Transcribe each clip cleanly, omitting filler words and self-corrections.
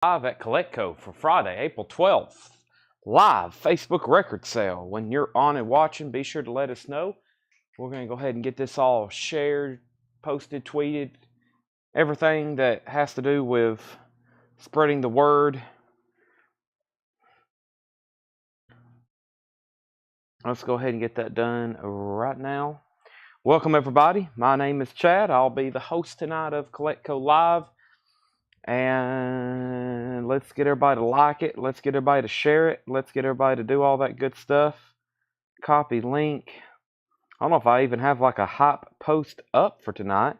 Live at Coletco for Friday, April 12th. Live Facebook record sale. When you're on and watching, be sure to let us know. We're going to go ahead and get this all shared, posted, tweeted, everything that has to do with spreading the word. Let's go ahead and get that done right now. Welcome, everybody. My name is Chad. I'll be the host tonight of Coletco Live. And let's get everybody to like it. Let's get everybody to share it. Let's get everybody to do all that good stuff. Copy link. I don't know if I even have like a hype post up for tonight.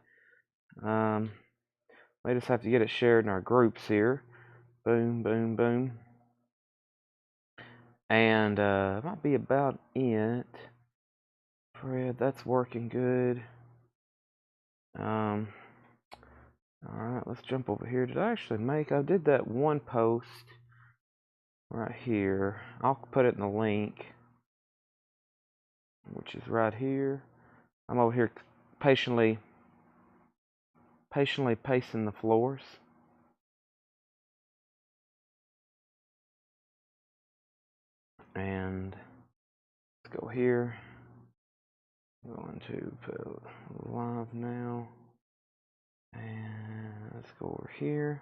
We just have to get it shared in our groups here. Boom, boom, boom. And it might be about it. Fred, that's working good. Alright, let's jump over here. Did I actually make? I did that one post right here. I'll put it in the link, which is right here. I'm over here patiently pacing the floors. And let's go here. I'm going to put live now. And let's go over here.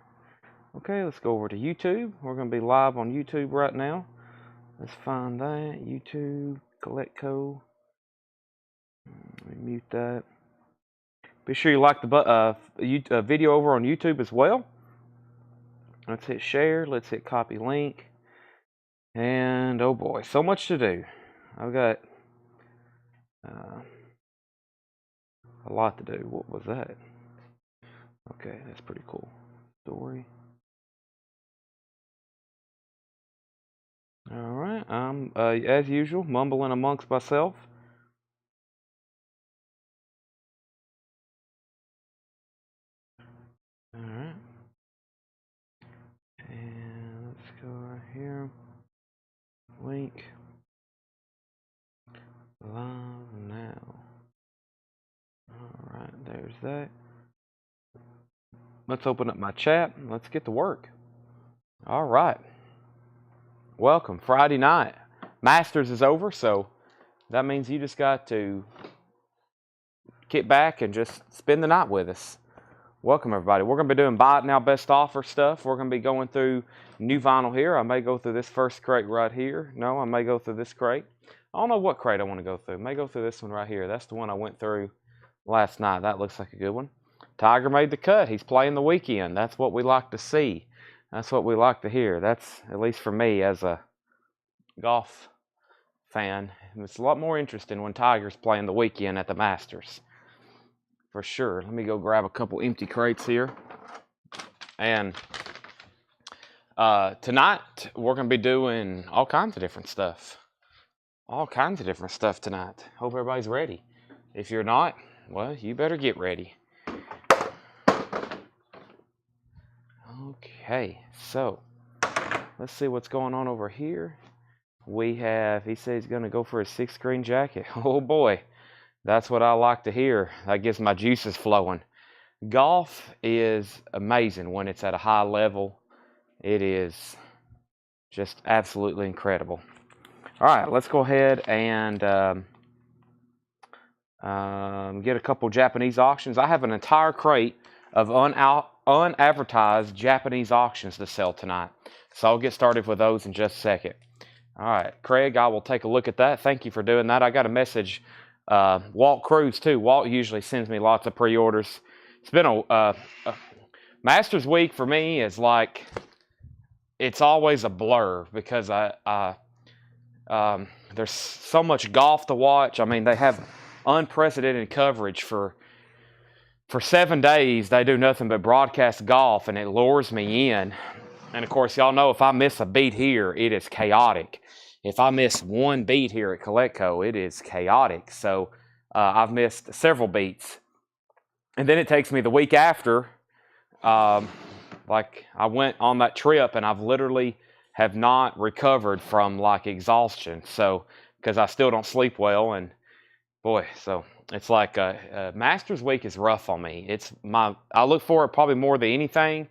Okay, let's go over to YouTube. We're going to be live on YouTube right now. Let's find that. YouTube, Coletco. Let me mute that. Be sure you like the video over on YouTube as well. Let's hit share. Let's hit copy link. And oh boy, so much to do. I've got a lot to do. What was that? Okay, that's pretty cool. Story. Alright, I'm, as usual, mumbling amongst myself. Alright. And let's go right here. Link. Live now. Alright, there's that. Let's open up my chat and let's get to work. Alright. Welcome. Friday night. Masters is over, so that means you just got to get back and just spend the night with us. Welcome, everybody. We're going to be doing buy it now, best offer stuff. We're going to be going through new vinyl here. I may go through this first crate right here. No, I may go through this crate. I don't know what crate I want to go through. I may go through this one right here. That's the one I went through last night. That looks like a good one. Tiger made the cut. He's playing the weekend. That's what we like to see. That's what we like to hear. That's, at least for me as a golf fan, it's a lot more interesting when Tiger's playing the weekend at the Masters. For sure. Let me go grab a couple empty crates here. And tonight, we're going to be doing all kinds of different stuff. All kinds of different stuff tonight. Hope everybody's ready. If you're not, well, you better get ready. Okay, so let's see what's going on over here. We have, he says he's going to go for a 6-screen jacket. Oh boy, that's what I like to hear. That gets my juices flowing. Golf is amazing when it's at a high level. It is just absolutely incredible. All right, let's go ahead and get a couple Japanese auctions. I have an entire crate of unadvertised Japanese auctions to sell tonight. So I'll get started with those in just a second. All right, Craig, I will take a look at that. Thank you for doing that. I got a message. Walt Cruz, too. Walt usually sends me lots of pre-orders. It's been a Masters Week for me is like, it's always a blur because there's so much golf to watch. I mean, they have unprecedented coverage for 7 days. They do nothing but broadcast golf, and it lures me in. And of course, y'all know if I miss a beat here, it is chaotic. If I miss one beat here at Coletco, it is chaotic. So I've missed several beats. And then it takes me the week after, like I went on that trip and I've literally have not recovered from like exhaustion. So, because I still don't sleep well, and boy, so it's like Masters Week is rough on me. I look for it probably more than anything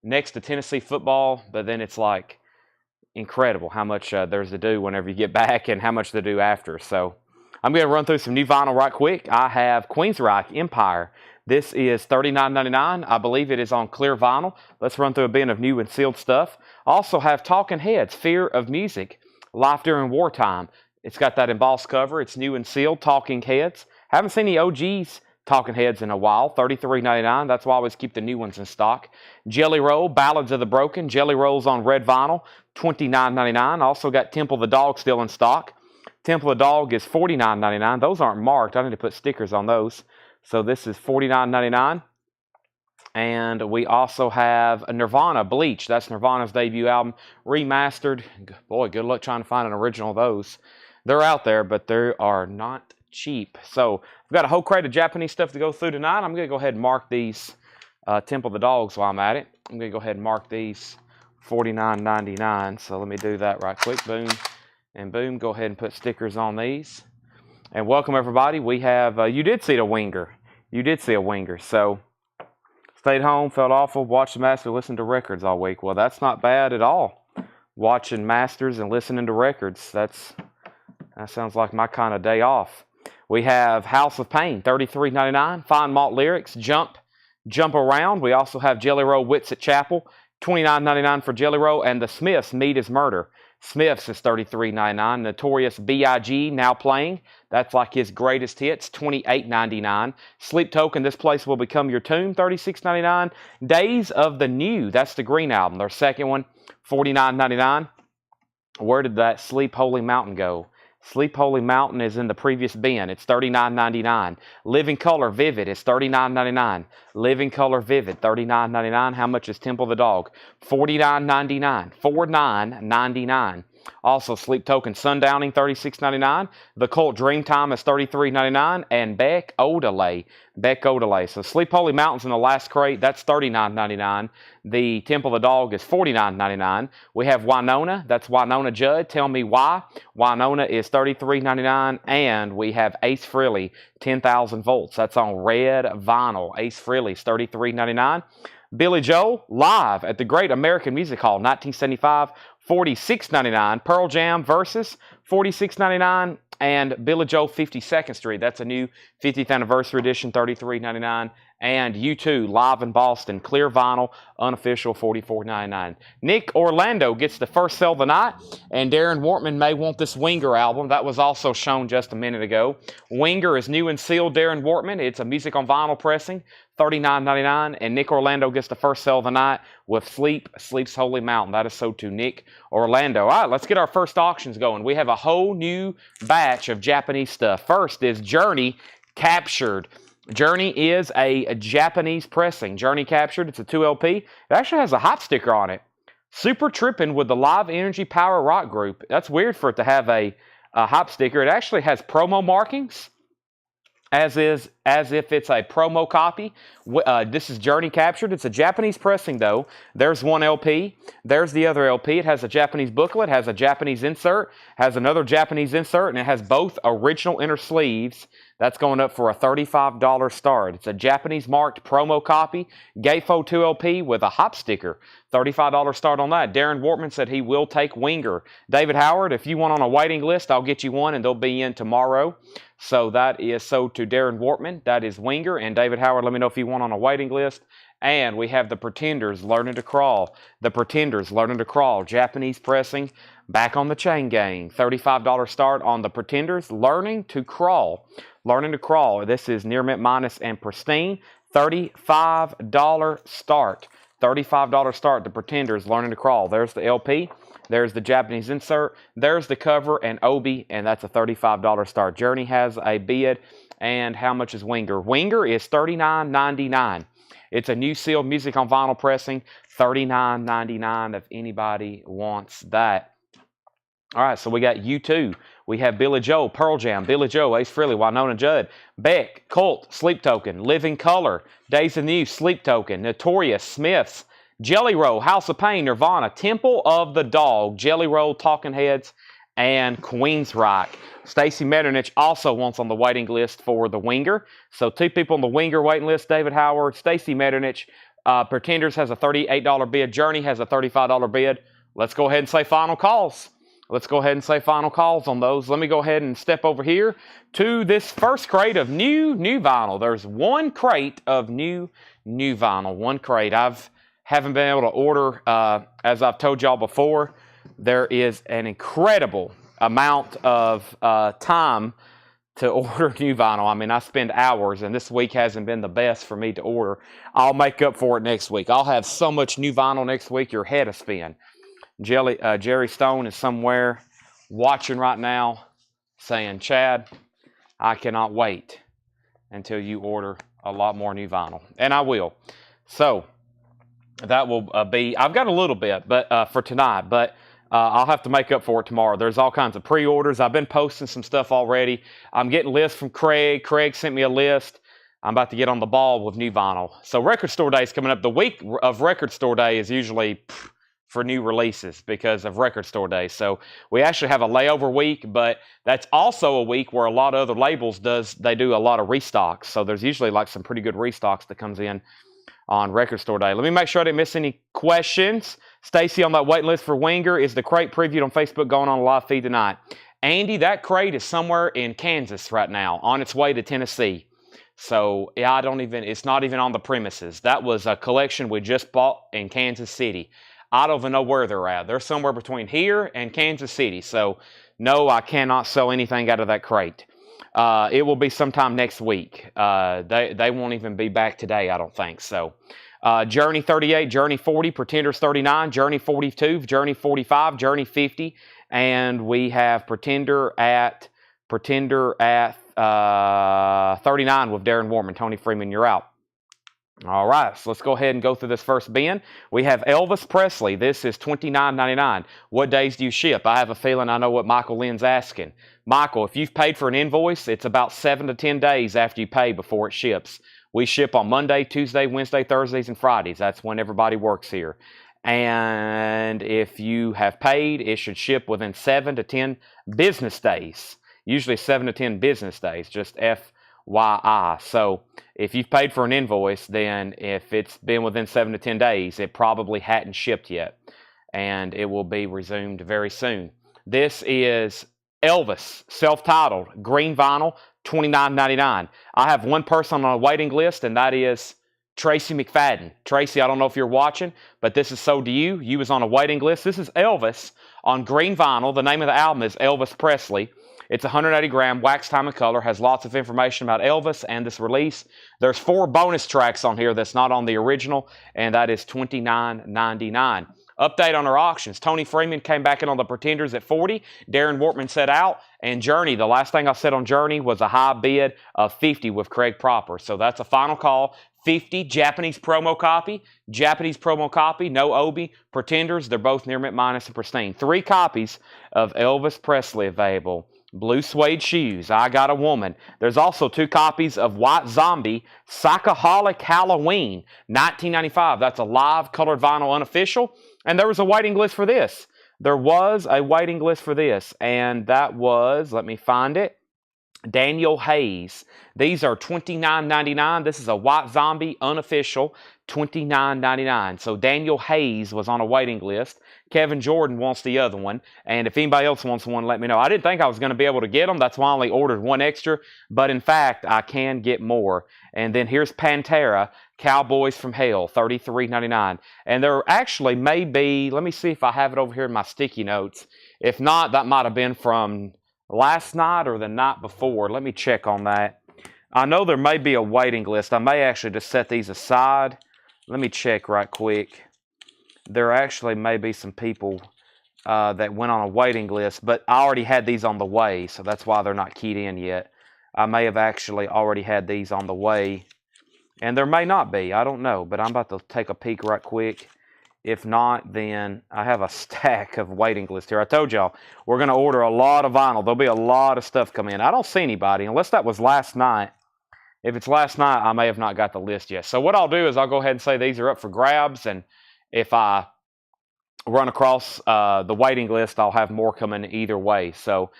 next to Tennessee football, but then it's like incredible how much there's to do whenever you get back and how much to do after. So I'm going to run through some new vinyl right quick. I have Queensryche Empire. This is $39.99. I believe it is on clear vinyl. Let's run through a bin of new and sealed stuff. Also have Talking Heads, Fear of Music, Life During Wartime. It's got that embossed cover. It's new and sealed, Talking Heads. Haven't seen any OGs Talking Heads in a while, $33.99. That's why I always keep the new ones in stock. Jelly Roll, Ballads of the Broken. Jelly Rolls on red vinyl, $29.99. Also got Temple the Dog still in stock. Temple the Dog is $49.99. Those aren't marked. I need to put stickers on those. So this is $49.99. And we also have Nirvana Bleach. That's Nirvana's debut album, remastered. Boy, good luck trying to find an original of those. They're out there, but they are not cheap. So we've got a whole crate of Japanese stuff to go through tonight. I'm going to go ahead and mark these Temple the Dogs while I'm at it. I'm going to go ahead and mark these $49.99. So let me do that right quick. Boom and boom. Go ahead and put stickers on these. And welcome everybody. We have, you did see the Winger. You did see a Winger. So stayed home, felt awful, watched the Masters, listened to records all week. Well, that's not bad at all. Watching Masters and listening to records. That sounds like my kind of day off. We have House of Pain, $33.99. Fine Malt Lyrics, Jump Around. We also have Jelly Roll, Wits at Chapel, $29.99 for Jelly Roll. And the Smiths, Meat is Murder. Smiths is $33.99. Notorious B.I.G. now playing. That's like his greatest hits, $28.99. Sleep Token, This Place Will Become Your Tomb, $36.99. Days of the New, that's the Green Album. Their second one, $49.99. Where did that Sleep Holy Mountain go? Sleep Holy Mountain is in the previous bin. It's $39.99. Living Color Vivid is $39.99. Living Color Vivid, $39.99. How much is Temple the Dog? $49.99. $49.99. Also, Sleep Token Sundowning, $36.99. The Cult Dreamtime is $33.99. And Beck Odelay. So Sleep Holy Mountain's in the last crate. That's $39.99. The Temple of the Dog is $49.99. We have Winona. That's Winona Judd. Tell Me Why. Winona is $33.99. And we have Ace Frehley, 10,000 volts. That's on red vinyl. Ace Frehley's $33.99. Billy Joel, live at the Great American Music Hall, 1975, $46.99. Pearl Jam Versus, $46.99. And Billy Joel 52nd Street, that's a new 50th anniversary edition, $33.99. And U2 live in Boston, clear vinyl, unofficial, $44.99. Nick Orlando gets the first sell of the night, and Darren Wortman may want this Winger album. That was also shown just a minute ago. Winger is new and sealed, Darren Wortman. It's a music on vinyl pressing, $39.99. And Nick Orlando gets the first sell of the night with Sleep's Holy Mountain. That is sold to Nick Orlando. All right, let's get our first auctions going. We have a whole new batch of Japanese stuff. First is Journey Captured. Journey is a Japanese pressing. Journey Captured, it's a 2LP. It actually has a hop sticker on it. Super tripping with the Live Energy Power Rock Group. That's weird for it to have a hop sticker. It actually has promo markings, as if it's a promo copy. This is Journey Captured. It's a Japanese pressing, though. There's one LP. There's the other LP. It has a Japanese booklet, has a Japanese insert, has another Japanese insert, and it has both original inner sleeves. That's going up for a $35 start. It's a Japanese marked promo copy, Gatefold 2LP with a hop sticker. $35 start on that. Darren Wortman said he will take Winger. David Howard, if you want on a waiting list, I'll get you one, and they'll be in tomorrow. So that is sold to Darren Wortman. That is Winger. And David Howard, let me know if you want on a waiting list. And we have the Pretenders Learning to Crawl. The Pretenders Learning to Crawl. Japanese pressing. Back on the chain gang. $35 start on the Pretenders Learning to Crawl. Learning to Crawl. This is Near Mint Minus and Pristine. $35 start. $35 start. The Pretenders Learning to Crawl. There's the LP. There's the Japanese insert. There's the cover and Obi, and that's a $35 start. Journey has a bid. And how much is Winger? Winger is $39.99. It's a new sealed music on vinyl pressing. $39.99 if anybody wants that. All right, so we got U2. We have Billy Joel, Pearl Jam, Billy Joel, Ace Frehley, Winona Judd, Beck, Cult, Sleep Token, Living Color, Days of the New, Sleep Token, Notorious, Smiths, Jelly Roll, House of Pain, Nirvana, Temple of the Dog, Jelly Roll, Talking Heads, and Queensryche. Stacy Metternich also wants on the waiting list for the Winger. So two people on the Winger waiting list, David Howard, Stacy Metternich. Pretenders has a $38 bid. Journey has a $35 bid. Let's go ahead and say final calls. Let's go ahead and say final calls on those. Let me go ahead and step over here to this first crate of new vinyl. There's one crate of new vinyl. One crate. Haven't been able to order, as I've told y'all before. There is an incredible amount of time to order new vinyl. I mean, I spend hours, and this week hasn't been the best for me to order. I'll make up for it next week. I'll have so much new vinyl next week, your head will spin. Jerry Stone is somewhere watching right now saying, Chad, I cannot wait until you order a lot more new vinyl. And I will. So that will be, I've got a little bit but for tonight, but I'll have to make up for it tomorrow. There's all kinds of pre-orders. I've been posting some stuff already. I'm getting lists from Craig. Craig sent me a list. I'm about to get on the ball with new vinyl. So Record Store Day is coming up. The week of Record Store Day is usually for new releases because of Record Store Day. So we actually have a layover week, but that's also a week where a lot of other labels they do a lot of restocks. So there's usually like some pretty good restocks that comes in on Record Store Day. Let me make sure I didn't miss any questions. Stacy on that waiting list for Winger. Is the crate previewed on Facebook going on a live feed tonight? Andy, that crate is somewhere in Kansas right now on its way to Tennessee. So yeah, it's not even on the premises. That was a collection we just bought in Kansas City. I don't even know where they're at. They're somewhere between here and Kansas City. So no, I cannot sell anything out of that crate. It will be sometime next week. They won't even be back today, I don't think. So Journey 38, Journey 40, Pretenders 39, Journey 42, Journey 45, Journey 50, and we have Pretender at 39 with Darren Warman. Tony Freeman, you're out. All right, so let's go ahead and go through this first bin. We have Elvis Presley. This is $29.99. What days do you ship? I have a feeling I know what Michael Lynn's asking. Michael, if you've paid for an invoice, it's about 7 to 10 days after you pay before it ships. We ship on Monday, Tuesday, Wednesday, Thursdays, and Fridays. That's when everybody works here. And if you have paid, it should ship within 7 to 10 business days. Usually 7 to 10 business days, just FYI. So if you've paid for an invoice, then if it's been within 7 to 10 days, it probably hadn't shipped yet. And it will be resumed very soon. This is Elvis, self-titled, green vinyl, $29.99. I have one person on a waiting list, and that is Tracy McFadden. Tracy, I don't know if you're watching, but this is sold to you. You was on a waiting list. This is Elvis on green vinyl. The name of the album is Elvis Presley. It's 180 gram, wax time and color, has lots of information about Elvis and this release. There's 4 bonus tracks on here that's not on the original, and that is $29.99. Update on our auctions. Tony Freeman came back in on the Pretenders at 40. Darren Wortman set out. And Journey, the last thing I said on Journey was a high bid of 50 with Craig Proper. So that's a final call. 50, Japanese promo copy. Japanese promo copy, no Obi. Pretenders, they're both near mint minus and pristine. 3 copies of Elvis Presley available. Blue suede shoes, I Got a Woman. There's also 2 copies of White Zombie, Psychoholic Halloween, $19.95. That's a live colored vinyl unofficial. And there was a waiting list for this. There was a waiting list for this. And that was, let me find it, Daniel Hayes. These are $29.99. This is a White Zombie unofficial, $29.99. So Daniel Hayes was on a waiting list. Kevin Jordan wants the other one. And if anybody else wants one, let me know. I didn't think I was going to be able to get them. That's why I only ordered 1 extra. But in fact, I can get more. And then here's Pantera, Cowboys from Hell, $33.99. And there actually may be, let me see if I have it over here in my sticky notes. If not, that might have been from last night or the night before. Let me check on that. I know there may be a waiting list. I may actually just set these aside. Let me check right quick. There actually may be some people that went on a waiting list, but I already had these on the way, so that's why they're not keyed in yet. I may have actually already had these on the way, and there may not be. I don't know, but I'm about to take a peek right quick. If not, then I have a stack of waiting list here. I told y'all, we're going to order a lot of vinyl. There'll be a lot of stuff come in. I don't see anybody, unless that was last night. If it's last night, I may have not got the list yet. So what I'll do is I'll go ahead and say these are up for grabs, and if I run across the waiting list, I'll have more coming either way. So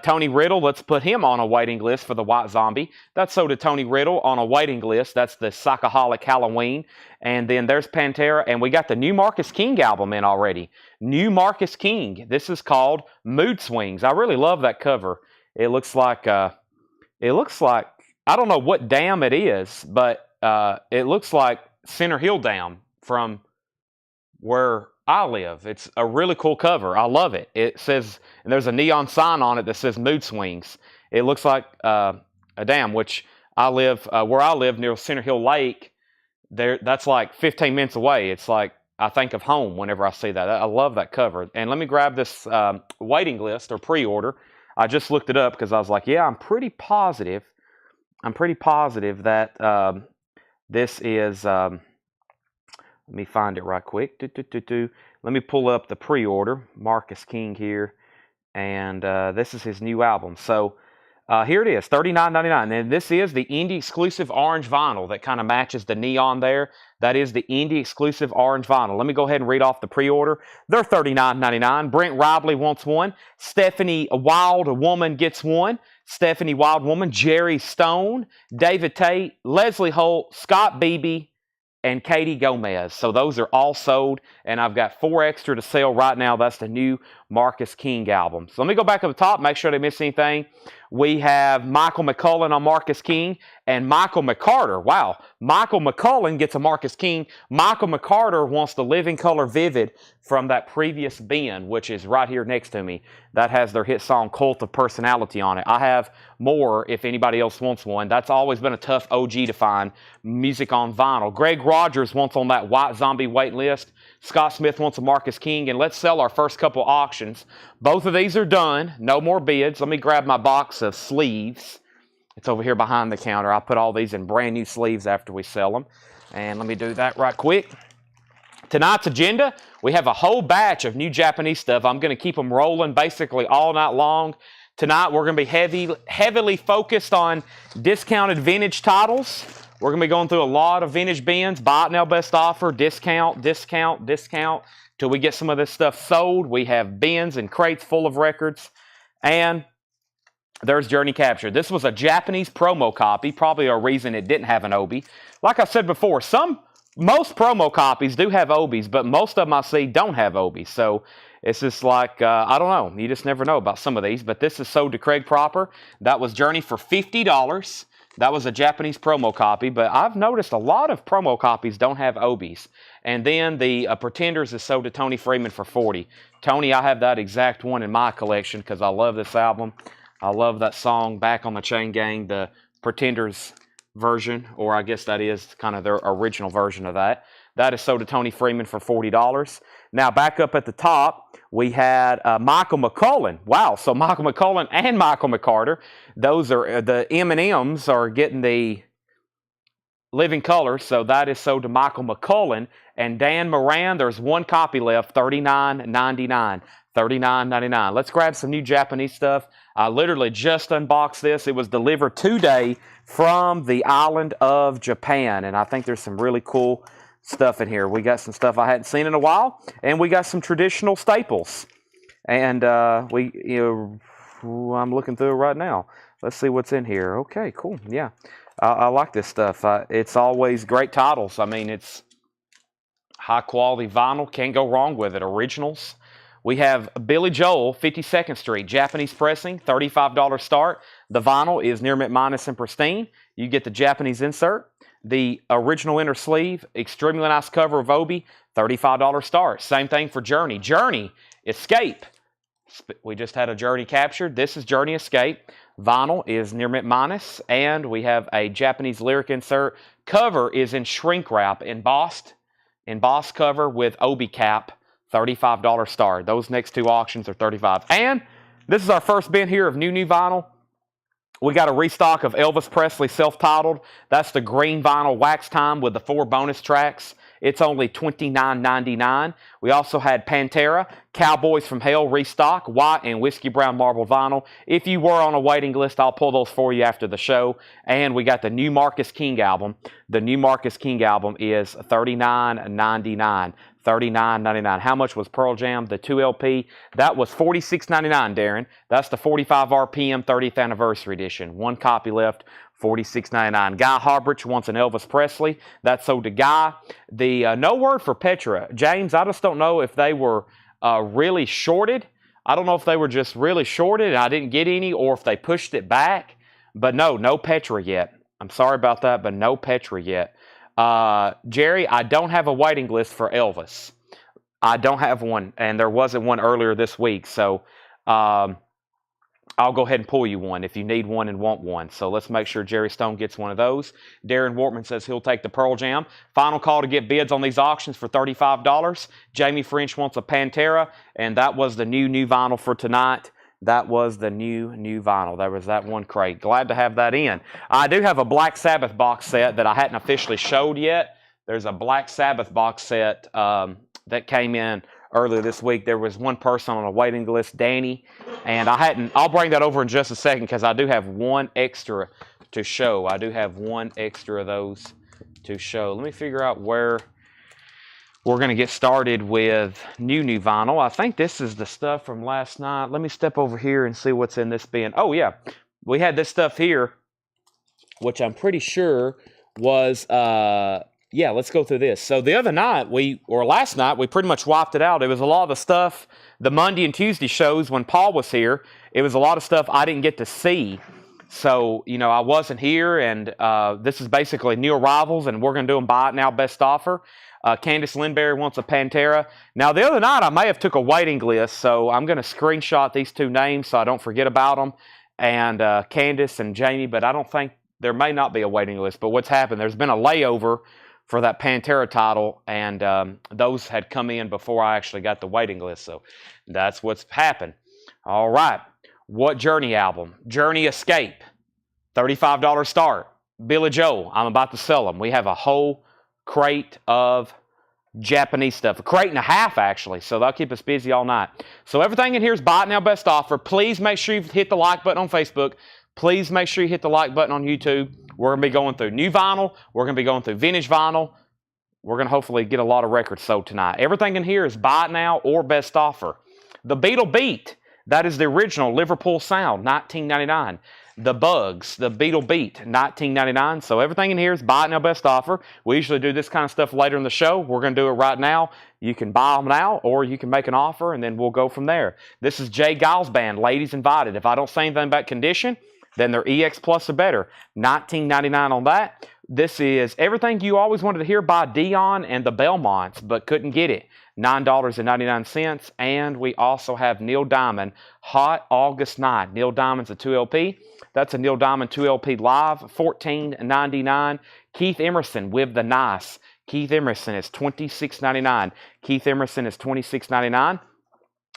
Tony Riddle, let's put him on a waiting list for the White Zombie. That's so to Tony Riddle on a waiting list. That's the Psychoholic Halloween. And then there's Pantera. And we got the new Marcus King album in already. New Marcus King. This is called Mood Swings. I really love that cover. It looks like, I don't know what dam it is, but it looks like Center Hill Dam from where I live. It's a really cool cover. I love it. It says, and there's a neon sign on it that says Mood Swings. It looks like a dam, which I live, where I live near Center Hill Lake. That's like 15 minutes away. It's like, I think of home whenever I see that. I love that cover. And let me grab this waiting list or pre-order. I just looked it up because I was like, yeah, I'm pretty positive that this is, let me find it right quick. Let me pull up the pre-order, Marcus King here, and this is his new album. So here it is, $39.99. And this is the indie exclusive orange vinyl that kind of matches the neon there. That is the indie exclusive orange vinyl. Let me go ahead and read off the pre-order. They're $39.99. Brent Ribley wants one. Stephanie Wild Woman gets one. Stephanie Wild Woman, Jerry Stone, David Tate, Leslie Holt, Scott Beebe, and Katie Gomez. So those are all sold, and I've got 4 extra to sell right now. That's the new Marcus King album. So let me go back up the top, make sure I didn't miss anything. We have Michael McCullen on Marcus King and Michael McCarter. Wow, Michael McCullen gets a Marcus King. Michael McCarter wants the Living Color Vivid from that previous bin, which is right here next to me. That has their hit song Cult of Personality on it. I have more if anybody else wants one. That's always been a tough OG to find music on vinyl. Greg Rogers wants on that White Zombie wait list. Scott Smith wants a Marcus King, and let's sell our first couple auctions. Both of these are done. No more bids. Let me grab my box of sleeves. It's over here behind the counter. I'll put all these in brand new sleeves after we sell them. And let me do that right quick. Tonight's agenda, we have a whole batch of new Japanese stuff. I'm going to keep them rolling basically all night long. Tonight we're going to be heavily focused on discounted vintage titles. We're going to be going through a lot of vintage bins, buy it now best offer, discount, till we get some of this stuff sold. We have bins and crates full of records. And there's Journey Capture. This was a Japanese promo copy, probably a reason it didn't have an obi. Like I said before, most promo copies do have obis, but most of them I see don't have obis. So it's just like, I don't know. You just never know about some of these. But this is sold to Craig Proper. That was Journey for $50. That was a Japanese promo copy, but I've noticed a lot of promo copies don't have obis. And then the Pretenders is sold to Tony Freeman for $40. Tony, I have that exact one in my collection because I love this album. I love that song, Back on the Chain Gang, the Pretenders version, or I guess that is kind of their original version of that. That is sold to Tony Freeman for $40. Now, back up at the top, we had Michael McCullen. Wow, so Michael McCullen and Michael McCarter. Those are the M&Ms are getting the Living Color, so that is sold to Michael McCullen. And Dan Moran, there's one copy left, $39.99. $39.99. Let's grab some new Japanese stuff. I literally just unboxed this. It was delivered today from the island of Japan, and I think there's some really cool stuff in here. We got some stuff I hadn't seen in a while, and we got some traditional staples. And I'm looking through it right now. Let's see what's in here. Okay, cool. Yeah, I like this stuff. It's always great titles. I mean, it's high quality vinyl. Can't go wrong with it. Originals. We have Billy Joel, 52nd Street, Japanese pressing, $35 start. The vinyl is near mint minus and pristine. You get the Japanese insert. The original inner sleeve, extremely nice cover of Obi, $35 start. Same thing for Journey. Journey, Escape. We just had a Journey captured. This is Journey Escape. Vinyl is near mint minus, and we have a Japanese lyric insert. Cover is in shrink wrap, embossed cover with Obi cap. $35 start. Those next two auctions are $35. And this is our first bin here of new vinyl. We got a restock of Elvis Presley self-titled. That's the green vinyl Wax Time with the 4 bonus tracks. It's only $29.99. We also had Pantera, Cowboys from Hell restock, white and whiskey brown marble vinyl. If you were on a waiting list, I'll pull those for you after the show. And we got the new Marcus King album. The new Marcus King album is $39.99. $39.99. How much was Pearl Jam, the 2LP? That was $46.99, Darren. That's the 45 RPM 30th Anniversary Edition. One copy left, $46.99. Guy Harbrich wants an Elvis Presley. That's sold to Guy. The no word for Petra. James, I just don't know if they were really shorted. I don't know if they were just really shorted and I didn't get any, or if they pushed it back. But no Petra yet. I'm sorry about that, but no Petra yet. Jerry, I don't have a waiting list for Elvis. I don't have one, and there wasn't one earlier this week. So I'll go ahead and pull you one if you need one and want one. So let's make sure Jerry Stone gets one of those. Darren Wortman says he'll take the Pearl Jam. Final call to get bids on these auctions for $35. Jamie French wants a Pantera, and that was the new vinyl for tonight. That was the new vinyl. There was that one crate. Glad to have that in. I do have a Black Sabbath box set that I hadn't officially showed yet. There's a Black Sabbath box set that came in earlier this week. There was one person on a waiting list, Danny, and I'll bring that over in just a second because I do have one extra to show. I do have one extra of those to show. Let me figure out where we're going to get started with new vinyl. I think this is the stuff from last night. Let me step over here and see what's in this bin. Oh, yeah. We had this stuff here, which I'm pretty sure was, yeah, let's go through this. So the other night, last night, we pretty much wiped it out. It was a lot of the stuff, the Monday and Tuesday shows when Paul was here, it was a lot of stuff I didn't get to see. So, you know, I wasn't here, and this is basically new arrivals, and we're going to do them buy it now, best offer. Candace Lindberry wants a Pantera. Now, the other night, I may have took a waiting list, so I'm going to screenshot these two names so I don't forget about them, and Candace and Jamie, but I don't think there may not be a waiting list. But what's happened, there's been a layover for that Pantera title, and those had come in before I actually got the waiting list, so that's what's happened. All right. What Journey album? Journey Escape. $35 start. Billy Joel. I'm about to sell them. We have a whole crate of Japanese stuff. A crate and a half, actually, so they'll keep us busy all night. So everything in here is buy it now, best offer. Please make sure you hit the like button on Facebook. Please make sure you hit the like button on YouTube. We're going to be going through new vinyl. We're going to be going through vintage vinyl. We're going to hopefully get a lot of records sold tonight. Everything in here is buy it now or best offer. The Beatle Beat. That is the original Liverpool sound, $19.99. The Bugs, the Beatle Beat, $19.99. So everything in here is buy it now, best offer. We usually do this kind of stuff later in the show. We're going to do it right now. You can buy them now, or you can make an offer, and then we'll go from there. This is Jay Giles Band, Ladies Invited. If I don't say anything about condition, then they're EX Plus or better. $19.99 on that. This is Everything You Always Wanted to Hear by Dion and the Belmonts, but couldn't get it. $9.99. And we also have Neil Diamond, Hot August Night. Neil Diamond's a 2LP. That's a Neil Diamond 2LP live, $14.99. Keith Emerson with the Nice. Keith Emerson is $26.99. Keith Emerson is $26.99.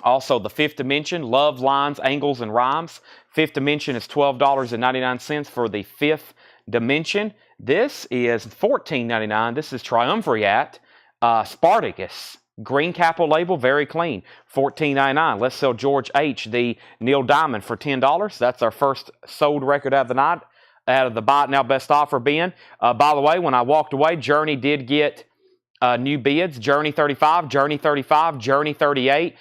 Also, the Fifth Dimension, Love, Lines, Angles, and Rhymes. Fifth Dimension is $12.99 for the Fifth Dimension. This is $14.99. This is Triumvirate, Spartacus. Green Capitol label, very clean. $14.99. Let's sell George H., the Neil Diamond, for $10. That's our first sold record of the night out of the Buy It Now Best Offer bin. By the way, when I walked away, Journey did get new bids. Journey 35, Journey 35, Journey 38,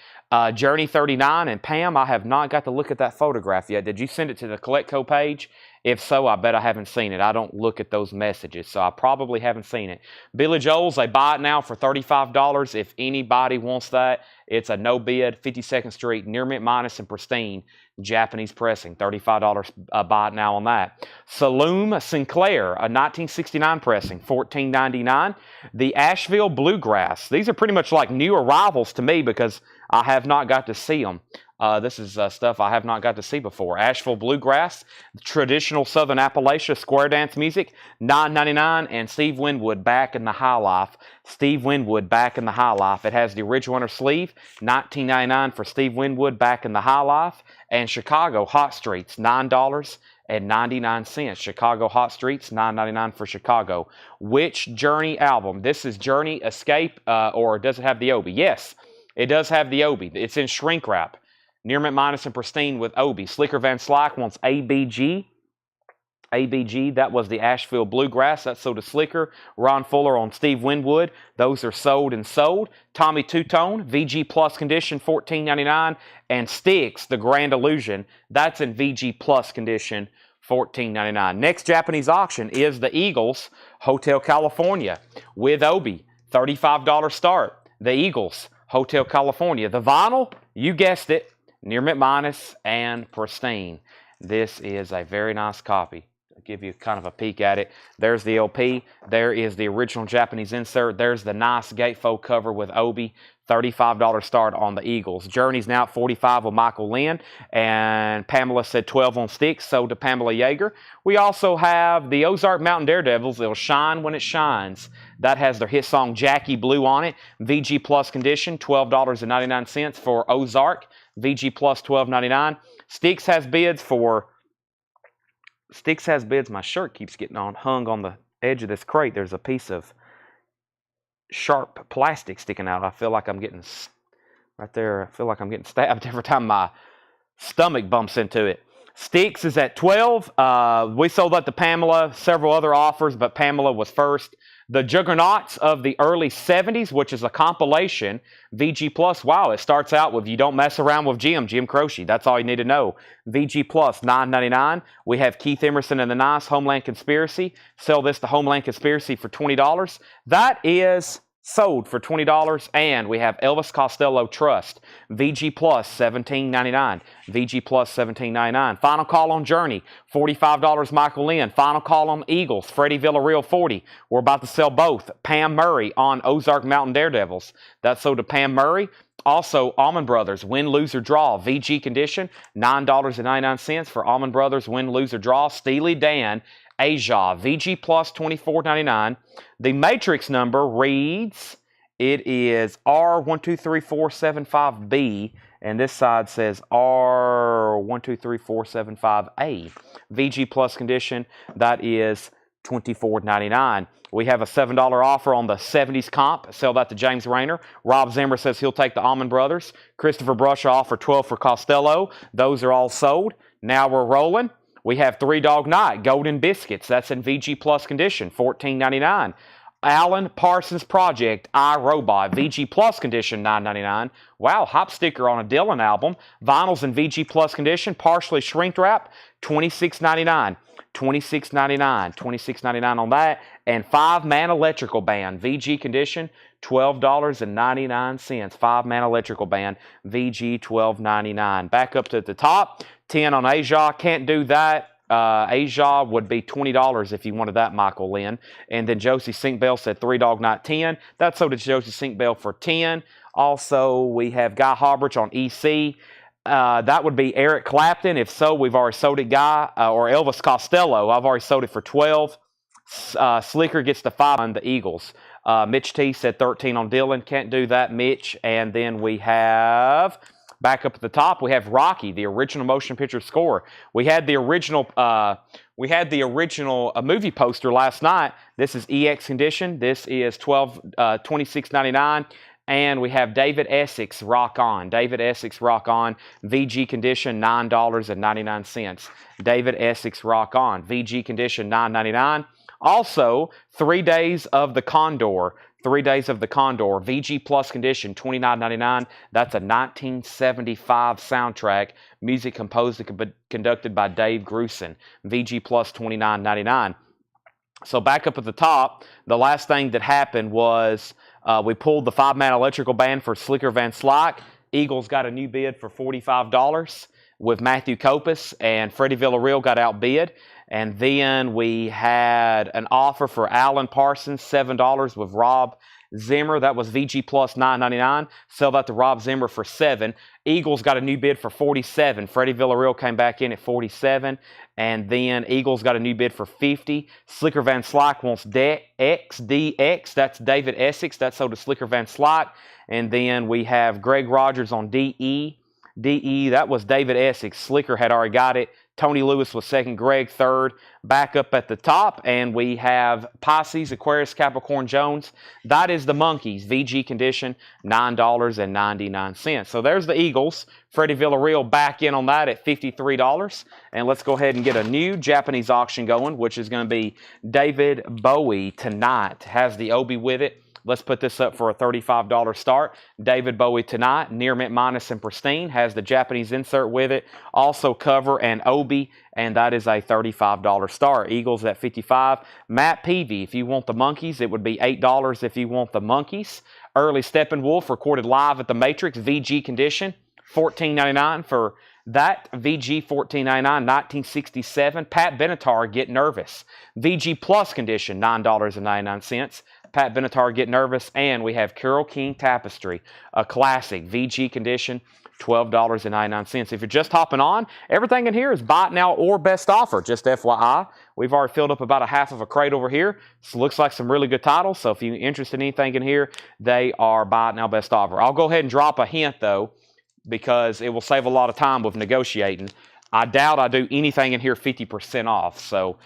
Journey 39, and Pam, I have not got to look at that photograph yet. Did you send it to the Collectco page? If so, I bet I haven't seen it. I don't look at those messages, so I probably haven't seen it. Billy Joel's, they buy it now for $35. If anybody wants that, it's a no bid, 52nd Street, near mint minus and pristine, Japanese pressing. $35 buy it now on that. Saloon Sinclair, a 1969 pressing, $14.99. The Asheville Bluegrass. These are pretty much like new arrivals to me because I have not got to see them. This is stuff I have not got to see before. Asheville Bluegrass, traditional Southern Appalachia square dance music, $9.99, and Steve Winwood, Back in the High Life. Steve Winwood, Back in the High Life. It has the original inner sleeve, $19.99 for Steve Winwood, Back in the High Life. And Chicago Hot Streets, $9.99. Chicago Hot Streets, $9.99 for Chicago. Which Journey album? This is Journey Escape, or does it have the Obi? Yes, it does have the Obi. It's in shrink wrap. Near mint minus and pristine with Obi. Slicker Van Slyke wants ABG. ABG, that was the Asheville Bluegrass. That's sold to Slicker. Ron Fuller on Steve Winwood. Those are sold and sold. Tommy Two-Tone, VG Plus condition, $14.99. And Styx, the Grand Illusion, that's in VG Plus condition, $14.99. Next Japanese auction is the Eagles, Hotel California, with Obi, $35 start. The Eagles, Hotel California. The vinyl, you guessed it, near mint minus and pristine. This is a very nice copy. I'll give you kind of a peek at it. There's the LP. There is the original Japanese insert. There's the nice gatefold cover with Obi. $35 start on the Eagles. Journey's now at $45 with Michael Lynn. And Pamela said 12 on Styx, sold to Pamela Yeager. We also have the Ozark Mountain Daredevils. It'll shine when it shines. That has their hit song Jackie Blue on it. VG Plus condition, $12.99 for Ozark. VG Plus $12.99. Styx has bids. My shirt keeps getting hung on the edge of this crate. There's a piece of sharp plastic sticking out. I feel like I'm getting right there. I feel like I'm getting stabbed every time my stomach bumps into it. Styx is at 12. We sold that to Pamela. Several other offers, but Pamela was first. The Juggernauts of the early 70s, which is a compilation, VG Plus. Wow, it starts out with You Don't Mess Around with Jim Croce. That's all you need to know. VG Plus, $9.99. We have Keith Emerson and the Nice, Homeland Conspiracy. Sell this to Homeland Conspiracy for $20. That is sold for $20. And we have Elvis Costello Trust, VG Plus, $17.99. VG Plus, $17.99. Final Call on Journey, $45. Michael Lynn. Final Call on Eagles, Freddie Villarreal, $40. We're about to sell both. Pam Murray on Ozark Mountain Daredevils. That's sold to Pam Murray. Also, Allman Brothers, Win, Lose, or Draw, VG condition, $9.99 for Allman Brothers, Win, Lose, or Draw. Steely Dan, Asia, VG Plus, $24.99. The matrix number reads, it is R123475B, and this side says R123475A. VG Plus condition, that is $24.99. We have a $7 offer on the 70s comp. Sell that to James Rayner. Rob Zimmer says he'll take the Allman Brothers. Christopher Brush offer 12 for Costello. Those are all sold. Now we're rolling. We have Three Dog Night, Golden Biscuits. That's in VG Plus condition, $14.99. Alan Parsons Project, iRobot, VG Plus condition, $9.99. Wow, hop sticker on a Dylan album. Vinyls in VG Plus condition, partially shrink wrap, $26.99. $26.99 on that. And 5-Man Electrical Band, VG condition, $12.99. 5-Man Electrical Band, VG $12.99. Back up to the top, 10 on Asia. Can't do that. Asia would be $20 if you wanted that, Michael Lynn. And then Josie Sinkbell said 3 Dog Night 10. That's sold to Josie Sinkbell for 10. Also, we have Guy Hobrich on EC. That would be Eric Clapton. If so, we've already sold it, Guy. Or Elvis Costello. I've already sold it for 12. Slicker gets the 5 on the Eagles. Mitch T said 13 on Dylan. Can't do that, Mitch. And then we have, back up at the top, we have Rocky, the original motion picture score. We had the original movie poster last night. This is EX condition. This is $26.99. And we have David Essex Rock On. David Essex Rock On, VG condition, $9.99. David Essex Rock On, VG condition, $9.99. Also, 3 Days of the Condor. 3 Days of the Condor, VG Plus condition, $29.99. That's a 1975 soundtrack. Music composed and conducted by Dave Grusin. VG Plus, $29.99. So back up at the top, the last thing that happened was we pulled the 5-Man Electrical Band for Slicker Van Slyke. Eagles got a new bid for $45 with Matthew Kopus, and Freddie Villarreal got outbid. And then we had an offer for Alan Parsons, $7 with Rob Zimmer. That was VG Plus $9.99. Sell that to Rob Zimmer for $7. Eagles got a new bid for $47. Freddie Villarreal came back in at $47. And then Eagles got a new bid for $50. Slicker Van Slyke wants DX. That's David Essex. That's sold to Slicker Van Slyke. And then we have Greg Rogers on DE. DE, that was David Essex. Slicker had already got it. Tony Lewis was second, Greg third. Back up at the top, and we have Pisces, Aquarius, Capricorn, Jones. That is the monkeys, VG condition, $9.99. So there's the Eagles. Freddie Villarreal back in on that at $53. And let's go ahead and get a new Japanese auction going, which is going to be David Bowie tonight. Has the Obi with it. Let's put this up for a $35 start. David Bowie tonight, near mint minus and pristine, has the Japanese insert with it. Also cover and Obi, and that is a $35 start. Eagles at $55. Matt Peavy, if you want the monkeys, it would be $8 if you want the monkeys. Early Steppenwolf, recorded live at the Matrix, VG condition, $14.99 for that. VG $14.99, 1967. Pat Benatar, Get Nervous. VG Plus condition, $9.99. Pat Benatar, Get Nervous. And we have Carole King Tapestry, a classic, VG condition, $12.99. If you're just hopping on, everything in here is buy it now or best offer, just FYI. We've already filled up about a half of a crate over here. So looks like some really good titles. So if you're interested in anything in here, they are buy it now, best offer. I'll go ahead and drop a hint, though, because it will save a lot of time with negotiating. I doubt I do anything in here 50% off. So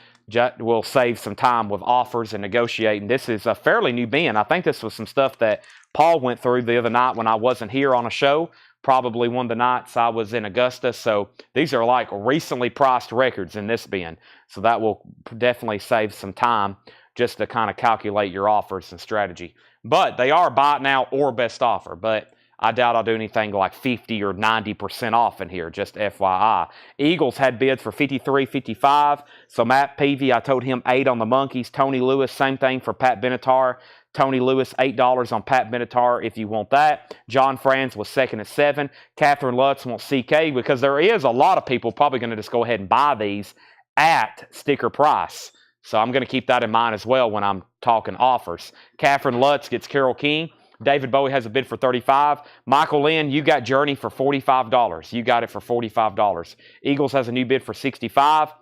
we'll save some time with offers and negotiating. This is a fairly new bin. I think this was some stuff that Paul went through the other night when I wasn't here on a show. Probably one of the nights I was in Augusta. So these are like recently priced records in this bin. So that will definitely save some time just to kind of calculate your offers and strategy. But they are buy it now or best offer. But I doubt I'll do anything like 50 or 90% off in here, just FYI. Eagles had bids for 53, 55. So Matt Peavy, I told him 8 on the monkeys. Tony Lewis, same thing for Pat Benatar. Tony Lewis, $8 on Pat Benatar if you want that. John Franz was second at 7. Catherine Lutz wants CK because there is a lot of people probably going to just go ahead and buy these at sticker price. So I'm going to keep that in mind as well when I'm talking offers. Catherine Lutz gets Carole King. David Bowie has a bid for $35. Michael Lynn, you got Journey for $45. You got it for $45. Eagles has a new bid for $65.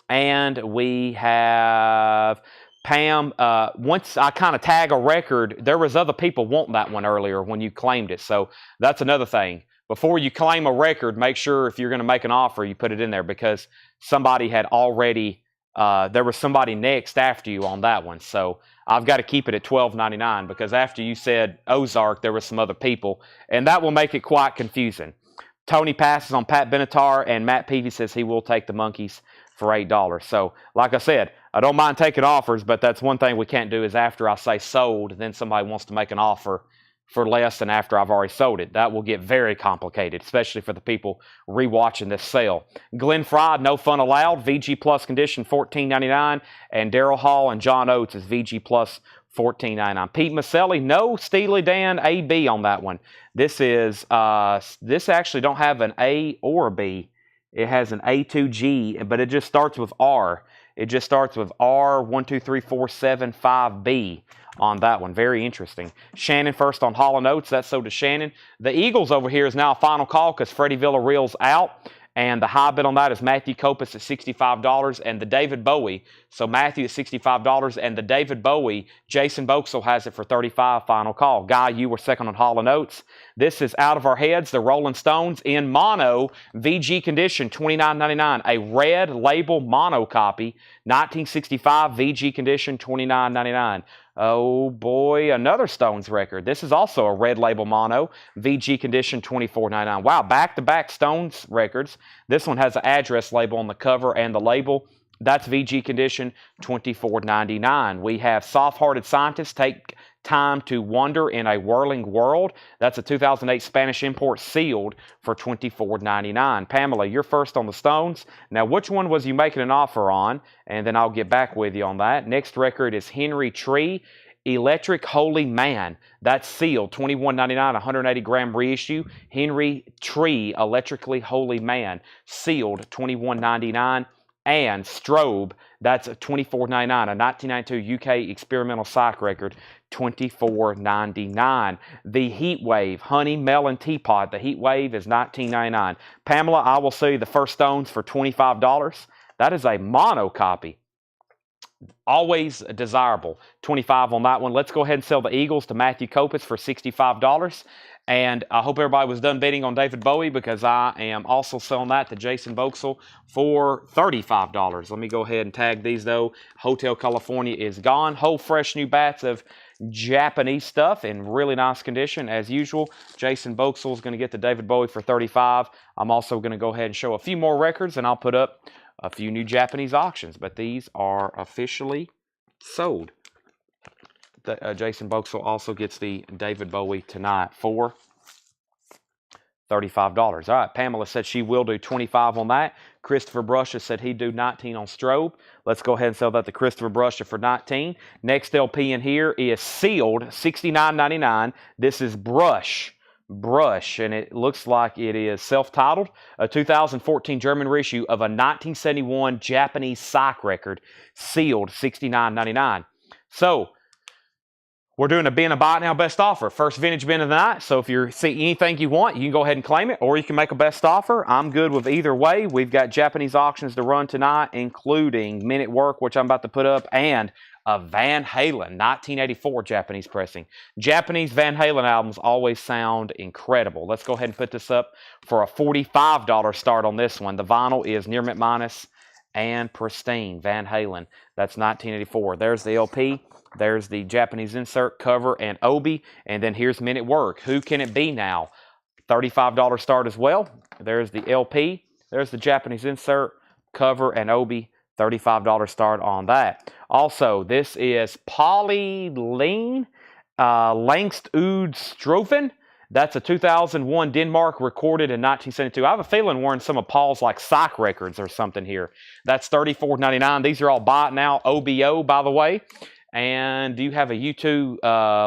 And we have Pam. Once I kind of tag a record, there was other people wanting that one earlier when you claimed it. So that's another thing. Before you claim a record, make sure if you're going to make an offer, you put it in there because somebody had already, there was somebody next after you on that one. So I've got to keep it at $12.99 because after you said Ozark, there were some other people, and that will make it quite confusing. Tony passes on Pat Benatar, and Matt Peavy says he will take the monkeys for $8. So, like I said, I don't mind taking offers, but that's one thing we can't do is after I say sold, then somebody wants to make an offer for less than after I've already sold it. That will get very complicated, especially for the people rewatching this sale. Glenn Fry, no fun allowed. VG Plus condition, $14.99. And Daryl Hall and John Oates is VG Plus, $14.99. Pete Maselli, no Steely Dan AB on that one. This is, this actually don't have an A or a B. It has an A2G, but it just starts with R. It just starts with R, 1, 2, 3, 4, 7, 5B on that one. Very interesting. Shannon first on Hall & Oates. That's sold to Shannon. The Eagles over here is now a final call because Freddie Villarreal's out. And the high bid on that is Matthew Kopus at $65 and the David Bowie. So Matthew at $65 and the David Bowie, Jason Boxell has it for $35, final call. Guy, you were second on Hall & Oates. This is Out of Our Heads, the Rolling Stones in mono, VG condition, $29.99. A red label mono copy, 1965, VG condition, $29.99. Oh boy, another Stones record. This is also a red label mono, VG condition, $24.99. Wow, back-to-back Stones records. This one has an address label on the cover and the label. That's VG condition, $24.99. We have Soft-Hearted Scientists, Take Time to Wonder in a Whirling World. That's a 2008 Spanish import sealed for $24.99. Pamela, you're first on the Stones. Now, which one was you making an offer on? And then I'll get back with you on that. Next record is Henry Tree, Electric Holy Man. That's sealed, $21.99, 180-gram reissue. Henry Tree, Electrically Holy Man, sealed, $21.99. And Strobe, that's a $24.99, a 1992 UK experimental psych record, $24.99. The Heat Wave, Honey, Melon, Teapot, the Heat Wave is $19.99. Pamela, I will sell you the first Stones for $25. That is a mono copy. Always desirable. $25 on that one. Let's go ahead and sell the Eagles to Matthew Kopus for $65. And I hope everybody was done bidding on David Bowie, because I am also selling that to Jason Boxell for $35. Let me go ahead and tag these, though. Hotel California is gone. Whole fresh new bats of Japanese stuff in really nice condition. As usual, Jason Boxell is going to get the David Bowie for $35. I'm also going to go ahead and show a few more records, and I'll put up a few new Japanese auctions. But these are officially sold. Jason Boxell also gets the David Bowie tonight for $35. All right, Pamela said she will do 25 on that. Christopher Brusha said he'd do 19 on Strobe. Let's go ahead and sell that to Christopher Brusha for 19. Next LP in here is sealed, $69.99. This is Brush, and it looks like it is self-titled, a 2014 German reissue of a 1971 Japanese psych record, sealed, $69.99. So, we're doing a bin and buy it now best offer. First vintage bin of the night. So if you see anything you want, you can go ahead and claim it, or you can make a best offer. I'm good with either way. We've got Japanese auctions to run tonight, including Minute Work, which I'm about to put up, and a Van Halen 1984 Japanese pressing. Japanese Van Halen albums always sound incredible. Let's go ahead and put this up for a $45 start on this one. The vinyl is near mint minus and pristine. Van Halen. That's 1984. There's the LP. There's the Japanese insert, cover, and obi. And then here's Minute Work. Who Can It Be Now? $35 start as well. There's the LP. There's the Japanese insert, cover, and obi. $35 start on that. Also, this is Polyline Langst Ud Strofen. That's a 2001 Denmark, recorded in 1972. I have a feeling we're in some of Paul's like psych records or something here. That's $34.99. These are all buy it now. OBO, by the way. And do you have a U2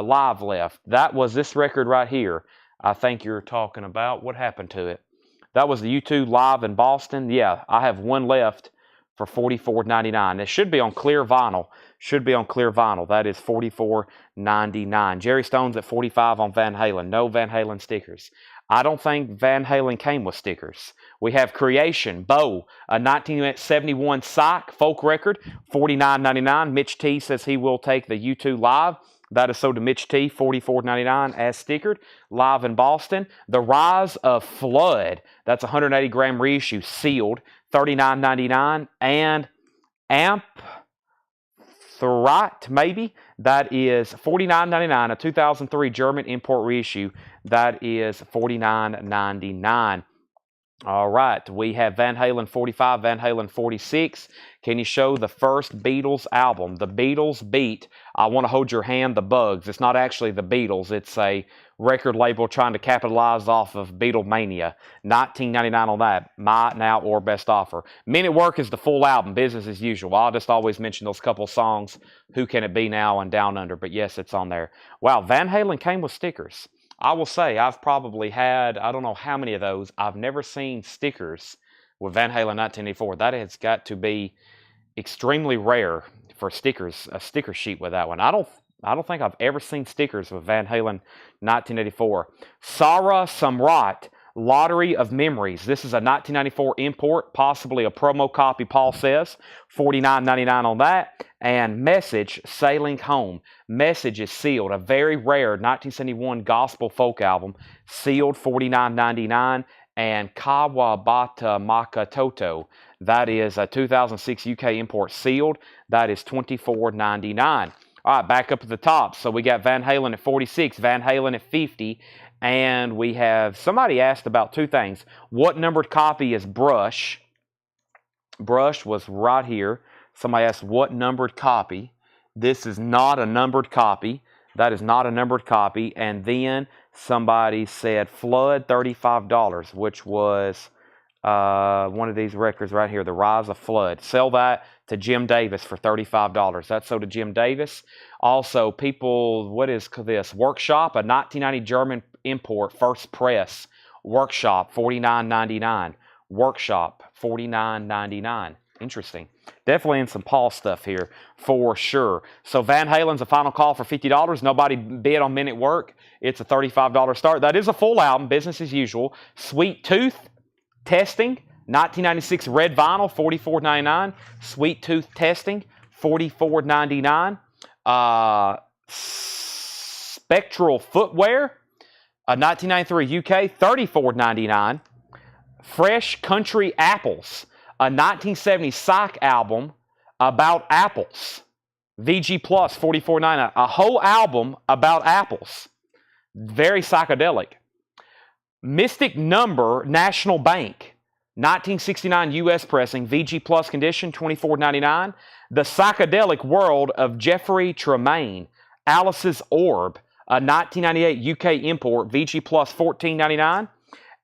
live left? That was this record right here, I think you're talking about. What happened to it? That was the U2 live in Boston. Yeah, I have one left for $44.99. It should be on clear vinyl. That is $44.99. Jerry Stone's at $45 on Van Halen. No Van Halen stickers. I don't think Van Halen came with stickers. We have Creation, Bo, a 1971 psych folk record, $49.99. Mitch T says he will take the U2 live. That is sold to Mitch T, $44.99 as stickered. Live in Boston. The Rise of Flood, that's a 180-gram reissue, sealed, $39.99. And Amp Thurrott, maybe, that is $49.99, a 2003 German import reissue. That is $49.99. All right, we have Van Halen 45, Van Halen 46. Can you show the first Beatles album? The Beatles beat I Want to Hold Your Hand, The Bugs. It's not actually the Beatles. It's a record label trying to capitalize off of Beatlemania. $19.99 on that. My, now, or best offer. Minute Work is the full album, business as usual. I'll just always mention those couple songs, Who Can It Be Now and Down Under. But yes, it's on there. Wow, Van Halen came with stickers. I will say I've probably had, I don't know how many of those. I've never seen stickers with Van Halen 1984. That has got to be extremely rare for stickers, a sticker sheet with that one. I don't think I've ever seen stickers with Van Halen 1984. Sarah Samrat, Lottery of Memories. This is a 1994 import, possibly a promo copy, Paul says. $49.99 on that. And Message, Sailing Home. Message is sealed, a very rare 1971 gospel folk album, sealed, $49.99. And Kawabata Makatoto, that is a 2006 UK import, sealed, that is $24.99. All right, back up at the top. So we got Van Halen at 46, Van Halen at 50, and we have, somebody asked about two things. What numbered copy is Brush? Brush was right here. Somebody asked what numbered copy. This is not a numbered copy. That is not a numbered copy. And then somebody said Flood, $35, which was one of these records right here, The Rise of Flood. Sell that to Jim Davis for $35. That's sold to Jim Davis. Also, people, what is this? Workshop, a 1990 German import, first press. Workshop, $49.99. Workshop, $49.99. Interesting. Definitely in some Paul stuff here for sure. So Van Halen's a final call for $50. Nobody bid on Minute Work. It's a $35 start. That is a full album, business as usual. Sweet Tooth, Testing, 1996 red vinyl, $44.99. Sweet Tooth Testing, $44.99. Spectral Footwear, A 1993 UK, $34.99. Fresh Country Apples, a 1970 psych album about apples. VG Plus, $44.99. A whole album about apples. Very psychedelic. Mystic Number National Bank, 1969 U.S. pressing, VG Plus condition, $24.99. The Psychedelic World of Jeffrey Tremaine, Alice's Orb, a 1998 UK import, VG Plus, $14.99.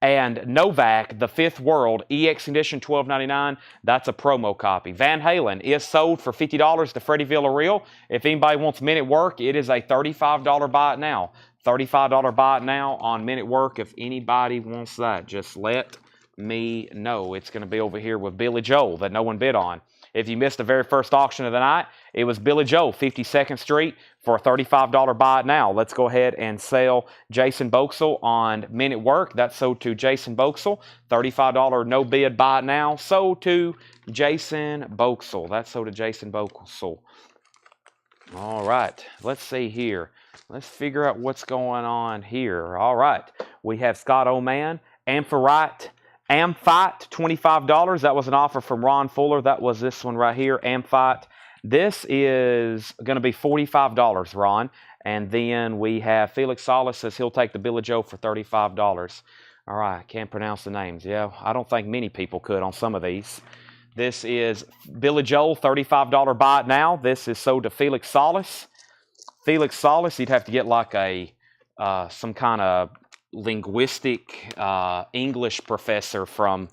And Novak, The Fifth World, EX condition, $12.99. That's a promo copy. Van Halen is sold for $50 to Freddie Villarreal. If anybody wants minute work, it is a $35 buy it now. $35 buy it now on minute work. If anybody wants that, just let me know. It's going to be over here with Billy Joel that no one bid on. If you missed the very first auction of the night, it was Billy Joel, 52nd Street, for a $35 buy it now. Let's go ahead and sell Jason Boxell on minute work. That's sold to Jason Boxell. $35 no bid buy it now. Sold to Jason Boxell. That's sold to Jason Boxell. All right, let's see here. Let's figure out what's going on here. All right, we have Scott Oman, Amphite, $25. That was an offer from Ron Fuller. That was this one right here, Amphite. This is going to be $45, Ron. And then we have Felix Salas says he'll take the Billy Joe for $35. All right, can't pronounce the names. Yeah, I don't think many people could on some of these. This is Billy Joel, $35 buy it now. This is sold to Felix Salas. Felix Salas, he'd have to get like a some kind of linguistic English professor from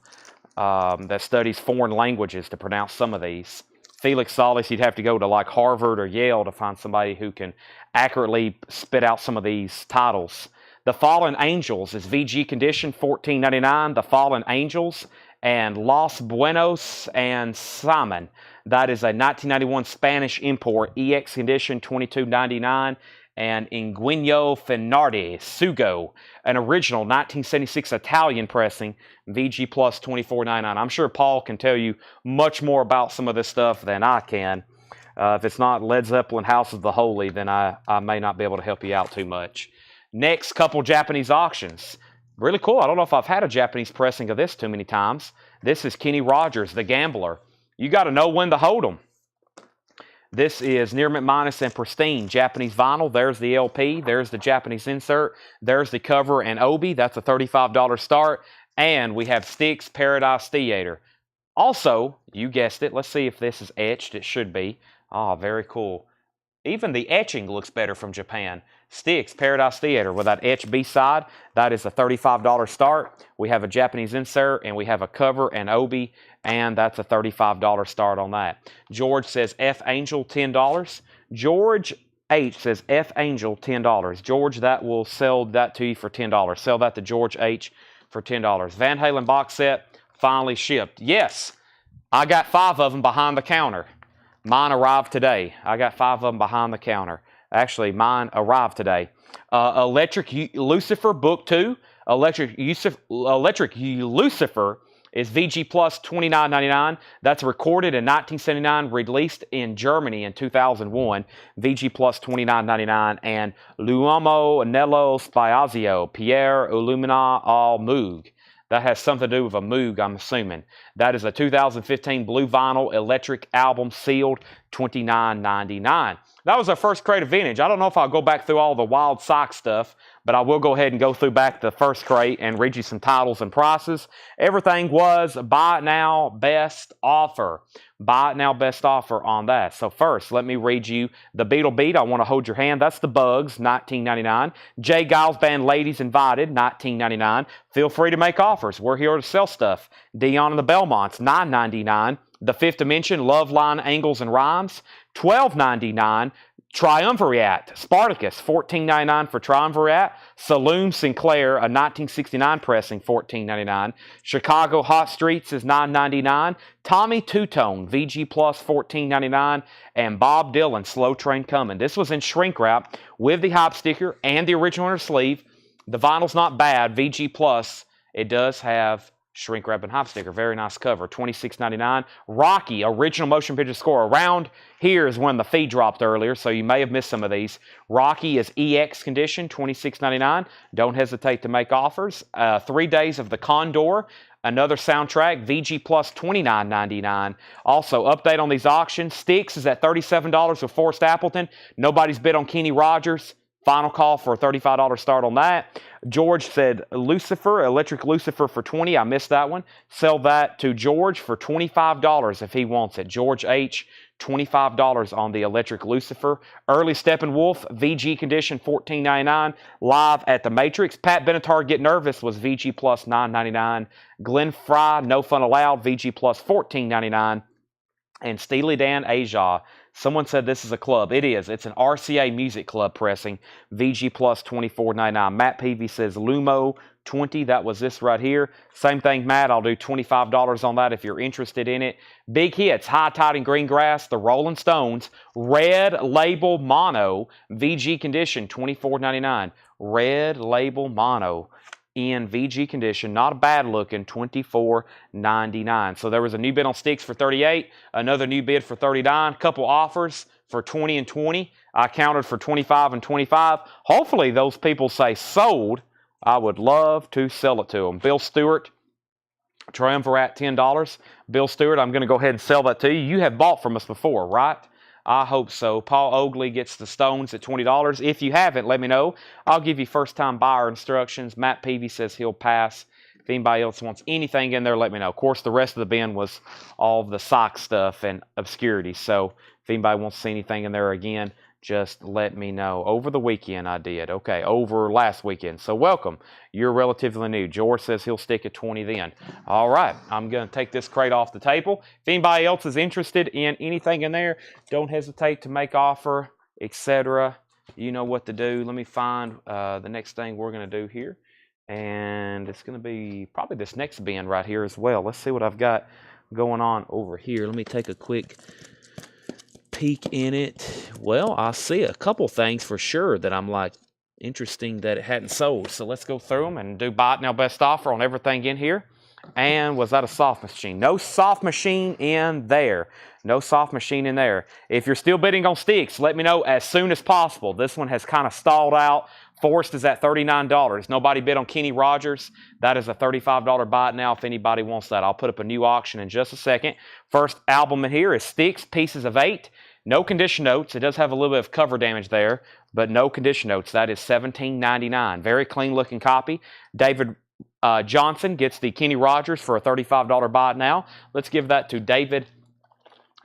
that studies foreign languages to pronounce some of these. Felix Salas, you'd have to go to like Harvard or Yale to find somebody who can accurately spit out some of these titles. The Fallen Angels is VG condition, $14.99. The Fallen Angels and Los Buenos and Simon. That is a 1991 Spanish import, EX condition, $22.99. And Inguino Finardi, Sugo, an original 1976 Italian pressing, VG Plus, $24.99. I'm sure Paul can tell you much more about some of this stuff than I can. If it's not Led Zeppelin House of the Holy, then I may not be able to help you out too much. Next, couple Japanese auctions. Really cool. I don't know if I've had a Japanese pressing of this too many times. This is Kenny Rogers, The Gambler. You got to know when to hold them. This is Near Mint Minus and Pristine Japanese vinyl. There's the LP. There's the Japanese insert. There's the cover and obi. That's a $35 start. And we have Styx Paradise Theater. Also, you guessed it. Let's see if this is etched. It should be. Oh, very cool. Even the etching looks better from Japan. Styx Paradise Theater with that etched B-side. That is a $35 start. We have a Japanese insert, and we have a cover and obi, and that's a $35 start on that. George says F Angel, $10. George H says F Angel, $10. George, that will sell that to you for $10. Sell that to George H for $10. Van Halen box set finally shipped. Yes, I got 5 of them behind the counter. Mine arrived today. I got 5 of them behind the counter. Actually, mine arrived today. Electric Lucifer Book 2. Electric Lucifer is VG Plus, $29.99. That's recorded in 1979, released in Germany in 2001. VG Plus, $29.99. And L'uomo nello spazio, Pierre Illumina al Moog. That has something to do with a Moog, I'm assuming. That is a 2015 blue vinyl electric album, sealed, $29.99. That was our first crate of vintage. I don't know if I'll go back through all the wild sock stuff, but I will go ahead and go through back the first crate and read you some titles and prices. Everything was buy it now, best offer. Buy it now, best offer on that. So first, let me read you the Beatle Beat. I want to hold your hand. That's the Bugs, $19.99. Jay Giles Band, Ladies Invited, $19.99. Feel free to make offers. We're here to sell stuff. Dion and the Belmonts, $9.99. The Fifth Dimension, Love Line, Angles and Rhymes, $12.99. Triumvirate, Spartacus, $14.99 for Triumvirate. Saloon Sinclair, a 1969 pressing, $14.99. Chicago Hot Streets is $9.99. Tommy Two-Tone, VG Plus, $14.99. And Bob Dylan, Slow Train Coming. This was in shrink wrap with the hype sticker and the original inner sleeve. The vinyl's not bad. VG Plus, it does have Shrink wrap and hop sticker. Very nice cover. $26.99. Rocky, original motion picture score. Around here is when the fee dropped earlier, so you may have missed some of these. Rocky is EX condition, $26.99. Don't hesitate to make offers. 3 days of the Condor. Another soundtrack, VG Plus, $29.99. Also, update on these auctions. Sticks is at $37 with Forrest Appleton. Nobody's bid on Kenny Rogers. Final call for a $35 start on that. George said Lucifer, electric Lucifer for $20. I missed that one. Sell that to George for $25 if he wants it. George H, $25 on the electric Lucifer. Early Steppenwolf, VG condition, $14.99. Live at the Matrix. Pat Benatar, Get Nervous, was VG plus $9.99. Glenn Fry, No Fun Allowed, VG plus $14.99. And Steely Dan Asia. Someone said this is a club. It is. It's an RCA Music Club pressing. VG plus $24.99. Matt Peavy says Lumo 20. That was this right here. Same thing, Matt. I'll do $25 on that if you're interested in it. Big hits. High Tide and Greengrass. The Rolling Stones. Red Label Mono. VG condition. $24.99. Red Label Mono. In VG condition, not a bad looking, $24.99. So there was a new bid on sticks for $38, another new bid for $39, couple offers for $20 and $20. I counted for $25 and $25. Hopefully those people say sold. I would love to sell it to them. Bill Stewart, Triumvirate, $10. Bill Stewart, I'm going to go ahead and sell that to you. You have bought from us before, right? I hope so. Paul Oakley gets the Stones at $20. If you haven't, let me know. I'll give you first-time buyer instructions. Matt Peavy says he'll pass. If anybody else wants anything in there, let me know. Of course, the rest of the bin was all the sock stuff and obscurity. So if anybody wants to see anything in there again, just let me know. Over the weekend I did. Okay, over last weekend. So welcome. You're relatively new. George says he'll stick at 20 then. All right, I'm going to take this crate off the table. If anybody else is interested in anything in there, don't hesitate to make offer, etc. You know what to do. Let me find the next thing we're going to do here. And it's going to be probably this next bin right here as well. Let's see what I've got going on over here. Let me take a quick peek in it. Well, I see a couple things for sure that I'm like interesting that it hadn't sold. So let's go through them and do buy it now best offer on everything in here. And was that a soft machine? No soft machine in there. No soft machine in there. If you're still bidding on sticks, let me know as soon as possible. This one has kind of stalled out. Forrest is at $39. Nobody bid on Kenny Rogers. That is a $35 buy it now if anybody wants that. I'll put up a new auction in just a second. First album in here is Sticks, Pieces of 8. No condition notes. It does have a little bit of cover damage there, but no condition notes. That is $17.99. Very clean looking copy. David Johnson gets the Kenny Rogers for a $35 buy it now. Let's give that to David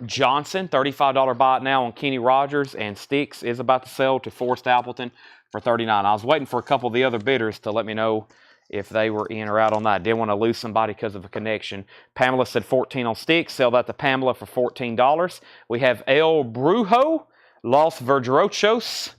Johnson. $35 buy it now on Kenny Rogers, and Sticks is about to sell to Forrest Appleton for $39. I was waiting for a couple of the other bidders to let me know if they were in or out on that. Didn't want to lose somebody because of a connection. Pamela said 14 on sticks. Sell that to Pamela for $14. We have El Brujo, Los Verderosos,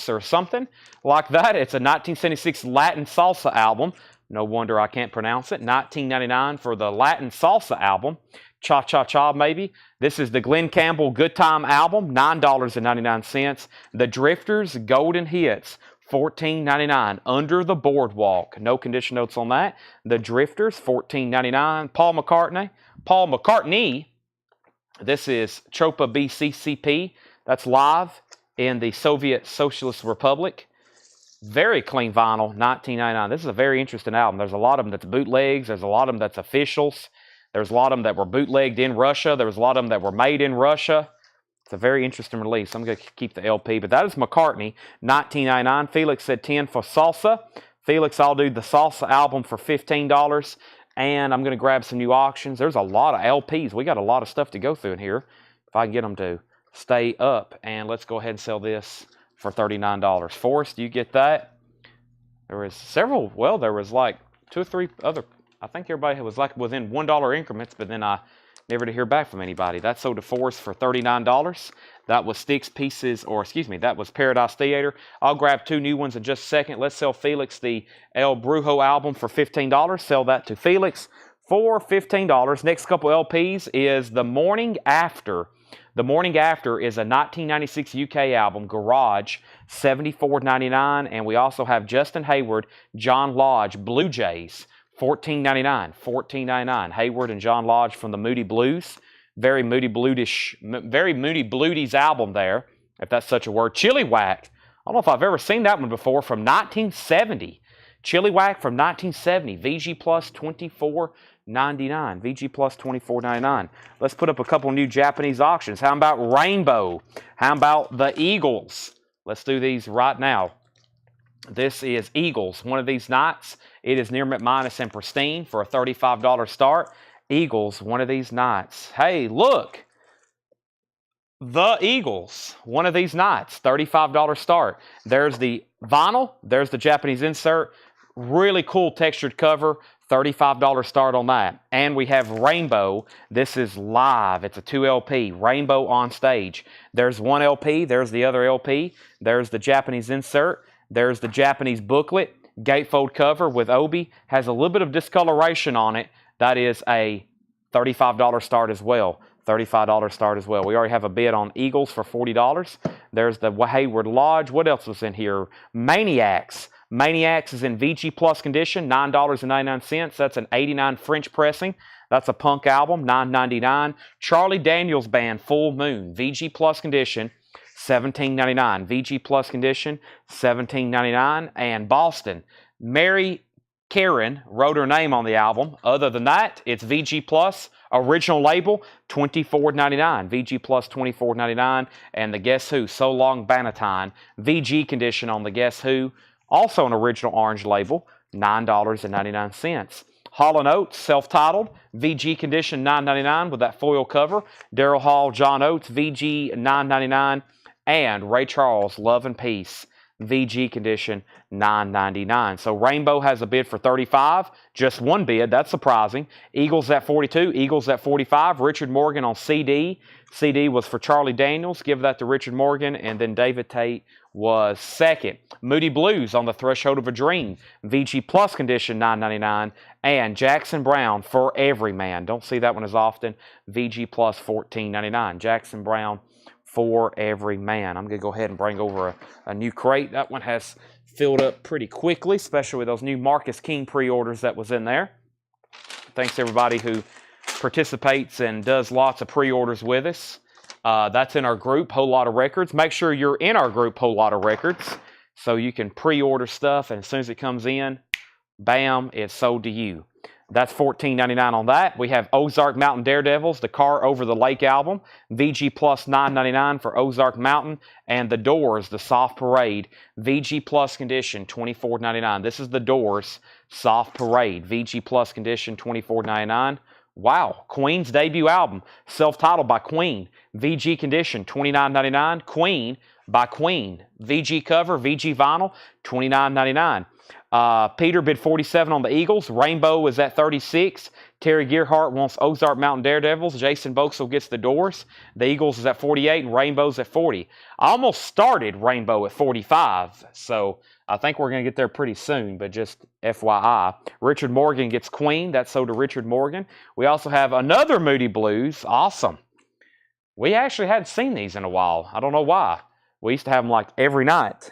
or something like that. It's a 1976 Latin salsa album. No wonder I can't pronounce it. $19.99 for the Latin salsa album. Cha Cha Cha, maybe. This is the Glenn Campbell Good Time album, $9.99. The Drifters Golden Hits, $14.99. Under the Boardwalk. No condition notes on that. The Drifters, $14.99. Paul McCartney. This is Tropa BCCP. That's live in the Soviet Socialist Republic. Very clean vinyl, $19.99. This is a very interesting album. There's a lot of them that's bootlegs. There's a lot of them that's officials. There's a lot of them that were bootlegged in Russia. There was a lot of them that were made in Russia. It's a very interesting release. I'm going to keep the LP, but that is McCartney, $19.99. Felix said 10 for salsa. Felix, I'll do the salsa album for $15, and I'm going to grab some new auctions. There's a lot of LPs. We got a lot of stuff to go through in here if I can get them to stay up, and let's go ahead and sell this for $39. Forrest, you get that? There was several, well, there was like 2 or 3 other, I think everybody was like within $1 increments, but then I never to hear back from anybody. That sold to Forrest for $39. That was Sticks Pieces, or excuse me, that was Paradise Theater. I'll grab 2 new ones in just a second. Let's sell Felix the El Brujo album for $15. Sell that to Felix for $15. Next couple LPs is The Morning After. The Morning After is a 1996 UK album, Garage, $74.99. And we also have Justin Hayward, John Lodge, Blue Jays, $14.99. $14.99. Hayward and John Lodge from the Moody Blues. Very Moody Blues album there, if that's such a word. Chili Whack. I don't know if I've ever seen that one before, from 1970. Chili Whack from 1970. VG Plus $24.99. VG Plus $24.99. Let's put up a couple new Japanese auctions. How about Rainbow? How about the Eagles? Let's do these right now. This is Eagles. One of these nights, it is near McMinus and pristine for a $35 start. Eagles, one of these nights. Hey, look. The Eagles, one of these nights, $35 start. There's the vinyl. There's the Japanese insert. Really cool textured cover. $35 start on that. And we have Rainbow. This is live. It's a 2 LP. Rainbow on stage. There's one LP. There's the other LP. There's the Japanese insert. There's the Japanese booklet. Gatefold cover with Obi. Has a little bit of discoloration on it. That is a $35 start as well. $35 start as well. We already have a bid on Eagles for $40. There's the Hayward Lodge. What else was in here? Maniacs. Maniacs is in VG Plus condition, $9.99. That's an 89 French pressing. That's a punk album, $9.99. Charlie Daniels Band, Full Moon, VG Plus condition, $17.99. VG Plus condition, $17.99. And Boston, Mary Karen wrote her name on the album. Other than that, it's VG Plus, original label, $24.99. VG Plus, $24.99. And the Guess Who, So Long Bannatyne, VG condition on the Guess Who, also an original orange label, $9.99. Hall & Oates, self-titled, VG condition, $9.99 with that foil cover. Daryl Hall, John Oates, VG, $9.99. And Ray Charles, Love and Peace, VG condition, $9.99. So Rainbow has a bid for $35. Just one bid. That's surprising. Eagles at $42. Eagles at $45. Richard Morgan on CD. CD was for Charlie Daniels. Give that to Richard Morgan. And then David Tate was second. Moody Blues on the Threshold of a Dream. VG Plus condition, $9.99. And Jackson Brown, For Every Man. Don't see that one as often. VG Plus, $14.99. Jackson Brown, For Every Man. I'm going to go ahead and bring over a new crate. That one has filled up pretty quickly, especially with those new Marcus King pre-orders that was in there. Thanks to everybody who participates and does lots of pre-orders with us. That's in our group, Whole Lot of Records. Make sure you're in our group, Whole Lot of Records, so you can pre-order stuff, and as soon as it comes in, bam, it's sold to you. That's $14.99 on that. We have Ozark Mountain Daredevils, the Car Over the Lake album. VG Plus $9.99 for Ozark Mountain. And The Doors, the Soft Parade. VG Plus condition, $24.99. This is The Doors, Soft Parade. VG Plus condition, $24.99. Wow. Queen's debut album, self-titled by Queen. VG condition, $29.99. Queen by Queen. VG cover, VG vinyl, $29.99. Peter bid $47 on the Eagles. Rainbow is at $36. Terry Gearhart wants Ozark Mountain Daredevils. Jason Vauxhall gets The Doors. The Eagles is at $48 and Rainbow's at $40. I almost started Rainbow at $45, so I think we're going to get there pretty soon, but just FYI. Richard Morgan gets Queen. That's sold to Richard Morgan. We also have another Moody Blues. Awesome. We actually hadn't seen these in a while. I don't know why. We used to have them like every night.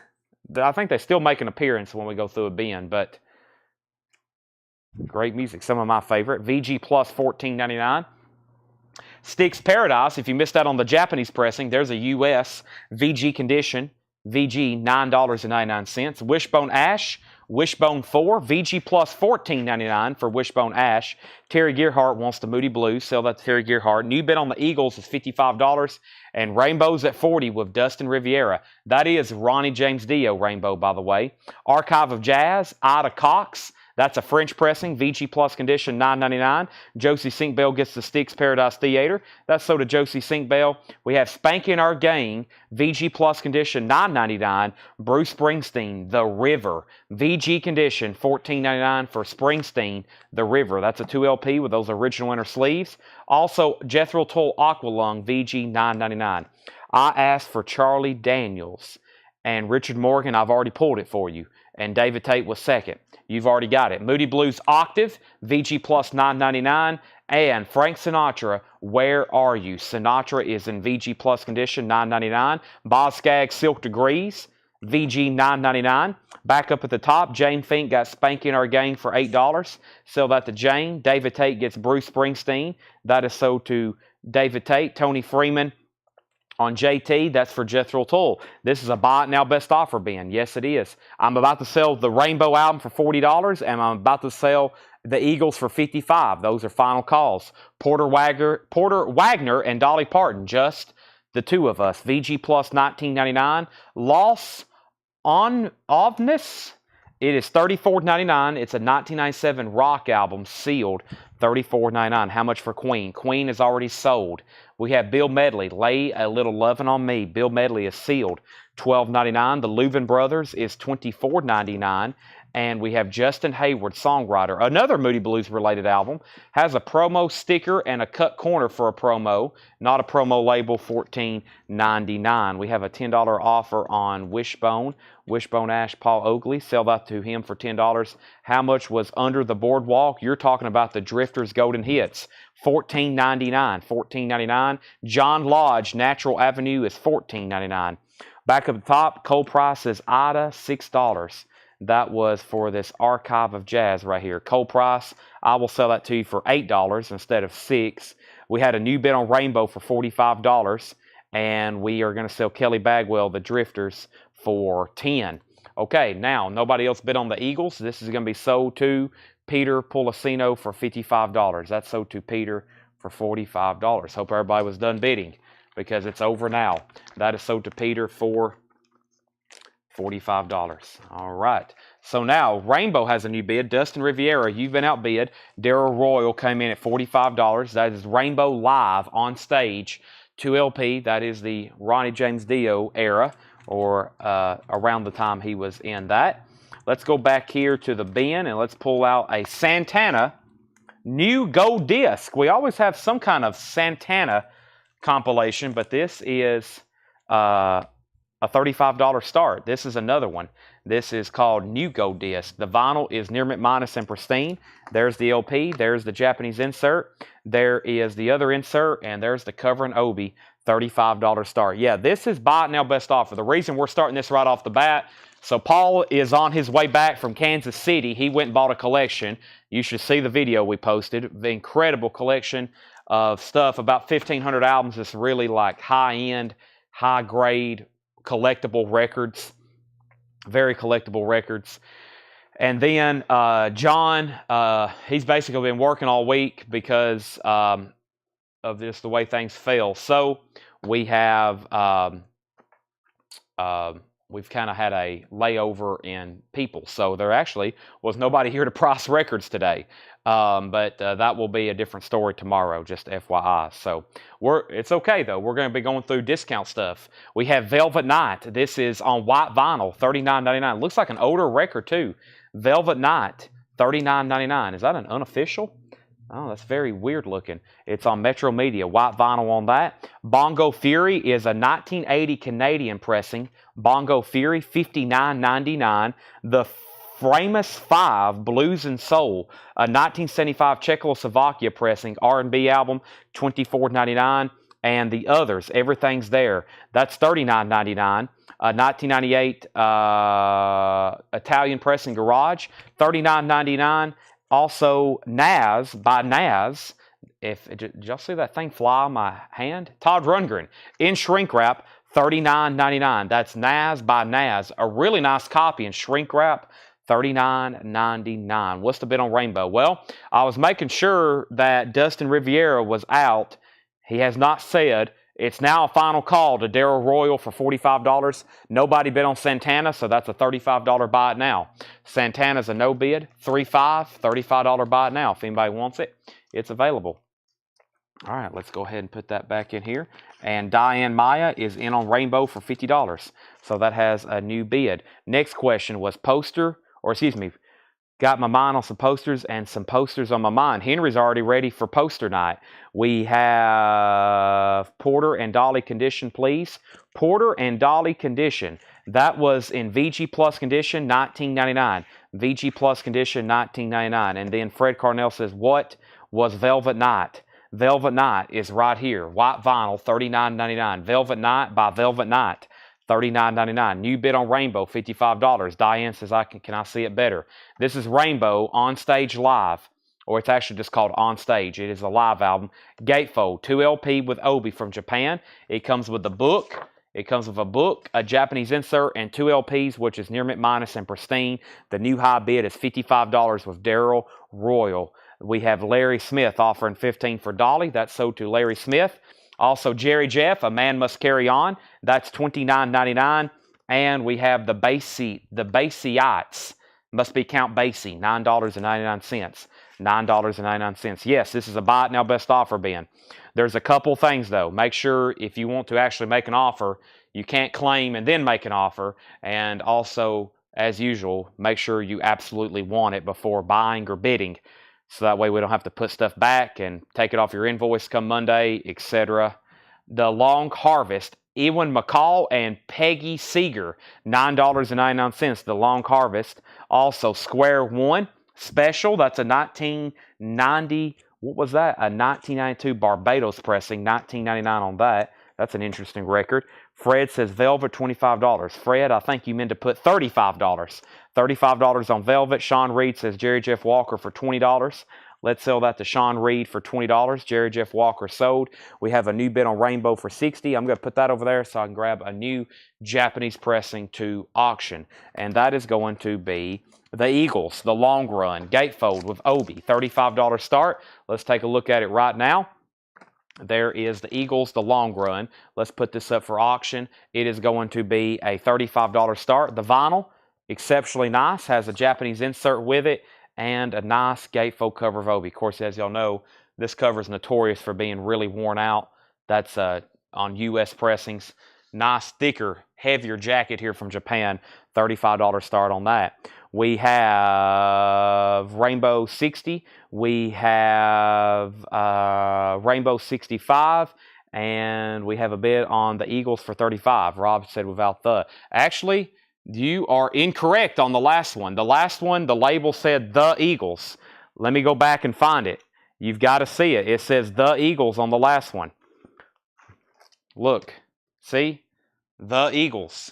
I think they still make an appearance when we go through a bin, but great music. Some of my favorite. VG Plus $14.99. Styx Paradise, if you missed out on the Japanese pressing, there's a US VG condition. VG $9.99. Wishbone Ash, Wishbone 4, VG Plus $14.99 for Wishbone Ash. Terry Gearhart wants the Moody Blues. Sell that to Terry Gearhart. New bid on the Eagles is $55. And Rainbow's at $40 with Dustin Riviera. That is Ronnie James Dio Rainbow, by the way. Archive of Jazz, Ida Cox. That's a French pressing, VG Plus condition, $9.99. Josie Sinkbell gets the Styx Paradise Theater. That's sold to Josie Sinkbell. We have Spanking Our Gang, VG Plus condition, $9.99. Bruce Springsteen, The River. VG condition, $14.99 for Springsteen, The River. That's a 2 LP with those original inner sleeves. Also, Jethro Tull Aqualung, VG, $9.99. I asked for Charlie Daniels. And Richard Morgan, I've already pulled it for you. And David Tate was second. You've already got it. Moody Blues Octave, VG Plus $9.99. And Frank Sinatra, Where Are You? Sinatra is in VG Plus condition, $9.99. Boz Skaggs Silk Degrees, VG $9.99. Back up at the top, Jane Fink got Spanking Our Gang for $8. Sell that to Jane. David Tate gets Bruce Springsteen. That is sold to David Tate. Tony Freeman on JT, that's for Jethro Tull. This is a buy it now best offer bin. Yes, it is. I'm about to sell the Rainbow album for $40, and I'm about to sell the Eagles for $55. Those are final calls. Porter Wagner and Dolly Parton, just the two of us. VG Plus $19.99. Loss on Ovness, it is $34.99. It's a 1997 rock album, sealed. $34.99. How much for Queen? Queen is already sold. We have Bill Medley, Lay a Little Lovin' on Me. Bill Medley is sealed. $12.99. The Louvin Brothers is $24.99. And we have Justin Hayward, songwriter. Another Moody Blues related album. Has a promo sticker and a cut corner for a promo. Not a promo label, $14.99. We have a $10 offer on Wishbone. Wishbone Ash, Paul Oakley. Sell that to him for $10. How much was Under the Boardwalk? You're talking about the Drifters Golden Hits. $14.99. $14.99. John Lodge, Natural Avenue is $14.99. Back up the top, Cole Price is Ida, $6. That was for this archive of jazz right here. Cole Price, I will sell that to you for $8 instead of $6. We had a new bid on Rainbow for $45, and we are going to sell Kelly Bagwell, the Drifters, for $10. Okay, now, nobody else bid on the Eagles. This is going to be sold to Peter Policino for $55. That's sold to Peter for $45. Hope everybody was done bidding because it's over now. That is sold to Peter for $45. All right. So now Rainbow has a new bid. Dustin Riviera, you've been outbid. Darryl Royal came in at $45. That is Rainbow live on stage, 2LP. That is the Ronnie James Dio era, or around the time he was in that. Let's go back here to the bin and let's pull out a Santana new gold disc. We always have some kind of Santana compilation, but this is a $35 start. This is another one. This is called New Gold Disc. The vinyl is near mint minus and pristine. There's the LP. There's the Japanese insert. There is the other insert, and there's the cover and Obi. $35 start. Yeah, this is buy it now best offer. The reason we're starting this right off the bat, so Paul is on his way back from Kansas City. He went and bought a collection. You should see the video we posted. The incredible collection of stuff, about 1,500 albums. It's really like high-end, high-grade, collectible records, very collectible records. And then John, he's basically been working all week because of just the way things fell. So we have we've kind of had a layover in people. So there actually was nobody here to price records today. But that will be a different story tomorrow, just FYI. So it's okay, though. We're going to be going through discount stuff. We have Velvet Night. This is on white vinyl, $39.99. Looks like an older record, too. Velvet Night, $39.99. Is that an unofficial? Oh, that's very weird looking. It's on Metro Media, white vinyl on that. Bongo Fury is a 1980 Canadian pressing. Bongo Fury, $59.99. The Framus 5, Blues and Soul, a 1975 Czechoslovakia pressing, R&B album, $24.99. And the others, everything's there. That's $39.99. 1998 Italian pressing Garage, $39.99. Also, Naz by Naz. Did y'all see that thing fly on my hand? Todd Rundgren in shrink wrap, $39.99. That's Naz by Naz. A really nice copy in shrink wrap, $39.99. What's the bid on Rainbow? Well, I was making sure that Dustin Riviera was out. He has not said. It's now a final call to Darryl Royal for $45. Nobody bid on Santana, so that's a $35 buy it now. Santana's a no bid, $35 buy it now. If anybody wants it, it's available. All right, let's go ahead and put that back in here. And Diane Maya is in on Rainbow for $50. So that has a new bid. Next question was got my mind on some posters and some posters on my mind. Henry's already ready for poster night. We have Porter and Dolly Condition, please. Porter and Dolly Condition. That was in VG Plus condition, $19.99. VG Plus condition, $19.99. And then Fred Carnell says, what was Velvet Night? Velvet Night is right here. White vinyl, $39.99. Velvet Night by Velvet Night, $39.99. New bid on Rainbow, $55. Diane says, can I see it better? This is Rainbow On Stage Live, or it's actually just called On Stage. It is a live album. Gatefold, 2 LP with Obi from Japan. It comes with the book. It comes with a book, a Japanese insert, and 2 LPs, which is near mint minus and pristine. The new high bid is $55 with Daryl Royal. We have Larry Smith offering $15 for Dolly. That's sold to Larry Smith. Also, Jerry Jeff, A Man Must Carry On. That's $29.99. And we have the Baseites. Must be Count Basie, $9.99. $9.99. Yes, this is a buy it now best offer bin. There's a couple things, though. Make sure if you want to actually make an offer, you can't claim and then make an offer. And also, as usual, make sure you absolutely want it before buying or bidding. So that way we don't have to put stuff back and take it off your invoice come Monday, etc. The Long Harvest, Ewan McCall and Peggy Seeger, $9.99. The Long Harvest. Also, Square One Special, that's a 1990, what was that? A 1992 Barbados pressing, $19.99 on that. That's an interesting record. Fred says Velvet, $25. Fred, I think you meant to put $35. $35 on Velvet. Sean Reed says Jerry Jeff Walker for $20. Let's sell that to Sean Reed for $20. Jerry Jeff Walker sold. We have a new bid on Rainbow for $60. I'm going to put that over there so I can grab a new Japanese pressing to auction. And that is going to be the Eagles, the Long Run, Gatefold with Obi, $35 start. Let's take a look at it right now. There is the Eagles, the Long Run. Let's put this up for auction. It is going to be a $35 start. The vinyl, exceptionally nice, has a Japanese insert with it and a nice gatefold cover of Obi. Of course, as y'all know, this cover is notorious for being really worn out. That's on U.S. pressings. Nice, thicker, heavier jacket here from Japan. $35 start on that. We have Rainbow 60. We have Rainbow 65. And we have a bid on the Eagles for $35. Rob said without the. Actually, you are incorrect on the last one. The last one, the label said the Eagles. Let me go back and find it. You've got to see it. It says the Eagles on the last one. Look. See? The Eagles.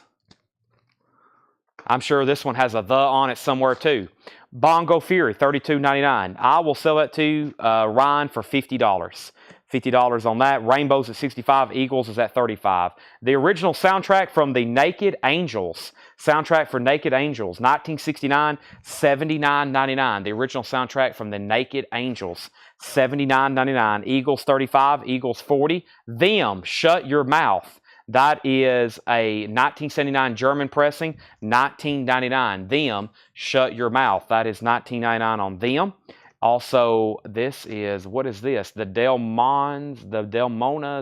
I'm sure this one has a the on it somewhere too. Bongo Fury, $32.99. I will sell it to Ryan for $50. $50 on that. Rainbows at $65. Eagles is at $35. The original soundtrack from the Naked Angels. Soundtrack for Naked Angels, 1969, $79.99. The original soundtrack from the Naked Angels, $79.99. Eagles 35. Eagles 40. Them, Shut Your Mouth. That is a 1979 German pressing, $19.99. Them, Shut Your Mouth. That is $19.99 on them. Also, this is, what is this? The Delmonas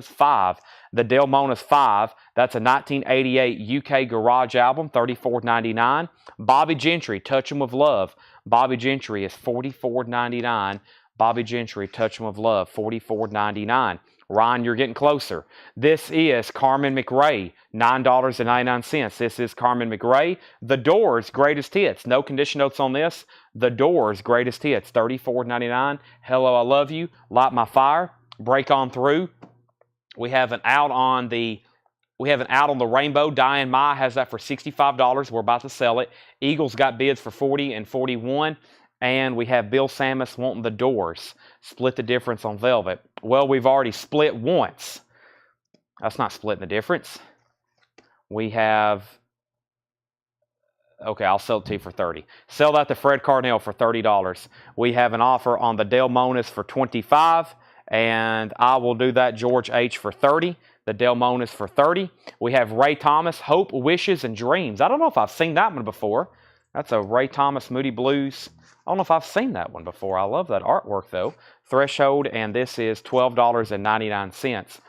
5. The Delmonas 5, that's a 1988 UK garage album, $34.99. Bobby Gentry, Touch 'Em With Love. Bobby Gentry is $44.99. Bobby Gentry, Touch 'Em With Love, $44.99. Ryan, you're getting closer. This is Carmen McRae, $9.99. This is Carmen McRae. The Doors, Greatest Hits. No condition notes on this. The Doors, Greatest Hits, $34.99. Hello, I Love You. Light My Fire. Break On Through. We have an out on the Rainbow. Diane Mai has that for $65. We're about to sell it. Eagles got bids for $40 and $41. And we have Bill Samus wanting the Doors. Split the difference on Velvet. Well, we've already split once. That's not splitting the difference. We have... Okay, I'll sell it to you for $30. Sell that to Fred Carnell for $30. We have an offer on the Delmonas for $25. And I will do that George H. for $30. The Delmonas for $30. We have Ray Thomas, Hope, Wishes, and Dreams. I don't know if I've seen that one before. That's a Ray Thomas Moody Blues. I don't know if I've seen that one before. I love that artwork, though. Threshold, and this is $12.99.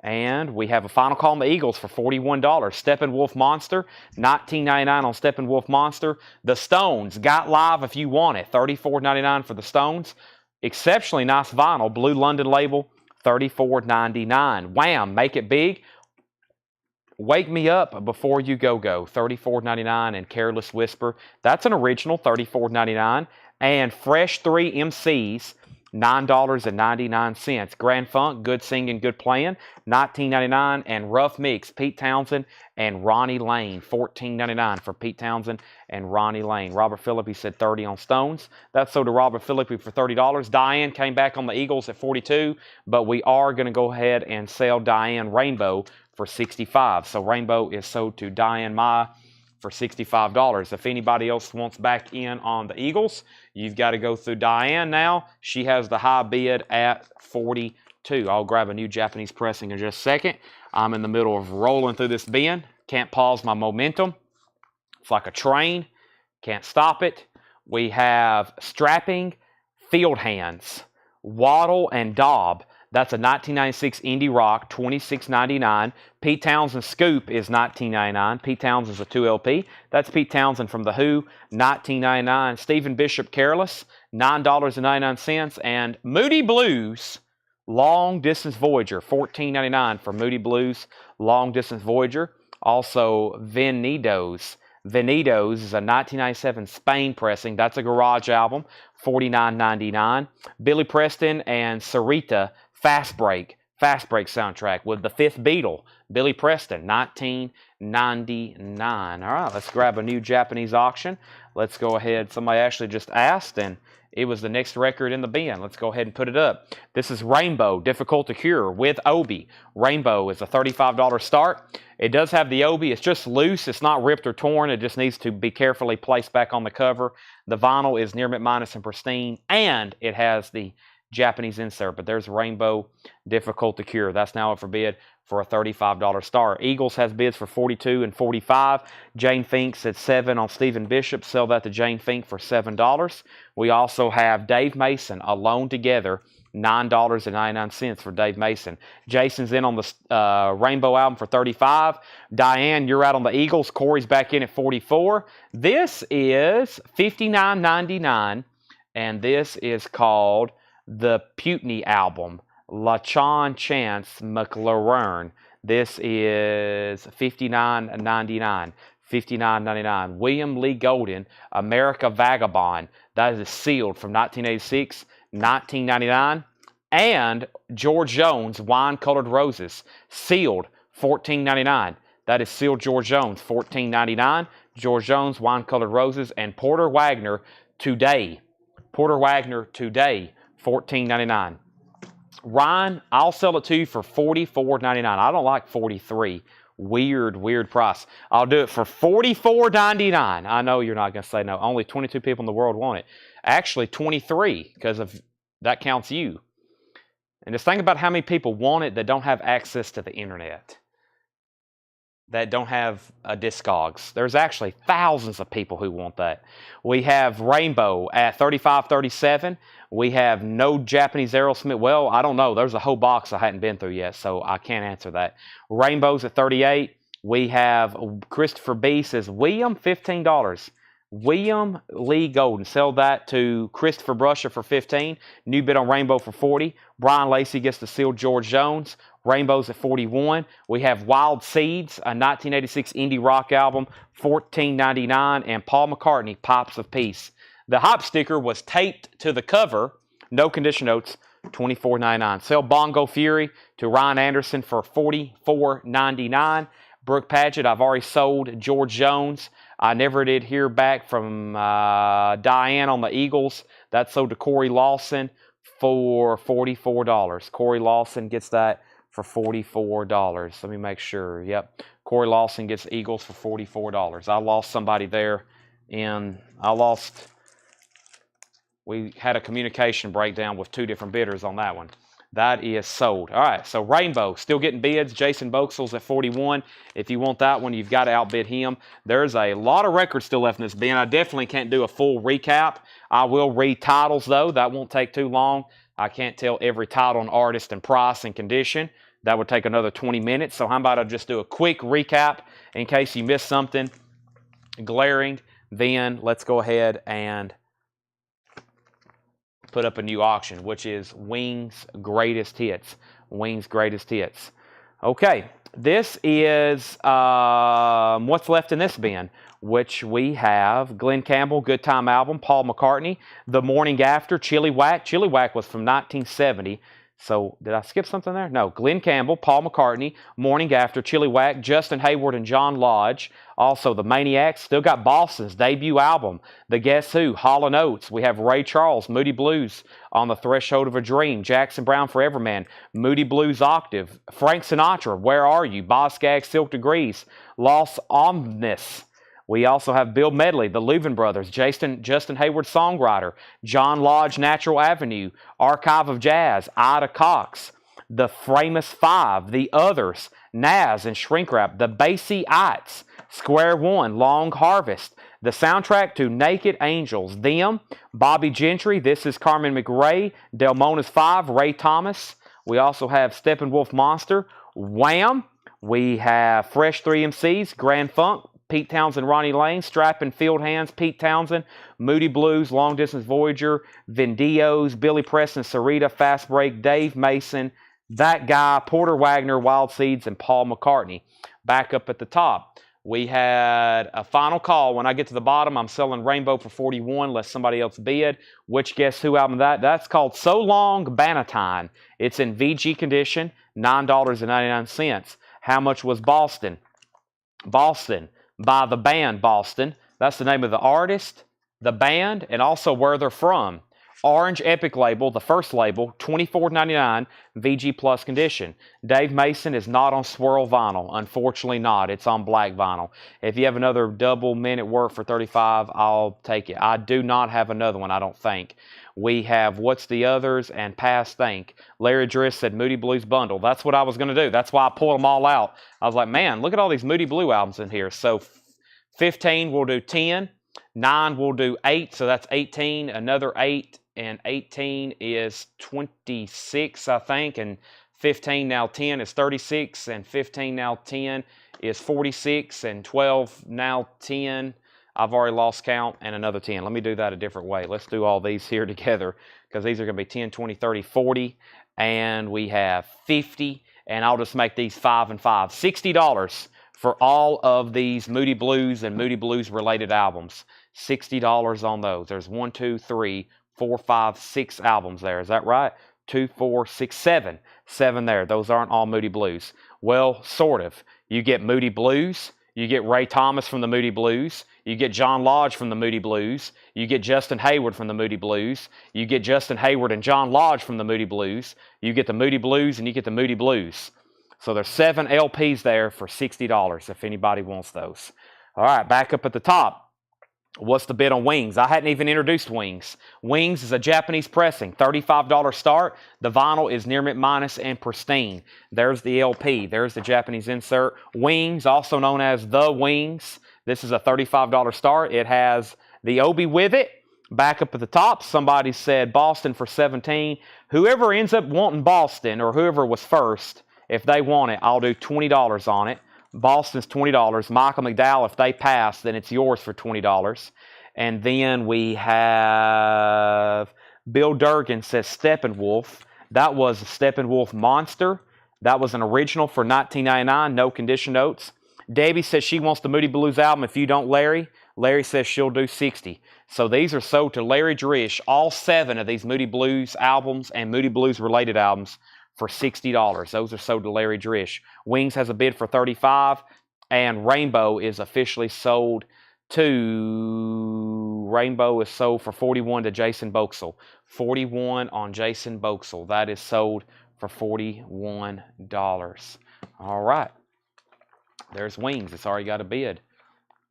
And we have a final call on the Eagles for $41. Steppenwolf Monster, $19.99 on Steppenwolf Monster. The Stones, Got Live If You Want It, $34.99 for the Stones. Exceptionally nice vinyl, Blue London label, $34.99. Wham! Make It Big. Wake Me Up Before You Go Go, $34.99, and Careless Whisper. That's an original, $34.99. And Fresh 3 MCs, $9.99. Grand Funk, Good Singing, Good Playing, $19.99. And Rough Mix, Pete Townsend and Ronnie Lane, $14.99 for Pete Townsend and Ronnie Lane. Robert Phillippe said 30 on Stones. That's sold to Robert Phillippe for $30. Diane came back on the Eagles at 42, but we are going to go ahead and sell Diane Rainbow for 65. So Rainbow is sold to Diane Maya for $65. If anybody else wants back in on the Eagles, you've got to go through Diane now. She has the high bid at 42. I'll grab a new Japanese pressing in just a second. I'm in the middle of rolling through this bin. Can't pause my momentum. It's like a train. Can't stop it. We have Strapping, Field Hands, Waddle, and Daub. That's a 1996 Indie Rock, $26.99. Pete Townsend Scoop is $19.99. Pete Townsend's a 2LP. That's Pete Townsend from The Who, $19.99. Stephen Bishop Careless, $9.99. And Moody Blues, Long Distance Voyager, $14.99 for Moody Blues, Long Distance Voyager. Also, Venidos. Venidos is a 1997 Spain pressing. That's a garage album, $49.99. Billy Preston and Sarita, Fast Break soundtrack with the Fifth Beatle, Billy Preston, $19.99. All right, let's grab a new Japanese auction. Let's go ahead. Somebody actually just asked, and it was the next record in the bin. Let's go ahead and put it up. This is Rainbow, Difficult to Cure with Obi. Rainbow is a $35 start. It does have the Obi. It's just loose. It's not ripped or torn. It just needs to be carefully placed back on the cover. The vinyl is near mint minus and pristine, and it has the Japanese insert. But there's Rainbow, Difficult to Cure. That's now up for bid for a $35 start. Eagles has bids for 42 and 45. Jane Fink's at 7 on Stephen Bishop. Sell that to Jane Fink for $7. We also have Dave Mason, Alone Together, $9.99 for Dave Mason. Jason's in on the Rainbow album for 35. Diane, you're out on the Eagles. Corey's back in at 44. This is $59.99, and this is called the Putney album, LaChan Chance McLaren. This is $59.99. $59.99. William Lee Golden, America Vagabond. That is sealed from 1986, $19.99. And George Jones, Wine Colored Roses, sealed, $14.99. That is sealed George Jones, $14.99. George Jones, Wine Colored Roses, and Porter Wagner Today. Porter Wagner Today, $14.99. Ryan, I'll sell it to you for $44.99. I don't like $43. Weird price. I'll do it for $44.99. I know you're not going to say no. Only 22 people in the world want it. Actually, 23, because of that counts you. And just think about how many people want it that don't have access to the internet, that don't have a Discogs. There's actually thousands of people who want that. We have Rainbow at $35.37. We have No Japanese Aerosmith. Well, I don't know. There's a whole box I hadn't been through yet, so I can't answer that. Rainbow's at $38. We have Christopher B. says, William, $15. William Lee Golden. Sell that to Christopher Brusher for $15. New bid on Rainbow for $40. Brian Lacey gets the sealed George Jones. Rainbow's at $41. We have Wild Seeds, a 1986 indie rock album, $14.99. And Paul McCartney, Pops of Peace. The hop sticker was taped to the cover. No condition notes, $24.99. Sell Bongo Fury to Ryan Anderson for $44.99. Brooke Padgett, I've already sold George Jones. I never did hear back from Diane on the Eagles. That sold to Corey Lawson for $44. Corey Lawson gets that for $44. Let me make sure. Yep. Corey Lawson gets Eagles for $44. I lost somebody there, and we had a communication breakdown with two different bidders on that one. That is sold. All right, so Rainbow, still getting bids. Jason Boxell's at 41. If you want that one, you've got to outbid him. There's a lot of records still left in this bin. I definitely can't do a full recap. I will read titles, though. That won't take too long. I can't tell every title and artist and price and condition. That would take another 20 minutes. So how about I just do a quick recap in case you missed something glaring. Then let's go ahead and put up a new auction, which is Wings Greatest Hits. Wings Greatest Hits. Okay, This is what's left in this bin, which we have Glenn Campbell, Good Time Album, Paul McCartney, The Morning After, Chili Whack. Chili Whack was from 1970. So did I skip something there? No. Glenn Campbell, Paul McCartney, Morning After, Chili Whack, Justin Hayward and John Lodge. Also the Maniacs. Still got Boston's debut album, The Guess Who, Hall & Oates. We have Ray Charles, Moody Blues, On the Threshold of a Dream, Jackson Browne, Forever Man, Moody Blues Octave, Frank Sinatra, Where Are You, Boz Scaggs, Silk Degrees, Los Omnis. We also have Bill Medley, the Louvin Brothers, Justin Hayward, songwriter, John Lodge, Natural Avenue, Archive of Jazz, Ida Cox, the Famous Five, The Others, Nas and Shrink Wrap, the Basie-ites, Square One, Long Harvest, the soundtrack to Naked Angels, Them, Bobby Gentry, This Is Carmen McRae, Delmona's Five, Ray Thomas. We also have Steppenwolf Monster, Wham. We have Fresh 3 MCs, Grand Funk, Pete Townsend, Ronnie Lane, Strappin' Field Hands, Pete Townsend, Moody Blues, Long Distance Voyager, Vendios, Billy Preston, Sarita, Fast Break, Dave Mason, That Guy, Porter Wagner, Wild Seeds, and Paul McCartney. Back up at the top, we had a final call. When I get to the bottom, I'm selling Rainbow for $41, let somebody else bid. Which Guess Who album that? That's called So Long Bannatyne. It's in VG condition, $9.99. How much was Boston? Boston, by the band Boston. That's the name of the artist, the band, and also where they're from. Orange Epic label, the first label, $24.99, VG Plus condition. Dave Mason is not on swirl vinyl. Unfortunately not. It's on black vinyl. If you have another double minute work for $35, I'll take it. I do not have another one, I don't think. We have What's the Others and Past Think. Larry Driss said Moody Blues Bundle. That's what I was going to do. That's why I pulled them all out. I was like, man, look at all these Moody Blue albums in here. So 15, we'll do 10. 9, we'll do 8. So that's 18. Another 8 and 18 is 26, I think. And 15 now 10 is 36. And 15 now 10 is 46. And 12 now 10. I've already lost count, and another 10. Let me do that a different way. Let's do all these here together, because these are going to be 10, 20, 30, 40, and we have 50, and I'll just make these 5 and 5. $60 for all of these Moody Blues and Moody Blues related albums. $60 on those. There's 1, 2, 3, 4, 5, 6 albums there. Is that right? 2, 4, 6, 7. 7 there. Those aren't all Moody Blues. Well, sort of. You get Moody Blues. You get Ray Thomas from the Moody Blues. You get John Lodge from the Moody Blues. You get Justin Hayward from the Moody Blues. You get Justin Hayward and John Lodge from the Moody Blues. You get the Moody Blues and you get the Moody Blues. So there's 7 LPs there for $60 if anybody wants those. All right, back up at the top. What's the bid on Wings? I hadn't even introduced Wings. Wings is a Japanese pressing, $35 start. The vinyl is near mint minus and pristine. There's the LP. There's the Japanese insert. Wings, also known as The Wings. This is a $35 start. It has the Obi with it. Back up at the top, somebody said Boston for $17. Whoever ends up wanting Boston, or whoever was first, if they want it, I'll do $20 on it. Boston's $20. Michael McDowell, if they pass, then it's yours for $20. And then we have Bill Durgan says Steppenwolf. That was a Steppenwolf Monster. That was an original for $19.99, no condition notes. Debbie says she wants the Moody Blues album. If you don't, Larry. Larry says she'll do 60. So these are sold to Larry Drish, all 7 of these Moody Blues albums and Moody Blues related albums for $60. Those are sold to Larry Drish. Wings has a bid for $35, and Rainbow is officially sold to... Rainbow is sold for $41 to Jason Boxell. $41 on Jason Boxell. That is sold for $41. All right. There's Wings. It's already got a bid.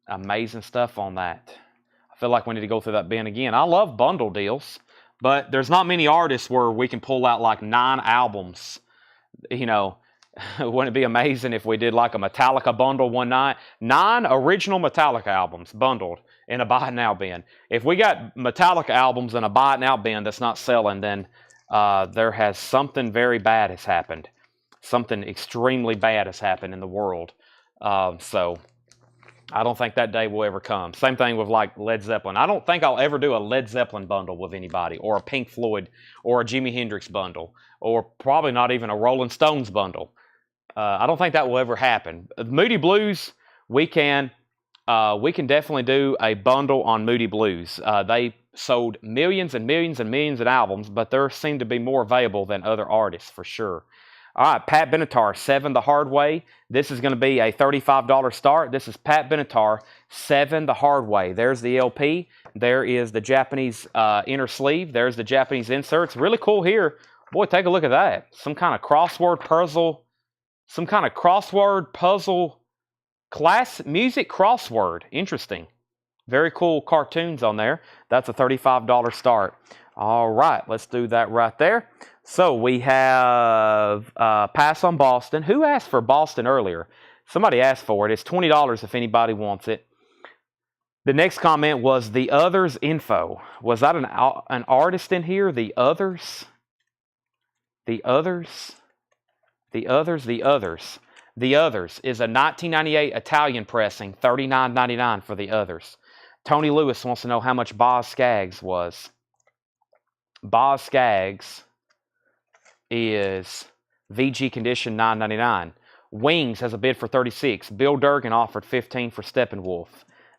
Amazing stuff on that. I feel like we need to go through that bin again. I love bundle deals, but there's not many artists where we can pull out like 9 albums. You know, wouldn't it be amazing if we did like a Metallica bundle one night? 9 original Metallica albums bundled in a buy it now bin. If we got Metallica albums in a buy it now bin that's not selling, then there has something very bad has happened. Something extremely bad has happened in the world. So I don't think that day will ever come. Same thing with like Led Zeppelin. I don't think I'll ever do a Led Zeppelin bundle with anybody, or a Pink Floyd, or a Jimi Hendrix bundle, or probably not even a Rolling Stones bundle. I don't think that will ever happen. Moody Blues, we can definitely do a bundle on Moody Blues. They sold millions and millions and millions of albums, but there seem to be more available than other artists for sure. All right, Pat Benatar, 7 the Hard Way. This is going to be a $35 start. This is Pat Benatar, 7 the Hard Way. There's the LP. There is the Japanese inner sleeve. There's the Japanese inserts. Really cool here. Boy, take a look at that. Some kind of crossword puzzle. Some kind of crossword puzzle class music crossword. Interesting. Very cool cartoons on there. That's a $35 start. All right, let's do that right there. So we have Pass on Boston. Who asked for Boston earlier? Somebody asked for it. It's $20 if anybody wants it. The next comment was The Others Info. Was that an artist in here? The Others? The Others? The Others? The Others. The Others is a 1998 Italian pressing, $39.99 for The Others. Tony Lewis wants to know how much Boz Scaggs was. Boz Scaggs is VG condition $9.99. Wings has a bid for $36. Bill Durgan offered $15 for Steppenwolf.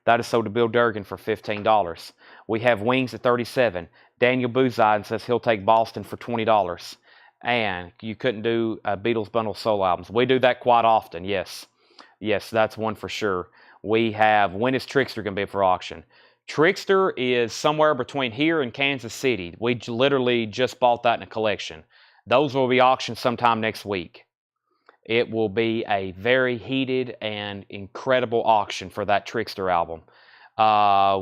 That is sold to Bill Durgan for $15. We have Wings at $37. Daniel Bouzide says he'll take Boston for $20. And you couldn't do a Beatles bundle solo albums. We do that quite often, yes. Yes, that's one for sure. We have, when is Trickster going to be for auction? Trickster is somewhere between here and Kansas City. We literally just bought that in a collection. Those will be auctioned sometime next week. It will be a very heated and incredible auction for that Trickster album.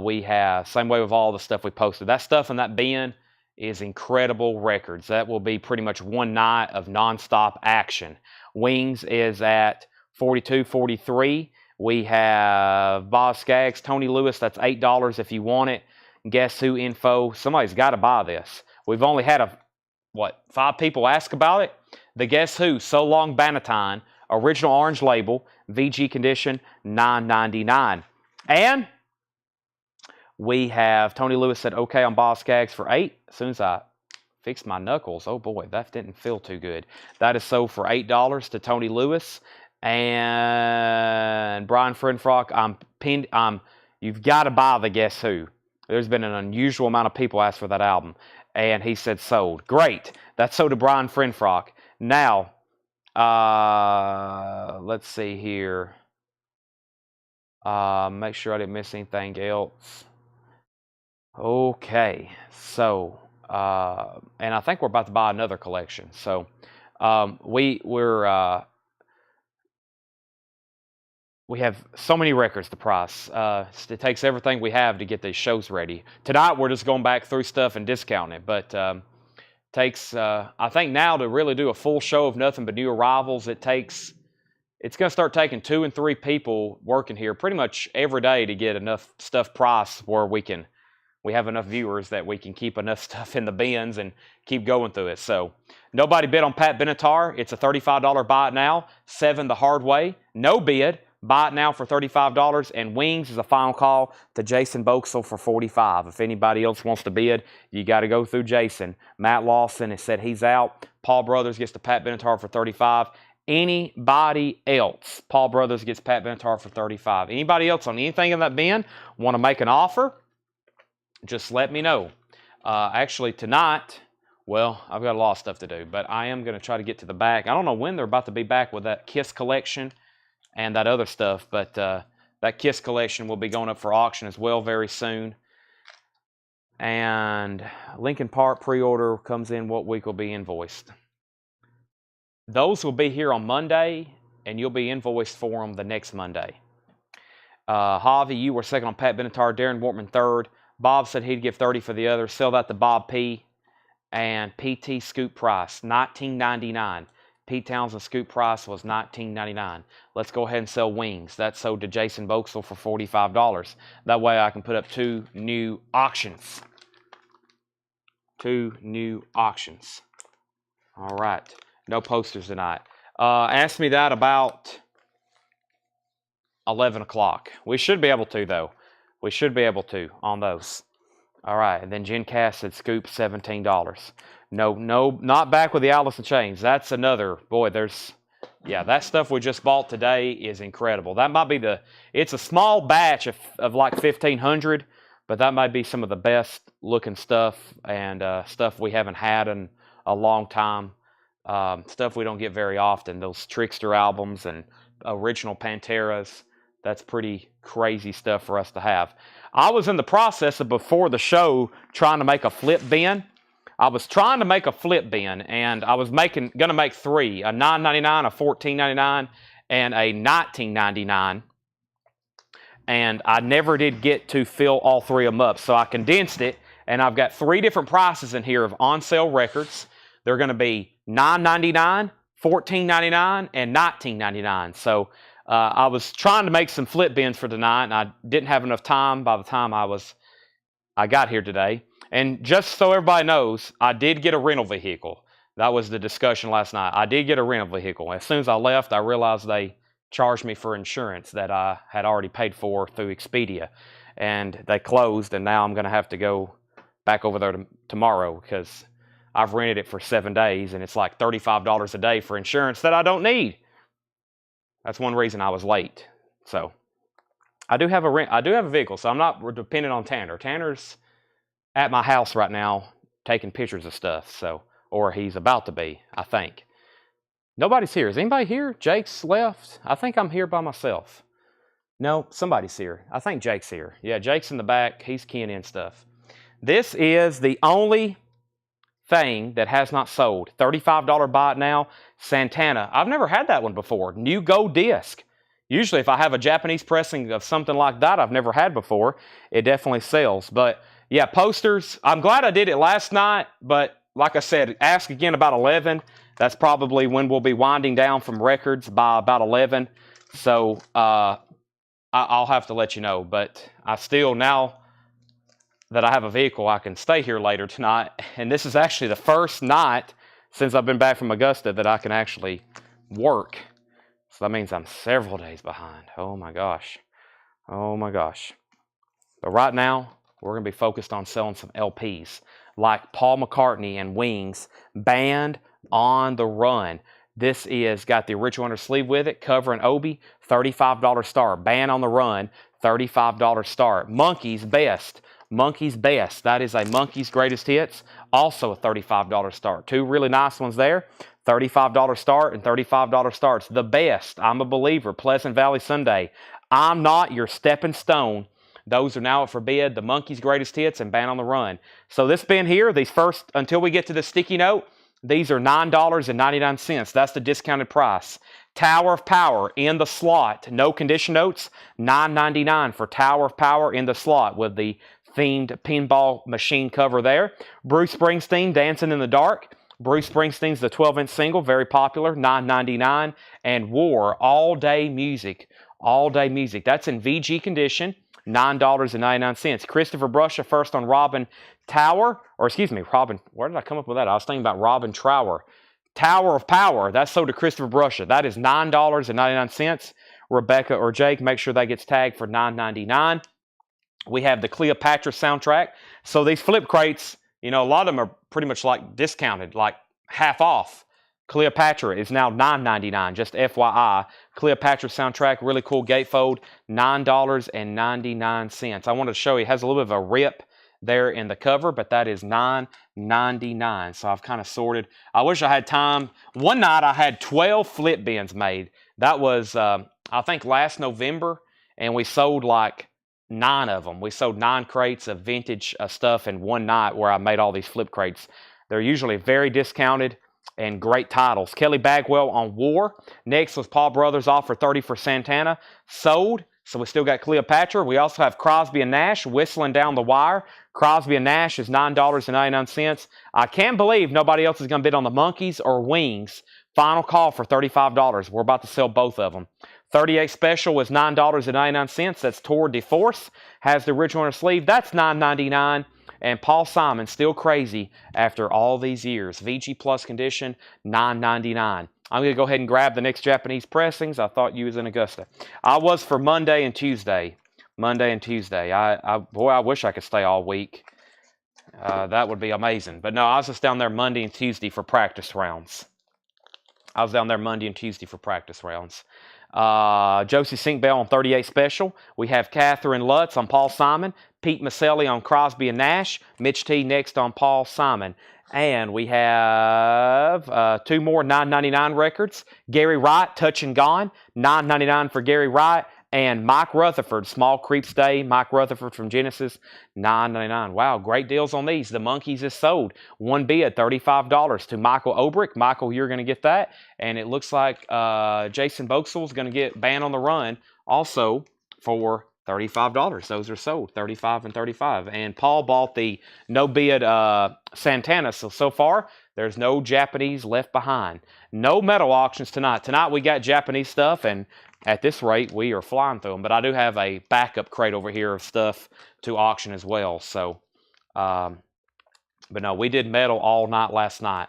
We have, same way with all the stuff we posted. That stuff in that bin is incredible records. That will be pretty much one night of nonstop action. Wings is at $42, $43. We have Boz Scaggs, Tony Lewis, that's $8 if you want it. Guess Who info. Somebody's got to buy this. We've only had 5 people ask about it. The Guess Who, So Long Bannatyne, original orange label, VG condition, $9.99. And we have Tony Lewis said okay on Boz Scaggs for $8. As soon as I fixed my knuckles, oh boy, that didn't feel too good. That is sold for $8 to Tony Lewis. And Brian Frenfrock, you've got to buy the Guess Who. There's been an unusual amount of people ask for that album. And he said sold. Great. That's sold to Brian Frenfrock. Now, let's see here. Make sure I didn't miss anything else. Okay. So, and I think we're about to buy another collection. So, we have so many records to price. It takes everything we have to get these shows ready. Tonight, we're just going back through stuff and discounting it. But takes, I think now to really do a full show of nothing but new arrivals, it's going to start taking 2 and 3 people working here pretty much every day to get enough stuff priced where we have enough viewers that we can keep enough stuff in the bins and keep going through it. So nobody bid on Pat Benatar. It's a $35 buy it now. 7 the Hard Way. No bid. Buy it now for $35, and Wings is a final call to Jason Boxell for $45. If anybody else wants to bid, you got to go through Jason. Matt Lawson has said he's out. Paul Brothers gets to Pat Benatar for $35. Anybody else? Paul Brothers gets Pat Benatar for $35. Anybody else on anything in that bin want to make an offer? Just let me know. Actually, tonight, well, I've got a lot of stuff to do, but I am going to try to get to the back. I don't know when they're about to be back with that Kiss collection and that other stuff, but that Kiss collection will be going up for auction as well very soon. And Linkin Park pre-order comes in. What week will be invoiced? Those will be here on Monday, and you'll be invoiced for them the next Monday. Javi, you were second on Pat Benatar. Darren Wortman third. Bob said he'd give $30 for the other. Sell that to Bob P. And PT Scoop price, $19.99. Pete Townsend scoop price was $19.99. Let's go ahead and sell Wings. That's sold to Jason Boxell for $45. That way I can put up 2 new auctions. 2 new auctions. All right. No posters tonight. Ask me that about 11 o'clock. We should be able to, though. We should be able to on those. All right. And then Jen Cass said scoop $17. No, not back with the Alice in Chains. That's another, boy, Yeah, that stuff we just bought today is incredible. That might be it's a small batch of like 1,500, but that might be some of the best looking stuff and stuff we haven't had in a long time. Stuff we don't get very often. Those Trickster albums and original Panteras. That's pretty crazy stuff for us to have. I was in the process of, before the show, trying to make a flip bin. I was trying to make a flip bin, and I was going to make three: a $9.99, a $14.99, and a $19.99. And I never did get to fill all three of them up, so I condensed it, and I've got three different prices in here of on-sale records. They're going to be $9.99, $14.99, and $19.99. So I was trying to make some flip bins for tonight, and I didn't have enough time by the time I got here today. And just so everybody knows, I did get a rental vehicle. That was the discussion last night. I did get a rental vehicle. As soon as I left, I realized they charged me for insurance that I had already paid for through Expedia. And they closed, and now I'm going to have to go back over there tomorrow because I've rented it for 7 days, and it's like $35 a day for insurance that I don't need. That's one reason I was late. So I do have a vehicle, so I'm not dependent on Tanner. Tanner's at my house right now taking pictures of stuff, so, or he's about to be, I think. Nobody's here. Is anybody here? Jake's left. I think I'm here by myself. No, somebody's here. I think Jake's here. Yeah, Jake's in the back. He's keying in stuff. This is the only thing that has not sold. $35 buy it now. Santana. I've never had that one before. New gold disc. Usually if I have a Japanese pressing of something like that I've never had before, it definitely sells. But yeah, posters. I'm glad I did it last night, but like I said, ask again about 11. That's probably when we'll be winding down from records by about 11. So I'll have to let you know. But I still, now that I have a vehicle, I can stay here later tonight. And this is actually the first night since I've been back from Augusta that I can actually work. So that means I'm several days behind. Oh my gosh. Oh my gosh. But right now, we're going to be focused on selling some LPs like Paul McCartney and Wings, Band on the Run. This is got the original under sleeve with it, cover and obi, $35 start. Band on the Run, $35 start. Monkey's Best. Monkey's Best. That is a Monkey's Greatest Hits, also a $35 start. Two really nice ones there. $35 start and $35 starts. The Best. I'm a Believer. Pleasant Valley Sunday. I'm Not Your Stepping Stone. Those are now up for bid. The Monkey's Greatest Hits and Band on the Run. So this bin here, these first, until we get to the sticky note, these are $9.99. That's the discounted price. Tower of Power in the slot. No condition notes. $9.99 for Tower of Power in the slot with the themed pinball machine cover there. Bruce Springsteen, Dancing in the Dark. Bruce Springsteen's the 12-inch single, very popular, $9.99. And War, All Day Music. All Day Music. That's in VG condition. $9.99. Christopher Brusha first on Robin Tower, or excuse me, Robin, where did I come up with that? I was thinking about Robin Trower. Tower of Power, that's sold to Christopher Brusha. That is $9.99. Rebecca or Jake, make sure that gets tagged for $9.99. We have the Cleopatra soundtrack. So these flip crates, you know, a lot of them are pretty much like discounted, like half off. Cleopatra is now $9.99, just FYI. Cleopatra soundtrack, really cool gatefold, $9.99. I wanted to show you, it has a little bit of a rip there in the cover, but that is $9.99. So I've kind of sorted. I wish I had time. One night I had 12 flip bins made. That was, I think, last November, and we sold like 9 of them. We sold 9 crates of vintage stuff in one night where I made all these flip crates. They're usually very discounted and great titles. Kelly Bagwell on War. Next was Paul Brothers off for $30 for Santana. Sold. So we still got Cleopatra. We also have Crosby and Nash, Whistling Down the Wire. Crosby and Nash is $9.99. I can't believe nobody else is going to bid on the Monkeys or Wings. Final call for $35. We're about to sell both of them. 38 Special was $9.99. That's Tour de Force. Has the original on her sleeve. That's $9.99. And Paul Simon, Still Crazy after all these years. VG Plus condition, $9.99. I'm going to go ahead and grab the next Japanese pressings. I thought you was in Augusta. I was for Monday and Tuesday. Monday and Tuesday. Boy, I wish I could stay all week. That would be amazing. But no, I was just down there Monday and Tuesday for practice rounds. I was down there Monday and Tuesday for practice rounds. Josie Sinkbell on 38 special. We have Catherine Lutz on Paul Simon. Pete Maselli on Crosby and Nash. Mitch T next on Paul Simon. And we have 2 more $9.99 records. Gary Wright, Touch and Gone. $9.99 for Gary Wright. And Mike Rutherford, Small Creeps Day. Mike Rutherford from Genesis, $9.99. Wow, great deals on these. The Monkeys is sold. One bid, $35 to Michael Obrick. Michael, you're going to get that. And it looks like Jason Boxel is going to get Band on the Run also for $35. Those are sold, $35 and $35. And Paul bought the no bid Santana. So far, there's no Japanese left behind. No metal auctions tonight. Tonight we got Japanese stuff, and at this rate, we are flying through them. But I do have a backup crate over here of stuff to auction as well. So, but no, we did metal all night last night.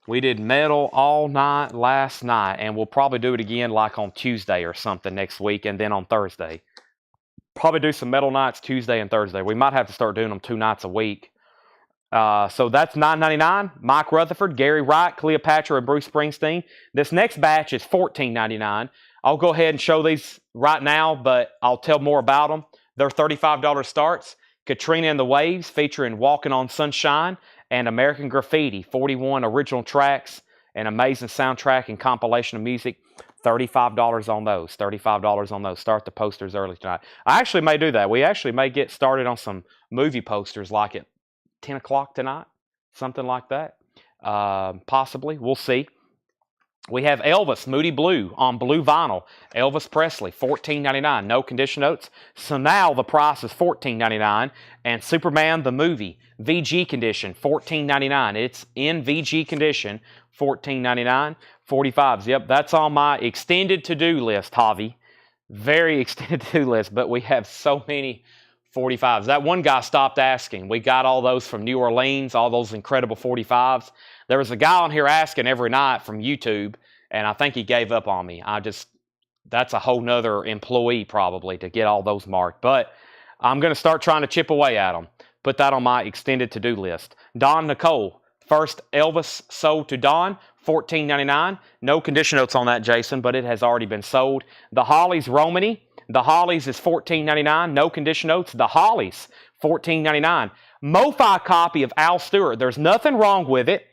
We did metal all night last night, and we'll probably do it again like on Tuesday or something next week, and then on Thursday. Probably do some metal nights Tuesday and Thursday. We might have to start doing them 2 nights a week. So that's $9.99. Mike Rutherford, Gary Wright, Cleopatra, and Bruce Springsteen. This next batch is $14.99. I'll go ahead and show these right now, but I'll tell more about them. They're $35 starts. Katrina and the Waves featuring Walking on Sunshine and American Graffiti, 41 original tracks, an amazing soundtrack and compilation of music. $35 on those. $35 on those. Start the posters early tonight. I actually may do that. We actually may get started on some movie posters like at 10 o'clock tonight, something like that. Possibly. We'll see. We have Elvis, Moody Blue on blue vinyl. Elvis Presley, $14.99. No condition notes. So now the price is $14.99. And Superman the movie, VG condition, $14.99. It's in VG condition, $14.99. 45s. Yep, that's on my extended to-do list, Javi. Very extended to-do list, but we have so many 45s. That one guy stopped asking. We got all those from New Orleans, all those incredible 45s. There was a guy on here asking every night from YouTube, and I think he gave up on me. That's a whole nother employee probably to get all those marked. But I'm going to start trying to chip away at them. Put that on my extended to-do list. Don Nicole, first Elvis sold to Don, $14.99. No condition notes on that, Jason, but it has already been sold. The Hollies Romany. The Hollies is $14.99. No condition notes. The Hollies, $14.99. MoFi copy of Al Stewart. There's nothing wrong with it.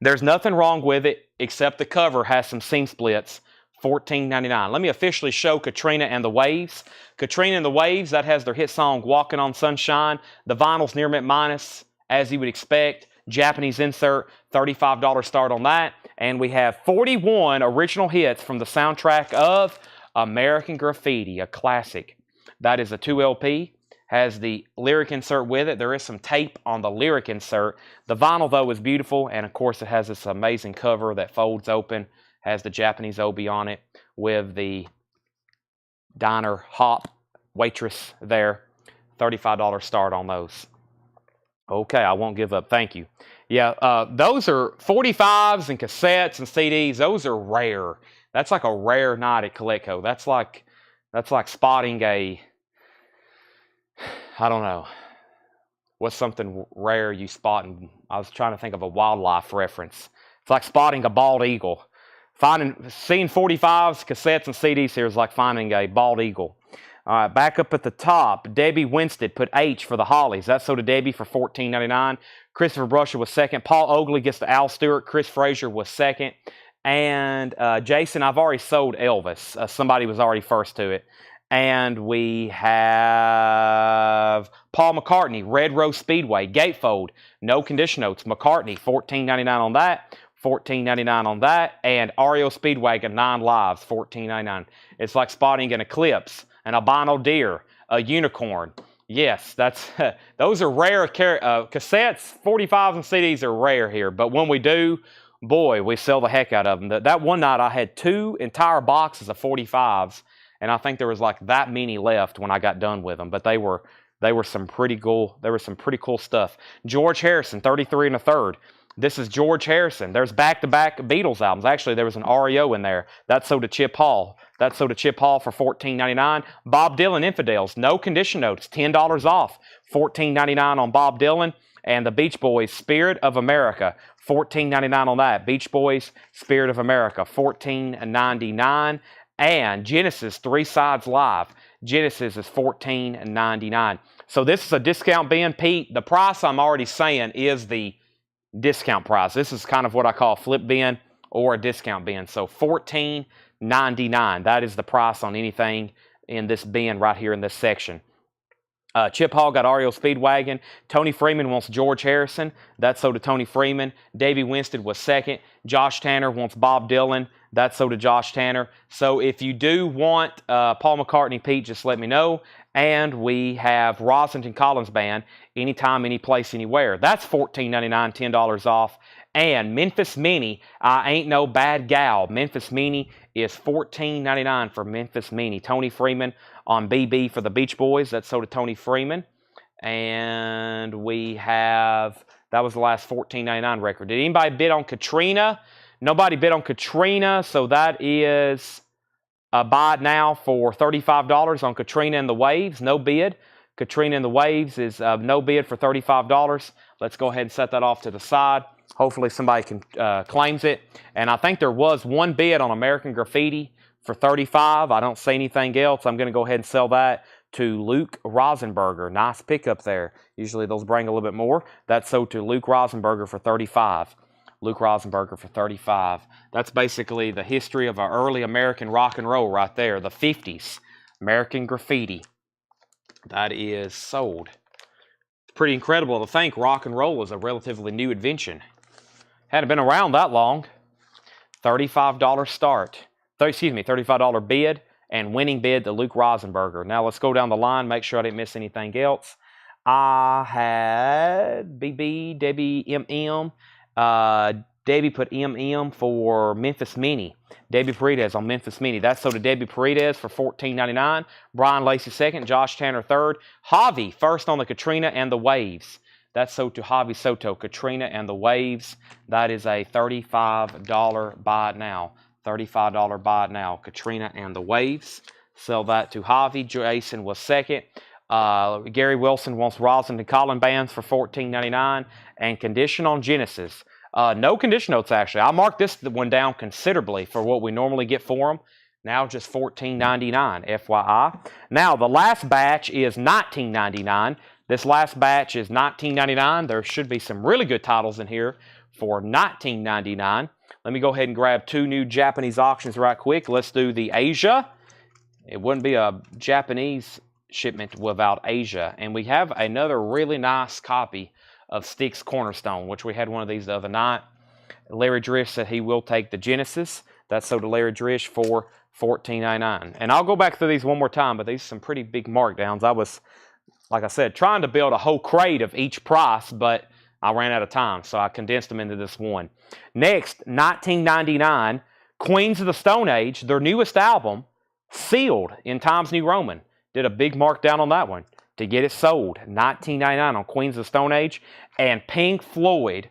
There's nothing wrong with it except the cover has some seam splits. $14.99. Let me officially show Katrina and the Waves. Katrina and the Waves, that has their hit song Walking on Sunshine. The vinyl's near mint minus, as you would expect. Japanese insert, $35 start on that. And we have 41 original hits from the soundtrack of American Graffiti, a classic. That is a 2 LP. Has the lyric insert with it. There is some tape on the lyric insert. The vinyl, though, is beautiful. And, of course, it has this amazing cover that folds open. Has the Japanese obi on it with the diner hop waitress there. $35 start on those. Okay, I won't give up. Thank you. Yeah, those are 45s and cassettes and CDs. Those are rare. That's like a rare night at Coleco. That's like spotting a, I don't know, what's something rare you spot? I was trying to think of a wildlife reference. It's like spotting a bald eagle. Seeing 45s, cassettes, and CDs here is like finding a bald eagle. All right, back up at the top, Debbie Winstead put H for the Hollies. That's so to Debbie for $14.99. Christopher Brusher was second. Paul Oakley gets the Al Stewart. Chris Frazier was second. And Jason, I've already sold Elvis. Somebody was already first to it. And we have Paul McCartney, Red Rose Speedway, Gatefold, no condition notes. McCartney, $14.99 on that. $14.99 on that. And REO Speedwagon, 9 lives, $14.99. It's like spotting an eclipse, an albino deer, a unicorn. Yes, that's those are rare cassettes. 45s and CDs are rare here, but when we do, boy, we sell the heck out of them. That one night I had 2 entire boxes of 45s, and I think there was like that many left when I got done with them. But they were some pretty cool. There was some pretty cool stuff. George Harrison, 33 1/3. This is George Harrison. There's back-to-back Beatles albums. Actually, there was an REO in there. That's sold to Chip Hall. That's sold to Chip Hall for $14.99. Bob Dylan Infidels, no condition notes, $10 off. $14.99 on Bob Dylan. and the Beach Boys, Spirit of America, $14.99 on that. Beach Boys, Spirit of America, $14.99. And Genesis, 3 Sides Live. Genesis is $14.99. So this is a discount bin. Pete, the price I'm already saying is the discount price. This is kind of what I call a flip bin or a discount bin. So $14.99. That is the price on anything in this bin right here in this section. Chip Hall got REO Speedwagon. Tony Freeman wants George Harrison. That's so to Tony Freeman. Davey Winstead was second. Josh Tanner wants Bob Dylan. That's so to Josh Tanner. So if you do want Paul McCartney, Pete, just let me know. And we have Roslington Collins Band, Anytime, Anyplace, Anywhere. That's $14.99, $10 off. And Memphis Minnie, I Ain't No Bad Gal. Memphis Minnie is $14.99 for Memphis Minnie. Tony Freeman on BB for the Beach Boys. That's so to Tony Freeman. And we have, that was the last $14.99 record. Did anybody bid on Katrina? Nobody bid on Katrina, so that is a buy now for $35 on Katrina and the Waves. No bid. Katrina and the Waves is no bid for $35. Let's go ahead and set that off to the side. Hopefully somebody can claims it. And I think there was one bid on American Graffiti for $35. I don't see anything else. I'm going to go ahead and sell that to Luke Rosenberger. Nice pickup there. Usually those bring a little bit more. That's sold to Luke Rosenberger for $35. Luke Rosenberger for $35. That's basically the history of our early American rock and roll right there. The 50s. American Graffiti. That is sold. It's pretty incredible to think rock and roll was a relatively new invention. Hadn't been around that long. $35 start. $35 bid and winning bid to Luke Rosenberger. Now let's go down the line, make sure I didn't miss anything else. I had BB, Debbie, MM. Debbie put MM for Memphis Minnie. Debbie Paredes on Memphis Minnie. That's so to Debbie Paredes for $14.99. Brian Lacey second. Josh Tanner third. Javi first on the Katrina and the Waves. That's so to Javi Soto. Katrina and the Waves. That is a $35 buy it now. $35 buy it now. Katrina and the Waves. Sell that to Javi. Jason was second. Gary Wilson wants Roslington Collins Bands for $14.99. And condition on Genesis. No condition notes, actually. I marked this one down considerably for what we normally get for them. Now just $14.99, FYI. Now, the last batch is $19.99. This last batch is $19.99. There should be some really good titles in here for $19.99. Let me go ahead and grab 2 new Japanese auctions right quick. Let's do the Asia. It wouldn't be a Japanese shipment without Asia. And we have another really nice copy of Styx Cornerstone, which we had one of these the other night. Larry Drish said he will take the Genesis. That's sold to Larry Drish for $14.99. And I'll go back through these one more time, but these are some pretty big markdowns. I was, like I said, trying to build a whole crate of each price, but I ran out of time, so I condensed them into this one. Next, $19.99, Queens of the Stone Age, their newest album, Sealed in Times New Roman. Did a big markdown on that one to get it sold. $19.99 on Queens of the Stone Age. And Pink Floyd,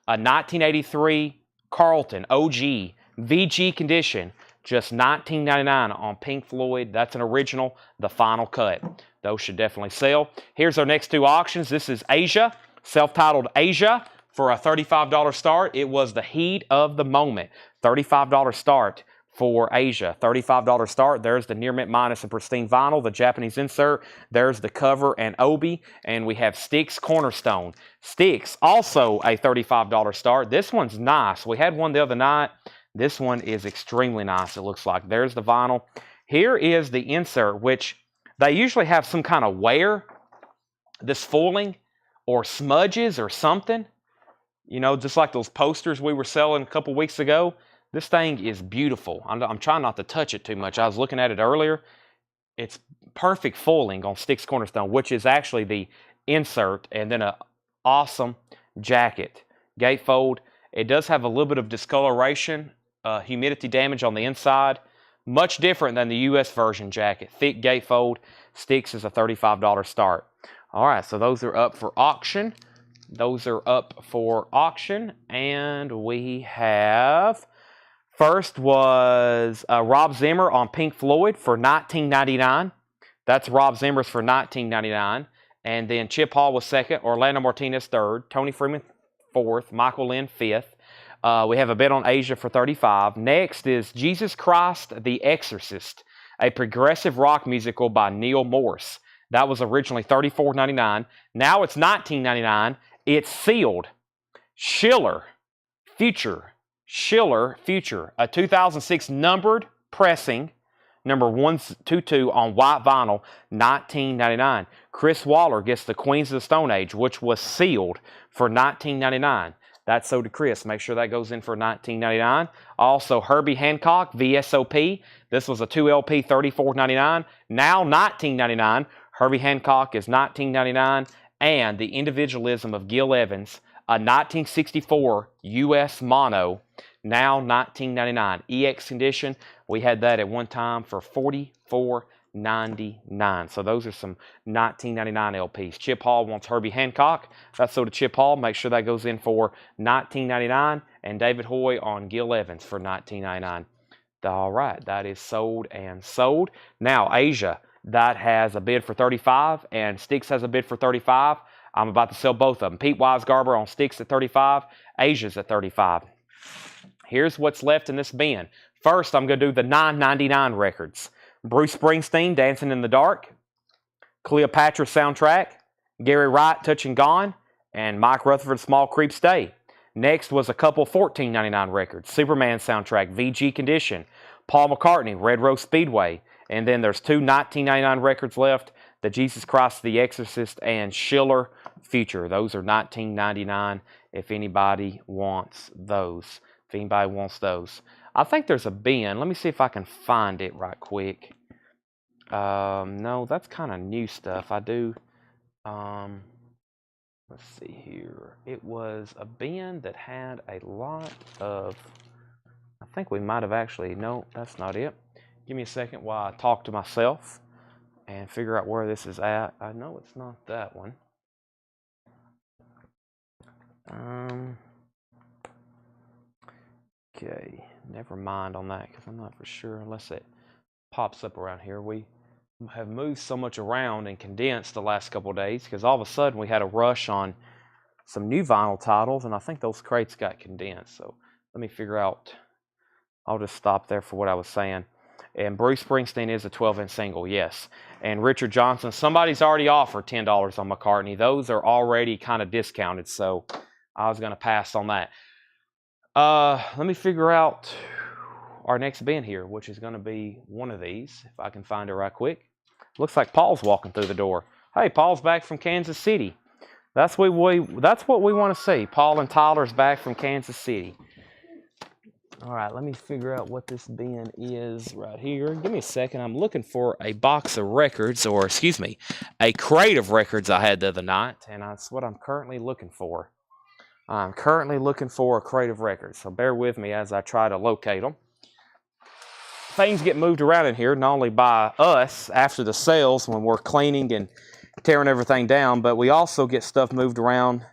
a 1983 Carlton OG VG condition, just $19.99 on Pink Floyd. That's an original, the final cut. Those should definitely sell. Here's our next 2 auctions. This is Asia, self-titled Asia for a $35 start. It was the heat of the moment. $35 start for Asia. $35 start. There's the near mint minus and pristine vinyl, the Japanese insert. There's the cover and obi. And we have Styx Cornerstone. Styx, also a $35 start. This one's nice. We had one the other night. This one is extremely nice, it looks like. There's the vinyl. Here is the insert, which they usually have some kind of wear, this foiling, or smudges or something. You know, just like those posters we were selling a couple weeks ago. This thing is beautiful. I'm trying not to touch it too much. I was looking at it earlier. It's perfect foiling on Styx Cornerstone, which is actually the insert, and then an awesome jacket. Gatefold. It does have a little bit of discoloration, humidity damage on the inside. Much different than the US version jacket. Thick gatefold. Styx is a $35 start. All right, so those are up for auction. Those are up for auction. And we have... First was Rob Zimmer on Pink Floyd for $19.99. That's Rob Zimmer's for $19.99. And then Chip Hall was second, Orlando Martinez third, Tony Freeman fourth, Michael Lynn fifth. We have a bid on Asia for 35. Next is Jesus Christ the Exorcist, a progressive rock musical by Neil Morse. That was originally $34.99. Now it's $19.99. It's sealed. Schiller Future, a 2006 numbered pressing, number 122 on white vinyl, $19.99. Chris Waller gets the Queens of the Stone Age, which was sealed for $19.99. That's sold to Chris. Make sure that goes in for $19.99. Also, Herbie Hancock, VSOP. This was a 2LP, $34.99. Now $19.99. Herbie Hancock is $19.99. And The Individualism of Gil Evans, a 1964 US mono, now $19.99. EX condition, we had that at one time for $44.99. So those are some $19.99 LPs. Chip Hall wants Herbie Hancock. That's sold to Chip Hall. Make sure that goes in for $19.99. And David Hoy on Gil Evans for $19.99. All right, that is sold and sold. Now, Asia, that has a bid for $35, and Styx has a bid for $35. I'm about to sell both of them. Pete Weisgarber on Styx at $35, Asia's at $35. Here's what's left in this bin. First, I'm going to do the $9.99 records. Bruce Springsteen, Dancing in the Dark, Cleopatra soundtrack, Gary Wright, Touching Gone, and Mike Rutherford, Small Creeps Day. Next was a couple $14.99 records. Superman soundtrack, VG Condition, Paul McCartney, Red Rose Speedway. And then there's two $19.99 records left, the Jesus Christ the Exorcist and Schiller Future. Those are $19.99 if anybody wants those. If anybody wants those. I think there's a bin. Let me see if I can find it right quick. No, that's kind of new stuff. I do. Let's see here. It was a bin that had a lot of, I think we might have actually, no, that's not it. Give me a second while I talk to myself and figure out where this is at. I know it's not that one. Okay, never mind on that because I'm not for sure unless it pops up around here. We have moved so much around and condensed the last couple of days because all of a sudden we had a rush on some new vinyl titles, and I think those crates got condensed. So let me figure out. I'll just stop there for what I was saying. And Bruce Springsteen is a 12-inch single, yes. And Richard Johnson, somebody's already offered $10 on McCartney. Those are already kind of discounted, so I was going to pass on that. Let me figure out our next bin here, which is going to be one of these, if I can find it right quick. Looks like Paul's walking through the door. Hey, Paul's back from Kansas City. That's what we want to see. Paul and Tyler's back from Kansas City. All right, let me figure out what this bin is right here. Give me a second. I'm looking for a box of records, or excuse me, a crate of records I had the other night, and that's what I'm currently looking for. I'm currently looking for a crate of records, so bear with me as I try to locate them. Things get moved around in here, not only by us after the sales when we're cleaning and tearing everything down, but we also get stuff moved around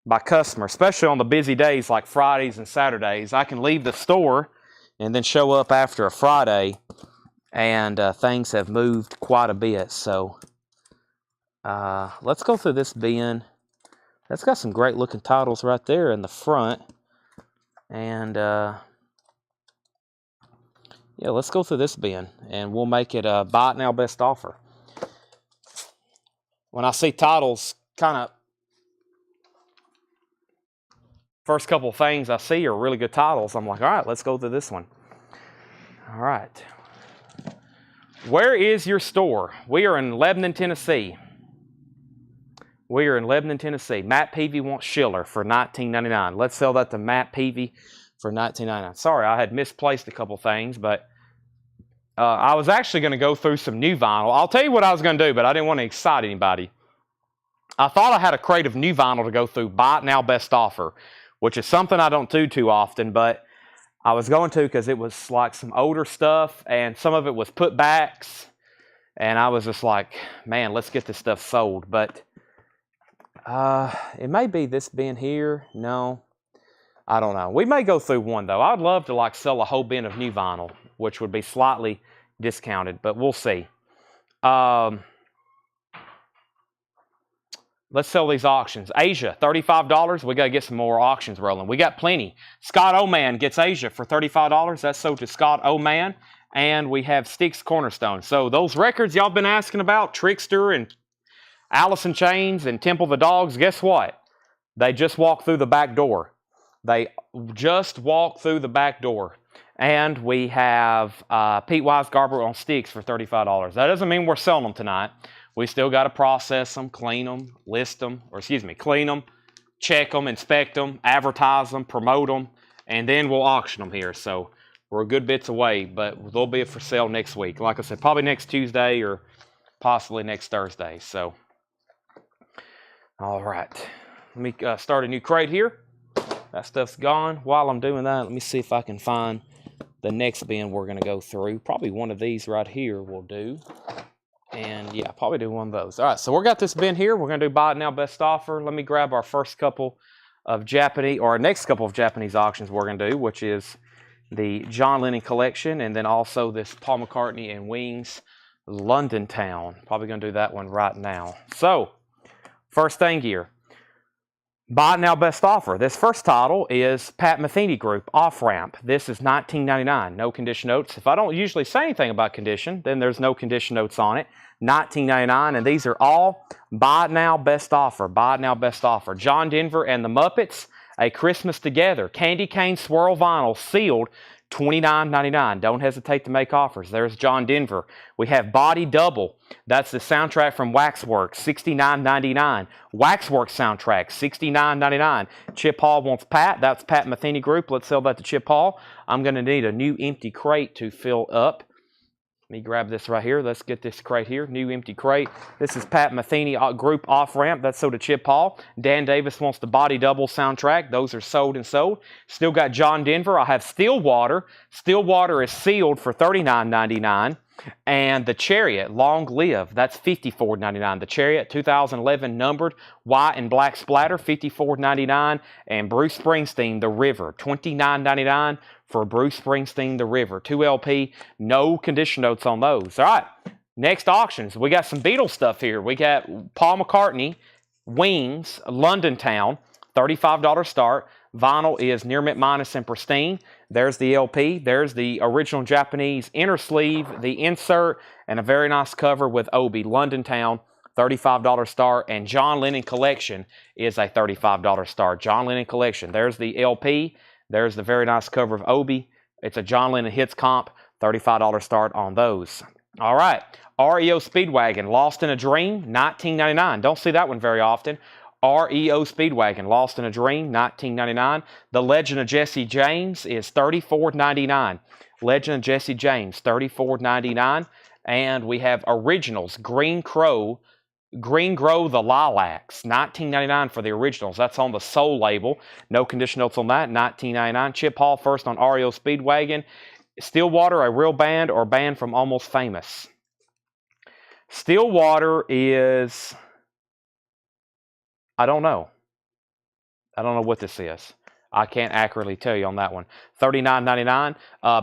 by customers, especially on the busy days like Fridays and Saturdays. I can leave the store and then show up after a Friday, and things have moved quite a bit. So let's go through this bin. That's got some great looking titles right there in the front. And yeah, let's go through this bin, and we'll make it a buy it now best offer. When I see titles, kind of first couple of things I see are really good titles, I'm like, all right, let's go through this one. All right. Where is your store? We are in Lebanon, Tennessee. We are in Lebanon, Tennessee. Matt Peavy wants Schiller for $19.99. Let's sell that to Matt Peavy for $19.99. Sorry, I had misplaced a couple things, but I was actually going to go through some new vinyl. I'll tell you what I was going to do, but I didn't want to excite anybody. I thought I had a crate of new vinyl to go through, buy it now best offer, which is something I don't do too often, but I was going to because it was like some older stuff, and some of it was putbacks, and I was just like, man, let's get this stuff sold. But it may be this bin here. No, I don't know. We may go through one, though. I'd love to like sell a whole bin of new vinyl, which would be slightly discounted, but we'll see. let's sell these auctions. Asia, $35. We got to get some more auctions rolling. We got plenty. Scott Oman gets Asia for $35. That's sold to Scott Oman. And we have Sticks Cornerstone. So those records y'all been asking about, Trickster and Allison Chains and Temple the Dogs, guess what? They just walked through the back door. They just walked through the back door. And we have Pete Weisgarber on Sticks for $35. That doesn't mean we're selling them tonight. We still got to process them, clean them, list them, or excuse me, clean them, check them, inspect them, advertise them, promote them, and then we'll auction them here. So we're a good bits away, but they'll be for sale next week. Like I said, probably next Tuesday or possibly next Thursday. So, all right. Let me start a new crate here. That stuff's gone. While I'm doing that, let me see if I can find the next bin we're going to go through. Probably one of these right here will do. And yeah, probably do one of those. All right, so we got this bin here. We're going to do buy it now, best offer. Let me grab our first couple of Japanese, or our next couple of Japanese auctions we're going to do, which is the John Lennon collection, and then also this Paul McCartney and Wings London Town. Probably going to do that one right now. So, first thing here. Buy it now, best offer. This first title is Pat Metheny Group, Off Ramp. This is $19.99. No condition notes. If I don't usually say anything about condition, then there's no condition notes on it. $19.99, and these are all buy it now, best offer. Buy it now, best offer. John Denver and the Muppets, A Christmas Together. Candy cane swirl vinyl, sealed, $29.99. Don't hesitate to make offers. There's John Denver. We have Body Double. That's the soundtrack from Waxworks, $69.99. Waxworks soundtrack, $69.99. Chip Hall wants Pat. That's Pat Metheny Group. Let's sell that to Chip Hall. I'm going to need a new empty crate to fill up. Let me grab this right here. Let's get this crate here. New empty crate. This is Pat Metheny Group Off Ramp. That's sold to Chip Hall. Dan Davis wants the Body Double soundtrack. Those are sold and sold. Still got John Denver. I have Stillwater. Stillwater is sealed for $39.99. And the Chariot, Long Live, that's $54.99. The Chariot, 2011 numbered, white and black splatter, $54.99. And Bruce Springsteen, The River, $29.99 for Bruce Springsteen, The River. 2 LP, no condition notes on those. All right, next auctions. We got some Beatles stuff here. We got Paul McCartney, Wings, London Town, $35 start. Vinyl is near mint minus and pristine. There's the LP. There's the original Japanese inner sleeve, the insert, and a very nice cover with Obi. London Town, $35 start. And John Lennon Collection is a $35 start. John Lennon Collection. There's the LP. There's the very nice cover of Obi. It's a John Lennon Hits comp. $35 start on those. All right. REO Speedwagon, Lost in a Dream, $19.99. Don't see that one very often. REO Speedwagon, Lost in a Dream, $19.99. The Legend of Jesse James is $34.99. Legend of Jesse James, $34.99. And we have Originals, Green Grow the Lilacs, $19.99 for the originals. That's on the Soul label. No condition notes on that, $19.99. Chip Hall first on REO Speedwagon. Stillwater, a real band or band from Almost Famous. Stillwater is... I don't know. I don't know what this is. I can't accurately tell you on that one. $39.99.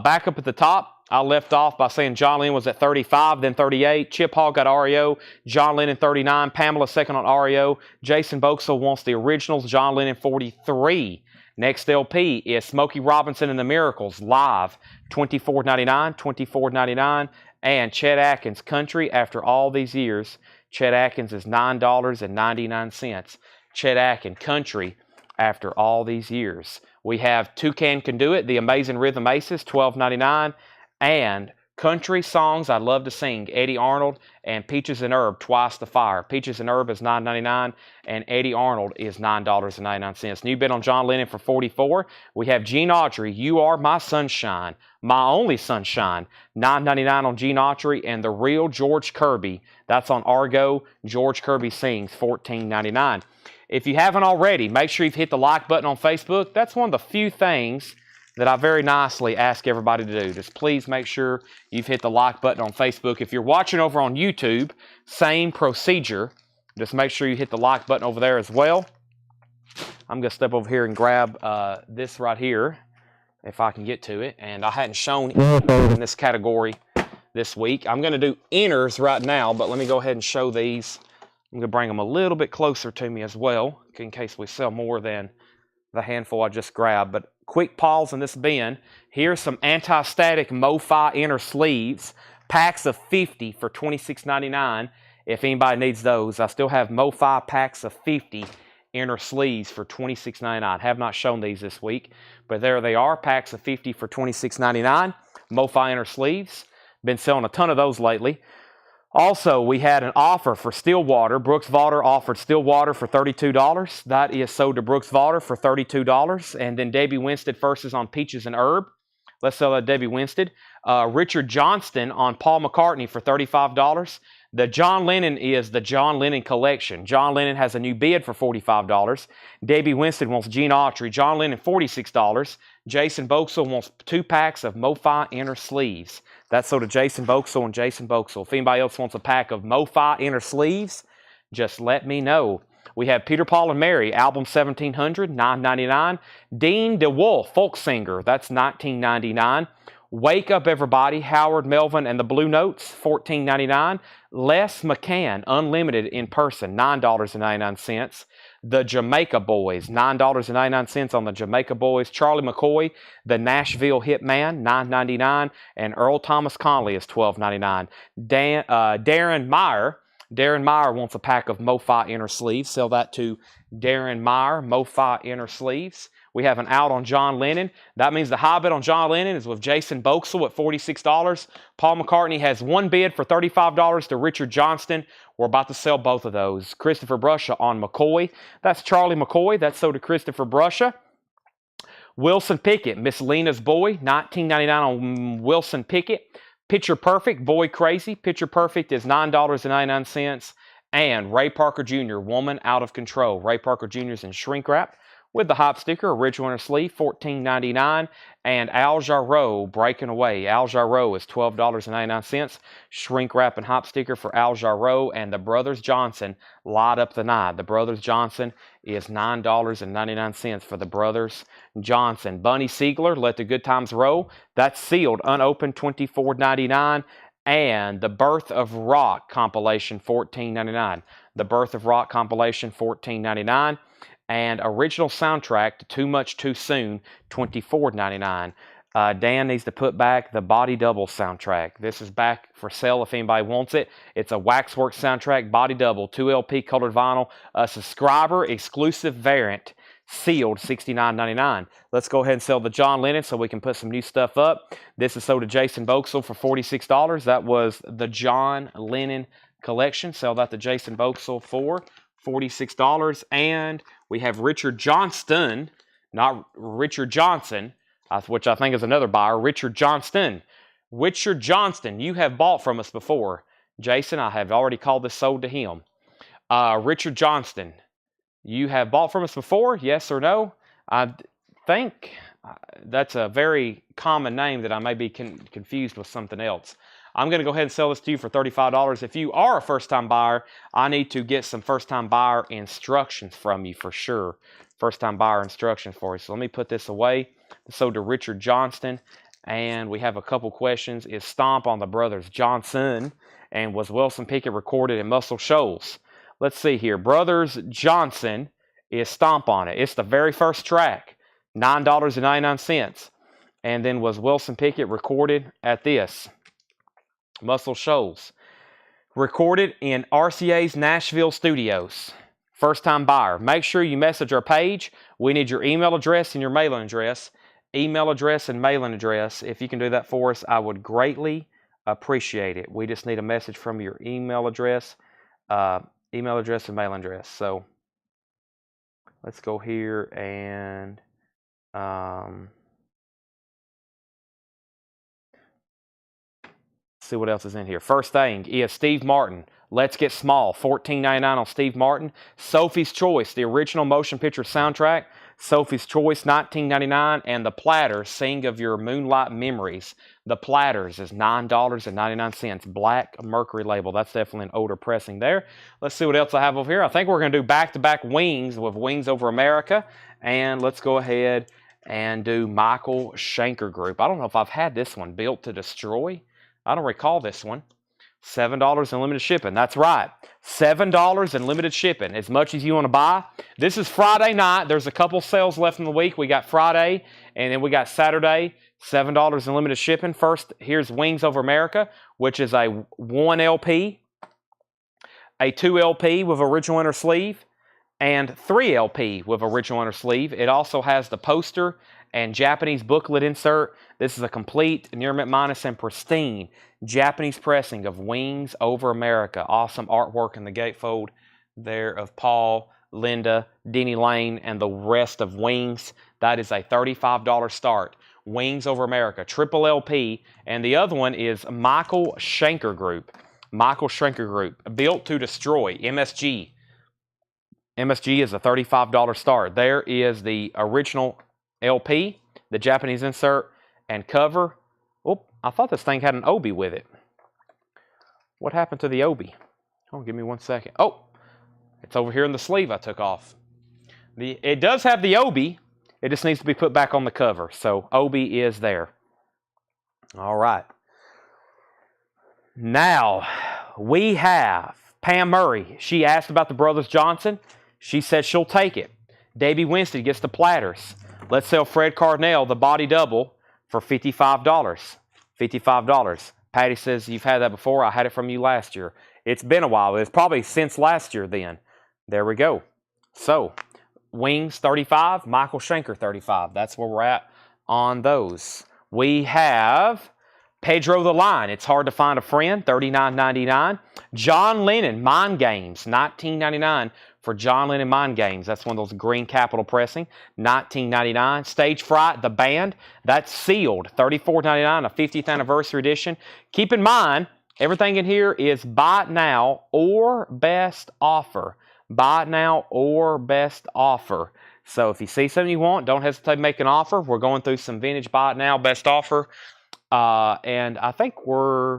Back up at the top, I left off by saying John Lennon was at 35, then 38. Chip Hall got REO. John Lennon 39. Pamela second on REO. Jason Boxell wants the originals. John Lennon 43. Next LP is Smokey Robinson and the Miracles live. $24.99. $24.99. And Chet Atkins Country after all these years. Chet Atkins is $9.99. Chet Atkins Country after all these years. We have Toucan Can Do It, The Amazing Rhythm Aces, $12.99. And Country Songs I Love to Sing, Eddie Arnold and Peaches and Herb, Twice the Fire. Peaches and Herb is $9.99 and Eddie Arnold is $9.99. New bid on John Lennon for $44. We have Gene Autry, You Are My Sunshine, My Only Sunshine, $9.99 on Gene Autry. And The Real George Kirby, that's on Argo, George Kirby Sings, $14.99. If you haven't already, make sure you've hit the like button on Facebook. That's one of the few things that I very nicely ask everybody to do. Just please make sure you've hit the like button on Facebook. If you're watching over on YouTube, same procedure. Just make sure you hit the like button over there as well. I'm going to step over here and grab this right here, if I can get to it. And I hadn't shown in this category this week. I'm going to do inners right now, but let me go ahead and show these I'm going to bring them a little bit closer to me as well, in case we sell more than the handful I just grabbed. But quick pause in this bin. Here's some anti-static MoFi inner sleeves. Packs of 50 for $26.99. If anybody needs those, I still have MoFi packs of 50 inner sleeves for $26.99. Have not shown these this week, but there they are. Packs of 50 for $26.99. MoFi inner sleeves. Been selling a ton of those lately. Also, we had an offer for Stillwater. Brooks Valder offered Stillwater for $32. That is sold to Brooks Valder for $32. And then Debbie Winstead first is on Peaches and Herb. Let's sell that Debbie Winstead. Richard Johnston on Paul McCartney for $35. The John Lennon is the John Lennon collection. John Lennon has a new bid for $45. Debbie Winstead wants Gene Autry. John Lennon, $46. Jason Boxell wants 2 packs of MoFi inner sleeves. That's sold to Jason Boxell and Jason Boxell. If anybody else wants a pack of MoFi inner sleeves, just let me know. We have Peter, Paul, and Mary, album 1700, $9.99. Dean DeWolf, folk singer, that's $19.99. Wake Up Everybody, Howard Melvin and the Blue Notes, $14.99. Les McCann, Unlimited in person, $9.99. The Jamaica Boys, $9.99 on the Jamaica Boys. Charlie McCoy, the Nashville Hitman, $9.99. And Earl Thomas Conley is $12.99. Darren Meyer wants a pack of MoFi inner sleeves. Sell that to Darren Meyer, MoFi inner sleeves. We have an out on John Lennon. That means the high bid on John Lennon is with Jason Boxell at $46. Paul McCartney has one bid for $35 to Richard Johnston. We're about to sell both of those. Christopher Bruscia on McCoy. That's Charlie McCoy. That's sold to Christopher Bruscia. Wilson Pickett, Miss Lena's Boy, $19.99 on Wilson Pickett. Picture Perfect, Boy Crazy. Picture Perfect is $9.99. And Ray Parker Jr., Woman Out of Control. Ray Parker Jr. is in shrink wrap with the hop sticker, original inner sleeve, $14.99. And Al Jarreau, Breaking Away. Al Jarreau is $12.99. Shrink wrap and hop sticker for Al Jarreau. And the Brothers Johnson, Light Up the Night. The Brothers Johnson is $9.99 for the Brothers Johnson. Bunny Siegler, Let the Good Times Roll. That's sealed, unopened, $24.99. And the Birth of Rock compilation, $14.99. The Birth of Rock compilation, $14.99. And original soundtrack to Too Much Too Soon, $24.99. Dan needs to put back the Body Double soundtrack. This is back for sale if anybody wants it. It's a Waxworks soundtrack, Body Double, 2 LP colored vinyl, a subscriber exclusive variant, sealed, $69.99. Let's go ahead and sell the John Lennon so we can put some new stuff up. This is sold to Jason Boxell for $46. That was the John Lennon collection. Sell that to Jason Boxell for $46. And we have Richard Johnston, not Richard Johnson, which I think is another buyer. Richard Johnston. Richard Johnston, you have bought from us before. Jason, I have already called this sold to him. Richard Johnston, you have bought from us before, yes or no? I think that's a very common name that I may be confused with something else. I'm going to go ahead and sell this to you for $35. If you are a first-time buyer, I need to get some first-time buyer instructions from you for sure. First-time buyer instructions for you. So let me put this away. So to Richard Johnston, and we have a couple questions. Is Stomp on the Brothers Johnson? And was Wilson Pickett recorded in Muscle Shoals? Let's see here. Brothers Johnson is Stomp on it. It's the very first track, $9.99. And then was Wilson Pickett recorded at this? Muscle Shoals. Recorded in RCA's Nashville studios. First time buyer. Make sure you message our page. We need your email address and your mailing address. Email address and mailing address. If you can do that for us, I would greatly appreciate it. We just need a message from your email address and mailing address. So let's go here and see what else is in here. First thing is Steve Martin. Let's Get Small, $14.99 on Steve Martin. Sophie's Choice, the original motion picture soundtrack. Sophie's Choice, $19.99. And The Platters, Sing of Your Moonlight Memories. The Platters is $9.99. Black Mercury label. That's definitely an older pressing there. Let's see what else I have over here. I think we're going to do back-to-back Wings with Wings Over America. And let's go ahead and do Michael Schenker Group. I don't know if I've had this one, Built to Destroy. I don't recall this one. $7 in limited shipping. That's right. $7 in limited shipping. As much as you want to buy. This is Friday night. There's a couple sales left in the week. We got Friday and then we got Saturday. $7 in limited shipping. First, here's Wings Over America, which is a 1 LP, a 2 LP with original inner sleeve, and 3 LP with original inner sleeve. It also has the poster and Japanese booklet insert. This is a complete, near mint minus, and pristine Japanese pressing of Wings Over America. Awesome artwork in the gatefold there of Paul, Linda, Denny Lane, and the rest of Wings. That is a $35 start. Wings Over America, triple LP, and the other one is Michael Schenker Group. Michael Schenker Group, Built to Destroy, MSG. MSG is a $35 start. There is the original LP, the Japanese insert, and cover. Oh, I thought this thing had an obi with it. What happened to the obi? Oh, give me 1 second. Oh, it's over here in the sleeve I took off. It does have the obi. It just needs to be put back on the cover. So obi is there. All right. Now we have Pam Murray. She asked about the Brothers Johnson. She said she'll take it. Davey Winston gets the platters. Let's sell Fred Cardinal, the body double, for $55. $55. Patty says, you've had that before. I had it from you last year. It's been a while. It's probably since last year then. There we go. So, Wings 35, Michael Schenker 35. That's where we're at on those. We have Pedro the Lion. It's hard to find a friend, $39.99. John Lennon, Mind Games, $19.99 for John Lennon Mind Games. That's one of those green capital pressing, $19.99. Stage Fright, the band, that's sealed, $34.99, a 50th anniversary edition. Keep in mind, everything in here is buy it now or best offer. Buy it now or best offer. So if you see something you want, don't hesitate to make an offer. We're going through some vintage buy it now, best offer. And I think we'll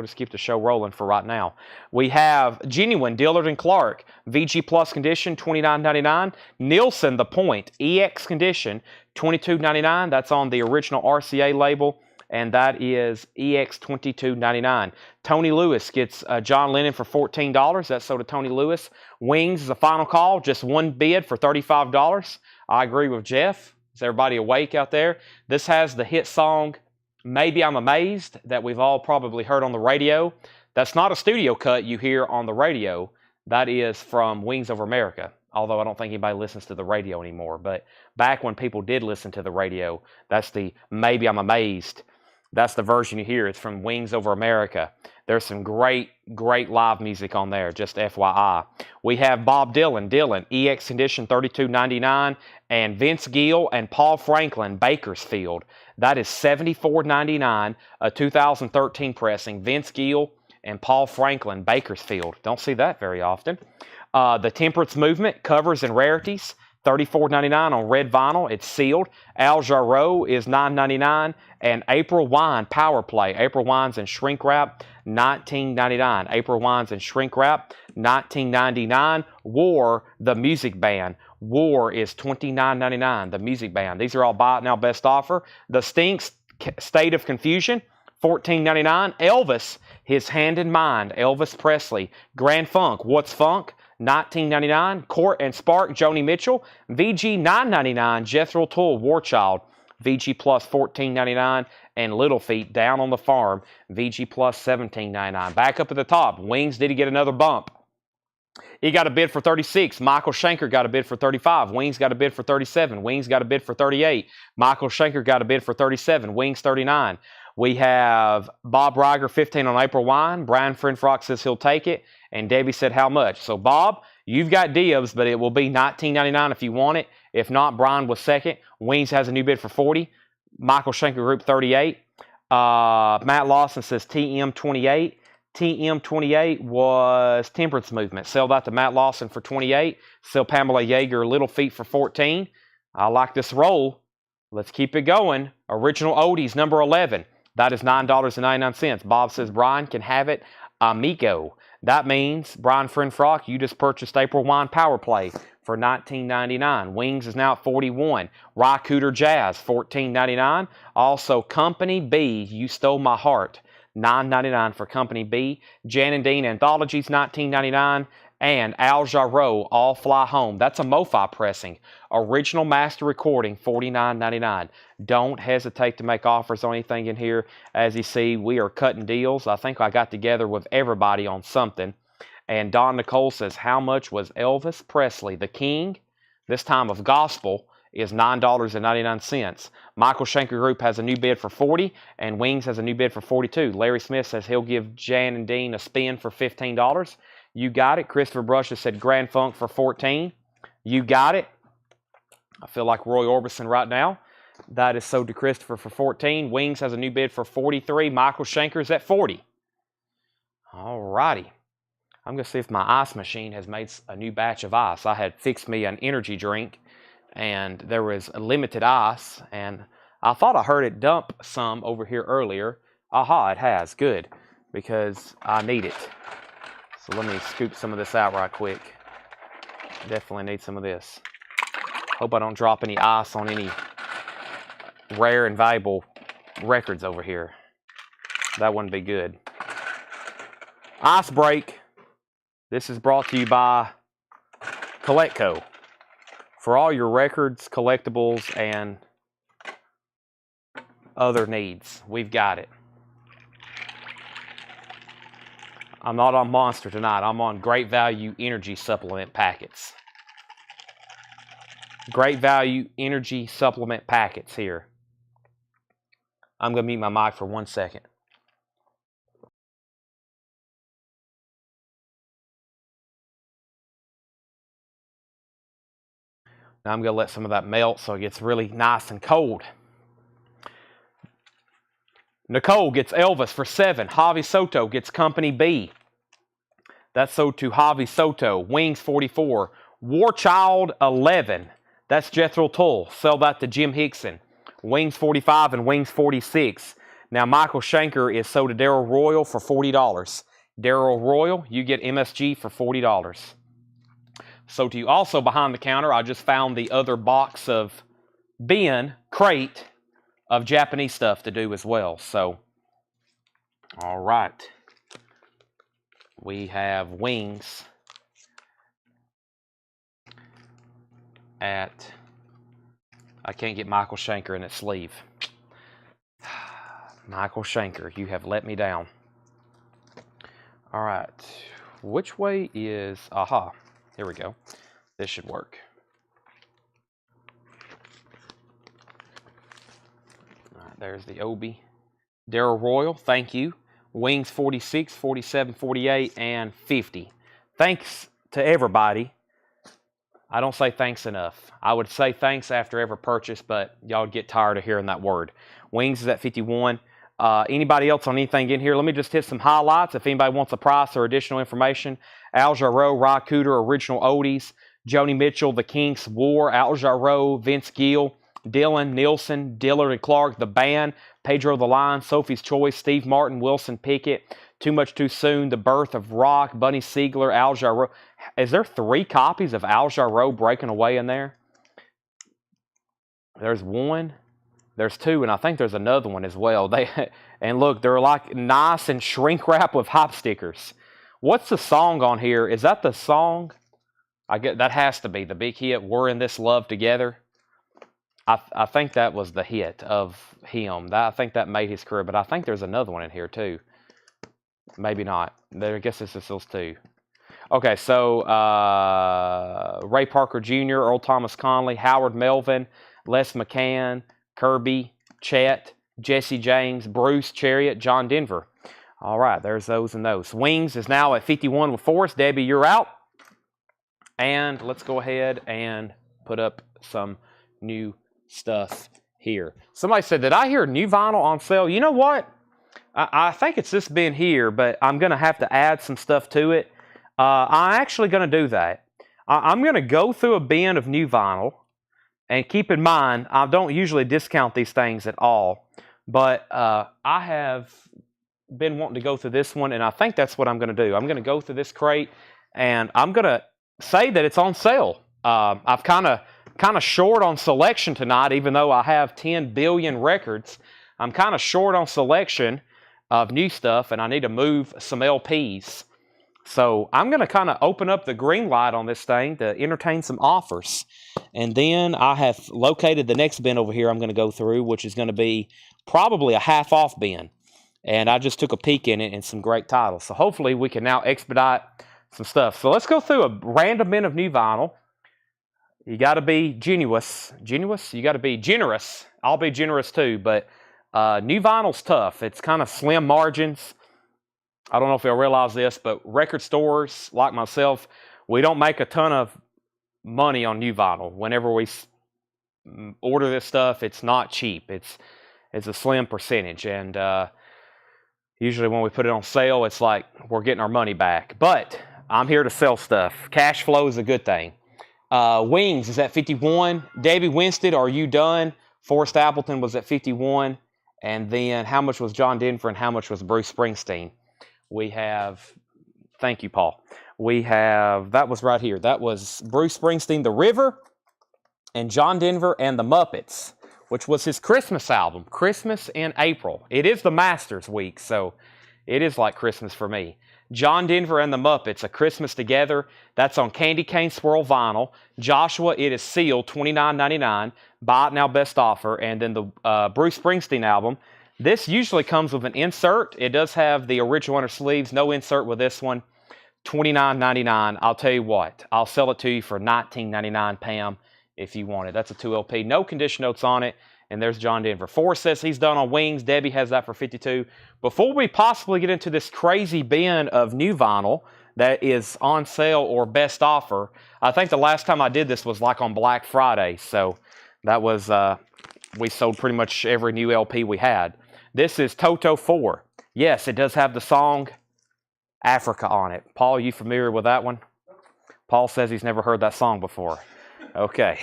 just keep the show rolling for right now. We have Genuine, Dillard & Clark, VG Plus condition, $29.99. Nielsen, The Point, EX condition, $22.99. That's on the original RCA label, and that is EX $22.99. Tony Lewis gets John Lennon for $14. That's sold to Tony Lewis. Wings is a final call, just one bid for $35. I agree with Jeff. Is everybody awake out there? This has the hit song, Maybe I'm Amazed, that we've all probably heard on the radio. That's not a studio cut you hear on the radio. That is from Wings Over America, although I don't think anybody listens to the radio anymore. But back when people did listen to the radio, that's the Maybe I'm Amazed. That's the version you hear. It's from Wings Over America. There's some great live music on there, just FYI. We have Bob Dylan, EX condition, $32.99, and Vince Gill and Paul Franklin, Bakersfield. That is $74.99, a 2013 pressing. Vince Gill and Paul Franklin, Bakersfield. Don't see that very often. The Temperance Movement, covers and rarities, $34.99 on red vinyl. It's sealed. Al Jarreau is $9.99. And April Wine Power Play. April Wines and Shrink Wrap, $19.99. April Wines and Shrink Wrap, $19.99. War, the music band. War is $29.99. The music band. These are all buy it now best offer. The Stinks, State of Confusion, $14.99. Elvis, His Hand in Mind. Elvis Presley. Grand Funk, What's Funk? $19.99. Court and Spark, Joni Mitchell. VG $9.99. Jethro Tull, War Child. VG Plus $14.99, and Little Feet, Down on the Farm, VG Plus $17.99. Back up at the top, Wings, did he get another bump? He got a bid for $36. Michael Schenker got a bid for $35. Wings got a bid for $37. Wings got a bid for $38. Michael Schenker got a bid for $37. Wings $39. We have Bob Reiger, $15 on April Wine. Brian Frenfrock says he'll take it, and Debbie said how much. So Bob, you've got dibs, but it will be $19.99 if you want it. If not, Brian was second. Wings has a new bid for $40. Michael Schenker Group $38. Matt Lawson says TM $28. TM $28 was Temperance Movement. Sell that to Matt Lawson for $28. Sell Pamela Yeager Little Feet for $14. I like this roll. Let's keep it going. Original Oldies number 11. That is $9.99. Bob says Brian can have it. Amigo. That means, Brian Frenfrock, you just purchased April Wine Power Play for $19.99. Wings is now at $41. Rycooter Jazz, $14.99. Also, Company B, You Stole My Heart. $9.99 for Company B. Jan and Dean Anthologies, $19.99. And Al Jarreau, All Fly Home. That's a MoFi pressing. Original master recording, $49.99. Don't hesitate to make offers on anything in here. As you see, we are cutting deals. I think I got together with everybody on something. And Don Nicole says, how much was Elvis Presley, the king, this time of gospel, is $9.99. Michael Schenker Group has a new bid for $40, and Wings has a new bid for $42. Larry Smith says he'll give Jan and Dean a spin for $15. You got it. Christopher Brush has said Grand Funk for $14. You got it. I feel like Roy Orbison right now. That is sold to Christopher for $14. Wings has a new bid for $43. Michael Schenker's at $40. All righty. I'm going to see if my ice machine has made a new batch of ice. I had fixed me an energy drink, and there was a limited ice, and I thought I heard it dump some over here earlier. Aha, it has. Good, because I need it. So let me scoop some of this out right quick. Definitely need some of this. Hope I don't drop any ice on any rare and valuable records over here. That wouldn't be good. Ice break. This is brought to you by Collectco. For all your records, collectibles, and other needs, we've got it. I'm not on Monster tonight. I'm on Great Value Energy Supplement Packets. Great Value Energy Supplement Packets here. I'm going to mute my mic for 1 second. Now I'm going to let some of that melt so it gets really nice and cold. Nicole gets Elvis for $7. Javi Soto gets Company B. That's sold to Javi Soto. Wings $44. Warchild $11. That's Jethro Tull. Sell that to Jim Hickson. Wings $45 and Wings $46. Now Michael Schenker is sold to Darryl Royal for $40. Darryl Royal, you get MSG for $40. So to you also behind the counter, I just found the other box of crate of Japanese stuff to do as well. So, all right. We have Wings at, I can't get Michael Schenker in its sleeve. Michael Schenker, you have let me down. All right. Which way is, aha. Here we go. This should work. All right, there's the Obi. Darryl Royal, thank you. Wings 46, 47, 48, and 50. Thanks to everybody. I don't say thanks enough. I would say thanks after every purchase, but y'all get tired of hearing that word. Wings is at 51. Anybody else on anything in here? Let me just hit some highlights. If anybody wants a price or additional information, Al Jarreau, Ry Cooter, Original Oldies, Joni Mitchell, The Kinks, War, Al Jarreau, Vince Gill, Dylan, Nielsen, Dillard and Clark, The Band, Pedro the Lion, Sophie's Choice, Steve Martin, Wilson Pickett, Too Much Too Soon, The Birth of Rock, Bunny Siegler, Al Jarreau. Is there 3 copies of Al Jarreau breaking away in there? There's 1. There's 2, and I think there's another one as well. And look, they're like nice and shrink wrap with hop stickers. What's the song on here? Is that the song? I get that has to be the big hit. We're in This Love Together. I think that was the hit of him. I think that made his career, but I think there's another one in here too. Maybe not. I guess this is those 2. Okay, so Ray Parker Jr., Earl Thomas Conley, Howard Melvin, Les McCann, Kirby, Chet, Jesse James, Bruce, Chariot, John Denver. All right, there's those and those. Wings is now at 51 with Forrest. Debbie, you're out. And let's go ahead and put up some new stuff here. Somebody said, did I hear new vinyl on sale? You know what? I think it's this bin here, but I'm going to have to add some stuff to it. I'm actually going to do that. I'm going to go through a bin of new vinyl. And keep in mind, I don't usually discount these things at all, but I have been wanting to go through this one, and I think that's what I'm going to do. I'm going to go through this crate, and I'm going to say that it's on sale. I've kind of short on selection tonight, even though I have 10 billion records. I'm kind of short on selection, of new stuff, and I need to move some LPs. So I'm going to kind of open up the green light on this thing to entertain some offers. And then I have located the next bin over here I'm going to go through, which is going to be probably a half-off bin. And I just took a peek in it and some great titles. So hopefully we can now expedite some stuff. So let's go through a random bin of new vinyl. You got to be generous. You got to be generous. I'll be generous too, but new vinyl's tough. It's kind of slim margins. I don't know if you'll realize this, but record stores like myself, we don't make a ton of money on new vinyl. Whenever we order this stuff, it's not cheap. It's a slim percentage, and usually when we put it on sale, it's like we're getting our money back. But I'm here to sell stuff. Cash flow is a good thing. Wings is at 51. Debbie Winstead, Are You Done? Forrest Appleton was at 51. And then how much was John Denver and how much was Bruce Springsteen? We have, thank you, Paul. We have, that was right here. That was Bruce Springsteen, The River, and John Denver and the Muppets, which was his Christmas album, Christmas in April. It is the Masters week, so it is like Christmas for me. John Denver and the Muppets, A Christmas Together. That's on Candy Cane Swirl vinyl. Joshua, it is sealed, $29.99. Buy it now, best offer. And then the Bruce Springsteen album. This usually comes with an insert. It does have the original inner sleeves. No insert with this one. $29.99. I'll tell you what. I'll sell it to you for $19.99, Pam, if you want it. That's a 2LP. No condition notes on it. And there's John Denver. Forrest says he's done on Wings. Debbie has that for 52. Before we possibly get into this crazy bin of new vinyl that is on sale or best offer, I think the last time I did this was like on Black Friday. So that was, we sold pretty much every new LP we had. This is Toto 4. Yes, it does have the song Africa on it. Paul, you familiar with that one? Paul says he's never heard that song before. Okay.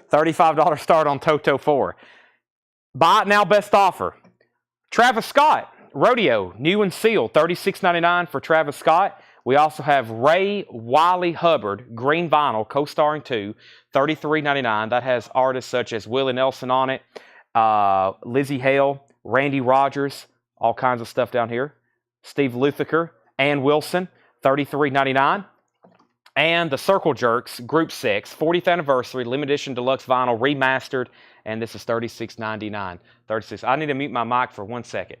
$35 start on Toto 4. Buy it now, best offer. Travis Scott, Rodeo, new and sealed, $36.99 for Travis Scott. We also have Ray Wiley Hubbard, green vinyl, co-starring 2, $33.99. That has artists such as Willie Nelson on it, Lizzie Hale, Randy Rogers, all kinds of stuff down here. Steve Lukather, Ann Wilson, $33.99. And the Circle Jerks, Group 6, 40th Anniversary, Limited Edition Deluxe Vinyl, remastered, and this is $36.99. $36. I need to mute my mic for 1 second.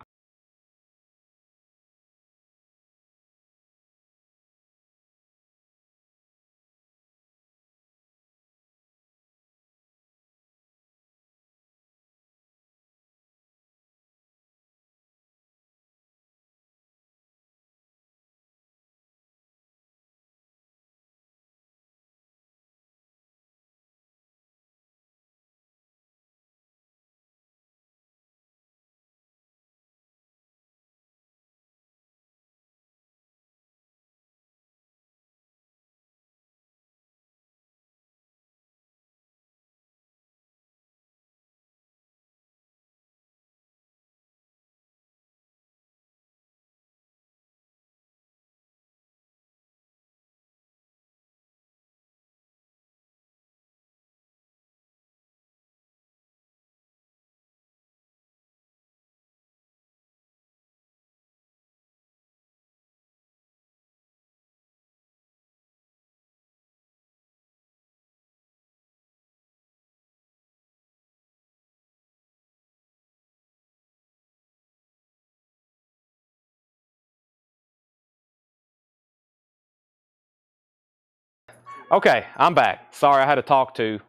Okay, I'm back. Sorry, I had to talk to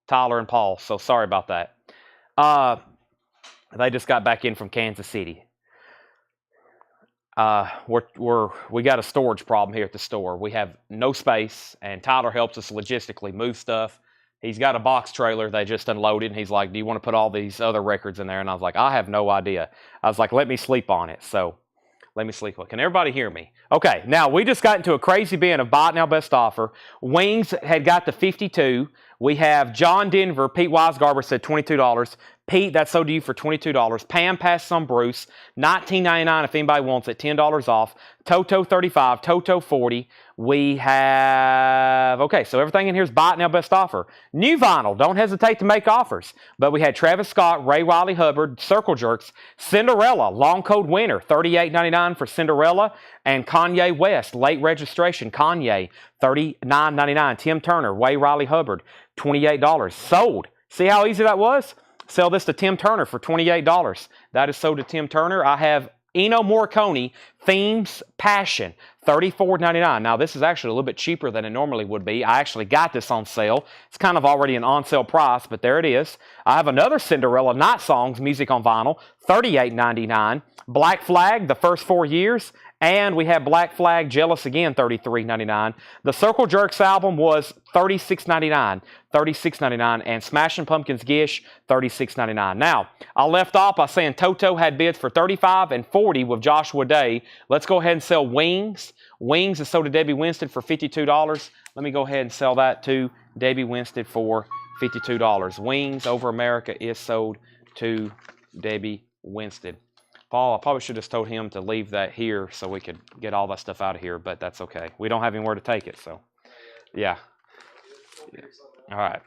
Tyler and Paul, so sorry about that. They just got back in from Kansas City. We got a storage problem here at the store. We have no space, and Tyler helps us logistically move stuff. He's got a box trailer they just unloaded, and he's like, do you want to put all these other records in there? And I was like, I have no idea. I was like, let me sleep on it. So let me sleep on it. Can everybody hear me? Okay, now we just got into a crazy bin of Buy It Now Best Offer. Wings had got to 52. We have John Denver. Pete Weisgarber said $22. Pete, that's sold to you for $22. Pam passes on Bruce, $19.99 if anybody wants it, $10 off. Toto, $35. Toto, $40. We have, okay, so everything in here is buy it now, best offer. New vinyl, don't hesitate to make offers. But we had Travis Scott, Ray Riley Hubbard, Circle Jerks, Cinderella, Long Cold Winter, $38.99 for Cinderella. And Kanye West, late registration, Kanye, $39.99. Tim Turner, Ray Riley Hubbard, $28. Sold. See how easy that was? Sell this to Tim Turner for $28. That is sold to Tim Turner. I have Ennio Morricone, Themes Passion, $34.99. Now, this is actually a little bit cheaper than it normally would be. I actually got this on sale. It's kind of already an on-sale price, but there it is. I have another Cinderella Night Songs, music on vinyl, $38.99. Black Flag, the first 4 years. And we have Black Flag, Jealous Again, $33.99. The Circle Jerks album was $36.99. $36.99. And Smashing Pumpkins Gish, $36.99. Now, I left off by saying Toto had bids for $35 and $40 with Joshua Day. Let's go ahead and sell Wings. Wings is sold to Debbie Winstead for $52. Let me go ahead and sell that to Debbie Winstead for $52. Wings Over America is sold to Debbie Winstead. Paul, I probably should have told him to leave that here so we could get all that stuff out of here, but that's okay. We don't have anywhere to take it, so yeah. All right.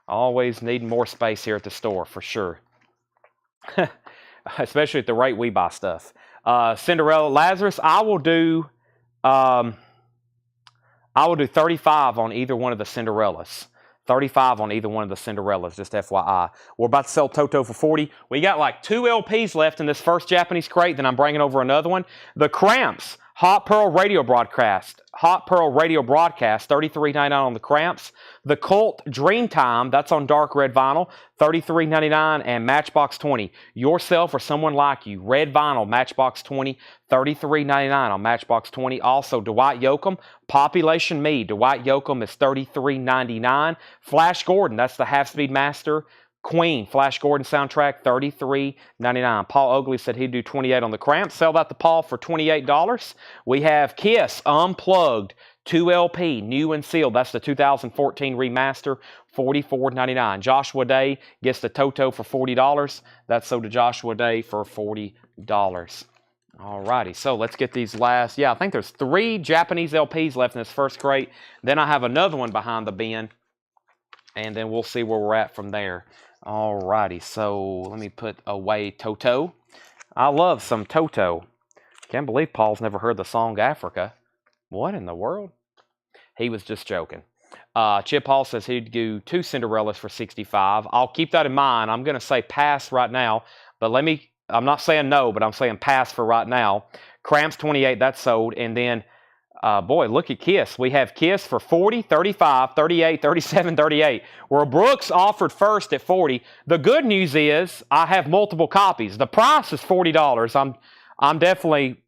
Always need more space here at the store, for sure. Especially at the rate we buy stuff. Cinderella, Lazarus, I will do 35 on either one of the Cinderellas. 35 on either one of the Cinderellas, just FYI. We're about to sell Toto for $40. We got like 2 LPs left in this first Japanese crate, then I'm bringing over another one. The Cramps, Hot Pearl Radio Broadcast. Hot Pearl Radio Broadcast, $33.99 on the Cramps. The Cult Dreamtime, that's on dark red vinyl, $33.99. And Matchbox 20, Yourself or Someone Like You, red vinyl, Matchbox 20, $33.99 on Matchbox 20. Also, Dwight Yoakam, Population Me. Dwight Yoakam is $33.99. Flash Gordon, that's the Half-Speed Master. Queen, Flash Gordon soundtrack, $33.99. Paul Oakley said he'd do $28 on the Cramps. Sell that to Paul for $28. We have Kiss Unplugged, 2 LP, new and sealed. That's the 2014 remaster, $44.99. Joshua Day gets the Toto for $40. That's sold to Joshua Day for $40. Alrighty, so let's get these last. Yeah, I think there's 3 Japanese LPs left in this first crate. Then I have another one behind the bin, and then we'll see where we're at from there. Alrighty, so let me put away Toto. I love some Toto. Can't believe Paul's never heard the song Africa. What in the world? He was just joking. Chip Hall says he'd do 2 Cinderellas for $65. I'll keep that in mind. I'm going to say pass right now, but I'm not saying no, but I'm saying pass for right now. Cramps 28, that's sold. And then, boy, look at Kiss. We have Kiss for $40, $35, $38, $37, $38. Where Brooks offered first at $40. The good news is I have multiple copies. The price is $40. I'm definitely,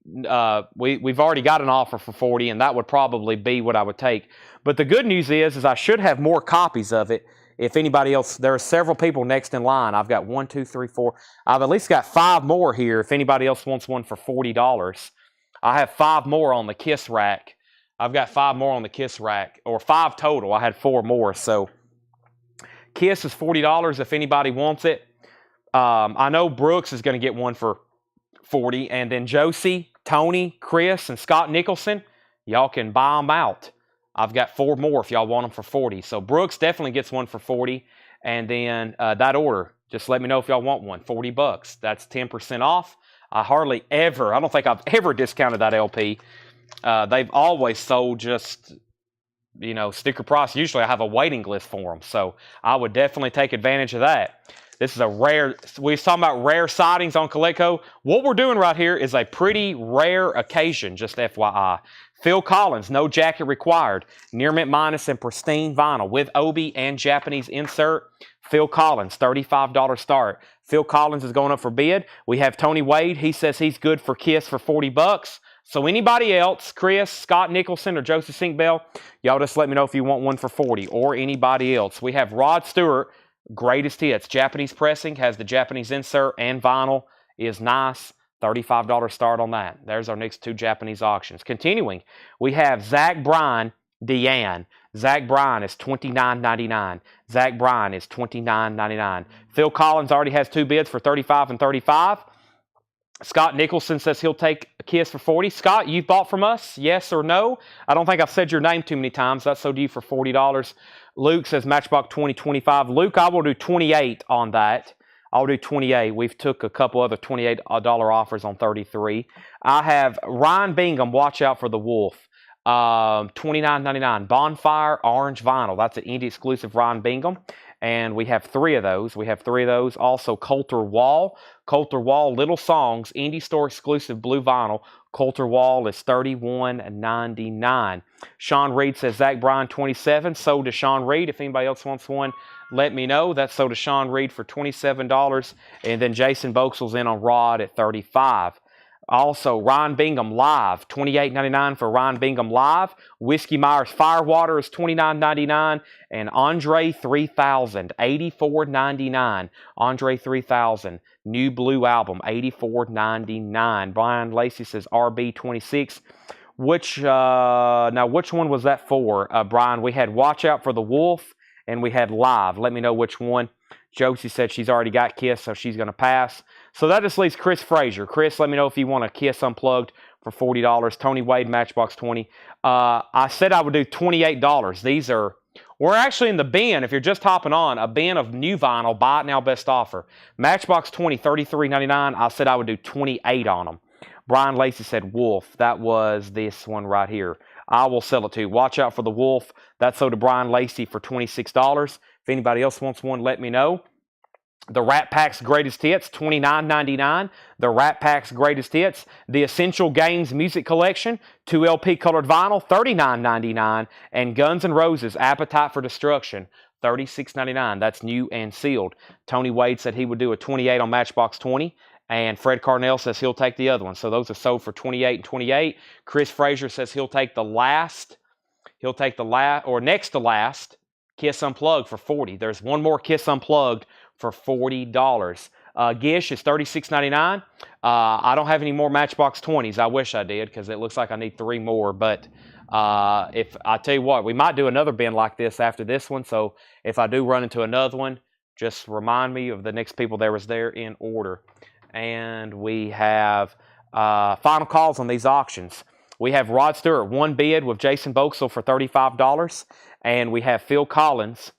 we've already got an offer for $40, and that would probably be what I would take. But the good news is I should have more copies of it. If anybody else, there are several people next in line. I've got 1, 2, 3, 4. I've at least got 5 more here if anybody else wants one for $40. I have 5 more on the Kiss rack. I've got 5 more on the Kiss rack, or 5 total. I had 4 more. So Kiss is $40 if anybody wants it. I know Brooks is going to get one for $40. And then Josie, Tony, Chris, and Scott Nicholson, y'all can buy them out. I've got 4 more if y'all want them for $40. So Brooks definitely gets one for $40. And then that order, just let me know if y'all want one. $40. That's 10% off. I don't think I've ever discounted that LP. They've always sold just, sticker price. Usually I have a waiting list for them. So I would definitely take advantage of that. This is we was talking about rare sightings on Coleco. What we're doing right here is a pretty rare occasion, just FYI. Phil Collins, no jacket required. Near mint minus and pristine vinyl with Obi and Japanese insert. Phil Collins, $35 start. Phil Collins is going up for bid. We have Tony Wade. He says he's good for Kiss for $40. So anybody else, Chris, Scott Nicholson, or Joseph Sinkbell, y'all just let me know if you want one for $40, or anybody else. We have Rod Stewart, greatest hits. Japanese pressing, has the Japanese insert, and vinyl is nice. $35 start on that. There's our next 2 Japanese auctions. Continuing, we have Zach Bryan, Deanne. Zach Bryan is $29.99. Zach Bryan is $29.99. Phil Collins already has 2 bids for $35 and $35. Scott Nicholson says he'll take a Kiss for $40. Scott, you've bought from us? Yes or no? I don't think I've said your name too many times. That's sold to you for $40. Luke says Matchbox 2025. Luke, I will do 28 on that. I'll do 28. We've took a couple other $28 offers on 33. I have Ryan Bingham, Watch Out for the Wolf. $29.99. Bonfire Orange Vinyl. That's an indie exclusive Ryan Bingham. And we have 3 of those. Also, Coulter Wall. Coulter Wall, Little Songs, Indie Store exclusive blue vinyl. Coulter Wall is $31.99. Sean Reed says Zach Bryan 27. Sold to Sean Reed. If anybody else wants one, let me know. That's sold to Sean Reed for $27. And then Jason Boxell's in on Rod at $35. Also, Ryan Bingham Live, $28.99 for Ryan Bingham Live. Whiskey Myers Firewater is $29.99. And Andre 3000, $84.99. Andre 3000, New Blue Album, $84.99. Brian Lacey says RB26. Which one was that for, Brian? We had Watch Out for the Wolf and we had Live. Let me know which one. Josie said she's already got Kiss, so she's going to pass. So that just leaves Chris Frazier. Chris, let me know if you want a Kiss Unplugged for $40. Tony Wade, Matchbox 20. I said I would do $28. We're actually in the bin. If you're just hopping on, a bin of new vinyl, buy it now, best offer. Matchbox 20, $33.99. I said I would do 28 on them. Brian Lacey said Wolf. That was this one right here. I will sell it to you. Watch Out for the Wolf. That's sold to Brian Lacey for $26. If anybody else wants one, let me know. The Rat Pack's Greatest Hits, $29.99. The Rat Pack's Greatest Hits. The Essential Games Music Collection, 2 LP colored vinyl, $39.99. And Guns N' Roses, Appetite for Destruction, $36.99. That's new and sealed. Tony Wade said he would do a 28 on Matchbox 20. And Fred Carnell says he'll take the other one. So those are sold for 28 and 28. Chris Frazier says he'll take the next to last Kiss Unplugged for $40. There's one more Kiss Unplugged for $40. Gish is $36.99. I don't have any more Matchbox 20s. I wish I did because it looks like I need 3 more. But if I tell you what, we might do another bin like this after this one. So if I do run into another one, just remind me of the next people there was there in order. And we have final calls on these auctions. We have Rod Stewart, 1 bid with Jason Boxell for $35. And we have Phil Collins.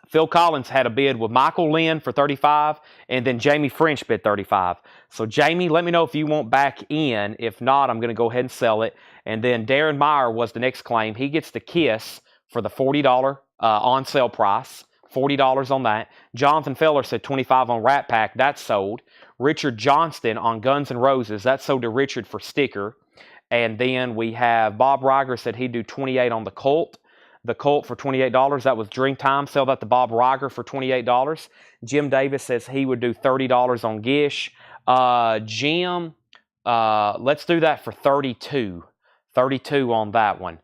Phil Collins had a bid with Michael Lynn for $35, and then Jamie French bid $35. So Jamie, let me know if you want back in. If not, I'm going to go ahead and sell it. And then Darren Meyer was the next claim. He gets the Kiss for the $40 on sale price. $40 on that. Jonathan Feller said $25 on Rat Pack. That's sold. Richard Johnston on Guns N' Roses. That's sold to Richard for sticker. And then we have Bob Reiger said he'd do 28 on the Colt. The Colt for $28. That was Dreamtime. Sell that to Bob Reiger for $28. Jim Davis says he would do $30 on Gish. Jim, let's do that for $32. $32 on that one.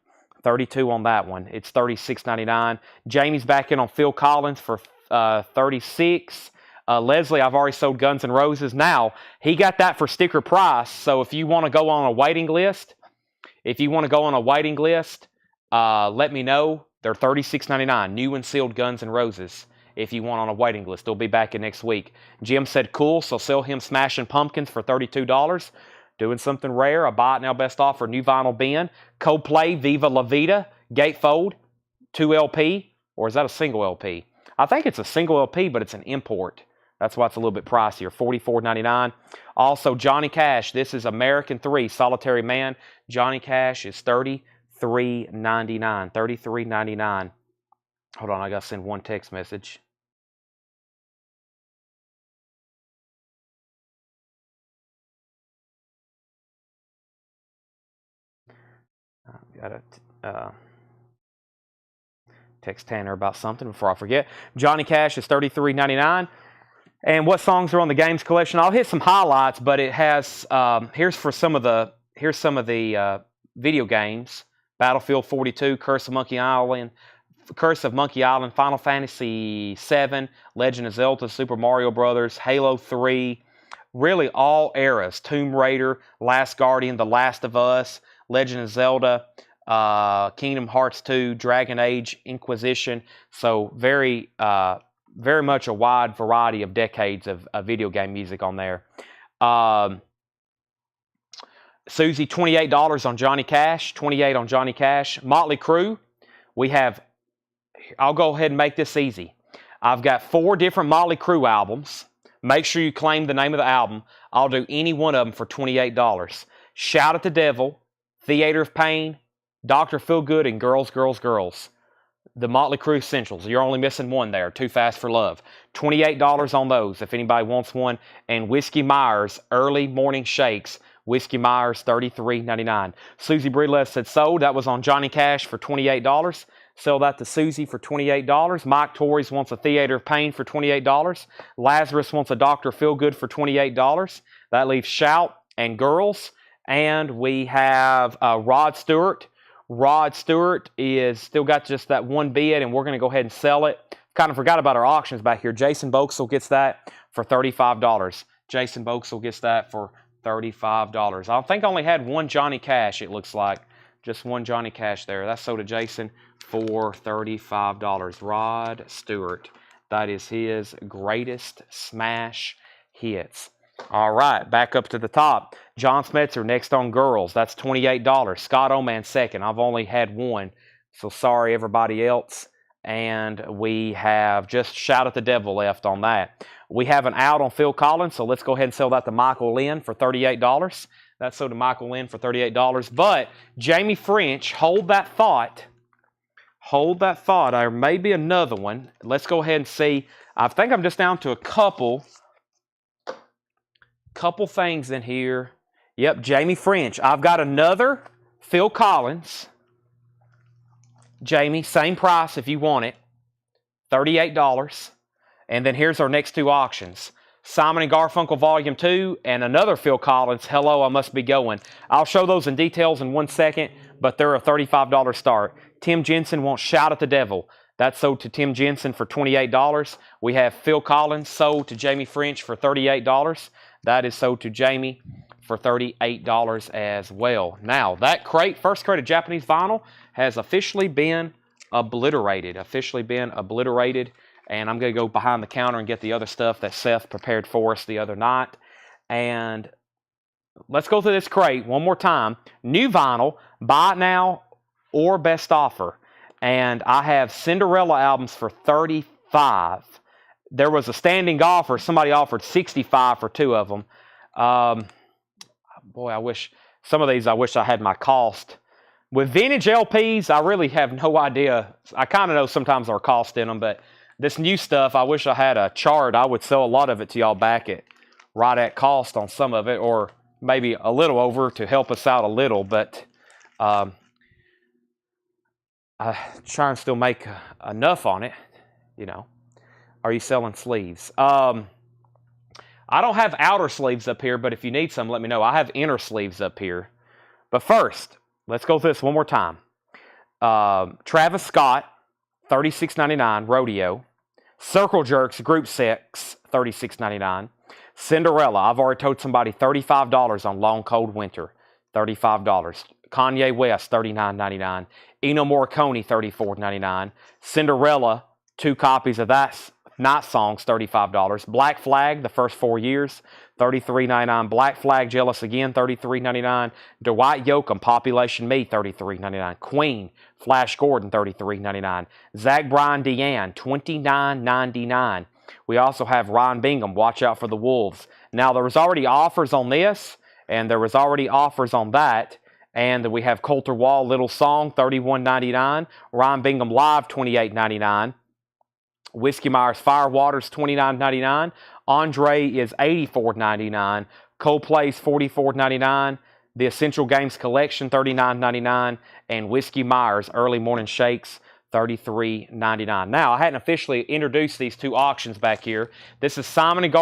$32 on that one. It's $36.99. Jamie's back in on Phil Collins for $36. Leslie, I've already sold Guns N' Roses. Now, he got that for sticker price. So if you want to go on a waiting list, let me know. They're $36.99. New and sealed Guns N' Roses. If you want on a waiting list, they'll be back in next week. Jim said cool, so sell him Smashing Pumpkins for $32. Doing something rare. A buy it now best offer. New vinyl bin. Coldplay, Viva La Vida, Gatefold, 2 LP. Or is that a single LP? I think it's a single LP, but it's an import. That's why it's a little bit pricier. $44.99. Also, Johnny Cash. This is American 3, Solitary Man. Johnny Cash is $33.99. $33.99. Hold on, I got to send one text message. I've got to text Tanner about something before I forget. Johnny Cash is $33.99. And what songs are on the games collection? I'll hit some highlights, but it has here's some of the video games: Battlefield 42, Curse of Monkey Island, Final Fantasy VII, Legend of Zelda, Super Mario Brothers, Halo 3. Really all eras: Tomb Raider, Last Guardian, The Last of Us, Legend of Zelda, Kingdom Hearts 2, Dragon Age Inquisition. So very much a wide variety of decades of video game music on there. Susie, $28 on Johnny Cash, $28 on Johnny Cash. Motley Crue, we have, I'll go ahead and make this easy. I've got 4 different Motley Crue albums. Make sure you claim the name of the album. I'll do any one of them for $28. Shout at the Devil, Theater of Pain, Dr. Feelgood, and Girls, Girls, Girls. The Motley Crue Essentials. You're only missing one there. Too Fast for Love. $28 on those if anybody wants one. And Whiskey Myers, Early Morning Shakes. Whiskey Myers, $33.99. Susie Breedlove said sold. That was on Johnny Cash for $28. Sell that to Susie for $28. Mike Torres wants a Theater of Pain for $28. Lazarus wants a Dr. Feelgood for $28. That leaves Shout and Girls. And we have Rod Stewart. Rod Stewart is still got just that one bid, and we're going to go ahead and sell it. Kind of forgot about our auctions back here. Jason Boxel gets that for $35. Jason Boxel gets that for $35. I think I only had one Johnny Cash, it looks like. Just one Johnny Cash there. That's sold to Jason for $35. Rod Stewart. That is his greatest smash hits. All right, back up to the top. John Smetzer next on Girls. That's $28. Scott Oman second. I've only had one, so sorry everybody else. And we have just Shout at the Devil left on that. We have an out on Phil Collins, so let's go ahead and sell that to Michael Lynn for $38. That's sold to Michael Lynn for $38. But Jamie French, hold that thought. Hold that thought. There may be another one. Let's go ahead and see. I think I'm just down to a couple things in here. Yep, Jamie French. I've got another Phil Collins. Jamie, same price if you want it. $38. And then here's our next 2 auctions. Simon & Garfunkel Volume 2 and another Phil Collins, Hello, I Must Be Going. I'll show those in details in 1 second, but they're a $35 start. Tim Jensen wants Shout at the Devil. That's sold to Tim Jensen for $28. We have Phil Collins sold to Jamie French for $38. That is sold to Jamie for $38 as well. Now, that crate, first crate of Japanese vinyl, has officially been obliterated. And I'm going to go behind the counter and get the other stuff that Seth prepared for us the other night. And let's go through this crate one more time. New vinyl, buy it now or best offer. And I have Cinderella albums for $35. There was a standing offer. Somebody offered $65 for 2 of them. Boy, I wish some of these, I wish I had my cost. With vintage LPs, I really have no idea. I kind of know sometimes our cost in them, but this new stuff, I wish I had a chart. I would sell a lot of it to y'all back at right at cost on some of it, or maybe a little over to help us out a little, but I try and still make enough on it, you know. Are you selling sleeves? I don't have outer sleeves up here, but if you need some, let me know. I have inner sleeves up here. But first, let's go through this one more time. Travis Scott, $36.99, Rodeo. Circle Jerks, Group 6, $36.99. Cinderella, I've already told somebody $35 on Long Cold Winter, $35. Kanye West, $39.99. Eno Morricone, $34.99. Cinderella, 2 copies of that Night Songs, $35. Black Flag, the first 4 years, $33.99. Black Flag, Jealous Again, $33.99. Dwight Yoakam, Population Me, $33.99. Queen, Flash Gordon, $33.99. Zach Bryan Deanne, $29.99. We also have Ryan Bingham, Watch Out for the Wolves. Now, there was already offers on this, and there was already offers on that. And we have Coulter Wall, Little Song, $31.99. Ryan Bingham Live, $28.99. Whiskey Myers Firewaters, $29.99. Andre is $84.99. Coldplay's $44.99. The Essential Games Collection, $39.99. And Whiskey Myers Early Morning Shakes, $33.99. Now, I hadn't officially introduced these 2 auctions back here. This is Simon and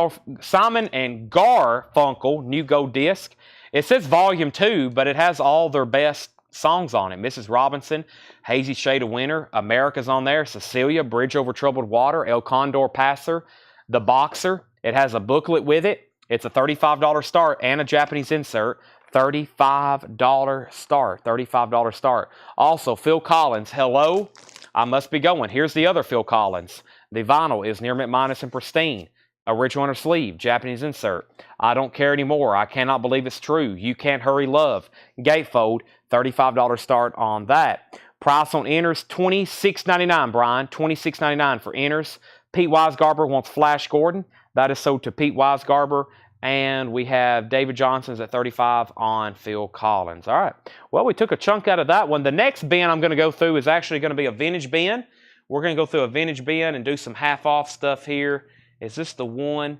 Garfunkel New Gold Disc. It says Volume 2, but it has all their best songs on it. Mrs. Robinson, Hazy Shade of Winter, America's on there, Cecilia, Bridge Over Troubled Water, El Condor Passer, The Boxer. It has a booklet with it. It's a $35 start and a Japanese insert. $35 start. $35 start. Also, Phil Collins, hello. I must be going. Here's the other Phil Collins. The vinyl is near mint minus and pristine. Original inner sleeve, Japanese insert. I don't care anymore. I cannot believe it's true. You can't hurry love. Gatefold, $35 start on that. Price on inners, $26.99, Brian. $26.99 for inners. Pete Weisgarber wants Flash Gordon. That is sold to Pete Weisgarber. And we have David Johnson's at $35 on Phil Collins. All right. Well, we took a chunk out of that one. The next bin I'm going to go through is actually going to be a vintage bin. We're going to go through a vintage bin and do some half-off stuff here. Is this the one?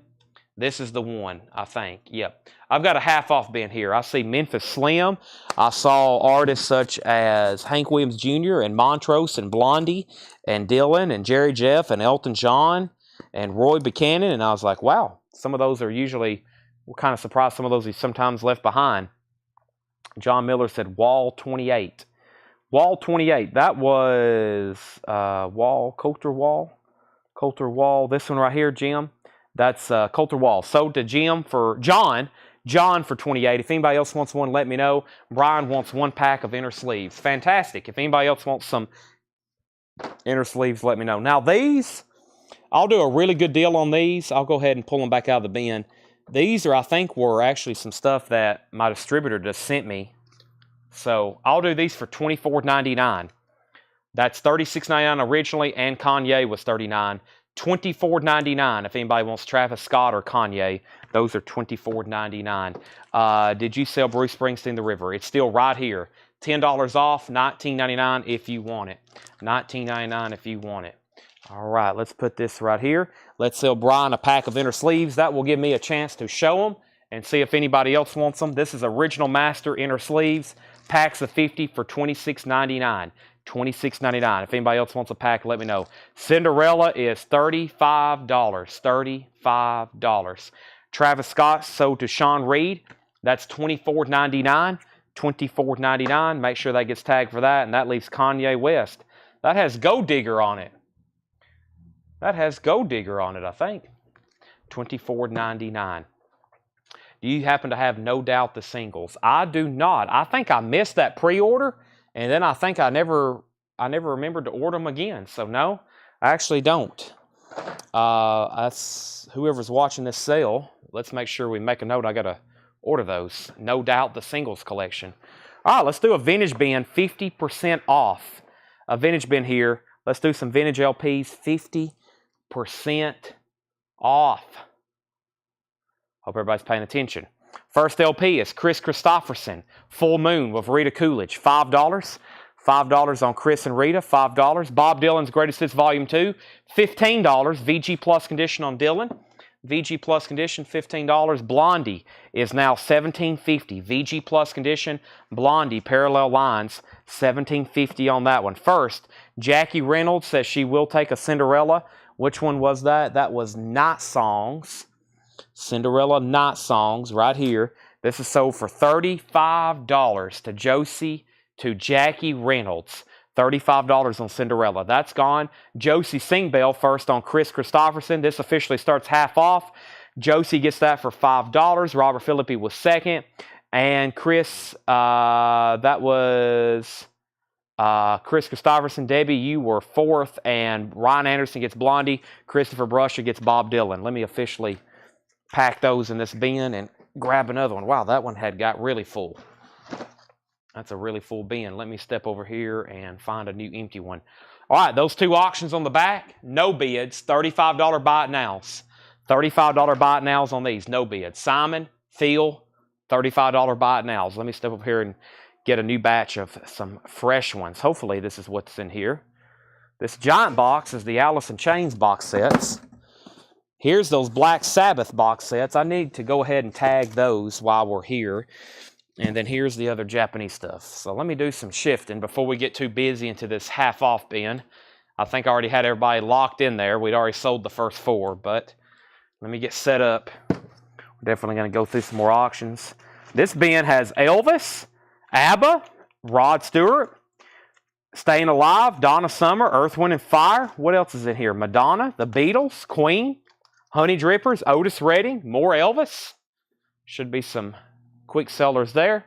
This is the one, I think. Yep. I've got a half-off bin here. I see Memphis Slim. I saw artists such as Hank Williams Jr. and Montrose and Blondie and Dylan and Jerry Jeff and Elton John and Roy Buchanan. And I was like, wow, some of those are usually, we're kind of surprised some of those he sometimes left behind. John Miller said Wall 28. Wall 28. That was Coulter Wall. This one right here, Jim. That's Coulter Wall. Sold to Jim for John for 28. If anybody else wants one, let me know. Brian wants one pack of inner sleeves. Fantastic. If anybody else wants some inner sleeves, let me know. Now these, I'll do a really good deal on these. I'll go ahead and pull them back out of the bin. These I think were actually some stuff that my distributor just sent me. So I'll do these for $24.99. That's $36.99 originally, and Kanye was $39. $24.99 if anybody wants Travis Scott or Kanye. Those are $24.99. Did you sell Bruce Springsteen The River? It's still right here. $10 off, $19.99 if you want it. $19.99 if you want it. All right, let's put this right here. Let's sell Brian a pack of inner sleeves. That will give me a chance to show them and see if anybody else wants them. This is Original Master inner sleeves. Packs of 50 for $26.99. $26.99. If anybody else wants a pack, let me know. Cinderella is $35. $35. Travis Scott sold to Sean Reed. That's $24.99. $24.99. Make sure that gets tagged for that. And that leaves Kanye West. That has Gold Digger on it. That has Gold Digger on it, I think. $24.99. Do you happen to have No Doubt the singles? I do not. I think I missed that pre-order, and then I think I never remembered to order them again. So no, I actually don't. That's whoever's watching this sale. Let's make sure we make a note. I gotta order those. No Doubt the singles collection. All right, let's do a vintage bin, 50% off. A vintage bin here. Let's do some vintage LPs, 50% off. Hope everybody's paying attention. First LP is Chris Christopherson, Full Moon with Rita Coolidge, $5. $5 on Chris and Rita, $5. Bob Dylan's Greatest Hits Volume 2, $15. VG Plus Condition on Dylan. VG Plus Condition, $15. Blondie is now $17.50. VG Plus Condition, Blondie, Parallel Lines, $17.50 on that one. First, Jackie Reynolds says she will take a Cinderella. Which one was that? That was Night Songs. Cinderella Night Songs right here. This is sold for $35 to Josie, to Jackie Reynolds. $35 on Cinderella. That's gone. Josie Sing Bell first on Chris Christopherson. This officially starts half off. Josie gets that for $5. Robert Philippi was second. And Chris, that was Chris Christopherson. Debbie, you were fourth. And Ryan Anderson gets Blondie. Christopher Brusher gets Bob Dylan. Let me officially pack those in this bin and grab another one. Wow, that one had got really full. That's a really full bin. Let me step over here and find a new empty one. All right, those two auctions on the back, no bids, $35 buy it nows. $35 buy it nows on these, no bids. Simon, Phil, $35 buy it nows. Let me step up here and get a new batch of some fresh ones. Hopefully this is what's in here. This giant box is the Alice in Chains box sets. Here's those Black Sabbath box sets. I need to go ahead and tag those while we're here. And then here's the other Japanese stuff. So let me do some shifting before we get too busy into this half-off bin. I think I already had everybody locked in there. We'd already sold the first four, but let me get set up. We're definitely going to go through some more auctions. This bin has Elvis, ABBA, Rod Stewart, Staying Alive, Donna Summer, Earth, Wind & Fire. What else is in here? Madonna, The Beatles, Queen, Honey Drippers, Otis Redding, more Elvis. Should be some quick sellers there.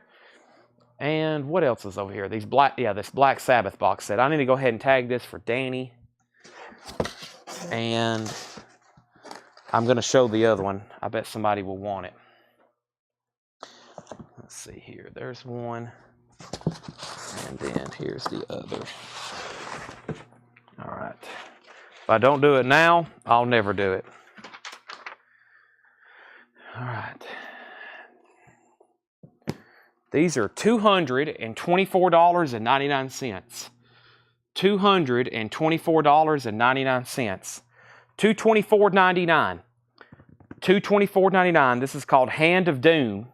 And what else is over here? These this Black Sabbath box set. I need to go ahead and tag this for Danny. And I'm going to show the other one. I bet somebody will want it. Let's see here. There's one. And then here's the other. All right. If I don't do it now, I'll never do it. All right. These are $224.99. $224.99. $224.99. $224.99. This is called Hand of Doom.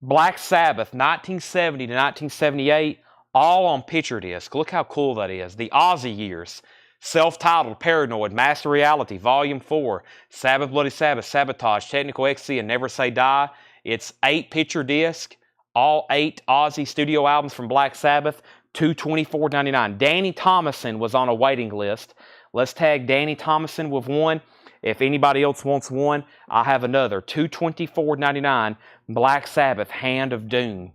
Black Sabbath, 1970 to 1978, all on picture disc. Look how cool that is. The Aussie Years. Self-titled, Paranoid, Master Reality, Volume 4, Sabbath, Bloody Sabbath, Sabotage, Technical XC, and Never Say Die. It's 8 picture disc, all 8 Aussie studio albums from Black Sabbath, $224.99. Danny Thomason was on a waiting list. Let's tag Danny Thomason with one. If anybody else wants one, I have another. $224.99, Black Sabbath, Hand of Doom.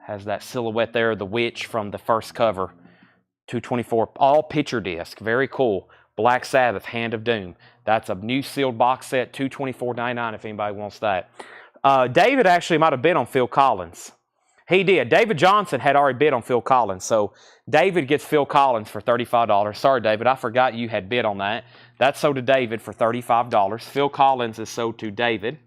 Has that silhouette there, the witch from the first cover. $224, all picture disc, very cool. Black Sabbath, Hand of Doom. That's a new sealed box set, $224.99 if anybody wants that. David actually might have bid on Phil Collins. He did. David Johnson had already bid on Phil Collins, so David gets Phil Collins for $35. Sorry, David, I forgot you had bid on that. That's sold to David for $35. Phil Collins is sold to David.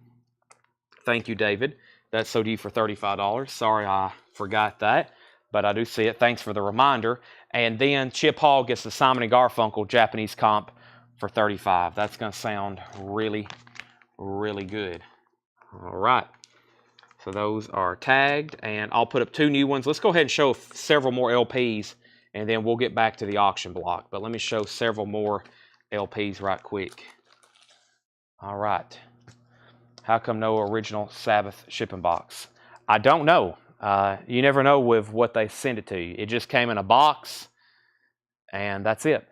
Thank you, David. That's sold to you for $35. Sorry, I forgot that, but I do see it. Thanks for the reminder. And then Chip Hall gets the Simon & Garfunkel Japanese comp for $35. That's going to sound really, really good. All right. So those are tagged, and I'll put up 2 new ones. Let's go ahead and show several more LPs, and then we'll get back to the auction block. But let me show several more LPs right quick. All right. How come no original Sabbath shipping box? I don't know. You never know with what they send it to you. It just came in a box, and that's it.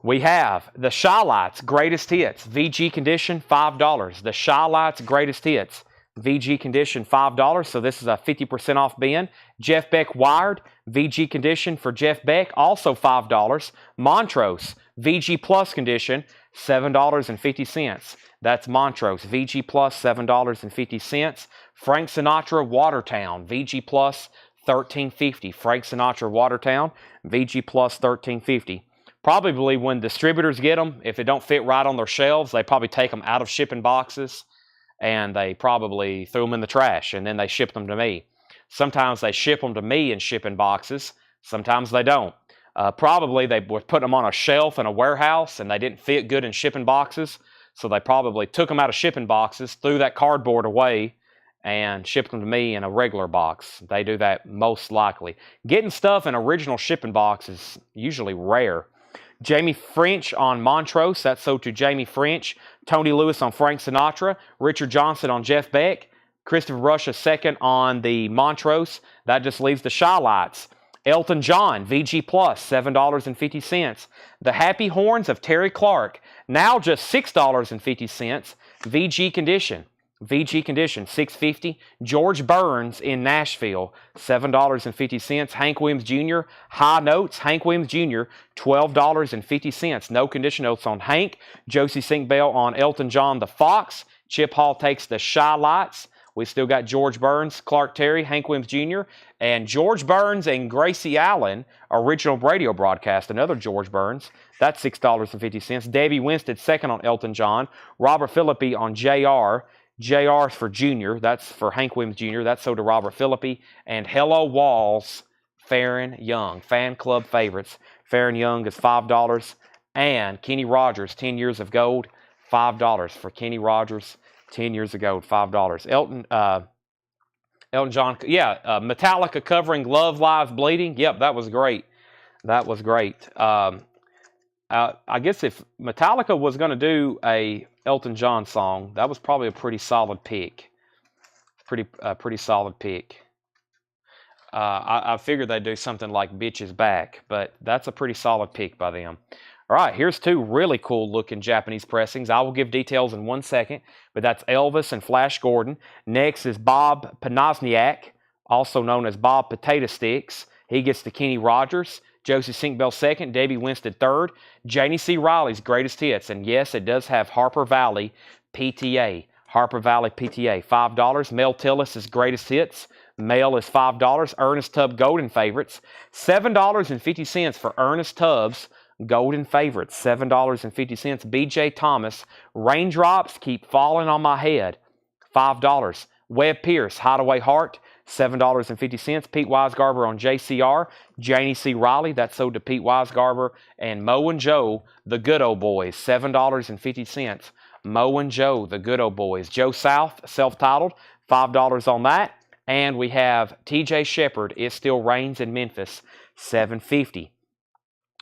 We have the Shy-Lights Greatest Hits, VG Condition, $5. The Shy-Lights Greatest Hits, VG Condition, $5. So this is a 50% off bin. Jeff Beck Wired, VG Condition for Jeff Beck, also $5. Montrose, VG Plus Condition, $7.50. That's Montrose, VG Plus, $7.50. Frank Sinatra Watertown, VG Plus, $13.50. Frank Sinatra Watertown, VG Plus, $13.50. Probably when distributors get them, if it don't fit right on their shelves, they probably take them out of shipping boxes and they probably threw them in the trash and then they ship them to me. Sometimes they ship them to me in shipping boxes. Sometimes they don't. Probably they were putting them on a shelf in a warehouse and they didn't fit good in shipping boxes. So they probably took them out of shipping boxes, threw that cardboard away, and shipped them to me in a regular box. They do that most likely. Getting stuff in original shipping box is usually rare. Jamie French on Montrose, that's sold to Jamie French. Tony Lewis on Frank Sinatra. Richard Johnson on Jeff Beck. Christopher Rush II on the Montrose. That just leaves the Shy-Lights. Elton John, VG Plus, $7.50. The Happy Horns of Terry Clark, now just $6.50. VG Condition. VG Condition, $6.50. George Burns in Nashville, $7.50. Hank Williams Jr. High Notes, Hank Williams Jr., $12.50. No condition notes on Hank. Josie Sinkbell on Elton John the Fox. Chip Hall takes the Shy-Lights. We still got George Burns, Clark Terry, Hank Williams Jr., and George Burns and Gracie Allen, original radio broadcast, another George Burns. That's $6.50. Debbie Winstead, second on Elton John. Robert Philippi on JR. JR's for Junior. That's for Hank Williams Jr. That's sold to Robert Philippi. And Hello Walls, Farron Young. Fan club favorites. Farron Young is $5. And Kenny Rogers, 10 Years of Gold, $5 for Kenny Rogers. 10 Years of Gold, $5. Elton John, Metallica covering Love Lies Bleeding. Yep, that was great. That was great. I guess if Metallica was going to do a Elton John song, that was probably a pretty solid pick. Pretty solid pick. I figured they'd do something like Bitches Back, but that's a pretty solid pick by them. All right, here's two really cool looking Japanese pressings. I will give details in 1 second, but that's Elvis and Flash Gordon. Next is Bob Panasniak, also known as Bob Potato Sticks. He gets the Kenny Rogers. Josie Sinkbell second, Debbie Winston third. Janie C. Riley's greatest hits, and yes, it does have Harper Valley PTA. Harper Valley PTA, $5. Mel Tillis' greatest hits. Male is $5. Ernest Tubb Golden Favorites, $7.50 for Ernest Tubbs Golden Favorites, $7.50. B.J. Thomas, Raindrops Keep Falling on My Head, $5. Webb Pierce, Hideaway Heart, $7.50. Pete Wisegarber on JCR. Janie C. Riley, that's sold to Pete Wisegarber. And Mo and Joe, The Good Old Boys, $7.50. Mo and Joe, The Good Old Boys. Joe South, self-titled, $5 on that. And we have TJ Shepard, It Still Rains in Memphis, $7.50.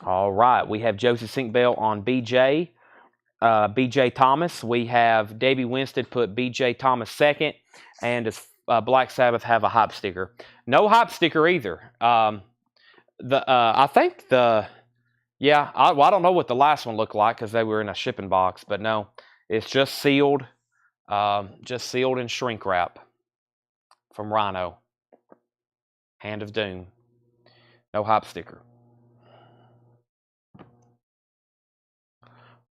All right, we have Josie Sinkbell on BJ. BJ Thomas. We have Debbie Winston put BJ Thomas second. And does Black Sabbath have a hype sticker? No hype sticker either. I don't know what the last one looked like because they were in a shipping box, but no, it's just sealed in shrink wrap from Rhino. Hand of Doom. No hype sticker.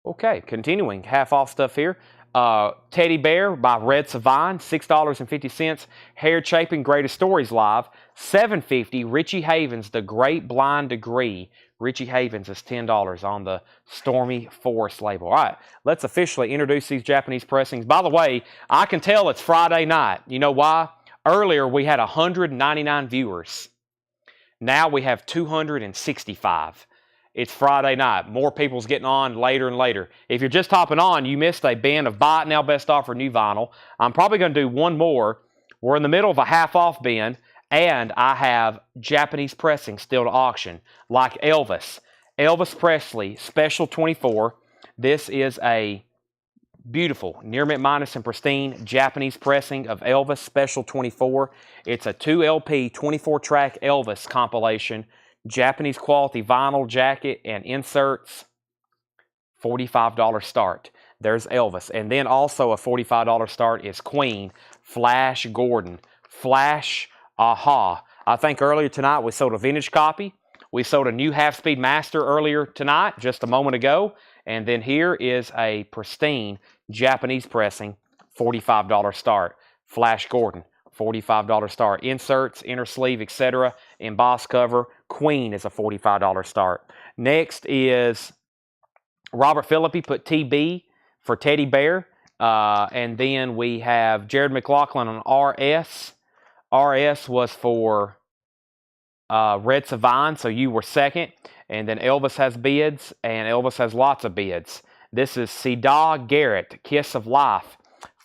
Okay, continuing. Half off stuff here. Teddy Bear by Red Savine, $6.50. Hair Chaping Greatest Stories Live, $7.50. Richie Havens, The Great Blind Degree. Richie Havens is $10 on the Stormy Forest label. All right, let's officially introduce these Japanese pressings. By the way, I can tell it's Friday night. You know why? Earlier we had 199 viewers. Now we have 265. It's Friday night. More people's getting on later and later. If you're just hopping on, you missed a bin of Buy It Now Best Offer New Vinyl. I'm probably going to do one more. We're in the middle of a half-off bin, and I have Japanese pressing still to auction, like Elvis. Elvis Presley, Special 24. This is a beautiful, near mint minus and pristine Japanese pressing of Elvis Special 24. It's a 2 LP, 24-track Elvis compilation. Japanese quality vinyl jacket and inserts, $45 start. There's Elvis. And then also a $45 start is Queen, Flash Gordon. Flash, aha. I think earlier tonight we sold a vintage copy. We sold a new half-speed master earlier tonight, just a moment ago. And then here is a pristine Japanese pressing, $45 start. Flash Gordon, $45 start. Inserts, inner sleeve, etc. Embossed cover. Queen is a $45 start. Next is Robert Phillippe put TB for Teddy Bear. And then we have Jared McLaughlin on RS. RS was for Red Savine, so you were second. And then Elvis has bids, and Elvis has lots of bids. This is Seda Garrett, Kiss of Life,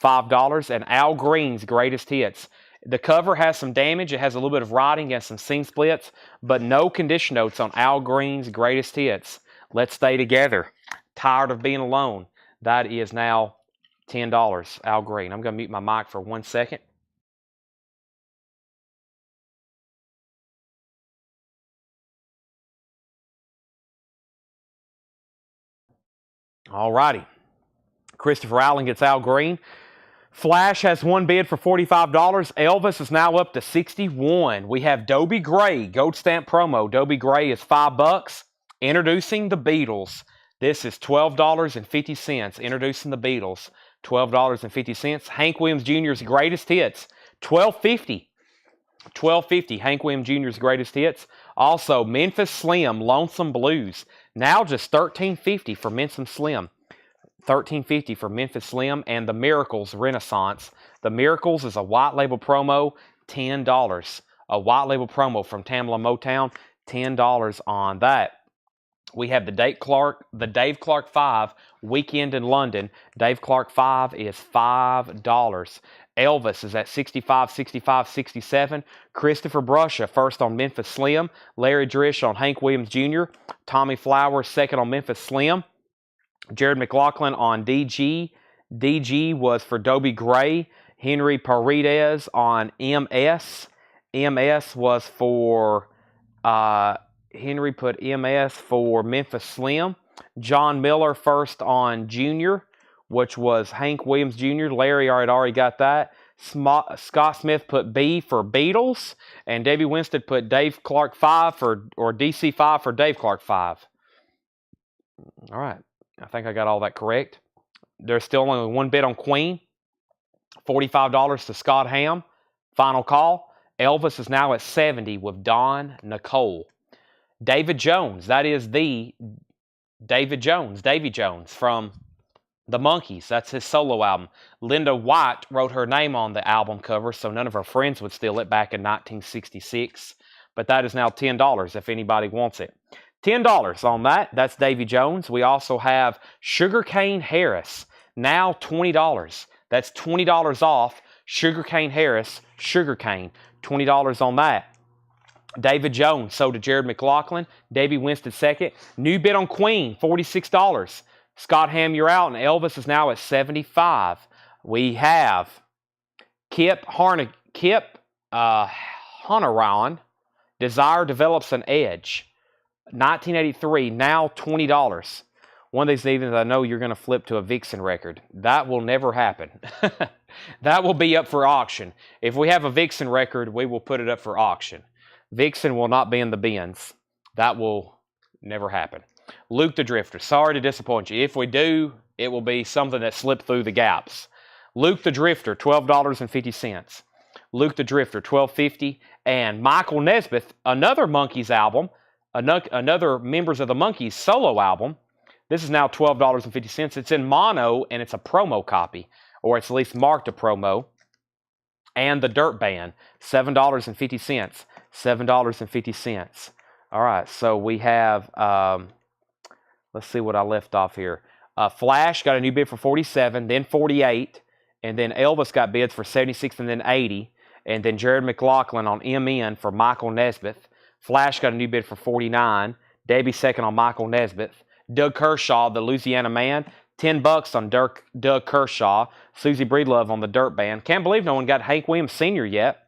$5. And Al Green's Greatest Hits. The cover has some damage. It has a little bit of writing and some seam splits, but no condition notes on Al Green's Greatest Hits. Let's Stay Together. Tired of Being Alone. That is now $10. Al Green. I'm going to mute my mic for 1 second. All righty. Christopher Allen gets Al Green. Flash has one bid for $45. Elvis is now up to $61. We have Dobie Gray, Gold Stamp promo. Dobie Gray is $5. Introducing the Beatles. This is $12.50. Introducing the Beatles, $12.50. Hank Williams Jr.'s Greatest Hits, $12.50. $12.50. Hank Williams Jr.'s Greatest Hits. Also, Memphis Slim, Lonesome Blues. Now just $13.50 for Memphis Slim. $13.50 for Memphis Slim. And the Miracles Renaissance. The Miracles is a white label promo, $10. A white label promo from Tamla Motown, $10 on that. We have the Dave Clark 5 Weekend in London. Dave Clark 5 is $5. Elvis is at $65, $65, $67. Christopher Brusha first on Memphis Slim. Larry Drish on Hank Williams Jr. Tommy Flowers second on Memphis Slim. Jared McLaughlin on DG. DG was for Dobie Gray. Henry Paredes on MS. MS was for... Henry put MS for Memphis Slim. John Miller first on Junior, which was Hank Williams Jr. Larry had already got that. Scott Smith put B for Beatles, and Davey Winstead put Dave Clark 5 or DC 5 for Dave Clark 5. All right, I think I got all that correct. There's still only one bid on Queen. $45 to Scott Ham. Final call. Elvis is now at 70 with Don Nicole. David Jones, that is the Davy Jones from the Monkees. That's his solo album. Linda White wrote her name on the album cover, so none of her friends would steal it back in 1966. But that is now $10 if anybody wants it. $10 on that. That's Davy Jones. We also have Sugarcane Harris. Now $20. That's $20 off Sugarcane Harris. Sugarcane. $20 on that. David Jones sold to Jared McLaughlin. Davey Winstead second. New bid on Queen, $46. Scott Ham, you're out, and Elvis is now at 75. We have Kip Honoron. Desire develops an edge. 1983, now $20. One of these evenings, I know you're going to flip to a Vixen record. That will never happen. That will be up for auction. If we have a Vixen record, we will put it up for auction. Vixen will not be in the bins. That will never happen. Luke the Drifter. Sorry to disappoint you. If we do, it will be something that slipped through the gaps. Luke the Drifter, $12.50. Luke the Drifter, $12.50. And Michael Nesmith, another Monkees album, another Members of the Monkees solo album. This is now $12.50. It's in mono, and it's a promo copy, or it's at least marked a promo. And The Dirt Band, $7.50. $7.50. All right, so we have, let's see what I left off here. Flash got a new bid for 47, then 48, and then Elvis got bids for 76 and then 80, and then Jared McLaughlin on MN for Michael Nesmith. Flash got a new bid for 49, Davey second on Michael Nesmith. Doug Kershaw, the Louisiana Man, $10 on Doug Kershaw. Susie Breedlove on The Dirt Band. Can't believe no one got Hank Williams Sr. yet.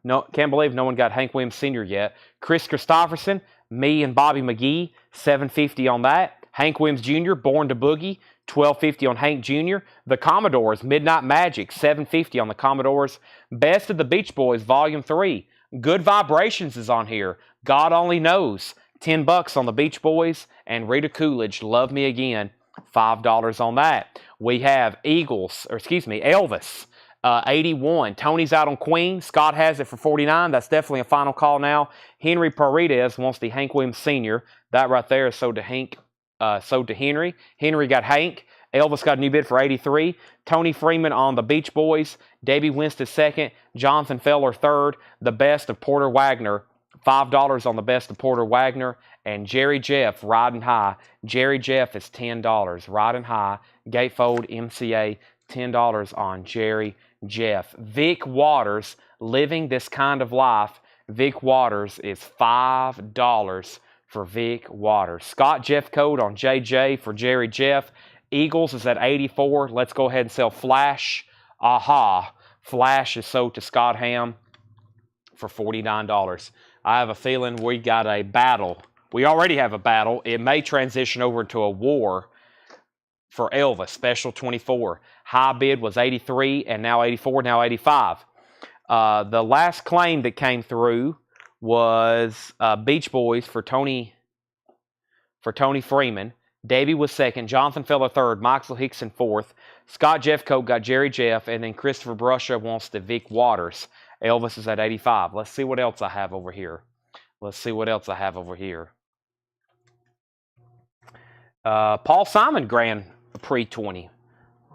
No, can't believe no one got Hank Williams Sr. yet. Chris Christopherson, me and Bobby McGee, $7.50 on that. Hank Williams Jr., Born to Boogie, $12.50 on Hank Jr. The Commodores, Midnight Magic, $7.50 on the Commodores. Best of the Beach Boys, Volume 3. Good Vibrations is on here. God Only Knows, $10 on the Beach Boys. And Rita Coolidge, Love Me Again, $5 on that. We have Elvis. 81. Tony's out on Queen. Scott has it for 49. That's definitely a final call now. Henry Paredes wants the Hank Williams Sr. That right there is sold to Henry. Henry got Hank. Elvis got a new bid for 83. Tony Freeman on the Beach Boys. Davey Winstead second. Jonathan Feller third. The Best of Porter Wagner. $5 on the Best of Porter Wagner. And Jerry Jeff, Riding High. Jerry Jeff is $10. Riding High. Gatefold MCA, $10 on Jerry Jeff. Vic Waters, Living This Kind of Life. Vic Waters is $5 for Vic Waters. Scott Jeff Code on JJ for Jerry Jeff. Eagles is at 84. Let's go ahead and sell Flash. Aha. Flash is sold to Scott Ham for $49. I have a feeling we got a battle. We already have a battle. It may transition over to a war for Elvis, Special 24. High bid was 83, and now 84, now 85. The last claim that came through was Beach Boys for Tony Freeman. Davey was second. Jonathan Feller third. Michael Hickson fourth. Scott Jeffcoat got Jerry Jeff, and then Christopher Brusha wants the Vic Waters. Elvis is at 85. Let's see what else I have over here. Paul Simon Grand Prix 20.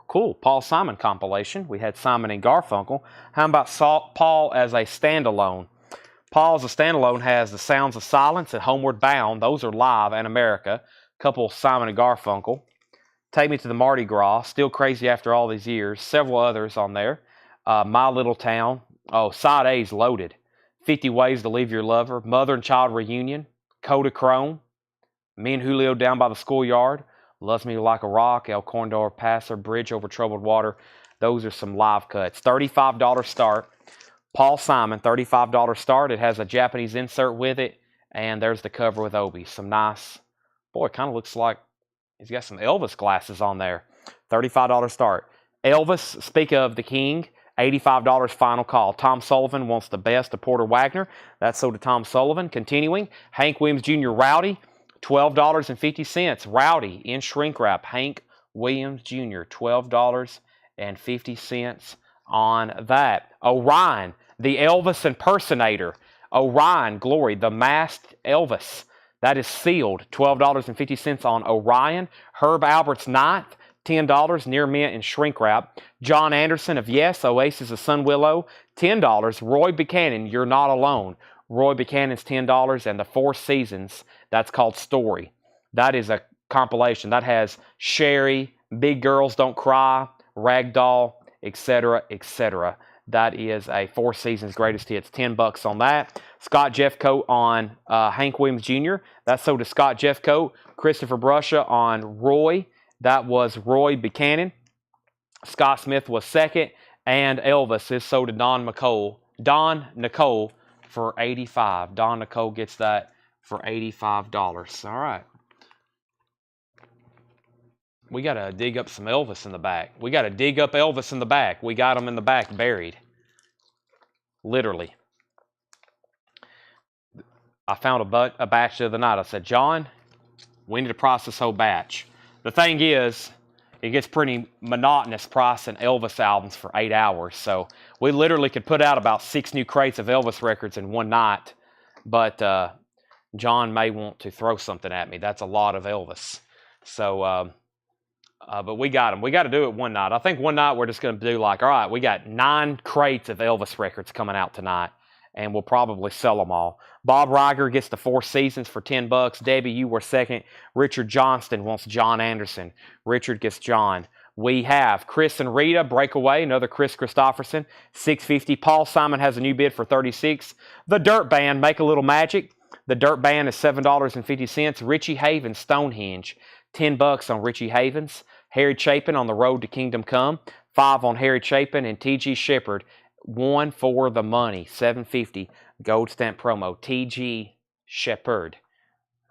Cool. Paul Simon compilation. We had Simon and Garfunkel. How about Paul as a standalone? Paul as a standalone has The Sounds of Silence and Homeward Bound. Those are live in America. Couple Simon and Garfunkel. Take Me to the Mardi Gras. Still Crazy After All These Years. Several others on there. My Little Town. Oh, side A's loaded. 50 Ways to Leave Your Lover. Mother and Child Reunion. Kodachrome. Me and Julio Down by the Schoolyard. Loves Me Like a Rock. El Condor Passer. Bridge Over Troubled Water. Those are some live cuts. $35 start. Paul Simon, $35 start. It has a Japanese insert with it. And there's the cover with Obi. Some nice, boy, it kind of looks like He's got some Elvis glasses on there. $35 start. Elvis, speak of the king, $85 final call. Tom Sullivan wants the best of Porter Wagner. That's sold to Tom Sullivan. Continuing, Hank Williams Jr. Rowdy, $12.50. Rowdy in shrink wrap. Hank Williams Jr., $12.50 on that. Orion, the Elvis impersonator. Orion Glory, the masked Elvis. That is sealed. $12.50 on Orion. Herb Albert's Ninth, $10. Near mint in shrink wrap. John Anderson of Yes, Oasis of Sun Willow, $10. Roy Buchanan, You're Not Alone. Roy Buchanan's $10. And the Four Seasons, that's called Story. That is a compilation. That has Sherry, Big Girls Don't Cry, Ragdoll, etc., etc. That is a Four Seasons Greatest Hits. $10 on that. Scott Jeffcoat on Hank Williams Jr. That's sold to Scott Jeffcoat. Christopher Brusha on Roy. That was Roy Buchanan. Scott Smith was second. And Elvis is sold to Don Nicole for $85. Don Nicole gets that for $85. All right. We got to dig up some Elvis in the back. We got to dig up Elvis in the back. We got him in the back buried. Literally. I found a batch the other night. I said, John, we need to price this whole batch. The thing is, it gets pretty monotonous pricing Elvis albums for 8 hours. So we literally could put out about 6 new crates of Elvis records in one night. But John may want to throw something at me. That's a lot of Elvis. So... but we got them. We got to do it one night. I think one night we're just going to do like, all right, we got 9 crates of Elvis records coming out tonight, and we'll probably sell them all. Bob Riger gets the Four Seasons for $10. Debbie, you were second. Richard Johnston wants John Anderson. Richard gets John. We have Chris and Rita, Breakaway, another Chris Christopherson, $6.50. Paul Simon has a new bid for $36. The Dirt Band, Make a Little Magic. The Dirt Band is $7.50. Richie Havens, Stonehenge, $10 on Richie Havens. Harry Chapin on The Road to Kingdom Come, $5 on Harry Chapin. And T.G. Shepherd, $1 for the money, $7.50. Gold stamp promo, T.G. Shepherd.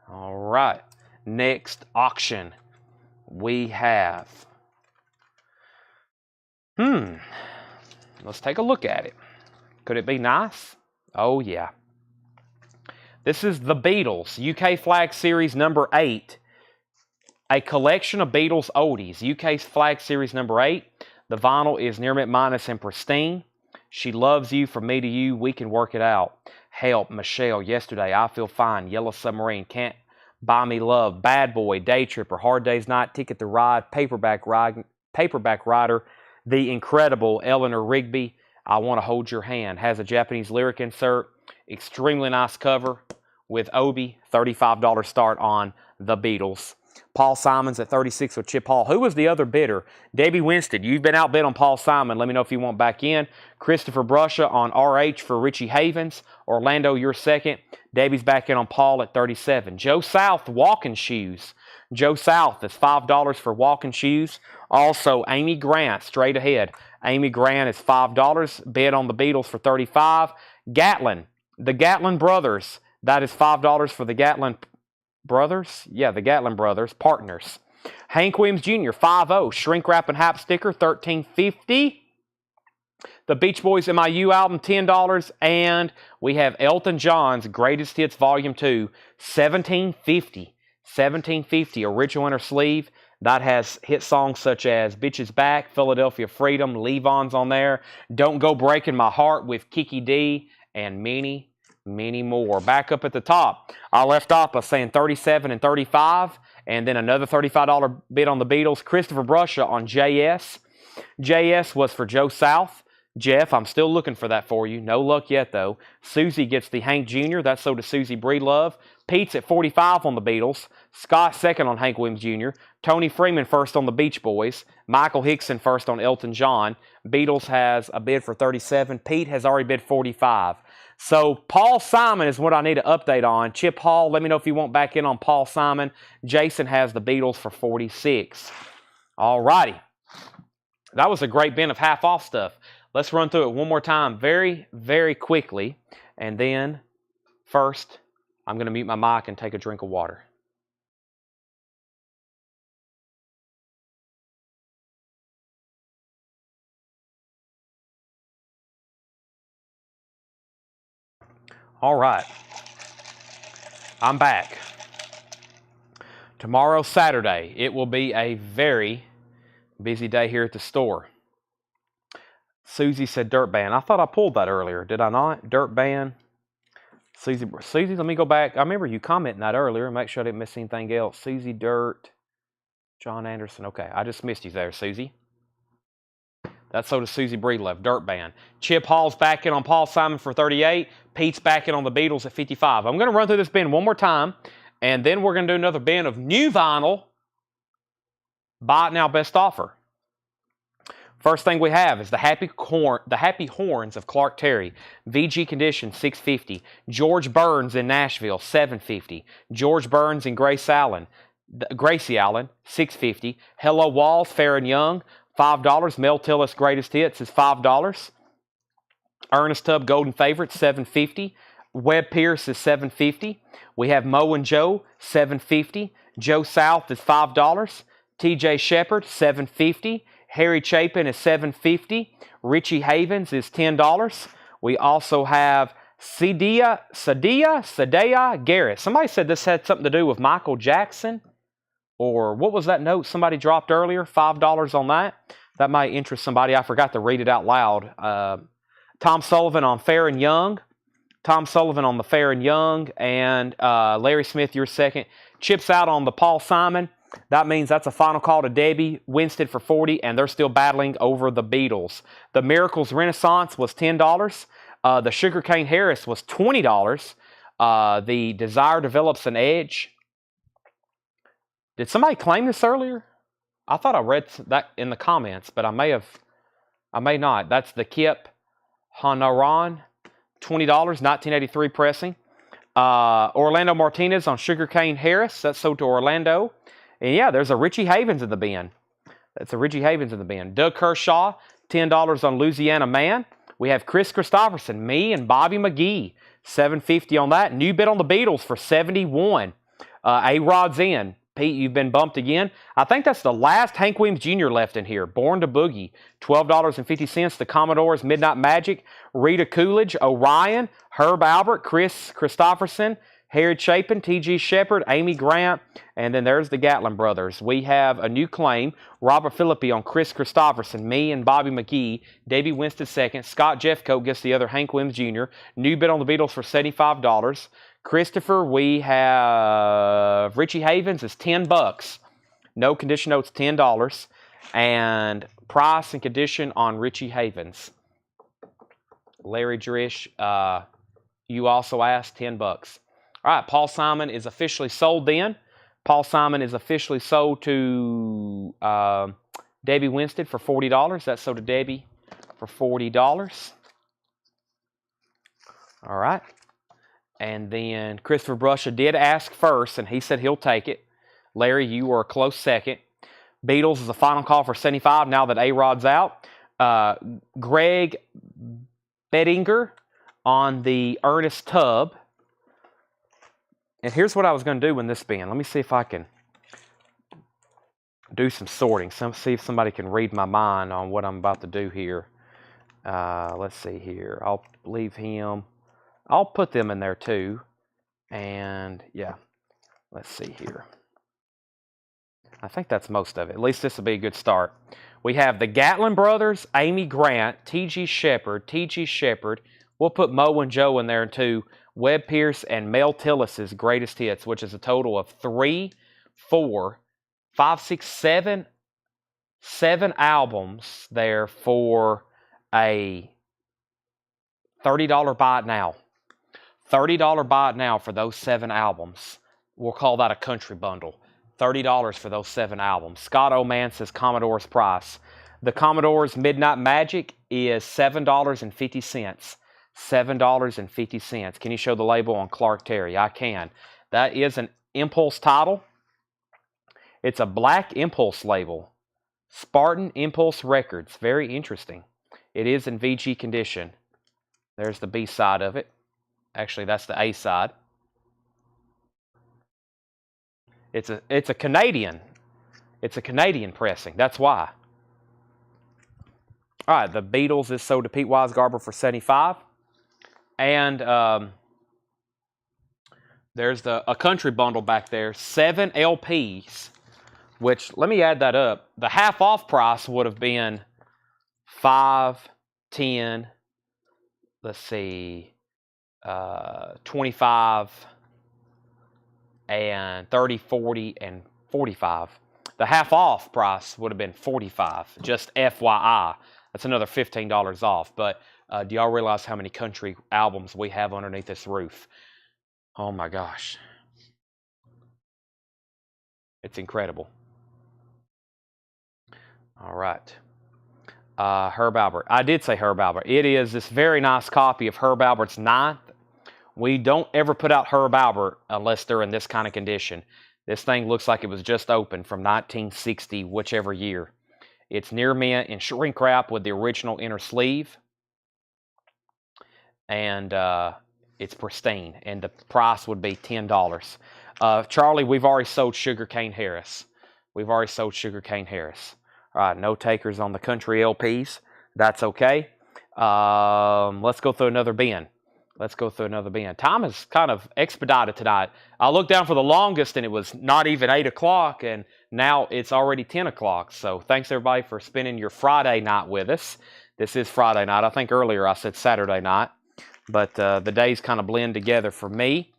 All right. Next auction, we have... Let's take a look at it. Could it be nice? Oh, yeah. This is the Beatles, UK Flag Series number 8. A collection of Beatles oldies, UK Flag Series number 8. The vinyl is near mint minus and pristine. She Loves You, From Me to You, We Can Work It Out. Help, Michelle, Yesterday, I Feel Fine, Yellow Submarine, Can't Buy Me Love, Bad Boy, Day Tripper, Hard Day's Night, Ticket to Ride, Paperback Rider, The Incredible, Eleanor Rigby, I Want to Hold Your Hand. Has a Japanese lyric insert. Extremely nice cover with Obi. $35 start on the Beatles. Paul Simon's at $36 with Chip Hall. Who was the other bidder? Debbie Winston. You've been outbid on Paul Simon. Let me know if you want back in. Christopher Brusha on RH for Richie Havens. Orlando, you're second. Debbie's back in on Paul at $37. Joe South, Walking Shoes. Joe South is $5 for Walking Shoes. Also, Amy Grant, straight ahead. Amy Grant is $5. Bid on the Beatles for $35. Gatlin, the Gatlin Brothers. That is $5 for the Gatlin Brothers. Yeah, the Gatlin Brothers, partners. Hank Williams Jr., 5-0. Shrink Wrap and Hap Sticker, $13.50. The Beach Boys MIU album, $10. And we have Elton John's Greatest Hits Volume 2, $17.50. $17.50. Original inner sleeve. That has hit songs such as Bitches Back, Philadelphia Freedom, Levon's on there, Don't Go Breaking My Heart with Kiki D, and many more. Back up at the top, I left off by saying 37 and 35, and then another $35 bid on the Beatles. Christopher Brusha on JS. JS was for Joe South. Jeff, I'm still looking for that for you. No luck yet, though. Susie gets the Hank Jr. That's sold to Susie Breedlove. Pete's at 45 on the Beatles. Scott second on Hank Williams Jr. Tony Freeman first on the Beach Boys. Michael Hickson first on Elton John. Beatles has a bid for 37. Pete has already bid 45. So Paul Simon is what I need to update on. Chip Hall, let me know if you want back in on Paul Simon. Jason has the Beatles for 46. All righty. That was a great bin of half-off stuff. Let's run through it one more time very, very quickly. And then, first, I'm going to mute my mic and take a drink of water. All right. I'm back. Tomorrow, Saturday, it will be a very busy day here at the store. Susie said dirt band. I thought I pulled that earlier. Did I not? Dirt band. Susie, let me go back. I remember you commenting that earlier. Make sure I didn't miss anything else. Susie Dirt. John Anderson. Okay, I just missed you there, Susie. That's so does Susie Breedlove. Dirt band. Chip Hall's back in on Paul Simon for 38. Pete's back in on the Beatles at 55. I'm going to run through this bin one more time, and then we're going to do another bin of new vinyl. Buy it now, best offer. First thing we have is the Happy Horns of Clark Terry. VG condition, $6.50. George Burns in Nashville, $7.50. George Burns in Gracie Allen, $6.50. Hello Walls, Fair and Young, $5. Mel Tillis Greatest Hits is $5. Ernest Tubb Golden Favorite, $7.50. Webb Pierce is $7.50. We have Mo and Joe, $7.50. Joe South is $5. TJ Shepard, $7.50. Harry Chapin is $7.50. Richie Havens is $10. We also have Sadea Garrett. Somebody said this had something to do with Michael Jackson. Or what was that note somebody dropped earlier? $5 on that. That might interest somebody. I forgot to read it out loud. Tom Sullivan on Fair and Young. Tom Sullivan on the Fair and Young. And Larry Smith, you're second. Chips out on the Paul Simon. That means that's a final call to Debbie Winstead for $40, and they're still battling over the Beatles. The Miracles Renaissance was $10. The Sugarcane Harris was $20. The Desire Develops an Edge. Did somebody claim this earlier? I thought I read that in the comments, but I may not. That's the Kip Honoran, $20, 1983 pressing. Orlando Martinez on Sugarcane Harris. That's sold to Orlando. And yeah, there's a Richie Havens in the bin. That's a Richie Havens in the bin. Doug Kershaw, $10 on Louisiana Man. We have Chris Christopherson, me and Bobby McGee, $7.50 on that. New bid on the Beatles for $71. A-Rod's in. Pete, you've been bumped again. I think that's the last Hank Williams Jr. left in here. Born to Boogie, $12.50. The Commodores, Midnight Magic. Rita Coolidge, Orion, Herb Albert, Chris Christopherson, Harry Chapin, T.G. Shepard, Amy Grant, and then there's the Gatlin brothers. We have a new claim, Robert Philippi on Chris Christopherson, me and Bobby McGee, Davey Winston second, Scott Jeffcoat gets the other Hank Williams Jr., new bid on the Beatles for $75. Christopher, we have Richie Havens is $10. No condition notes, $10. And price and condition on Richie Havens. Larry Drish, you also asked, $10. All right, Paul Simon is officially sold then. Paul Simon is officially sold to Debbie Winstead for $40. That's sold to Debbie for $40. All right. And then Christopher Brusha did ask first, and he said he'll take it. Larry, you were a close second. Beatles is a final call for $75 now that A-Rod's out. Greg Bettinger on the Ernest Tubb. And here's what I was going to do in this bin. Let me see if I can do some sorting. See if somebody can read my mind on what I'm about to do here. Let's see here. I'll leave him. I'll put them in there too. And yeah, let's see here. I think that's most of it. At least this will be a good start. We have the Gatlin brothers, Amy Grant, T.G. Shepard. We'll put Mo and Joe in there too. Webb Pierce and Mel Tillis's Greatest Hits, which is a total of 3, 4, 5, 6, 7 albums there for a $30 buy it now. $30 buy it now for those 7 albums. We'll call that a country bundle. $30 for those 7 albums. Scott Oman says Commodore's price. The Commodore's Midnight Magic is $7.50. $7.50. Can you show the label on Clark Terry? I can. That is an Impulse title. It's a black Impulse label. Spartan Impulse Records. Very interesting. It is in VG condition. There's the B side of it. Actually, that's the A side. It's a Canadian. It's a Canadian pressing. That's why. All right, the Beatles is sold to Pete Weisgarber for $75. And There's a country bundle back there, 7 LPs, which, let me add that up. The half off price would have been 5, 10, let's see, 25, and 30, 40, and 45. The half off price would have been 45, just FYI. That's another $15 off. But do y'all realize how many country albums we have underneath this roof? Oh my gosh. It's incredible. All right. Herb Albert. I did say Herb Albert. It is this very nice copy of Herb Albert's 9th. We don't ever put out Herb Albert unless they're in this kind of condition. This thing looks like it was just opened from 1960, whichever year. It's near mint in shrink wrap with the original inner sleeve. And it's pristine. And the price would be $10. Charlie, we've already sold Sugarcane Harris. We've already sold Sugarcane Harris. All right, no takers on the country LPs. That's okay. Let's go through another bin. Let's go through another bin. Time is kind of expedited tonight. I looked down for the longest, and it was not even 8 o'clock, and now it's already 10 o'clock. So thanks, everybody, for spending your Friday night with us. This is Friday night. I think earlier I said Saturday night, but the days kind of blend together for me.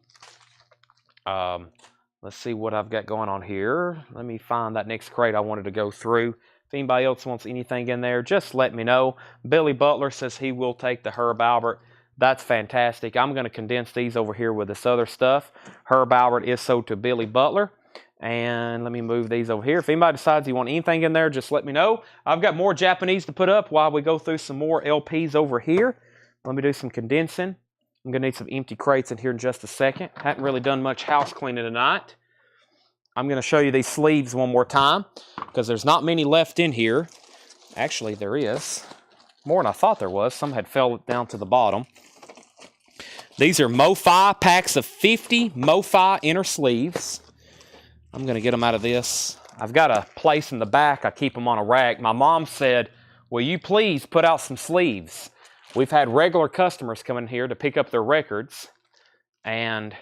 Let's see what I've got going on here. Let me find that next crate I wanted to go through. If anybody else wants anything in there, just let me know. Billy Butler says he will take the Herb Albert. That's fantastic. I'm going to condense these over here with this other stuff. Herb Albert is sold to Billy Butler. And let me move these over here. If anybody decides you want anything in there, just let me know. I've got more Japanese to put up while we go through some more LPs over here. Let me do some condensing. I'm going to need some empty crates in here in just a second. Haven't really done much house cleaning tonight. I'm going to show you these sleeves one more time because there's not many left in here. Actually, there is. More than I thought there was. Some had fell down to the bottom. These are MoFi packs of 50 MoFi inner sleeves. I'm going to get them out of this. I've got a place in the back. I keep them on a rack. My mom said, will you please put out some sleeves? We've had regular customers come in here to pick up their records, and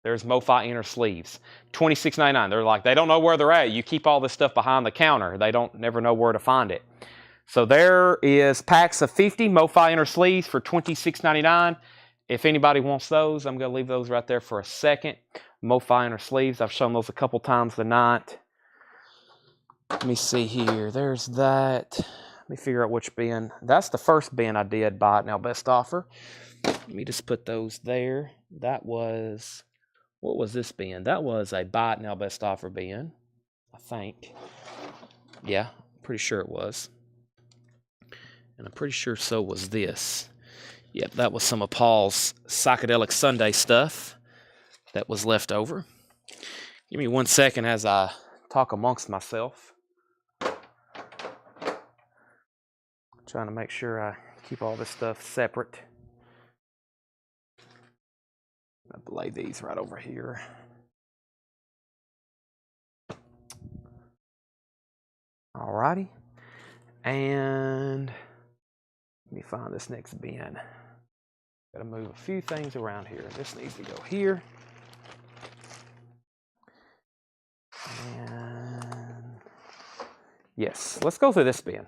there's MoFi inner sleeves. $26.99. They're like, they don't know where they're at. You keep all this stuff behind the counter. They don't never know where to find it. So there is packs of 50 MoFi inner sleeves for $26.99. If anybody wants those, I'm going to leave those right there for a second. MoFi inner sleeves. I've shown those a couple times tonight. Let me see here. There's that. Let me figure out which bin. That's the first bin I did buy it now best offer. Let me just put those there. That was, what was this bin? That was a buy it now best offer bin, I think. Yeah, pretty sure it was. And I'm pretty sure so was this. Yep, that was some of Paul's Psychedelic Sunday stuff that was left over. Give me 1 second as I talk amongst myself. Trying to make sure I keep all this stuff separate. I'll lay these right over here. Alrighty. And let me find this next bin. Got to move a few things around here. This needs to go here. And yes, let's go through this bin.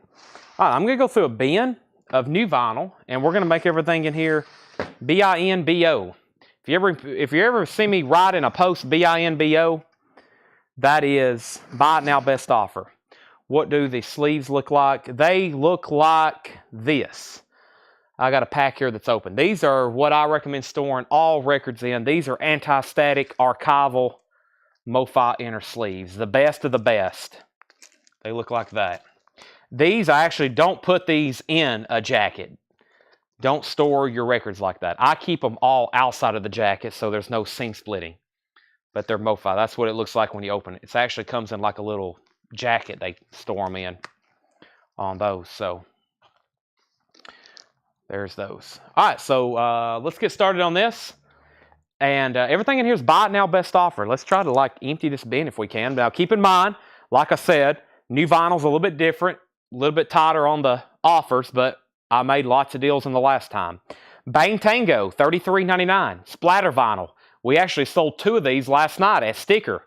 All right, I'm going to go through a bin of new vinyl, and we're going to make everything in here BINBO. If you ever see me write in a post BINBO, that is buy it now best offer. What do the sleeves look like? They look like this. I got a pack here that's open. These are what I recommend storing all records in. These are anti-static archival MoFi inner sleeves. The best of the best. They look like that. These, I actually don't put these in a jacket. Don't store your records like that. I keep them all outside of the jacket so there's no seam splitting. But they're MoFi. That's what it looks like when you open it. It actually comes in like a little jacket they store them in on those. So there's those. All right, so let's get started on this. And everything in here is buy it now best offer. Let's try to like empty this bin if we can. Now keep in mind, like I said, new vinyl's a little bit different, a little bit tighter on the offers, but I made lots of deals in the last time. Bang Tango, $33.99. Splatter vinyl, We actually sold 2 of these last night as sticker.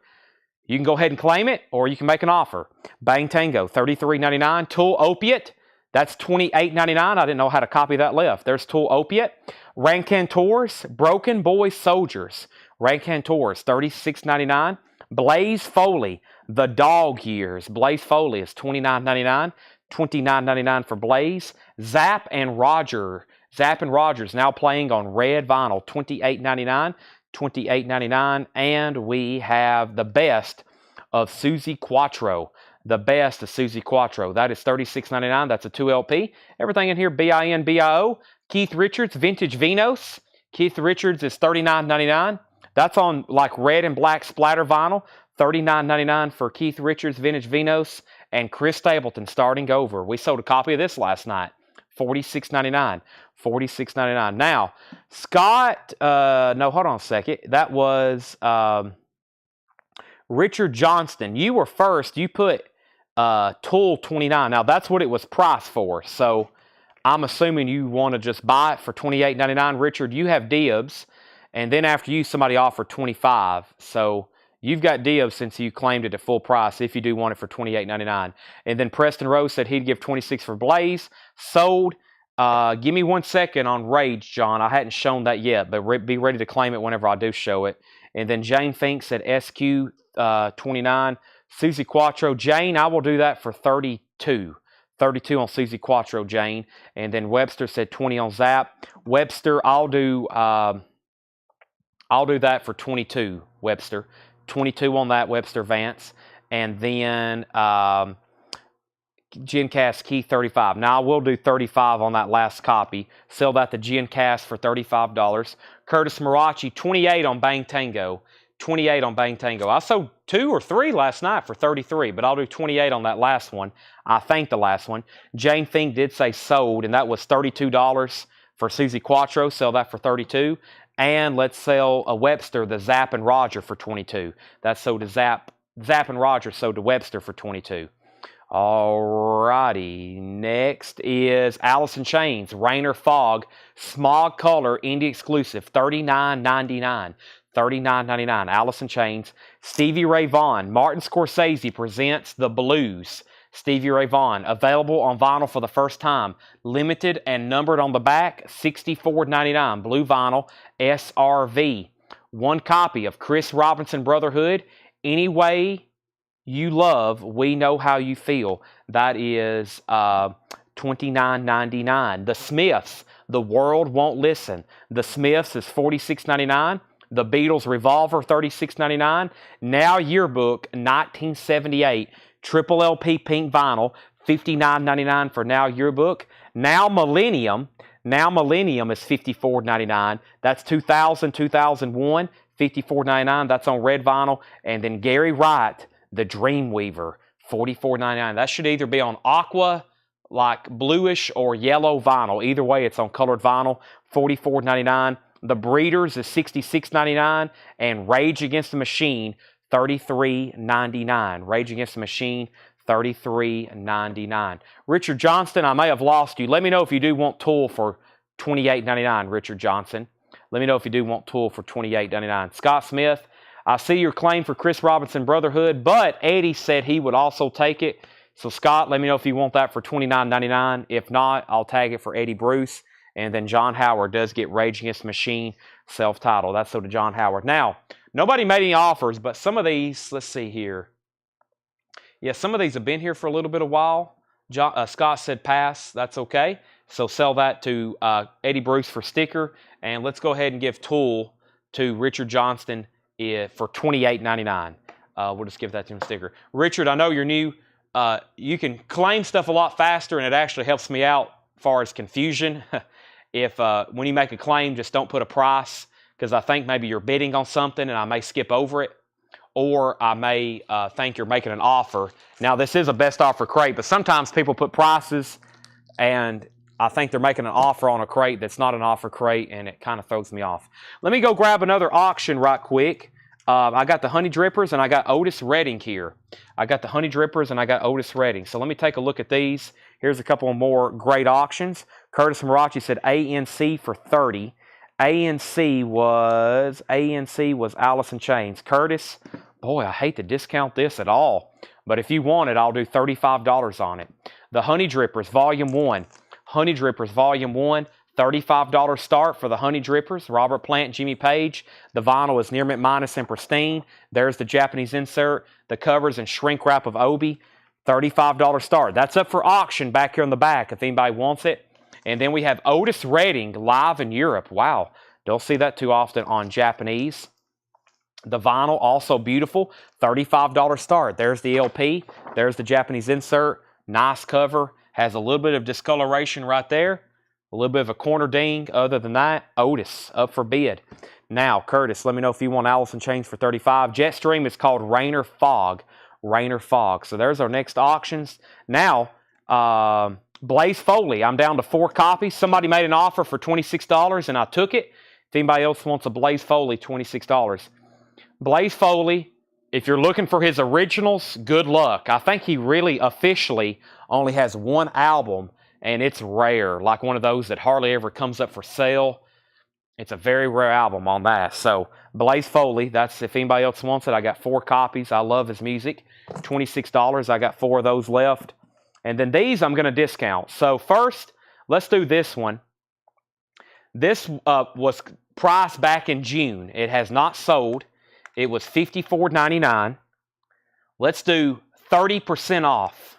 You can go ahead and claim it, or you can make an offer. Bang Tango, $33.99. Tool Opiate, that's $28.99. I didn't know how to copy that left. There's Tool Opiate. Rancantors, Broken Boy Soldiers. Rancantors, $36.99. Blaze Foley, The Dog Years. Blaze Foley is $29.99. $29.99 for Blaze. Zapp and Roger. Zapp and Rogers now playing on red vinyl, $28.99. $28.99. And we have the best of Susie Quattro. The best of Susie Quattro. That is $36.99. That's a 2LP. Everything in here, BIN-BIO. Keith Richards, Vintage Vinos. Keith Richards is $39.99. That's on like red and black splatter vinyl. $39.99 for Keith Richards, Vintage Vinos. And Chris Stapleton, Starting Over. We sold a copy of this last night. $46.99. $46.99. Now, Scott, no, hold on a second. That was Richard Johnston. You were first. You put Tool 29. Now, that's what it was priced for. So, I'm assuming you want to just buy it for $28.99. Richard, you have dibs. And then after you, somebody offered $25. So, you've got dibs since you claimed it at full price if you do want it for $28.99. And then Preston Rose said he'd give $26 for Blaze. Sold. Give me 1 second on Rage, John. I hadn't shown that yet, but be ready to claim it whenever I do show it. And then Jane Fink said SQ 29. Susie Quattro. Jane, I will do that for 32. 32 on Susie Quattro, Jane. And then Webster said 20 on Zapp. Webster, I'll do that for 22, Webster. 22 on that, Webster Vance. And then GenCast Key 35. Now I will do 35 on that last copy. Sell that to GenCast for $35. Curtis Marachi, 28 on Bang Tango. 28 on Bang Tango. I sold 2 or 3 last night for 33, but I'll do 28 on that last one. I think the last one. Jane Fink did say sold, and that was $32 for Susie Quattro. Sell that for 32. And let's sell a Webster, the Zapp and Roger for 22. That's sold to Zapp. Zapp and Roger sold to Webster for 22. Alrighty. Next is Allison Chains, Rainer Fog, Smog Color, Indie Exclusive, $39.99. $39.99. Allison Chains. Stevie Ray Vaughan, Martin Scorsese presents The Blues. Stevie Ray Vaughan, available on vinyl for the first time. Limited and numbered on the back, $64.99. Blue vinyl, SRV. 1 copy of Chris Robinson Brotherhood. Any Way You Love, We Know How You Feel. That is $29.99. The Smiths, The World Won't Listen. The Smiths is $46.99. The Beatles Revolver, $36.99. Now Yearbook, 1978. Triple LP pink vinyl, $59.99 for Now Yearbook. Now Millennium is $54.99. That's 2000, 2001, $54.99. That's on red vinyl. And then Gary Wright, The Dreamweaver, $44.99. That should either be on aqua, like bluish, or yellow vinyl. Either way, it's on colored vinyl, $44.99. The Breeders is $66.99. And Rage Against the Machine, $33.99. Rage Against the Machine, $33.99. Richard Johnston, I may have lost you. Let me know if you do want Tool for $28.99, Richard Johnson. Let me know if you do want Tool for $28.99. Scott Smith, I see your claim for Chris Robinson Brotherhood, but Eddie said he would also take it. So, Scott, let me know if you want that for $29.99. If not, I'll tag it for Eddie Bruce. And then John Howard does get Rage Against the Machine self-titled. That's so to John Howard. Now, nobody made any offers, but some of these, let's see here. Yeah, some of these have been here for a little bit of while. Scott said pass. That's okay. So sell that to Eddie Bruce for sticker. And let's go ahead and give Tool to Richard Johnston for $28.99. We'll just give that to him sticker. Richard, I know you're new. You can claim stuff a lot faster, and it actually helps me out as far as confusion. If when you make a claim, just don't put a price, because I think maybe you're bidding on something and I may skip over it, or I may think you're making an offer. Now, this is a best offer crate, but sometimes people put prices and I think they're making an offer on a crate that's not an offer crate, and it kind of throws me off. Let me go grab another auction right quick. I got the Honey Drippers and I got Otis Redding here. I got the Honey Drippers and I got Otis Redding. So let me take a look at these. Here's a couple more great auctions. Curtis Marachi said ANC for $30. ANC was Alice in Chains. Curtis, boy, I hate to discount this at all, but if you want it, I'll do $35 on it. The Honey Drippers, Volume 1. Honey Drippers, Volume 1. $35 start for the Honey Drippers. Robert Plant, Jimmy Page. The vinyl is near mint minus and pristine. There's the Japanese insert. The covers and shrink wrap of Obi. $35 start. That's up for auction back here on the back if anybody wants it. And then we have Otis Redding live in Europe. Wow, don't see that too often on Japanese. The vinyl, also beautiful. $35 start. There's the LP. There's the Japanese insert. Nice cover. Has a little bit of discoloration right there. A little bit of a corner ding. Other than that, Otis up for bid. Now, Curtis, let me know if you want Alice in Chains for $35. Jetstream is called Rainer Fog. Rainer Fog. So there's our next auctions. Now, Blaze Foley. I'm down to 4 copies. Somebody made an offer for $26 and I took it. If anybody else wants a Blaze Foley, $26. Blaze Foley, if you're looking for his originals, good luck. I think he really officially only has 1 album. And it's rare, like one of those that hardly ever comes up for sale. It's a very rare album on that. So, Blaze Foley, that's if anybody else wants it. I got 4 copies. I love his music. $26. I got 4 of those left. And then these I'm going to discount. So, first, let's do this one. This was priced back in June. It has not sold. It was $54.99. Let's do 30% off.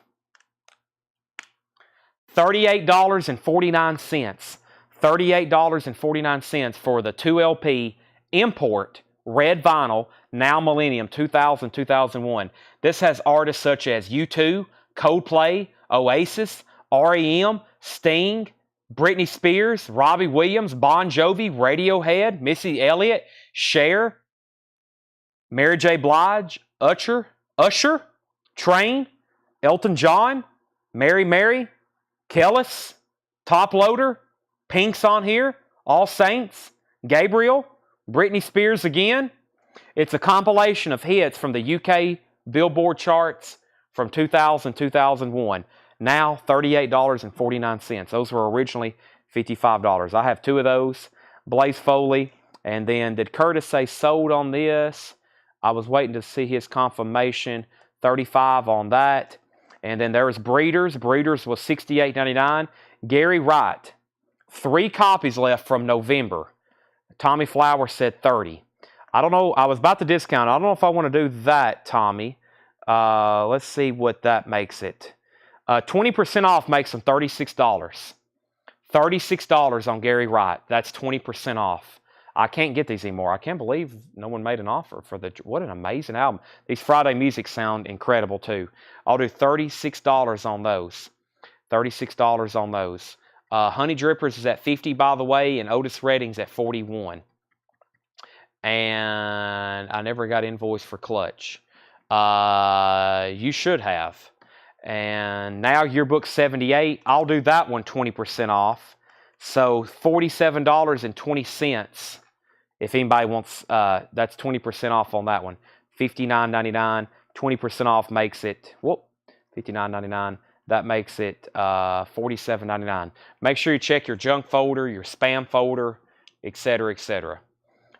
$38.49. $38.49 for the 2LP import red vinyl, Now Millennium 2000-2001. This has artists such as U2, Coldplay, Oasis, REM, Sting, Britney Spears, Robbie Williams, Bon Jovi, Radiohead, Missy Elliott, Cher, Mary J. Blige, Usher, Train, Elton John, Mary, Kellis, Top Loader, Pink's on here, All Saints, Gabriel, Britney Spears again. It's a compilation of hits from the UK Billboard charts from 2000-2001. Now $38.49. Those were originally $55. I have 2 of those. Blaze Foley. And then did Curtis say sold on this? I was waiting to see his confirmation. $35 on that. And then there was Breeders. Breeders was $68.99. Gary Wright. 3 copies left from November. Tommy Flower said $30. I don't know. I was about to discount. I don't know if I want to do that, Tommy. Let's see what that makes it. 20% off makes them $36. $36 on Gary Wright. That's 20% off. I can't get these anymore. I can't believe no one made an offer for the... What an amazing album. These Friday music sound incredible too. I'll do $36 on those. $36 on those. Honey Drippers is at $50, by the way, and Otis Redding's at $41. And I never got invoice for Clutch. You should have. And now Yearbook 78. I'll do that one 20% off. So $47.20. If anybody wants, that's 20% off on that one. $59.99. 20% off makes it, $59.99. That makes it $47.99. Make sure you check your junk folder, your spam folder, etc., etc.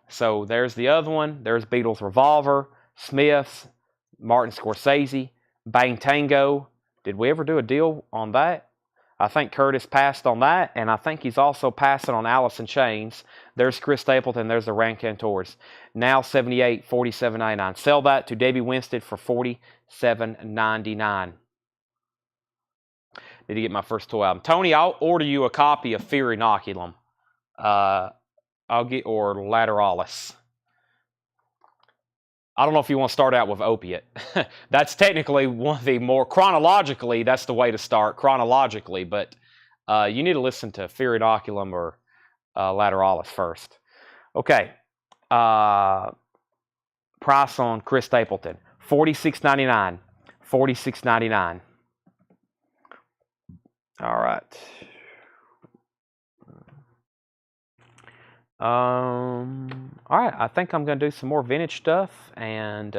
So there's the other one. There's Beatles Revolver, Smiths, Martin Scorsese, Bang Tango. Did we ever do a deal on that? I think Curtis passed on that, and I think he's also passing on Alice in Chains. There's Chris Stapleton. There's the Rancantors. Now $78, $47.99. Sell that to Debbie Winstead for $47.99. Need to get my first toy album. Tony, I'll order you a copy of Fear Inoculum. Or Lateralis. I don't know if you want to start out with Opiate. That's technically one of the more, chronologically, that's the way to start, chronologically, but you need to listen to Fear Inoculum or Lateralis first. Okay. Price on Chris Stapleton, $46.99. $46.99. All right. All right, I think I'm going to do some more vintage stuff and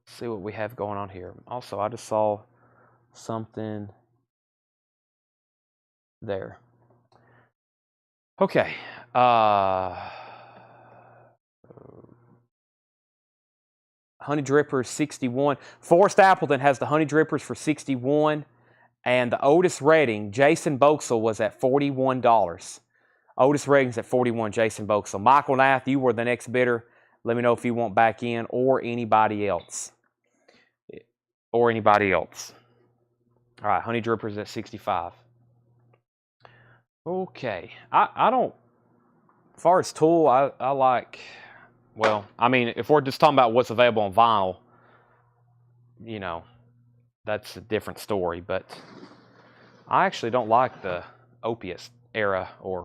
see what we have going on here. Also, I just saw something there. Okay. Honey Drippers 61. Forrest Appleton has the Honey Drippers for 61. And the Otis Redding, Jason Boxell, was at $41. Otis Redding's at 41, Jason Boxell. Michael Nath, you were the next bidder. Let me know if you want back in or anybody else. Or anybody else. All right, Honey Drippers at 65. Okay. I don't, as far as tool, I like, well, I mean, if we're just talking about what's available on vinyl, you know, that's a different story. But I actually don't like the opiate era or.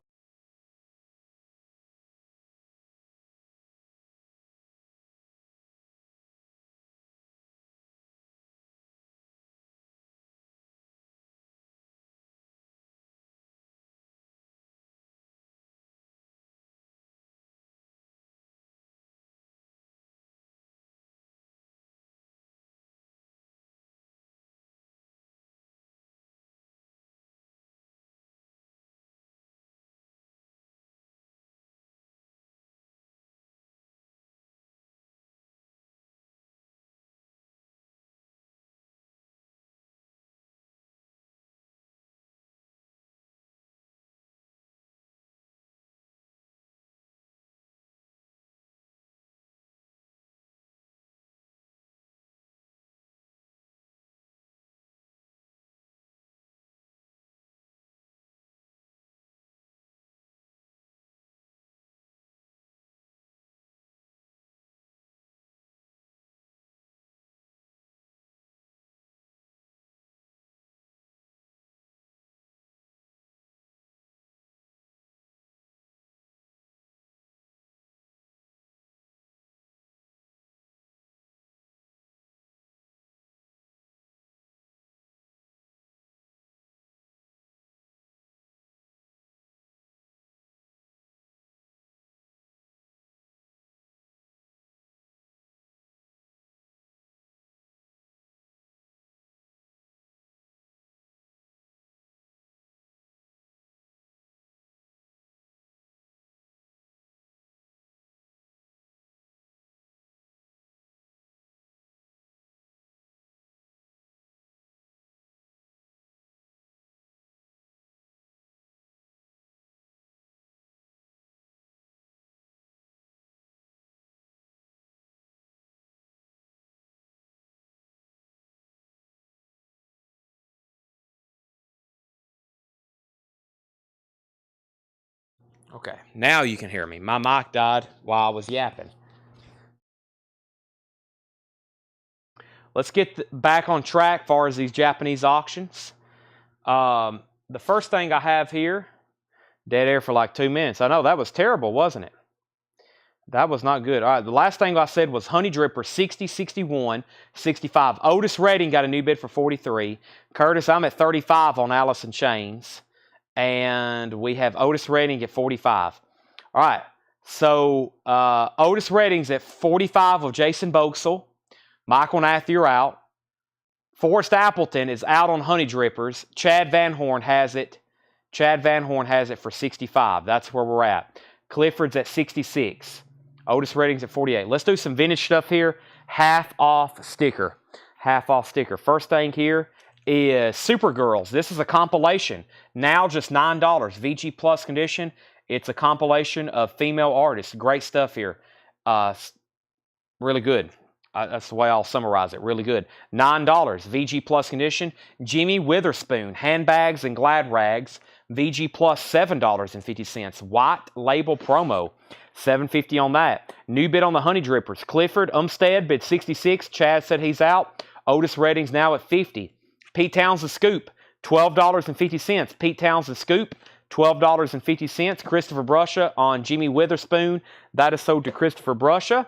Okay, now you can hear me. My mic died while I was yapping. Let's get back on track as far as these Japanese auctions. The first thing I have here, dead air for like 2 minutes. I know that was terrible, wasn't it? That was not good. All right, the last thing I said was Honey Dripper 60, 61, 65. Otis Redding got a new bid for 43. Curtis, I'm at 35 on Allison Chains. And we have Otis Redding at 45. All right, so Otis Redding's at 45 of Jason Boxell. Michael Nath, you're out. Forrest Appleton is out on Honey Drippers. Chad Van Horn has it. Chad Van Horn has it for 65. That's where we're at. Clifford's at 66. Otis Redding's at 48. Let's do some vintage stuff here. Half off sticker. Half off sticker. First thing here is Supergirls. This is a compilation. Now just $9. VG Plus condition. It's a compilation of female artists. Great stuff here. Really good. That's the way I'll summarize it. Really good. $9. VG Plus condition. Jimmy Witherspoon. Handbags and Glad Rags. VG Plus $7.50. White label promo. $7.50 on that. New bid on the Honey Drippers. Clifford Umstead bid 66. Chad said he's out. Otis Redding's now at 50. Pete Townsend Scoop. $12.50. Pete Townsend Scoop. $12.50. Christopher Bruscia on Jimmy Witherspoon. That is sold to Christopher Bruscia.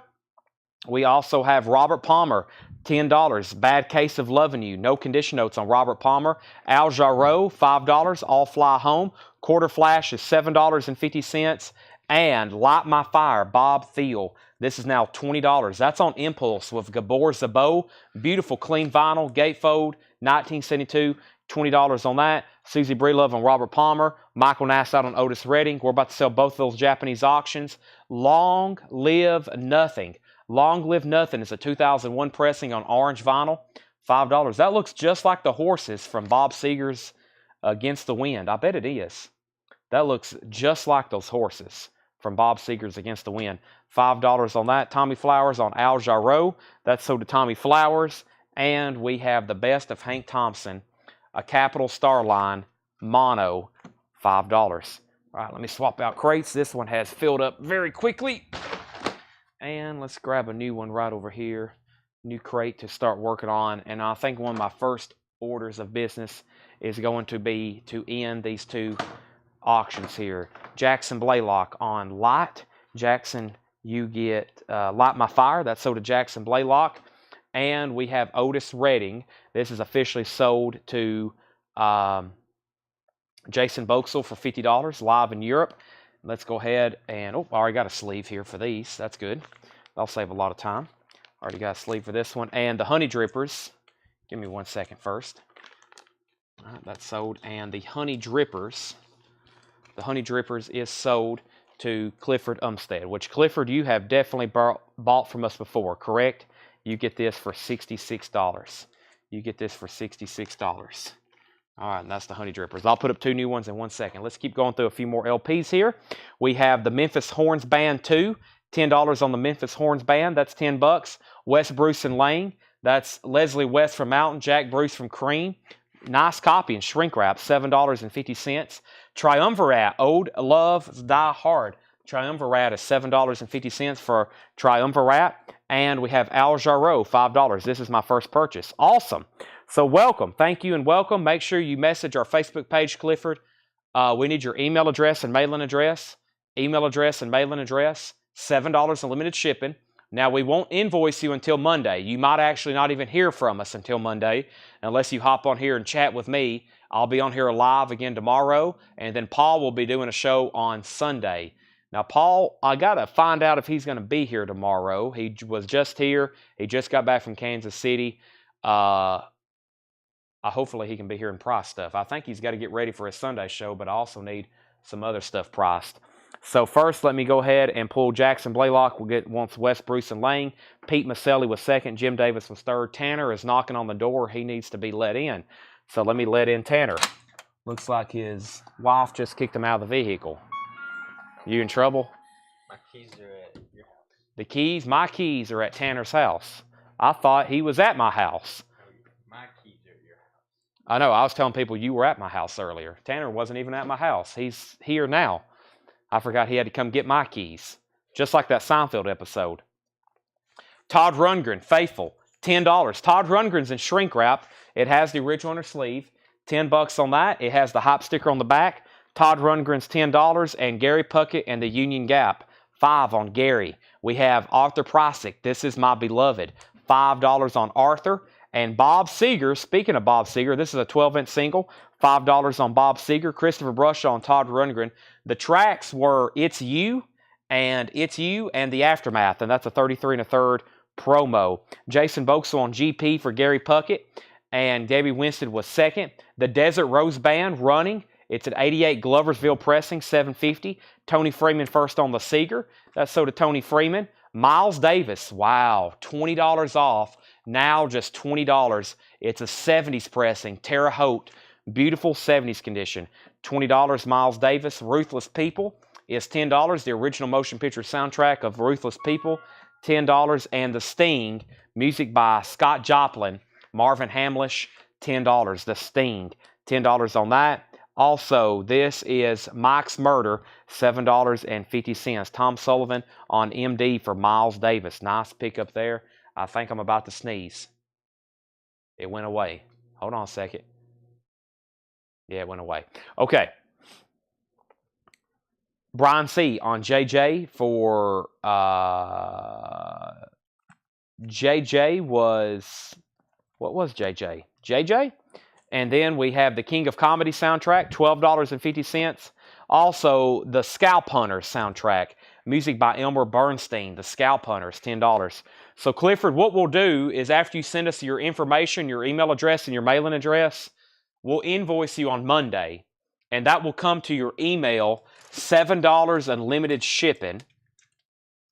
We also have Robert Palmer, $10. Bad Case of Loving You. No condition notes on Robert Palmer. Al Jarreau, $5. All Fly Home. Quarter Flash is $7.50. And Light My Fire, Bob Thiel. This is now $20. That's on Impulse with Gabor Szabo. Beautiful clean vinyl, gatefold, 1972. $20 on that. Susie Breelove on Robert Palmer. Michael Nassau on Otis Redding. We're about to sell both of those Japanese auctions. Long Live Nothing. Long Live Nothing is a 2001 pressing on orange vinyl. $5. That looks just like the horses from Bob Seger's Against the Wind. I bet it is. That looks just like those horses from Bob Seger's Against the Wind. $5 on that. Tommy Flowers on Al Jarreau. That's sold to Tommy Flowers. And we have the best of Hank Thompson, a Capital Starline mono, $5. All right, let me swap out crates. This one has filled up very quickly. And let's grab a new one right over here. New crate to start working on. And I think one of my first orders of business is going to be to end these two auctions here. Jackson Blaylock on Light. Jackson, you get Light My Fire. That's sold to Jackson Blaylock. And we have Otis Redding. This is officially sold to Jason Boxell for $50 live in Europe. Let's go ahead and, oh, I already got a sleeve here for these. That's good. That'll save a lot of time. Already got a sleeve for this one. And the Honey Drippers. Give me 1 second first. All right, that's sold. And the Honey Drippers. The Honey Drippers is sold to Clifford Umstead, which Clifford, you have definitely bought from us before, correct? You get this for $66. You get this for $66. All right, and that's the Honey Drippers. I'll put up two new ones in 1 second. Let's keep going through a few more LPs here. We have the Memphis Horns Band 2. $10 on the Memphis Horns Band. That's $10. Wes Bruce and Lane. That's Leslie West from Mountain, Jack Bruce from Cream. Nice copy in shrink wrap, $7.50. Triumvirate, Old Love Die Hard. Triumvirate is $7.50 for Triumvirate. And we have Al Jarreau, $5. This is my first purchase. Awesome. So welcome. Thank you and welcome. Make sure you message our Facebook page, Clifford. We need your email address and mailing address. Email address and mailing address. $7 in limited shipping. Now, we won't invoice you until Monday. You might actually not even hear from us until Monday unless you hop on here and chat with me. I'll be on here live again tomorrow, and then Paul will be doing a show on Sunday. Now, Paul, I got to find out if he's going to be here tomorrow. He was just here. He just got back from Kansas City. Hopefully he can be here and price stuff. I think he's got to get ready for his Sunday show, but I also need some other stuff priced. So first, let me go ahead and pull Jackson Blaylock. We'll get once Wes Bruce and Lane. Pete Maselli was second. Jim Davis was third. Tanner is knocking on the door. He needs to be let in. So let me let in Tanner. Looks like his wife just kicked him out of the vehicle. You in trouble? My keys are at your house. The keys? My keys are at Tanner's house. I thought he was at my house. My keys are at your house. I know. I was telling people you were at my house earlier. Tanner wasn't even at my house. He's here now. I forgot he had to come get my keys. Just like that Seinfeld episode. Todd Rundgren, Faithful, $10. Todd Rundgren's in shrink wrap. It has the original on her sleeve. $10 on that. It has the hype sticker on the back. Todd Rundgren's $10. And Gary Puckett and the Union Gap, $5 on Gary. We have Arthur Pricek. This is my beloved. $5 on Arthur. And Bob Seger, speaking of Bob Seger, this is a 12-inch single. $5 on Bob Seger. Christopher Brushaw on Todd Rundgren. The tracks were It's You and The Aftermath, and that's a 33 1/3 promo. Jason Boxell on GP for Gary Puckett, and Debbie Winston was second. The Desert Rose Band running. It's at 88 Gloversville Pressing, $7.50. Tony Freeman first on the Seeger. That's so to Tony Freeman. Miles Davis, wow, $20 off. Now just $20. It's a 70s pressing, Terre Haute, beautiful 70s condition. $20 Miles Davis. Ruthless People is $10. The original motion picture soundtrack of Ruthless People, $10. And The Sting, music by Scott Joplin, Marvin Hamlish, $10. The Sting, $10 on that. Also, this is Mike's Murder, $7.50. Tom Sullivan on MD for Miles Davis. Nice pickup there. I think I'm about to sneeze. It went away. Hold on a second. Yeah, it went away. Okay. Brian C. on JJ for JJ was, what was JJ? JJ? And then we have the King of Comedy soundtrack, $12.50. Also, the Scalp Hunters soundtrack, music by Elmer Bernstein, the Scalp Hunters, $10. So, Clifford, what we'll do is after you send us your information, your email address, and your mailing address, we'll invoice you on Monday, and that will come to your email, $7 unlimited shipping.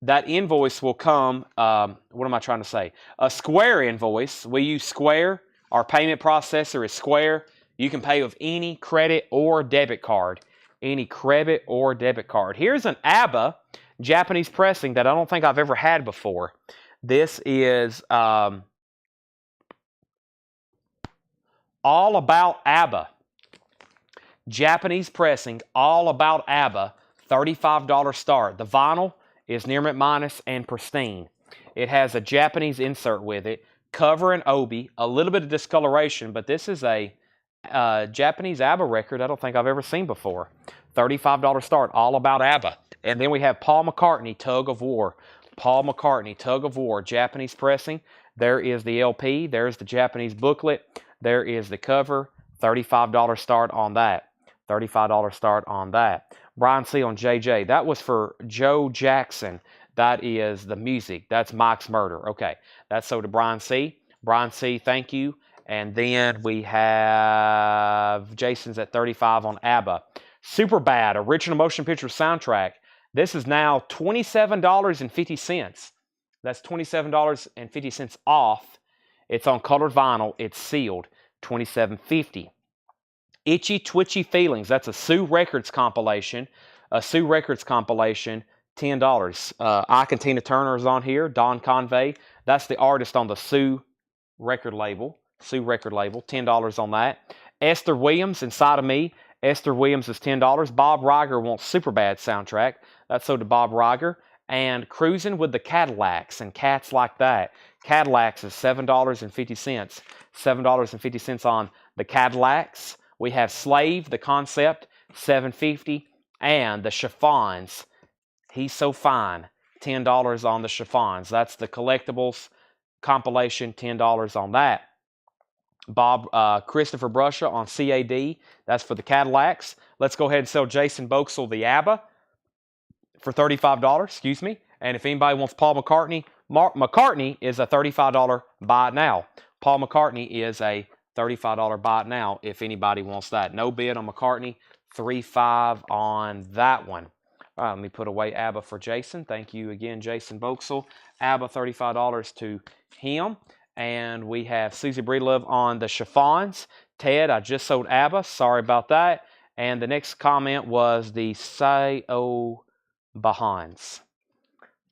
That invoice will come, what am I trying to say? A Square invoice. We use Square. Our payment processor is Square. You can pay with any credit or debit card. Any credit or debit card. Here's an ABBA Japanese pressing that I don't think I've ever had before. This is All About ABBA. Japanese pressing, All About ABBA, $35 start. The vinyl is near mint minus and pristine. It has a Japanese insert with it, cover and obi, a little bit of discoloration, but this is a Japanese ABBA record I don't think I've ever seen before. $35 start, All About ABBA. And then we have Paul McCartney, Tug of War. Paul McCartney, Tug of War, Japanese pressing. There is the LP. There's the Japanese booklet. There is the cover. $35 start on that. $35 start on that. Brian C. on JJ. That was for Joe Jackson. That is the music. That's Mike's Murder. Okay. That's so to Brian C. Brian C., thank you. And then we have Jason's at 35 on ABBA. Superbad, original motion picture soundtrack. This is now $27.50. That's $27.50 off. It's on colored vinyl. It's sealed. $27.50. Itchy Twitchy Feelings. That's a Sue Records compilation. A Sue Records compilation, $10. Ike and Tina Turner is on here. Don Convey. That's the artist on the Sue record label. Sue record label. $10 on that. Esther Williams, Inside of Me. Esther Williams is $10. Bob Riger wants Superbad soundtrack. That's so to Bob Riger. And Cruising with the Cadillacs and Cats Like That. Cadillacs is $7.50. $7.50 on the Cadillacs. We have Slave, the concept, $7.50. And the Chiffons, He's So Fine, $10 on the Chiffons. That's the collectibles compilation, $10 on that. Christopher Brusha on CAD. That's for the Cadillacs. Let's go ahead and sell Jason Boxall the ABBA for $35, excuse me. And if anybody wants Paul McCartney, McCartney is a $35 buy it now. Paul McCartney is a $35 buy it now if anybody wants that. No bid on McCartney, $3.5 on that one. All right, let me put away ABBA for Jason. Thank you again, Jason Boxall. ABBA, $35 to him. And we have Susie Breedlove on the Chiffons. Ted, I just sold ABBA. Sorry about that. And the next comment was the Sao Bahans.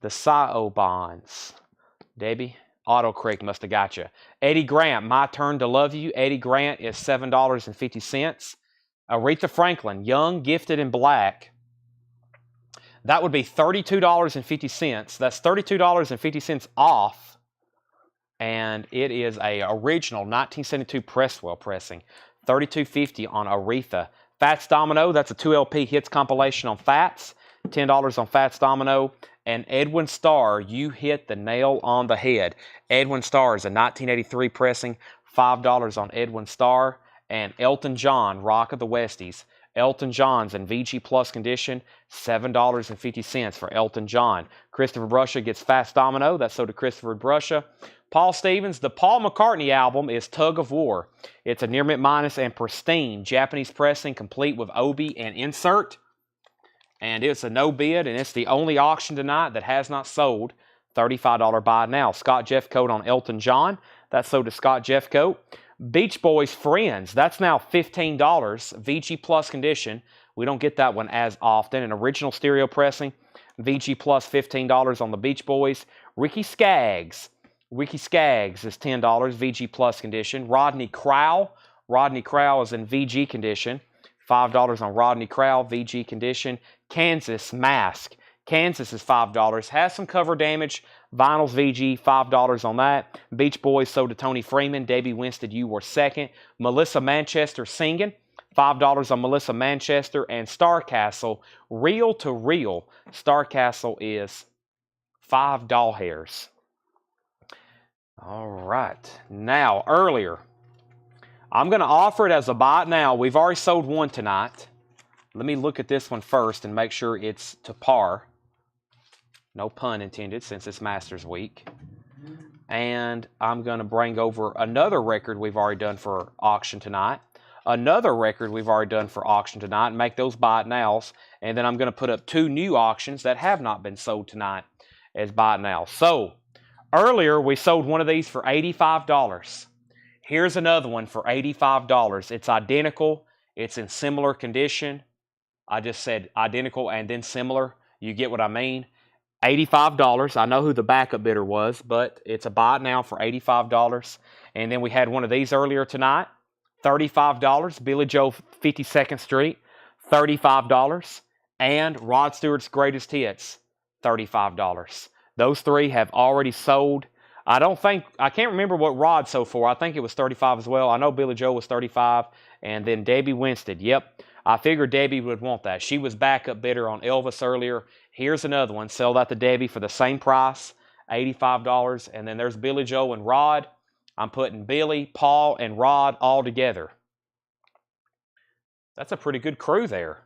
The Sao Bahans. Debbie, AutoCorrect must have got you. Eddie Grant, My Turn to Love You. Eddie Grant is $7.50. Aretha Franklin, Young, Gifted, and Black. That would be $32.50. That's $32.50 off. And it is a original 1972 Presswell pressing. $32.50 on Aretha. Fats Domino, that's a 2LP hits compilation on Fats. $10 on Fats Domino. And Edwin Starr, You Hit the Nail on the Head. Edwin Starr is a 1983 pressing. $5 on Edwin Starr. And Elton John, Rock of the Westies. Elton John's in VG Plus condition, $7.50 for Elton John. Christopher Brusha gets Fats Domino. That's so to Christopher Brusha. Paul Stevens, the Paul McCartney album is Tug of War. It's a near mint minus and pristine Japanese pressing, complete with obi and insert. And it's a no bid, and it's the only auction tonight that has not sold. $35 buy now. Scott Jeffcoat on Elton John. That's so to Scott Jeffcoat. Beach Boys Friends, that's now $15. VG Plus condition. We don't get that one as often. An original stereo pressing. VG Plus $15 on the Beach Boys. Ricky Skaggs. Ricky Skaggs is $10. VG Plus condition. Rodney Crowell. Rodney Crowell is in VG condition. $5 on Rodney Crowell. VG condition. Kansas Mask. Kansas is $5. Has some cover damage. Vinyls VG, $5 on that. Beach Boys sold to Tony Freeman. Debbie Winstead, You Were Second. Melissa Manchester Singing, $5 on Melissa Manchester. And Starcastle, Reel to Reel. Starcastle is 5 doll hairs. All right. Now, earlier, I'm going to offer it as a buy it now. We've already sold one tonight. Let me look at this one first and make sure it's to par. No pun intended, since it's Masters Week. And I'm going to bring over another record we've already done for auction tonight. another record we've already done for auction tonight and make those buy it nows. And then I'm going to put up 2 new auctions that have not been sold tonight as buy it now. So earlier we sold one of these for $85. Here's another one for $85. It's identical. It's in similar condition. I just said identical and then similar. You get what I mean? $85. I know who the backup bidder was, but it's a buy it now for $85. And then we had one of these earlier tonight. $35. Billy Joe 52nd Street. $35. And Rod Stewart's Greatest Hits. $35. Those 3 have already sold. I can't remember what Rod sold for. I think it was $35 as well. I know Billy Joe was $35. And then Debbie Winstead. Yep. I figured Debbie would want that. She was backup bidder on Elvis earlier. Here's another one. Sell that to Debbie for the same price, $85. And then there's Billy Joe and Rod. I'm putting Billy, Paul, and Rod all together. That's a pretty good crew there.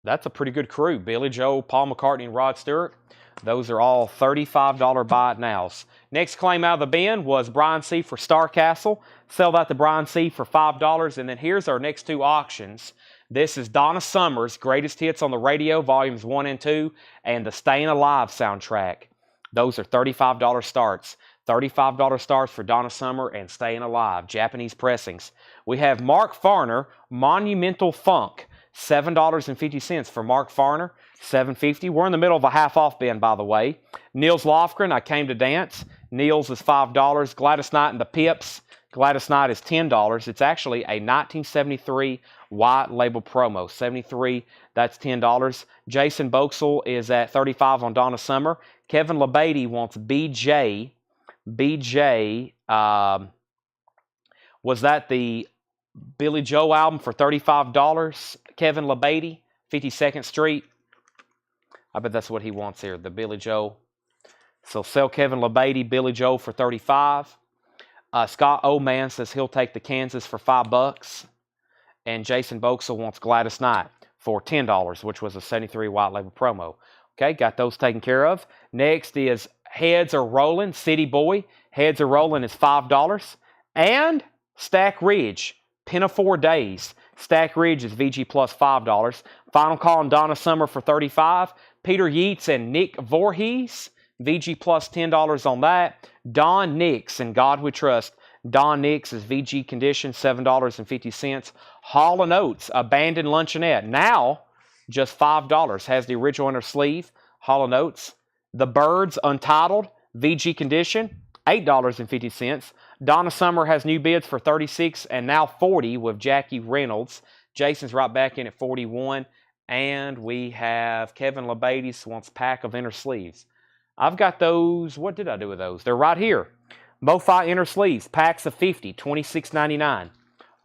That's a pretty good crew. Billy Joe, Paul McCartney, and Rod Stewart. Those are all $35 buy it nows. Next claim out of the bin was Brian C. for Starcastle. Sell that to Brian C. for $5. And then here's our next 2 auctions. This is Donna Summer's Greatest Hits on the Radio, Volumes 1 and 2, and the Staying Alive soundtrack. Those are $35 starts. $35 starts for Donna Summer and Staying Alive, Japanese pressings. We have Mark Farner, Monumental Funk. $7.50 for Mark Farner, $7.50. We're in the middle of a half-off bin, by the way. Niels Lofgren, I Came to Dance. Niels is $5. Gladys Knight and the Pips. Gladys Knight is $10. It's actually a 1973 white label promo. 73, that's $10. Jason Boxell is at $35 on Donna Summer. Kevin LeBady wants BJ. BJ, was that the Billy Joe album for $35? Kevin LeBady, 52nd Street. I bet that's what he wants here, the Billy Joe. So sell Kevin LeBady, Billy Joe for $35. Scott Oman says he'll take the Kansas for $5. And Jason Boxell wants Gladys Knight for $10, which was a 73 white label promo. Okay, got those taken care of. Next is Heads Are Rolling, City Boy. Heads Are Rolling is $5. And Stack Ridge, Pinafore Days. Stack Ridge is VG plus $5. Final Call on Donna Summer for $35. Peter Yeats and Nick Voorhees, VG plus $10 on that. Don Nix and God We Trust. Don Nix is VG condition, $7.50. Hall & Oates, Abandoned Luncheonette. Now, just $5. Has the original inner sleeve. Hall & Oates. The Birds, Untitled, VG condition, $8.50. Donna Summer has new bids for $36 and now $40 with Jackie Reynolds. Jason's right back in at $41. And we have Kevin LeBady wants pack of inner sleeves. I've got those. What did I do with those? They're right here. MoFi inner sleeves, packs of 50, $26.99.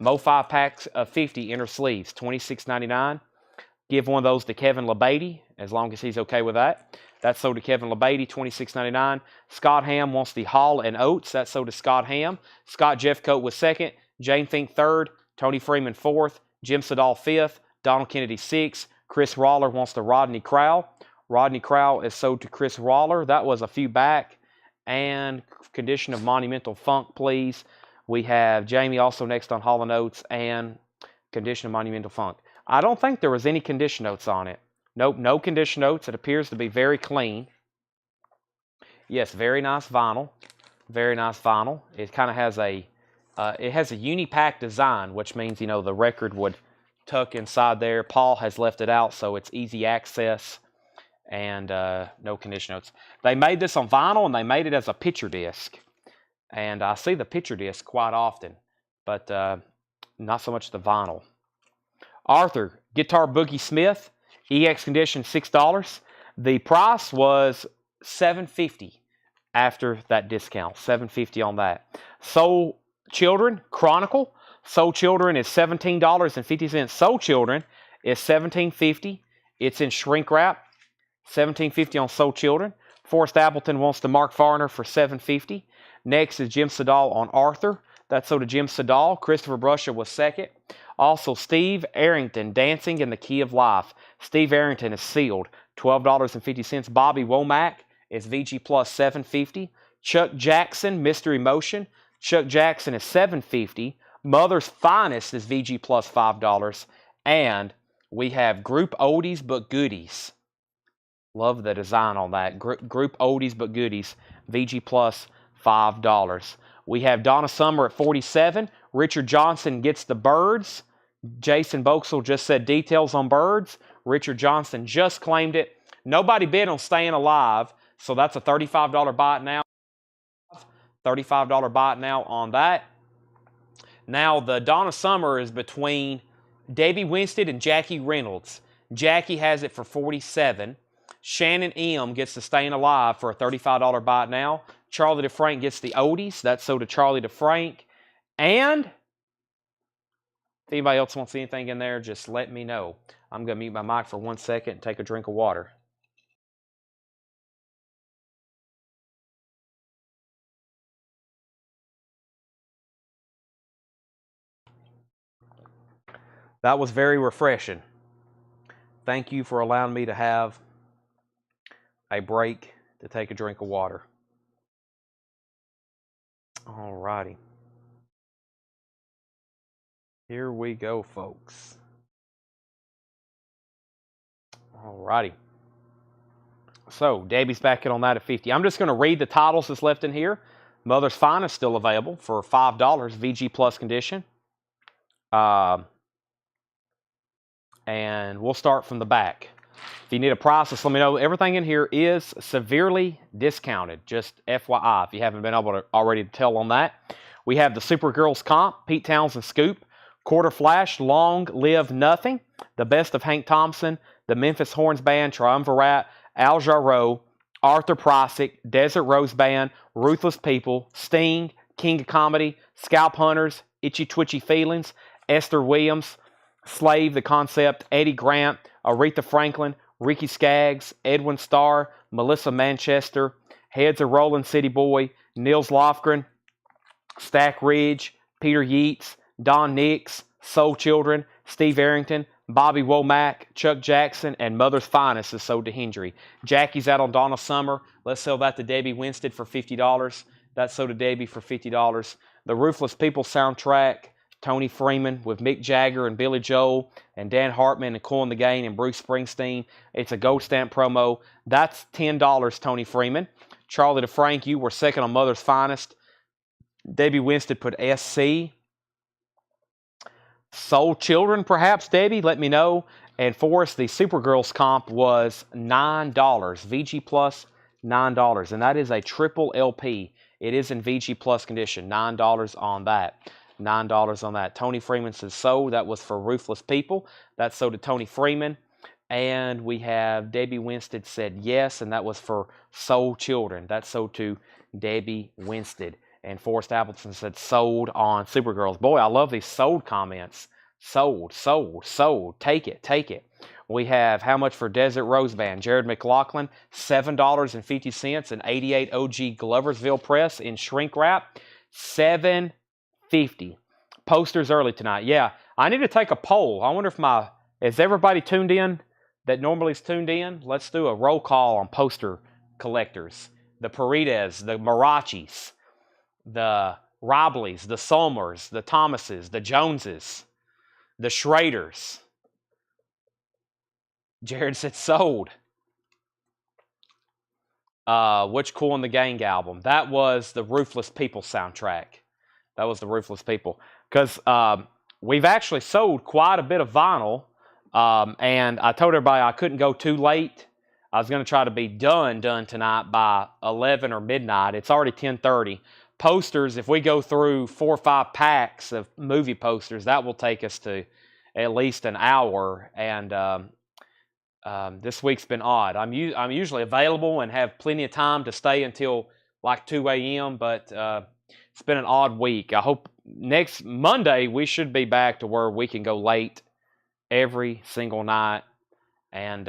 MoFi packs of 50 inner sleeves, $26.99. Give one of those to Kevin LeBady, as long as he's okay with that. That's sold to Kevin LeBady, $26.99. Scott Ham wants the Hall & Oates. That's sold to Scott Ham. Scott Jeffcoat was second. Jane Fink third. Tony Freeman fourth. Jim Sedal fifth. Donald Kennedy sixth. Chris Rawler wants the Rodney Crowell. Rodney Crowell is sold to Chris Rawler. That was a few back. And condition of Monumental Funk, please. We have Jamie also next on Hall & Oates and condition of Monumental Funk. I don't think there was any condition notes on it. Nope, no condition notes. It appears to be very clean. Yes, very nice vinyl. Very nice vinyl. It kind of has a uni-pack design, which means, you know, the record would tuck inside there. Paul has left it out, so it's easy access. And no condition notes. They made this on vinyl, and they made it as a picture disc. And I see the picture disc quite often, but not so much the vinyl. Arthur, Guitar Boogie Smith, EX condition, $6. The price was $7.50 after that discount. $7.50 on that. Soul Children, Chronicle. Soul Children is $17.50. Soul Children is $17.50. It's in shrink wrap. $17.50 on Soul Children. Forrest Appleton wants the Mark Farner for $7.50. Next is Jim Sedal on Arthur. That's sold to Jim Sedal. Christopher Brusha was second. Also, Steve Arrington, Dancing in the Key of Life. Steve Arrington is sealed, $12.50. Bobby Womack is VG plus $7.50. Chuck Jackson, Mystery Motion. Chuck Jackson is $7.50. Mother's Finest is VG plus $5. And we have Group Oldies But Goodies. Love the design on that. Group Oldies But Goodies, VG plus $5. We have Donna Summer at 47. Richard Johnson gets the birds. Jason Boxel just said details on birds. Richard Johnson just claimed it. Nobody bid on Staying Alive, so that's a $35 buy now. $35 buy now on that. Now, the Donna Summer is between Debbie Winstead and Jackie Reynolds. Jackie has it for 47. Shannon M gets the Staying Alive for a $35 buy now. Charlie DeFrank gets the Oldies. That's sold to Charlie DeFrank. And if anybody else wants anything in there, just let me know. I'm going to mute my mic for 1 second and take a drink of water. That was very refreshing. Thank you for allowing me to have a break to take a drink of water. All righty. Here we go, folks. All righty. So, Debbie's back in on that at 50. I'm just going to read the titles that's left in here. Mother's Finest still available for $5, VG plus condition. And we'll start from the back. If you need a price, just let me know. Everything in here is severely discounted. Just FYI, if you haven't been able to already tell on that. We have the Supergirls Comp, Pete Townsend Scoop, Quarter Flash, Long Live Nothing, The Best of Hank Thompson, the Memphis Horns Band, Triumvirate, Al Jarreau, Arthur Prosick, Desert Rose Band, Ruthless People, Sting, King of Comedy, Scalp Hunters, Itchy Twitchy Feelings, Esther Williams, Slave, The Concept, Eddie Grant, Aretha Franklin, Ricky Skaggs, Edwin Starr, Melissa Manchester, Heads of Rolling City Boy, Nils Lofgren, Stack Ridge, Peter Yeats, Don Nix, Soul Children, Steve Arrington, Bobby Womack, Chuck Jackson, and Mother's Finest is sold to Hendry. Jackie's out on Donna Summer. Let's sell that to Debbie Winstead for $50. That's sold to Debbie for $50. The Ruthless People soundtrack, Tony Freeman with Mick Jagger and Billy Joel and Dan Hartman and Cool in the Game and Bruce Springsteen. It's a gold stamp promo. That's $10, Tony Freeman. Charlie DeFrank, you were second on Mother's Finest. Debbie Winstead put SC. Soul Children, perhaps, Debbie, let me know. And for us, the Supergirls comp was $9. VG Plus, $9. And that is a triple LP. It is in VG Plus condition. $9 on that. $9 on that. Tony Freeman says sold. That was for Ruthless People. That's sold to Tony Freeman. And we have Debbie Winstead said yes, and that was for Soul Children. That's sold to Debbie Winstead. And Forrest Appleton said sold on Supergirls. Boy, I love these sold comments. Sold, sold, sold. Take it, take it. We have how much for Desert Rose Band? Jared McLaughlin, $7.50 in 88 OG Gloversville Press in shrink wrap. $7.50. Posters early tonight. Yeah, I need to take a poll. I wonder if is everybody tuned in that normally is tuned in? Let's do a roll call on poster collectors. The Paredes, the Marachis, the Robleys, the Somers, the Thomases, the Joneses, the Schraders. Jared said sold. Which Cool in the Gang album? That was the Ruthless People soundtrack. That was the Ruthless People. Because we've actually sold quite a bit of vinyl. And I told everybody I couldn't go too late. I was going to try to be done tonight by 11 or midnight. It's already 10:30. Posters, if we go through 4 or 5 packs of movie posters, that will take us to at least an hour. And this week's been odd. I'm usually available and have plenty of time to stay until like 2 a.m., but it's been an odd week. I hope next Monday we should be back to where we can go late every single night and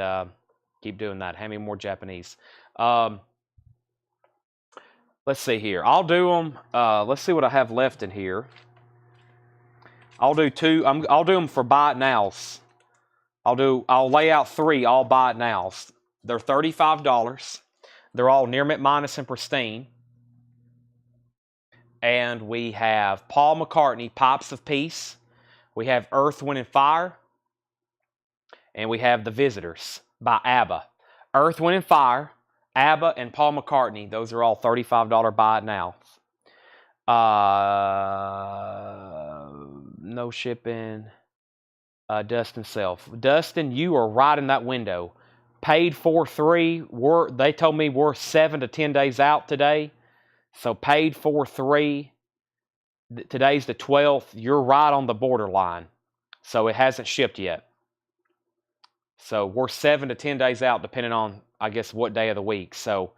keep doing that. Hand me more Japanese. Let's see here. I'll do them. Let's see what I have left in here. I'll do 2. I'll do them for buy it nows. I'll lay out 3 all buy it nows. They're $35. They're all near mint minus and pristine. and we have Paul McCartney, Pipes of Peace. We have Earth, Wind, and Fire. And we have The Visitors by ABBA. Earth, Wind, and Fire, ABBA, and Paul McCartney. Those are all $35 buy it now. No shipping. Dustin Self. Dustin, you are right in that window. Paid for 3. They told me we're 7 to 10 days out today. So paid for 3. Today's the 12th. You're right on the borderline. So it hasn't shipped yet. So we're 7 to 10 days out, depending on, I guess, what day of the week. So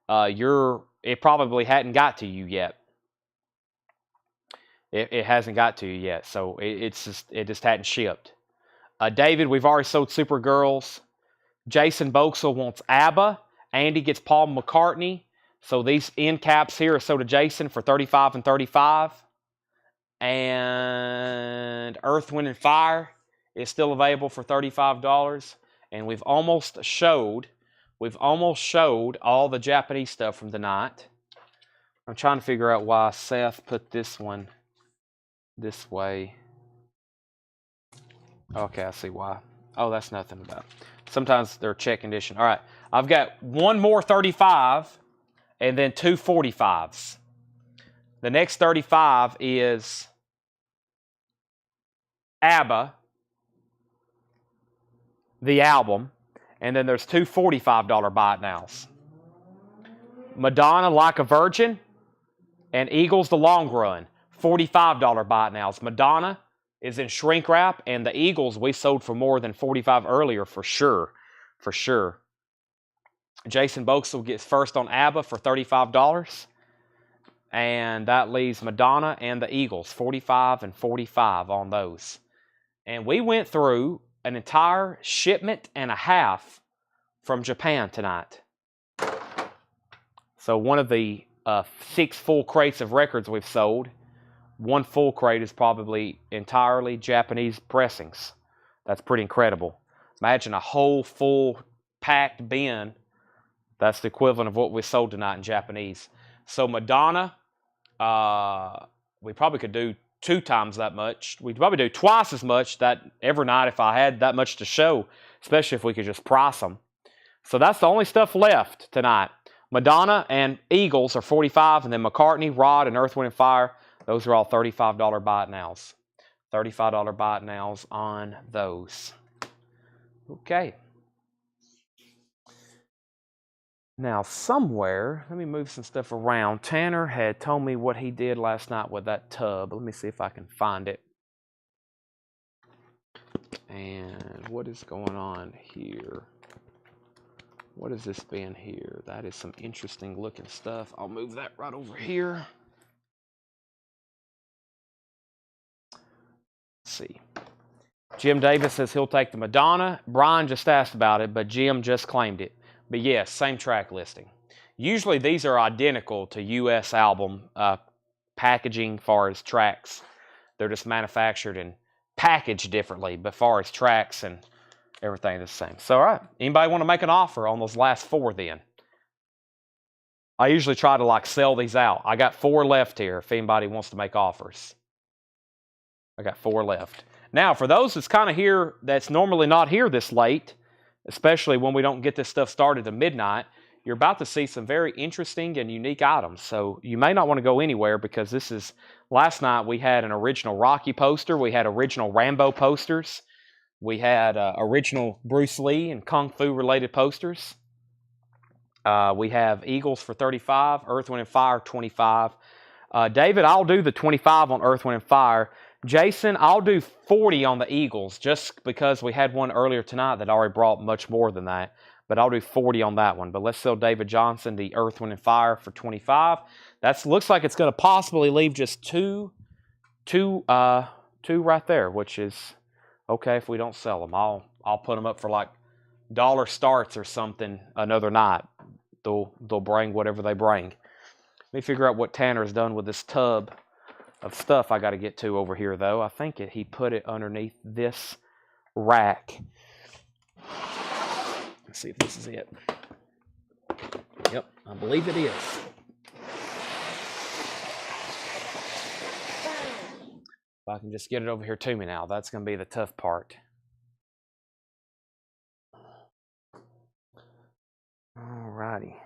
it probably hadn't got to you yet. It hasn't got to you yet. So it just hadn't shipped. David, we've already sold Supergirls. Jason Boxel wants ABBA. Andy gets Paul McCartney. So these end caps here are sold to Jason for $35 and $35. And Earth, Wind, and Fire is still available for $35. And we've almost showed all the Japanese stuff from tonight. I'm trying to figure out why Seth put this one this way. Okay, I see why. Oh, that's nothing about it. Sometimes they're check condition. All right, I've got one more 35 and then 2 45s. The next 35 is ABBA, the album, and then there's 2 $45 buy it nows. Madonna, Like a Virgin, and Eagles, The Long Run, $45 buy it nows. Madonna is in shrink wrap, and the Eagles we sold for more than $45 earlier for sure. For sure. Jason Boxel gets first on ABBA for $35. And that leaves Madonna and the Eagles, $45 and $45 on those. And we went through an entire shipment and a half from Japan tonight. So one of the 6 full crates of records we've sold, 1 full crate is probably entirely Japanese pressings. That's pretty incredible. Imagine a whole full packed bin. That's the equivalent of what we sold tonight in Japanese. So Madonna, we probably could do 2 times that much. We'd probably do twice as much that every night if I had that much to show, especially if we could just price them. So that's the only stuff left tonight. Madonna and Eagles are $45, and then McCartney, Rod, and Earth, Wind, and Fire, those are all $35 buy it nows. $35 buy it nows on those. Okay. Now, somewhere, let me move some stuff around. Tanner had told me what he did last night with that tub. Let me see if I can find it. And what is going on here? What is this bin here? That is some interesting looking stuff. I'll move that right over here. Let's see. Jim Davis says he'll take the Madonna. Brian just asked about it, but Jim just claimed it. But yes, same track listing. Usually these are identical to US album packaging as far as tracks. They're just manufactured and packaged differently, but as far as tracks and everything is the same. So, all right. Anybody want to make an offer on those last 4 then? I usually try to sell these out. I got 4 left here if anybody wants to make offers. I got 4 left. Now, for those that's kind of here, that's normally not here this late, especially when we don't get this stuff started at midnight, you're about to see some very interesting and unique items. So you may not want to go anywhere because this is, last night we had an original Rocky poster. We had original Rambo posters. We had original Bruce Lee and Kung Fu related posters. We have Eagles for $35, Earth, Wind, and Fire, $25. David, I'll do the $25 on Earth, Wind, and Fire. Jason, I'll do $40 on the Eagles just because we had one earlier tonight that already brought much more than that. But I'll do $40 on that one. But let's sell David Johnson the Earth, Wind, and Fire for $25. That looks like it's going to possibly leave just two right there, which is okay if we don't sell them. I'll put them up for dollar starts or something another night. They'll bring whatever they bring. Let me figure out what Tanner's done with this tub of stuff I got to get to over here, though. I think he put it underneath this rack. Let's see if this is it. Yep, I believe it is. If I can just get it over here to me now, that's going to be the tough part. All righty.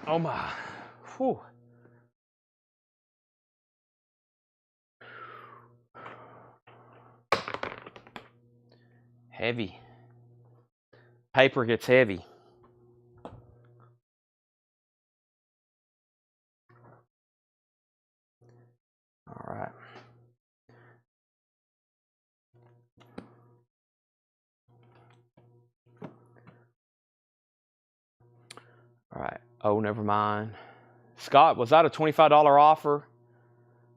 Oh my. Whew. Heavy. Paper gets heavy. All right. All right. Oh, never mind. Scott, was that a $25 offer?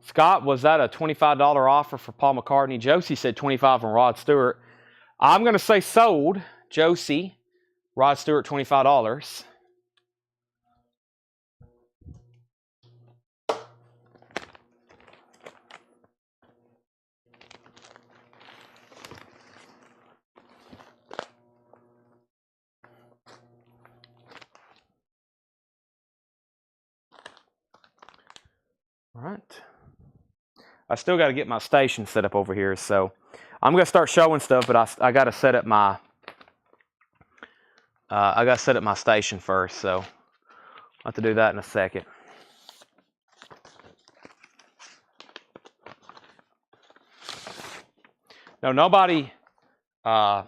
Scott, was that a $25 offer for Paul McCartney? Josie said 25 on Rod Stewart. I'm going to say sold. Josie, Rod Stewart, $25. All right. I still got to get my station set up over here, so I'm going to start showing stuff, but I got to set up my station first, so I'll have to do that in a second. No, nobody had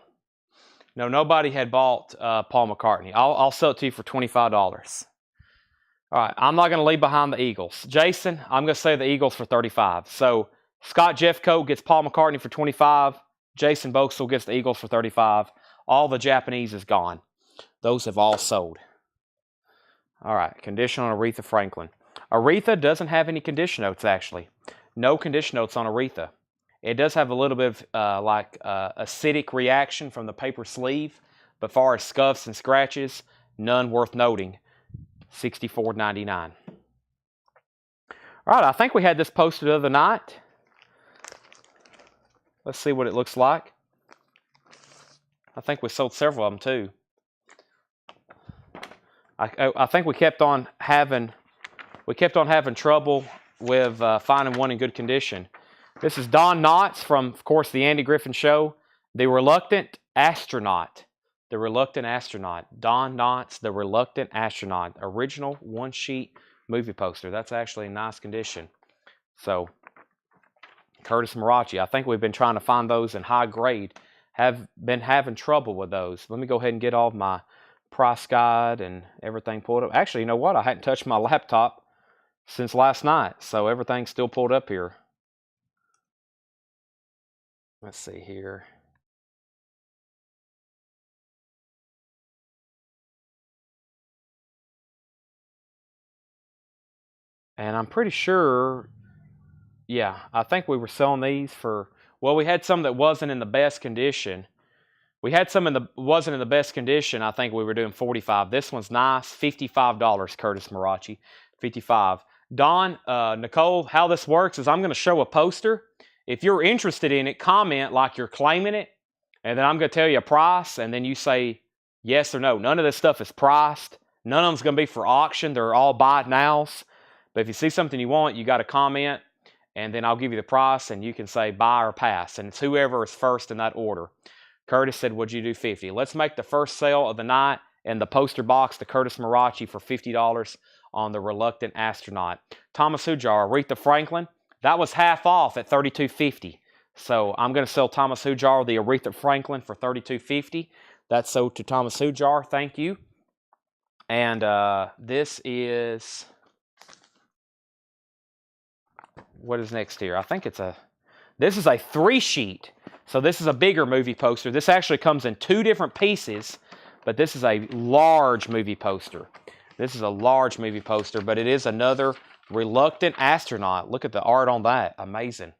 bought Paul McCartney. I'll sell it to you for $25. All right, I'm not going to leave behind the Eagles. Jason, I'm going to say the Eagles for $35. So Scott Jeffcoat gets Paul McCartney for $25. Jason Boxel gets the Eagles for $35. All the Japanese is gone. Those have all sold. All right, condition on Aretha Franklin. Aretha doesn't have any condition notes, actually. No condition notes on Aretha. It does have a little bit of acidic reaction from the paper sleeve, but as far as scuffs and scratches, none worth noting. $64.99. All right, I think we had this posted the other night. Let's see what it looks like. I think we sold several of them too. I think we kept on having trouble with finding one in good condition. This is Don Knotts from, of course, the Andy Griffin Show. The Reluctant Astronaut. The Reluctant Astronaut. Don Knotts, The Reluctant Astronaut. Original one-sheet movie poster. That's actually in nice condition. So, Curtis Marachi. I think we've been trying to find those in high grade. Have been having trouble with those. Let me go ahead and get all my price guide and everything pulled up. Actually, you know what? I hadn't touched my laptop since last night. So, everything's still pulled up here. Let's see here. And I'm pretty sure, yeah, I think we were selling these for, well, we had some that wasn't in the best condition. We had some wasn't in the best condition. I think we were doing $45. This one's nice, $55, Curtis Marachi, $55. Don, Nicole, how this works is I'm going to show a poster. If you're interested in it, comment like you're claiming it, and then I'm going to tell you a price, and then you say yes or no. None of this stuff is priced. None of them's going to be for auction. They're all buy it nows. But if you see something you want, you got to comment, and then I'll give you the price, and you can say buy or pass, and it's whoever is first in that order. Curtis said, would you do 50? Let's make the first sale of the night and the poster box to Curtis Marachi for $50 on the Reluctant Astronaut. Thomas Hujar, Aretha Franklin, that was half off at $32.50. So I'm going to sell Thomas Hujar the Aretha Franklin for $32.50. That's sold to Thomas Hujar. Thank you. And this is... what is next here? I think this is a 3-sheet. So this is a bigger movie poster. This actually comes in 2 different pieces, but this is a large movie poster. This is a large movie poster, but it is another Reluctant Astronaut. Look at the art on that. Amazing.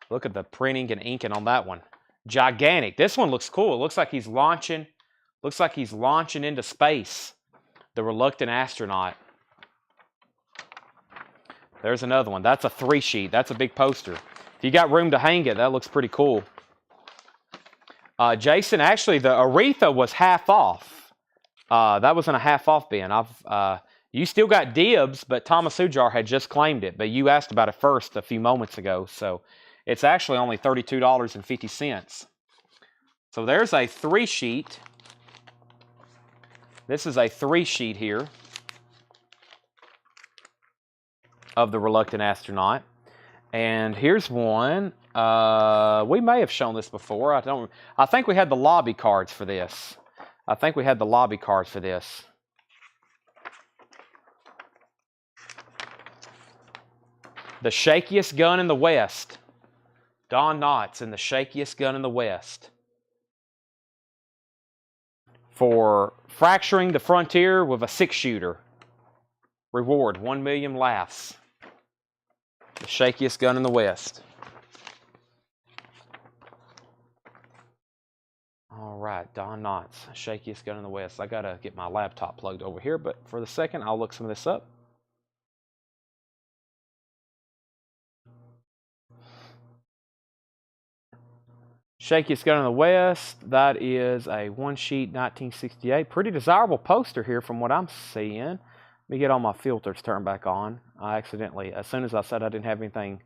Look at the printing and inking on that one. Gigantic. This one looks cool. It looks like he's launching into space. The Reluctant Astronaut. There's another one. That's a 3-sheet. That's a big poster. If you got room to hang it, that looks pretty cool. Jason, actually, the Aretha was half off. That was in a half off bin. You still got dibs, but Thomas Ujar had just claimed it. But you asked about it first a few moments ago, so it's actually only $32.50. So there's a 3-sheet. This is a 3-sheet here of the Reluctant Astronaut. And here's one. We may have shown this before. I think we had the lobby cards for this. The shakiest gun in the West. Don Knotts and the shakiest gun in the West. For fracturing the frontier with a 6-shooter. Reward, 1 million laughs. The shakiest gun in the West. All right, Don Knotts, shakiest gun in the West. I got to get my laptop plugged over here, but for the second, I'll look some of this up. Shakiest gun in the West. That is a 1-sheet 1968. Pretty desirable poster here from what I'm seeing. Let me get all my filters turned back on. I accidentally, as soon as I said I didn't have anything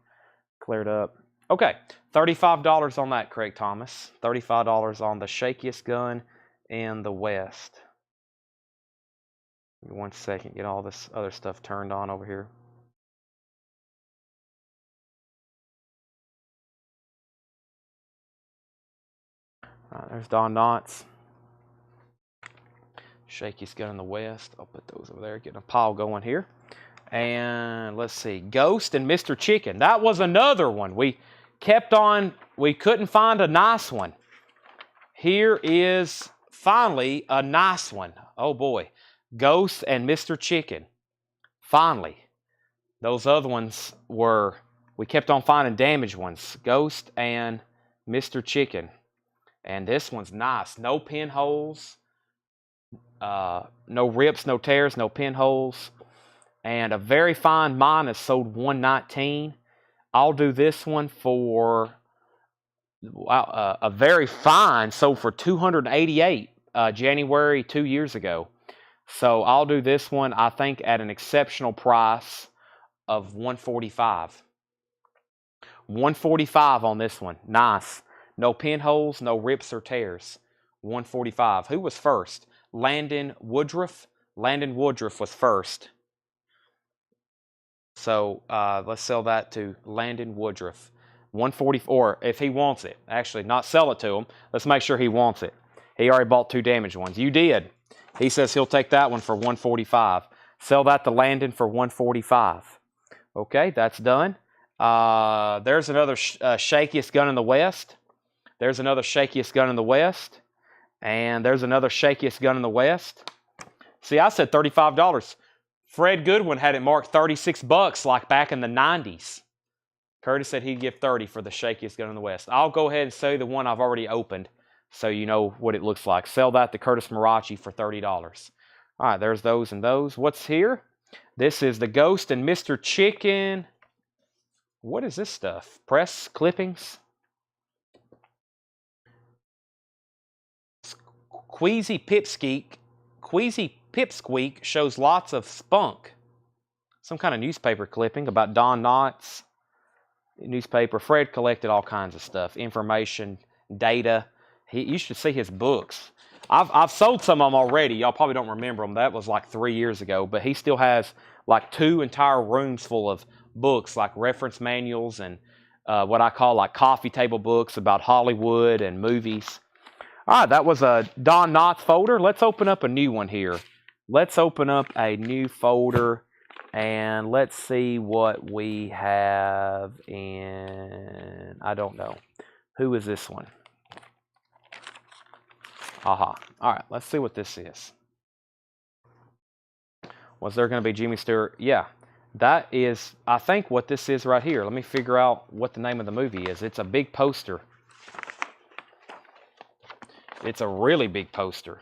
cleared up. Okay, $35 on that, Craig Thomas. $35 on the shakiest gun in the West. Give me 1 second, get all this other stuff turned on over here. All right, there's Don Knotts. Shakiest gun in the West. I'll put those over there, getting a pile going here. And let's see, Ghost and Mr. Chicken. That was another one. We couldn't find a nice one. Here is finally a nice one. Oh boy, Ghost and Mr. Chicken. Finally. Those other ones we kept on finding damaged ones. Ghost and Mr. Chicken. And this one's nice. No pinholes. No rips, no tears, no pinholes. And a very fine mine is sold $119. I'll do this one for a very fine sold for $288 January 2 years ago. So I'll do this one, I think, at an exceptional price of $145. $145 on this one. Nice. No pinholes, no rips or tears. $145. Who was first? Landon Woodruff. Landon Woodruff was first. So let's sell that to Landon Woodruff. $144, if he wants it. Actually, not sell it to him. Let's make sure he wants it. He already bought 2 damaged ones. You did. He says he'll take that one for $145. Sell that to Landon for $145. Okay, that's done. There's another shakiest gun in the West. There's another shakiest gun in the West. And there's another shakiest gun in the West. See, I said $35. Fred Goodwin had it marked $36 like back in the 90s. Curtis said he'd give $30 for the shakiest gun in the West. I'll go ahead and sell you the one I've already opened so you know what it looks like. Sell that to Curtis Marachi for $30. All right, there's those and those. What's here? This is the Ghost and Mr. Chicken. What is this stuff? Press clippings? Queasy Pipsqueak shows lots of spunk. Some kind of newspaper clipping about Don Knotts. Newspaper. Fred collected all kinds of stuff. Information, data. You should see his books. I've sold some of them already. Y'all probably don't remember them. That was like 3 years ago. But he still has like 2 entire rooms full of books, like reference manuals and what I call like coffee table books about Hollywood and movies. All right, that was a Don Knotts folder. Let's open up a new one here. Let's open up a new folder and let's see what we have in, I don't know. Who is this one? Aha. All right, let's see what this is. Was there going to be Jimmy Stewart? Yeah, that is, I think, what this is right here. Let me figure out what the name of the movie is. It's a big poster. It's a really big poster.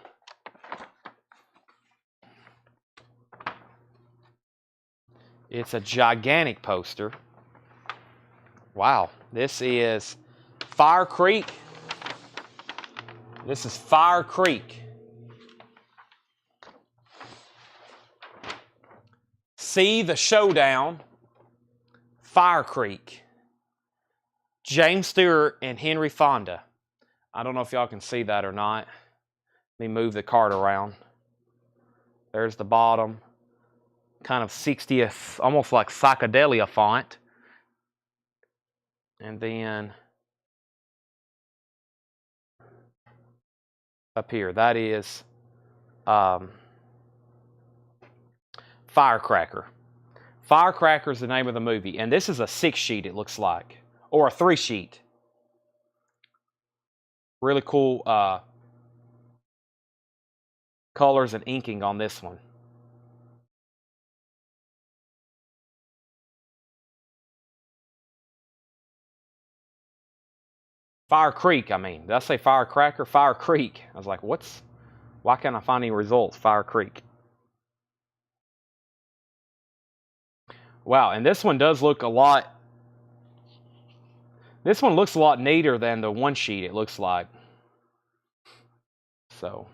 It's a gigantic poster. Wow, this is Fire Creek. This is Fire Creek. See the Showdown, Fire Creek. James Stewart and Henry Fonda. I don't know if y'all can see that or not. Let me move the card around. There's the bottom. Kind of 60th, almost like psychedelia font. And then up here, that is Firecracker. Firecracker is the name of the movie. And this is a 6-sheet, it looks like. Or a 3-sheet. Really cool colors and inking on this one. Fire Creek, I mean. Did I say Firecracker? Fire Creek. I was like, why can't I find any results? Fire Creek. Wow, and this one does look a lot. This one looks a lot neater than the 1-sheet, it looks like. So,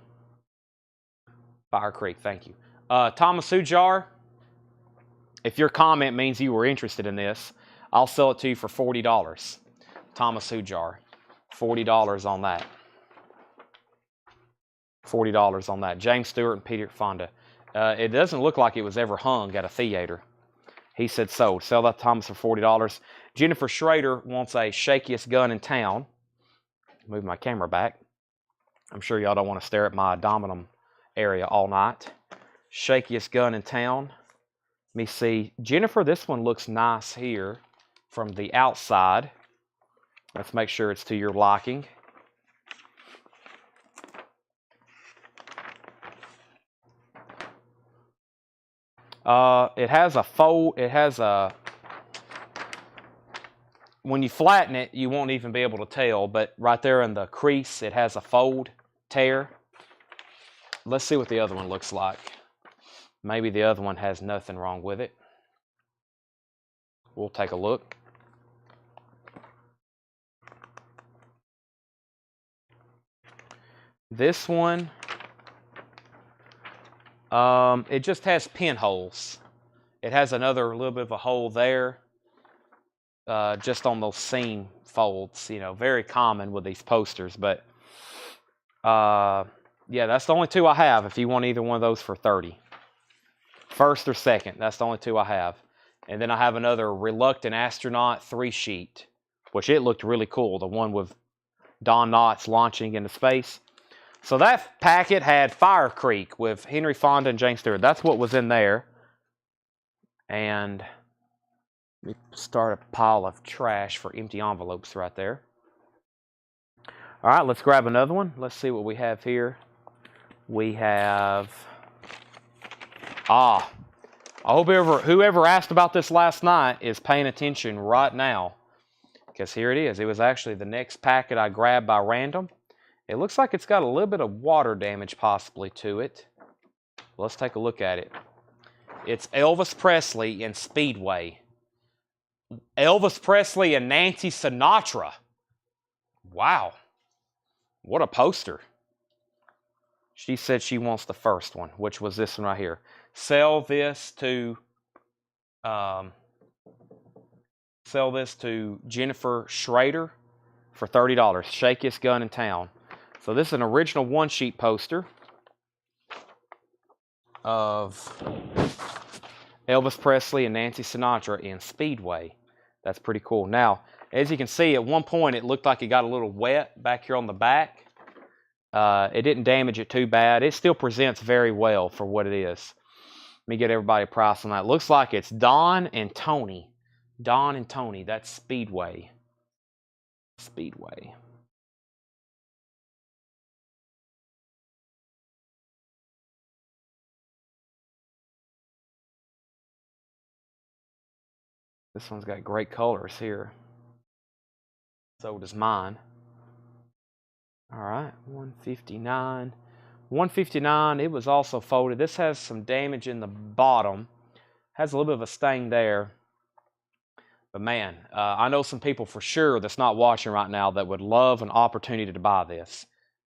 Fire Creek, thank you. Thomas Ujar, if your comment means you were interested in this, I'll sell it to you for $40. Thomas Ujar, $40 on that. $40 on that. James Stewart and Peter Fonda. It doesn't look like it was ever hung at a theater. He said sold. Sell that to Thomas for $40. Jennifer Schrader wants a shakiest gun in town. Move my camera back. I'm sure y'all don't want to stare at my abdominal area all night. Shakiest gun in town. Let me see. Jennifer, this one looks nice here from the outside. Let's make sure it's to your liking. It has a fold. It has a. When you flatten it, you won't even be able to tell, but right there in the crease, it has a fold tear. Let's see what the other one looks like. Maybe the other one has nothing wrong with it. We'll take a look. This one, it just has pinholes. It has another little bit of a hole there, just on those seam folds. You know, very common with these posters. But yeah, that's the only two I have. If you want either one of those for $30, first or second, that's the only two I have. And then I have another Reluctant Astronaut 3-sheet, which it looked really cool. The one with Don Knotts launching into space. So that packet had Fire Creek with Henry Fonda and James Stewart. That's what was in there. And let me start a pile of trash for empty envelopes right there. All right, let's grab another one. Let's see what we have here. We have... I hope whoever asked about this last night is paying attention right now. Because here it is. It was actually the next packet I grabbed by random. It looks like it's got a little bit of water damage possibly to it. Let's take a look at it. It's Elvis Presley and Speedway. Elvis Presley and Nancy Sinatra. Wow. What a poster. She said she wants the first one, which was this one right here. Sell this to Jennifer Schrader for $30. Shakiest gun in town. So this is an original 1-sheet poster of Elvis Presley and Nancy Sinatra in Speedway. That's pretty cool. Now, as you can see, at one point it looked like it got a little wet back here on the back. It didn't damage it too bad. It still presents very well for what it is. Let me get everybody a price on that. It looks like it's Don and Tony. Don and Tony. That's Speedway. Speedway. This one's got great colors here. So does mine. All right, 159. 159, it was also folded. This has some damage in the bottom. Has a little bit of a stain there. But man, I know some people for sure that's not watching right now that would love an opportunity to buy this.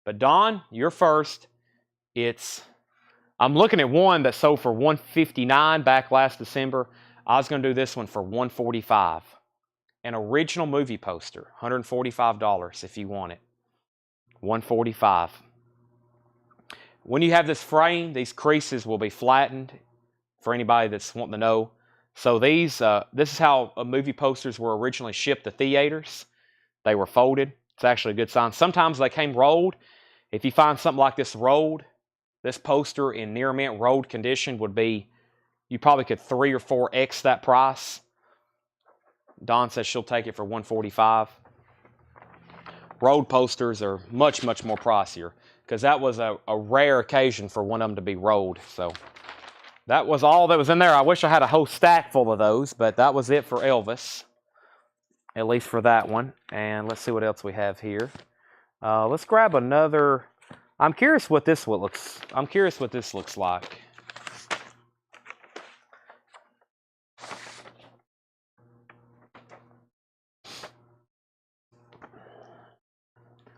But Don, you're first. I'm looking at one that sold for $159 back last December. I was going to do this one for $145. An original movie poster, $145 if you want it. $145. When you have this frame, these creases will be flattened for anybody that's wanting to know. So this is how movie posters were originally shipped to theaters. They were folded. It's actually a good sign. Sometimes they came rolled. If you find something like this rolled, this poster in near mint rolled condition would be, you probably could 3 or 4x that price. Dawn says she'll take it for $145. Rolled posters are much, much more pricier because that was a rare occasion for one of them to be rolled. So that was all that was in there. I wish I had a whole stack full of those, but that was it for Elvis, at least for that one. And let's see what else we have here. Let's grab another. I'm curious what this looks like.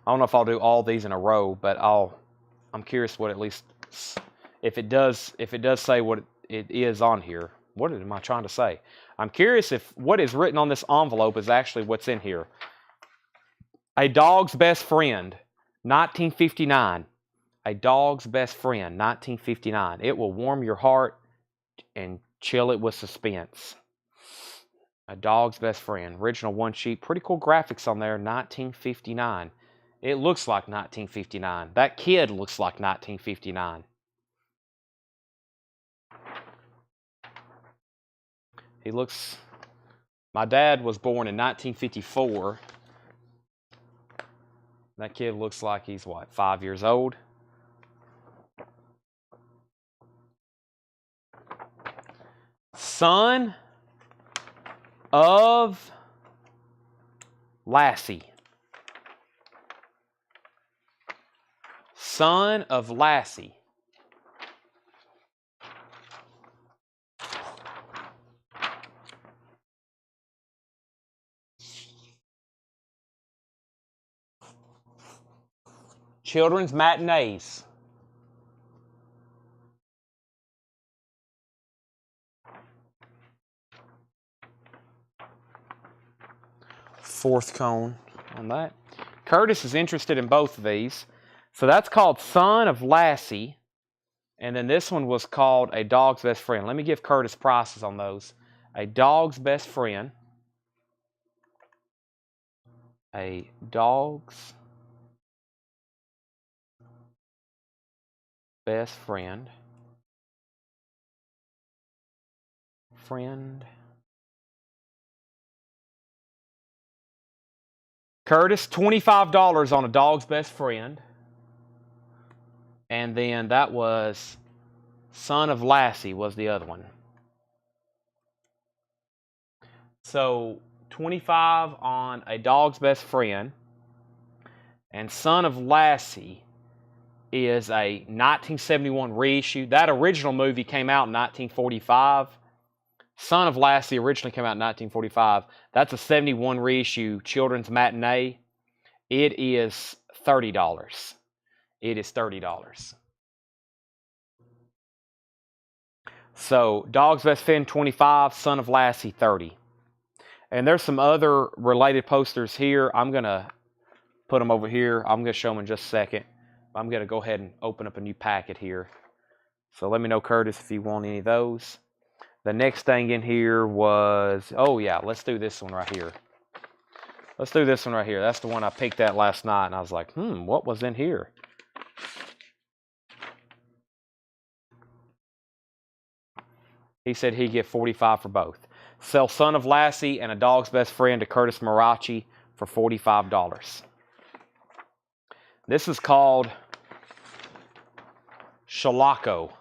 I don't know if I'll do all these in a row, but I'm curious what at least if it does say what it is on here. What am I trying to say? I'm curious if what is written on this envelope is actually what's in here. A Dog's Best Friend, 1959. A Dog's Best Friend, 1959. It will warm your heart and chill it with suspense. A Dog's Best Friend, original one sheet. Pretty cool graphics on there, 1959. It looks like 1959. That kid looks like 1959. He looks... My dad was born in 1954. That kid looks like he's, what, 5 years old? Son of Lassie. Son of Lassie. Children's Matinees. Fourth cone on that. Curtis is interested in both of these. So that's called Son of Lassie. And then this one was called A Dog's Best Friend. Let me give Curtis prices on those. A Dog's Best Friend. A Dog's Best Friend. Curtis, $25 on A Dog's Best Friend. And then that was Son of Lassie was the other one. So 25 on A Dog's Best Friend. And Son of Lassie is a 1971 reissue. That original movie came out in 1945. Son of Lassie originally came out in 1945. That's a 71 reissue children's matinee. It is $30. It is $30. So Dog's Best Friend 25, Son of Lassie 30. And there's some other related posters here. I'm going to put them over here. I'm going to show them in just a second. I'm going to go ahead and open up a new packet here. So let me know, Curtis, if you want any of those. The next thing in here was, oh yeah, let's do this one right here. Let's do this one right here. That's the one I picked at last night, and I was like, what was in here? He said he'd get $45 for both. Sell Son of Lassie and A Dog's Best Friend to Curtis Marachi for $45. This is called Shalako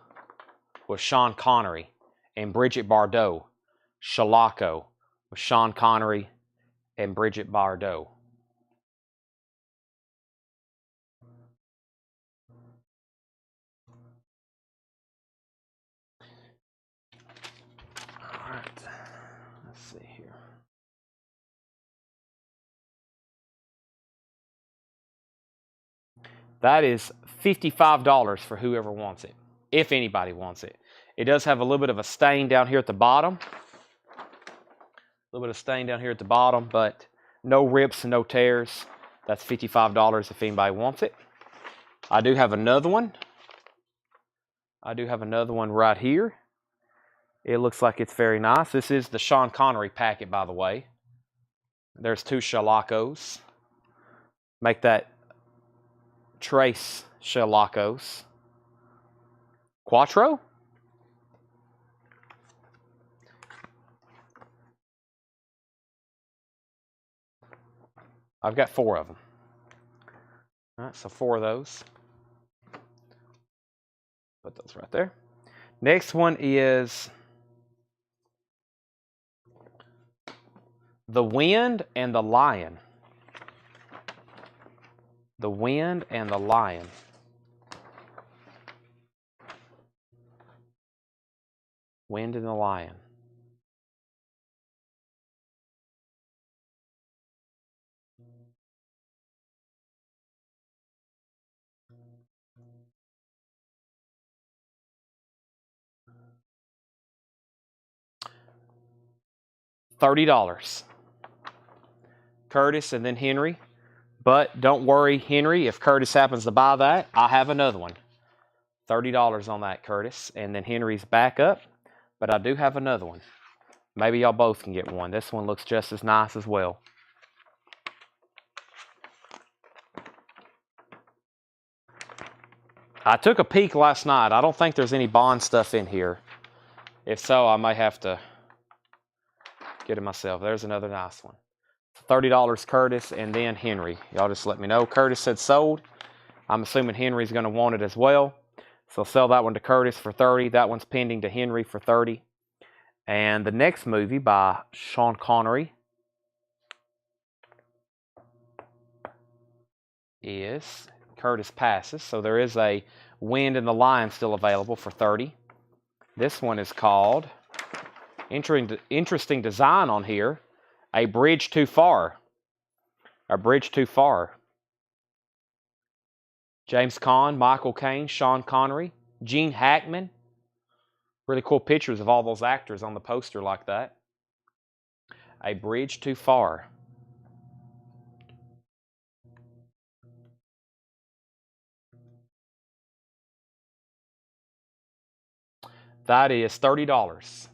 with Sean Connery and Bridget Bardot. Shalako with Sean Connery and Bridget Bardot. All right, let's see here. That is $55 for whoever wants it, if anybody wants it. It does have a little bit of a stain down here at the bottom. A little bit of stain down here at the bottom, but no rips and no tears. That's $55 if anybody wants it. I do have another one. I do have another one right here. It looks like it's very nice. This is the Sean Connery packet, by the way. There's 2 Shalacos. Make that Trace Shalacos. Quattro? I've got 4 of them. All right, so 4 of those. Put those right there. Next one is The Wind and the Lion. The Wind and the Lion. Wind and the Lion. $30. Curtis and then Henry. But don't worry, Henry, if Curtis happens to buy that, I have another one. $30 on that, Curtis. And then Henry's back up. But I do have another one. Maybe y'all both can get one. This one looks just as nice as well. I took a peek last night. I don't think there's any Bond stuff in here. If so, I may have to get it myself. There's another nice one. $30 Curtis and then Henry. Y'all just let me know. Curtis said sold. I'm assuming Henry's going to want it as well. So sell that one to Curtis for $30. That one's pending to Henry for $30. And the next movie by Sean Connery is Curtis Passes. So there is a Wind and the Lion still available for $30. This one is called, interesting design on here, A Bridge Too Far. A Bridge Too Far. James Caan, Michael Caine, Sean Connery, Gene Hackman. Really cool pictures of all those actors on the poster like that. A Bridge Too Far. That is $30.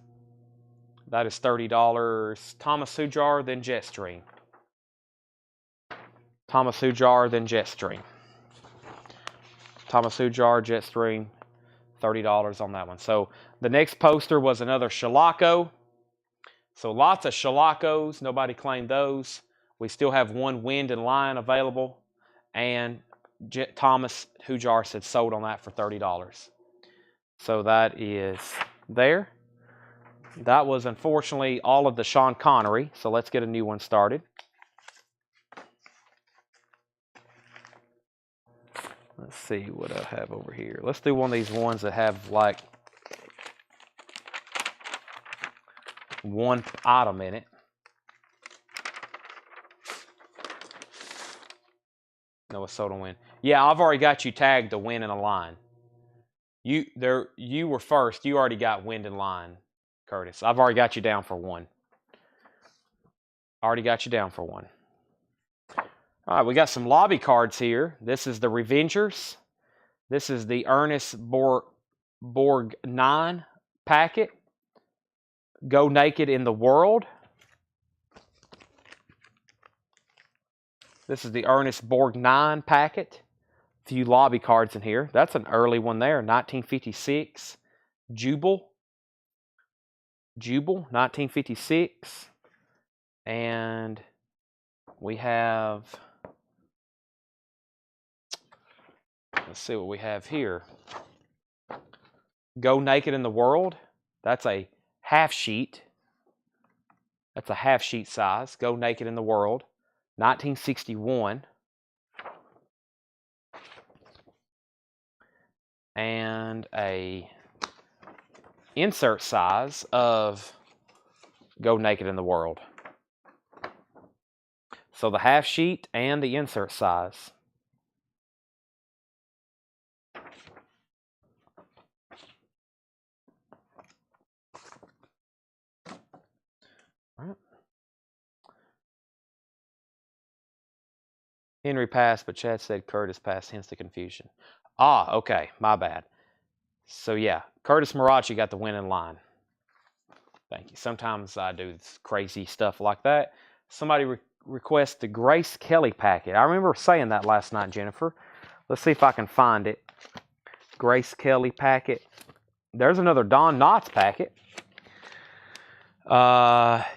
That is $30. Thomas Hujar, then Jetstream. Thomas Hujar, then Jetstream. Thomas Hujar, Jetstream, $30 on that one. So the next poster was another Shalaco. So lots of Shalacos. Nobody claimed those. We still have one Wind and Lion available. And Thomas Hujar said sold on that for $30. So that is there. That was unfortunately all of the Sean Connery. So let's get a new one started. Let's see what I have over here. Let's do one of these ones that have like one item in it. No, it's sold on Wind. Yeah, I've already got you tagged to Wind and a Lion. You were first. You already got Wind and Lion, Curtis. I've already got you down for one. Already got you down for one. All right, we got some lobby cards here. This is the Revengers. This is the Ernest Borg 9 packet. Go Naked in the World. This is the Ernest Borg 9 packet. A few lobby cards in here. That's an early one there, 1956. Jubal, 1956. And we have, let's see what we have here. Go Naked in the World. That's a half sheet. That's a half sheet size. Go Naked in the World. 1961. And a insert size of Go Naked in the World. So the half sheet and the insert size. Henry passed, but Chad said Curtis passed, hence the confusion. Ah, okay, my bad. So yeah, Curtis Marachi got the winning line. Thank you. Sometimes I do crazy stuff like that. Somebody requests the Grace Kelly packet. I remember saying that last night, Jennifer. Let's see if I can find it. Grace Kelly packet. There's another Don Knotts packet.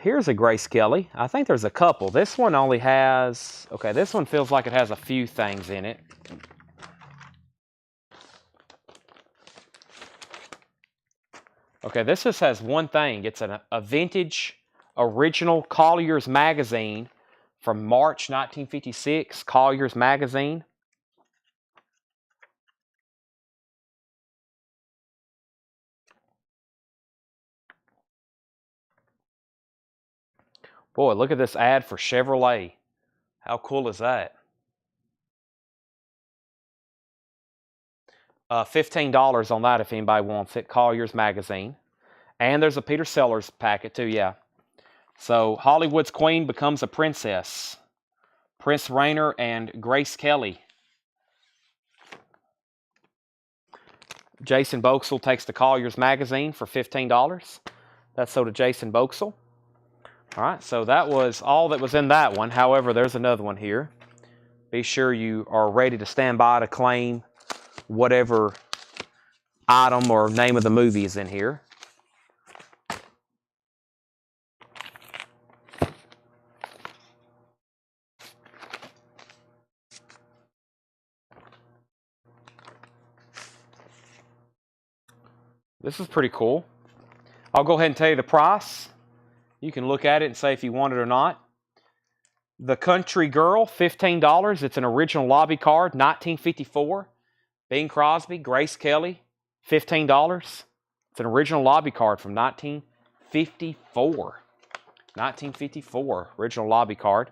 Here's a Grace Kelly. I think there's a couple. This one only has... Okay, this one feels like it has a few things in it. Okay, this just has one thing. It's a vintage original Collier's magazine from March 1956. Collier's magazine. Boy, look at this ad for Chevrolet. How cool is that? $15 on that if anybody wants it. Collier's magazine. And there's a Peter Sellers packet too, yeah. So Hollywood's Queen becomes a princess. Prince Rainer and Grace Kelly. Jason Boxell takes the Collier's magazine for $15. That's so to Jason Boxell. All right, so that was all that was in that one. However, there's another one here. Be sure you are ready to stand by to claim whatever item or name of the movie is in here. This is pretty cool. I'll go ahead and tell you the price. You can look at it and say if you want it or not. The Country Girl, $15. It's an original lobby card, 1954. Bing Crosby, Grace Kelly, $15. It's an original lobby card from 1954. 1954, original lobby card.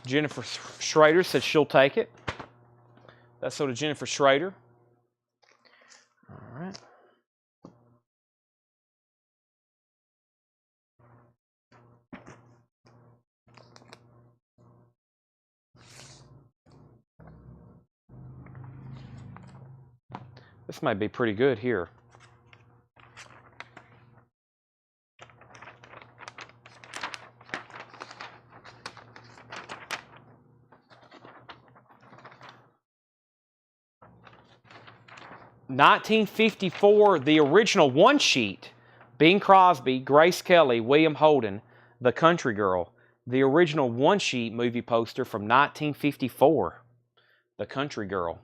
Jennifer Schrader said she'll take it. That's so to Jennifer Schrader. All right. This might be pretty good here. $1954, the original one sheet. Bing Crosby, Grace Kelly, William Holden, The Country Girl. The original one sheet movie poster from 1954. The Country Girl.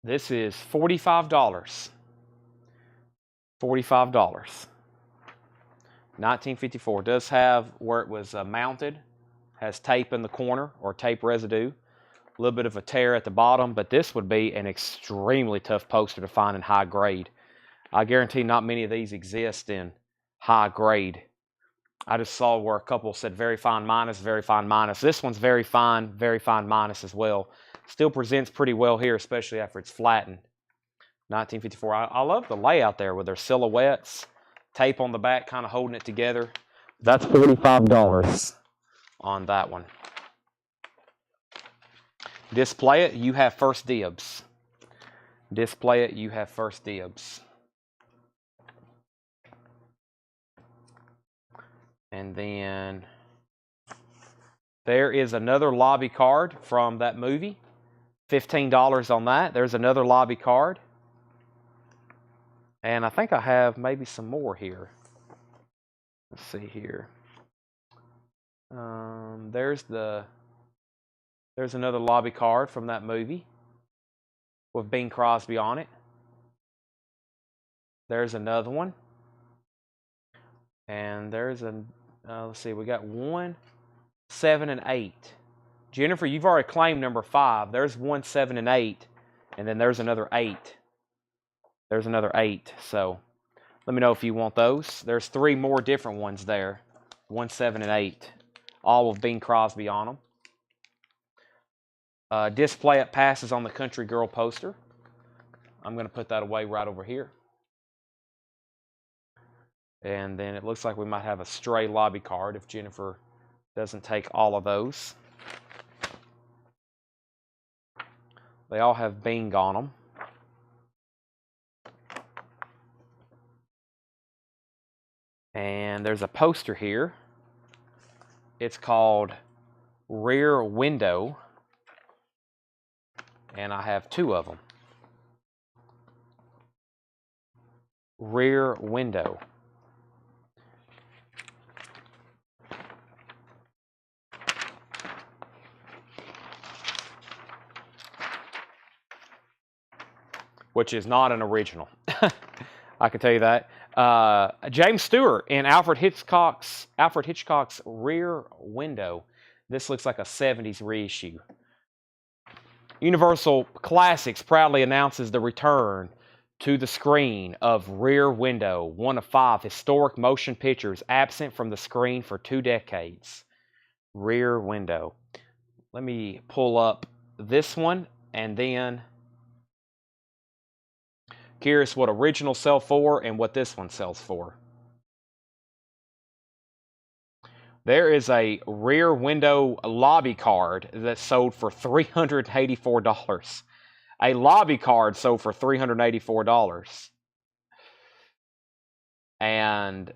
This is $45. $45. 1954. Does have where it was mounted. Has tape in the corner or tape residue. A little bit of a tear at the bottom, but this would be an extremely tough poster to find in high grade. I guarantee not many of these exist in high grade. I just saw where a couple said very fine minus, very fine minus. This one's very fine minus as well. Still presents pretty well here, especially after it's flattened. 1954. I love the layout there with their silhouettes, tape on the back kind of holding it together. That's $45 on that one. Display it, you have first dibs. Display it, you have first dibs. And then there is another lobby card from that movie. $15 on that. There's another lobby card. And I think I have maybe some more here. Let's see here. There's another lobby card from that movie. with Bing Crosby on it. There's another one. And there's let's see, we got 1, 7, and 8. Jennifer, you've already claimed number 5. There's 1, 7, and 8. And then there's another 8. There's another 8. So let me know if you want those. There's 3 more different ones there. 1, 7, and 8. All with Bing Crosby on them. Display it passes on the Country Girl poster. I'm going to put that away right over here. And then it looks like we might have a stray lobby card if Jennifer doesn't take all of those. They all have Bing on them. And there's a poster here. It's called Rear Window. And I have 2 of them. Rear Window. Which is not an original. I can tell you that. James Stewart in Alfred Hitchcock's Rear Window. This looks like a 70s reissue. Universal Classics proudly announces the return to the screen of Rear Window, one of 5 historic motion pictures absent from the screen for 2 decades. Rear Window. Let me pull up this one and then curious what originals sell for and what this one sells for. There is a Rear Window lobby card that sold for $384. A lobby card sold for $384. And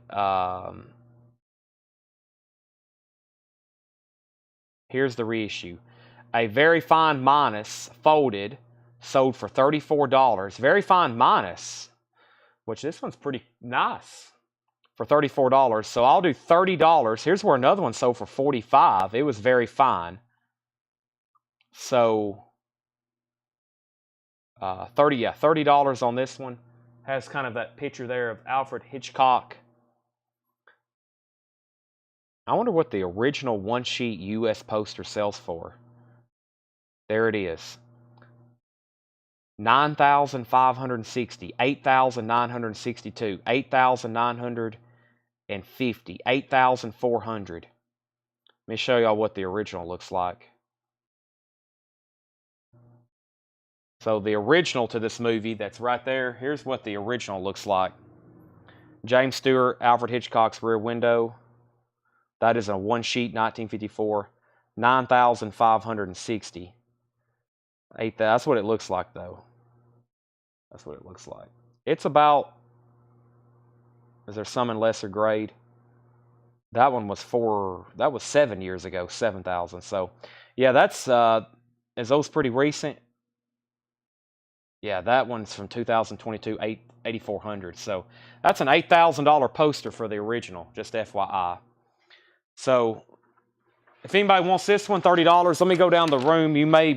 here's the reissue. A Very Fine Minus folded sold for $34. Very Fine Minus, which this one's pretty nice, for $34. So I'll do $30. Here's where another one sold for $45. It was Very Fine. So $30 on this one. Has kind of that picture there of Alfred Hitchcock. I wonder what the original one-sheet US poster sells for. There it is. $9,560, $8,962, $8,950, $8,400. Let me show y'all what the original looks like. So the original to this movie that's right there, here's what the original looks like. James Stewart, Alfred Hitchcock's Rear Window. That is a one-sheet 1954, $9,560. That's what it looks like, though. That's what it looks like. It's about, is there some in lesser grade? That one was that was 7 years ago, 7,000. So, yeah, that's, is those pretty recent? Yeah, that one's from 2022, 8,400. So, that's an $8,000 poster for the original, just FYI. So, if anybody wants this one, $30, let me go down the room. You may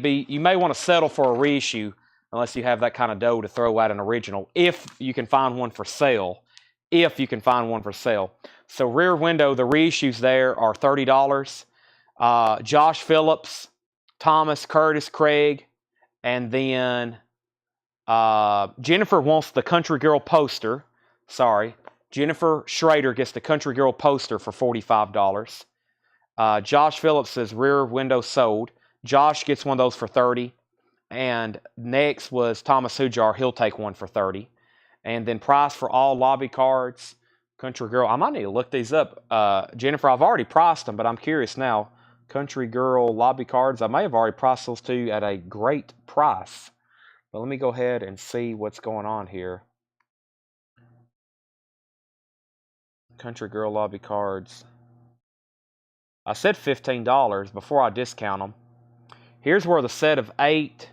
want to settle for a reissue unless you have that kind of dough to throw at an original, if you can find one for sale. If you can find one for sale. So Rear Window, the reissues there are $30. Josh Phillips, Thomas, Curtis, Craig, and then Jennifer wants the Country Girl poster. Sorry. Jennifer Schrader gets the Country Girl poster for $45. Josh Phillips says Rear Window sold. Josh gets one of those for $30. And next was Thomas Hujar. He'll take one for $30. And then price for all lobby cards. Country Girl. I might need to look these up. Jennifer, I've already priced them, but I'm curious now. Country Girl lobby cards. I may have already priced those two at a great price. But let me go ahead and see what's going on here. Country Girl lobby cards. I said $15 before I discount them. Here's where the set of 8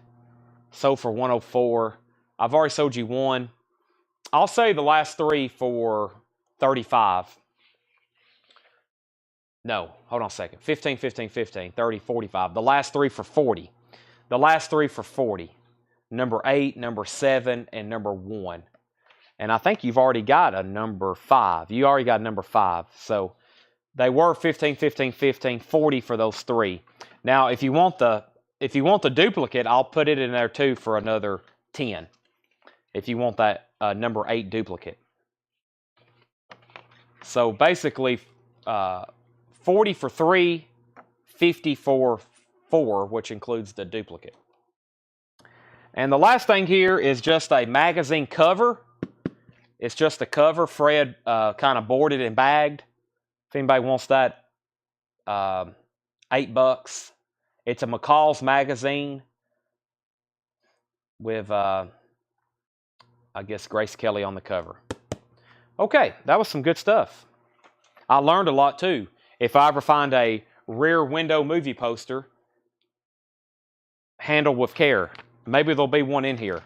sold for $104. I've already sold you one. I'll say the last 3 for $35. No, hold on a second. 15, 15, 15, 30, 45. The last 3 for $40. The last 3 for $40. number 8, number 7, and number 1. And I think you've already got a number 5. You already got number 5. So they were 15, 15, 15, 40 for those 3. Now, if you want the duplicate, I'll put it in there too for another 10. If you want that number 8 duplicate. So basically, 40 for 3, 50 for 4, which includes the duplicate. And the last thing here is just a magazine cover. It's just a cover. Fred kind of boarded and bagged. If anybody wants that, $8. It's a McCall's magazine with, I guess, Grace Kelly on the cover. Okay, that was some good stuff. I learned a lot too. If I ever find a rear window movie poster, handle with care. Maybe there'll be one in here.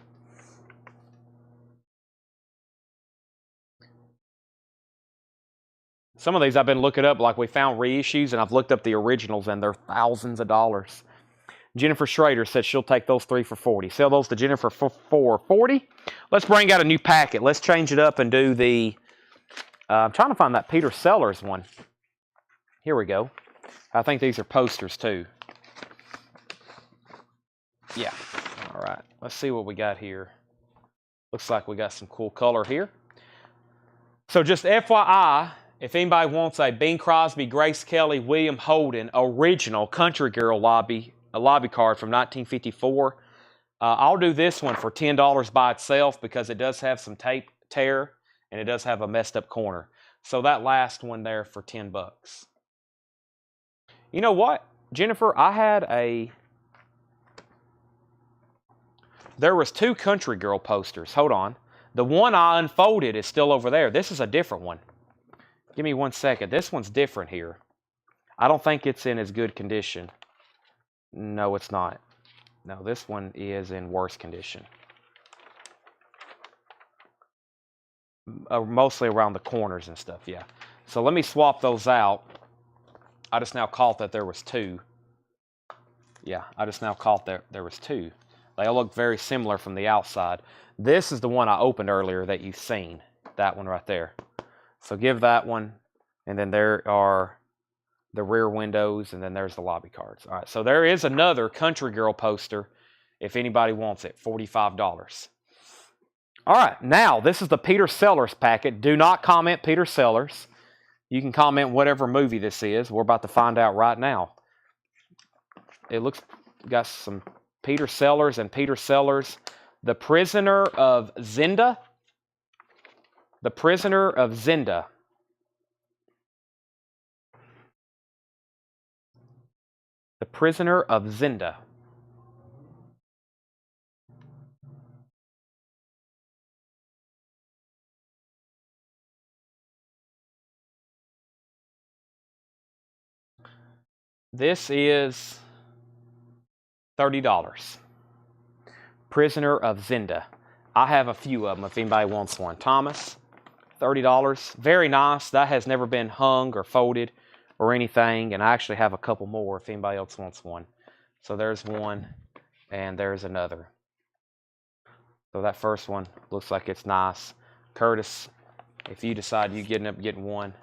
Some of these I've been looking up, like we found reissues, and I've looked up the originals, and they're thousands of dollars. Jennifer Schrader said she'll take those 3 for 40. Sell those to Jennifer for 40. Let's bring out a new packet. Let's change it up and do the... I'm trying to find that Peter Sellers one. Here we go. I think these are posters too. Yeah. All right. Let's see what we got here. Looks like we got some cool color here. So just FYI, if anybody wants a Bing Crosby, Grace Kelly, William Holden original Country Girl lobby card from 1954, I'll do this one for $10 by itself because it does have some tape tear and it does have a messed up corner. So that last one there for $10. You know what, Jennifer? There was 2 Country Girl posters. Hold on. The one I unfolded is still over there. This is a different one. Give me 1 second. This one's different here. I don't think it's in as good condition. No, it's not. No, this one is in worse condition. Mostly around the corners and stuff, yeah. So let me swap those out. I just now caught that there was 2. Yeah, I just now caught there was 2. They all look very similar from the outside. This is the one I opened earlier that you've seen. That one right there. So give that one. And then there are the rear windows. And then there's the lobby cards. All right, so there is another Country Girl poster if anybody wants it. $45. All right, now this is the Peter Sellers packet. Do not comment Peter Sellers. You can comment whatever movie this is. We're about to find out right now. It looks got some Peter Sellers and Peter Sellers. The Prisoner of Zenda. The Prisoner of Zenda. The Prisoner of Zenda. This is $30. Prisoner of Zenda. I have a few of them if anybody wants one. Thomas, $30. Very nice. That has never been hung or folded or anything. And I actually have a couple more if anybody else wants one. So there's one and there's another. So that first one looks like it's nice. Curtis, if you decide you end up getting one,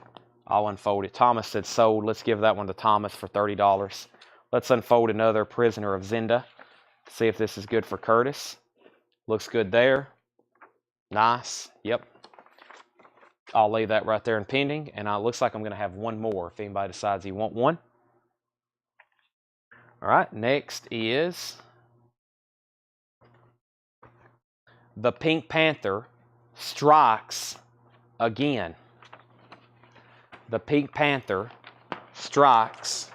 I'll unfold it. Thomas said sold. Let's give that one to Thomas for $30. Let's unfold another Prisoner of Zenda. See if this is good for Curtis. Looks good there. Nice. Yep. I'll leave that right there in pending. And it looks like I'm going to have one more if anybody decides you want one. All right. Next is the Pink Panther strikes again. The Pink Panther strikes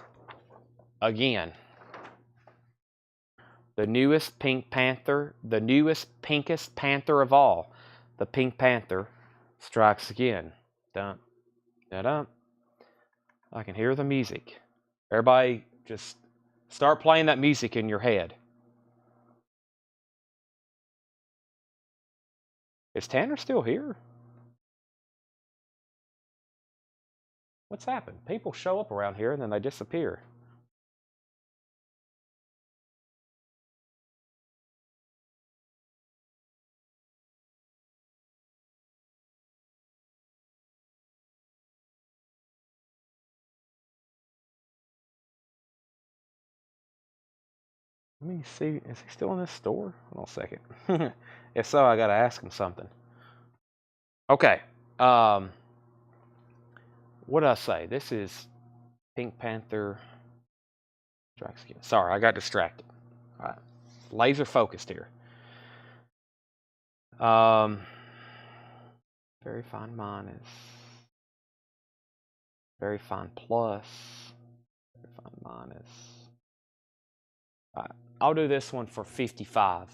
again. The newest Pink Panther, the newest pinkest panther of all. The Pink Panther strikes again. Dun, dun, dun. I can hear the music. Everybody just start playing that music in your head. Is Tanner still here? What's happened? People show up around here and then they disappear. Let me see. Is he still in this store? Hold on a second. If so, I got to ask him something. Okay. What did I say? This is Pink Panther. Sorry, I got distracted. All right. Laser focused here. Very fine minus. Very fine plus. Very fine minus. All right. I'll do this one for 55.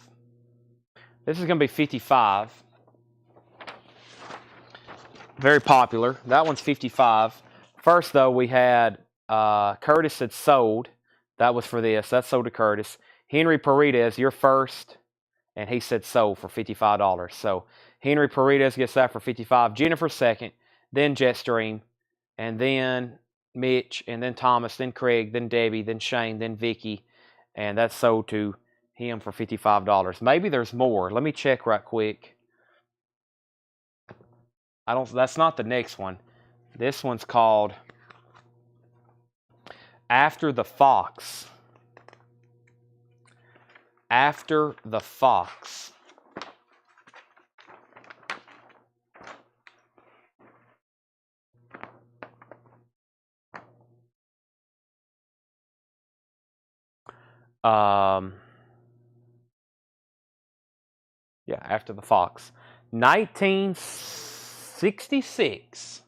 This is going to be 55. Very popular. That one's 55. First, though, we had Curtis had sold. That was for this. That's sold to Curtis. Henry Paredes, you're first, and he said sold for $55. So Henry Paredes gets that for 55. Jennifer second, then Jetstream, and then Mitch, and then Thomas, then Craig, then Debbie, then Shane, then Vicky, and that's sold to him for $55. Maybe there's more. Let me check right quick. That's not the next one. This one's called After the Fox. After the Fox. Yeah, After the Fox. 1966.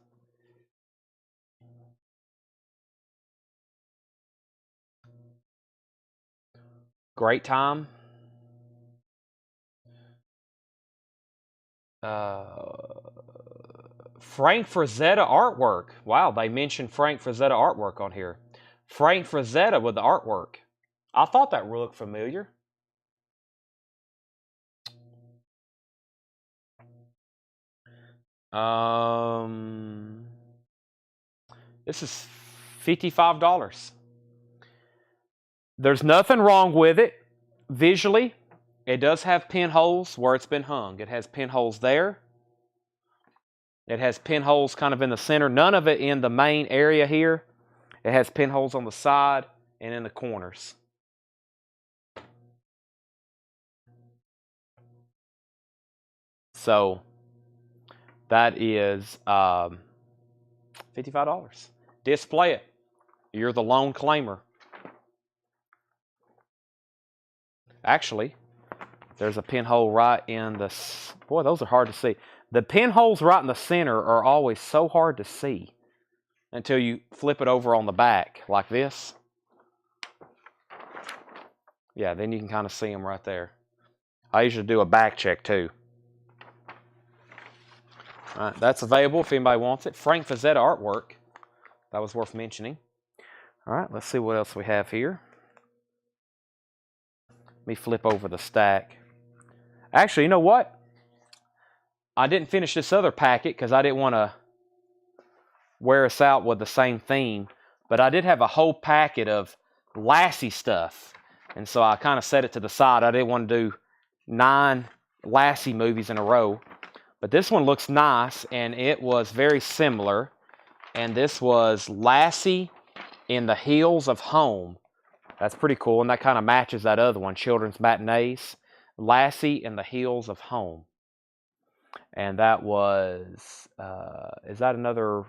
Great time. Frank Frazetta artwork. Wow, they mentioned Frank Frazetta artwork on here. Frank Frazetta with the artwork. I thought that looked familiar. This is $55. There's nothing wrong with it. Visually, it does have pinholes where it's been hung. It has pinholes there. It has pinholes kind of in the center. None of it in the main area here. It has pinholes on the side and in the corners. So that is $55. Display it. You're the lone claimer. Actually, there's a pinhole right in the... Boy, those are hard to see. The pinholes right in the center are always so hard to see until you flip it over on the back like this. Yeah, then you can kind of see them right there. I usually do a back check too. All right, that's available if anybody wants it. Frank Frazetta artwork. That was worth mentioning. All right, let's see what else we have here. Let me flip over the stack. Actually, you know what? I didn't finish this other packet because I didn't want to wear us out with the same theme. But I did have a whole packet of Lassie stuff. And so I kind of set it to the side. I didn't want to do 9 Lassie movies in a row. But this one looks nice, and it was very similar. And this was Lassie in the Hills of Home. That's pretty cool, and that kind of matches that other one, Children's Matinees. Lassie in the Hills of Home. And that was, is that another,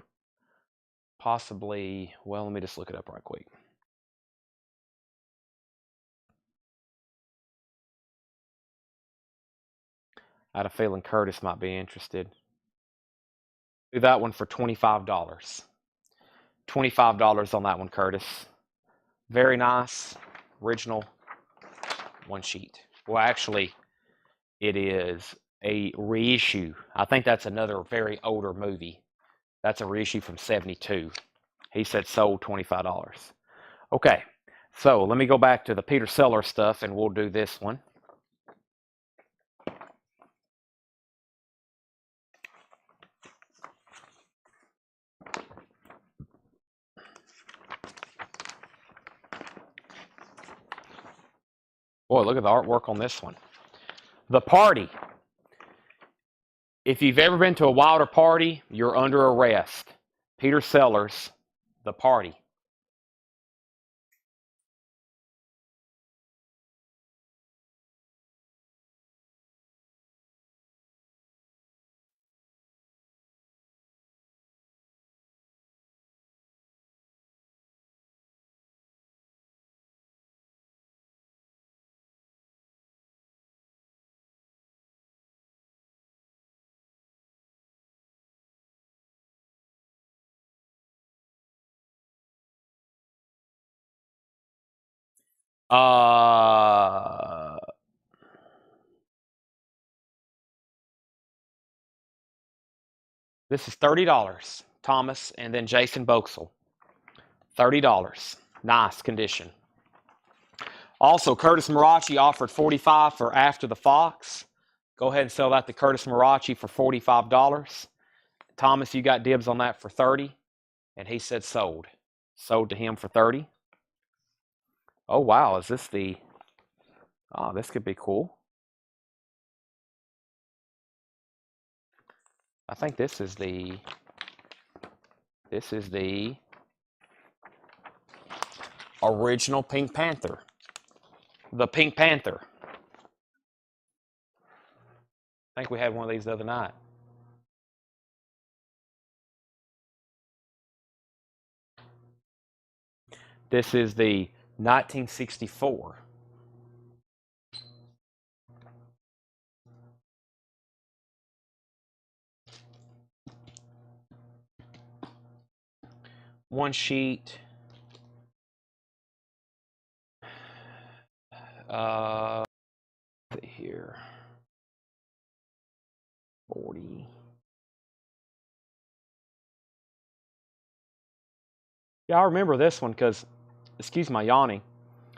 possibly, well, let me just look it up right quick. I had a feeling Curtis might be interested. Do that one for $25. $25 on that one, Curtis. Very nice, original, one sheet. Well, actually, it is a reissue. I think that's another very older movie. That's a reissue from '72. He said sold $25. Okay, so let me go back to the Peter Sellers stuff, and we'll do this one. Boy, look at the artwork on this one. The Party. If you've ever been to a Wilder party, you're under arrest. Peter Sellers, The Party. This is $30. Thomas and then Jason Boxel. $30. Nice condition. Also, Curtis Marachi offered $45 for After the Fox. Go ahead and sell that to Curtis Marachi for $45. Thomas, you got dibs on that for $30, and he said sold. Sold to him for $30. Oh wow, is this the? Oh, this could be cool. I think this is the. This is the original Pink Panther. The Pink Panther. I think we had one of these the other night. This is the 1964. One sheet. Here. 40. Yeah, I remember this one because, excuse my yawning,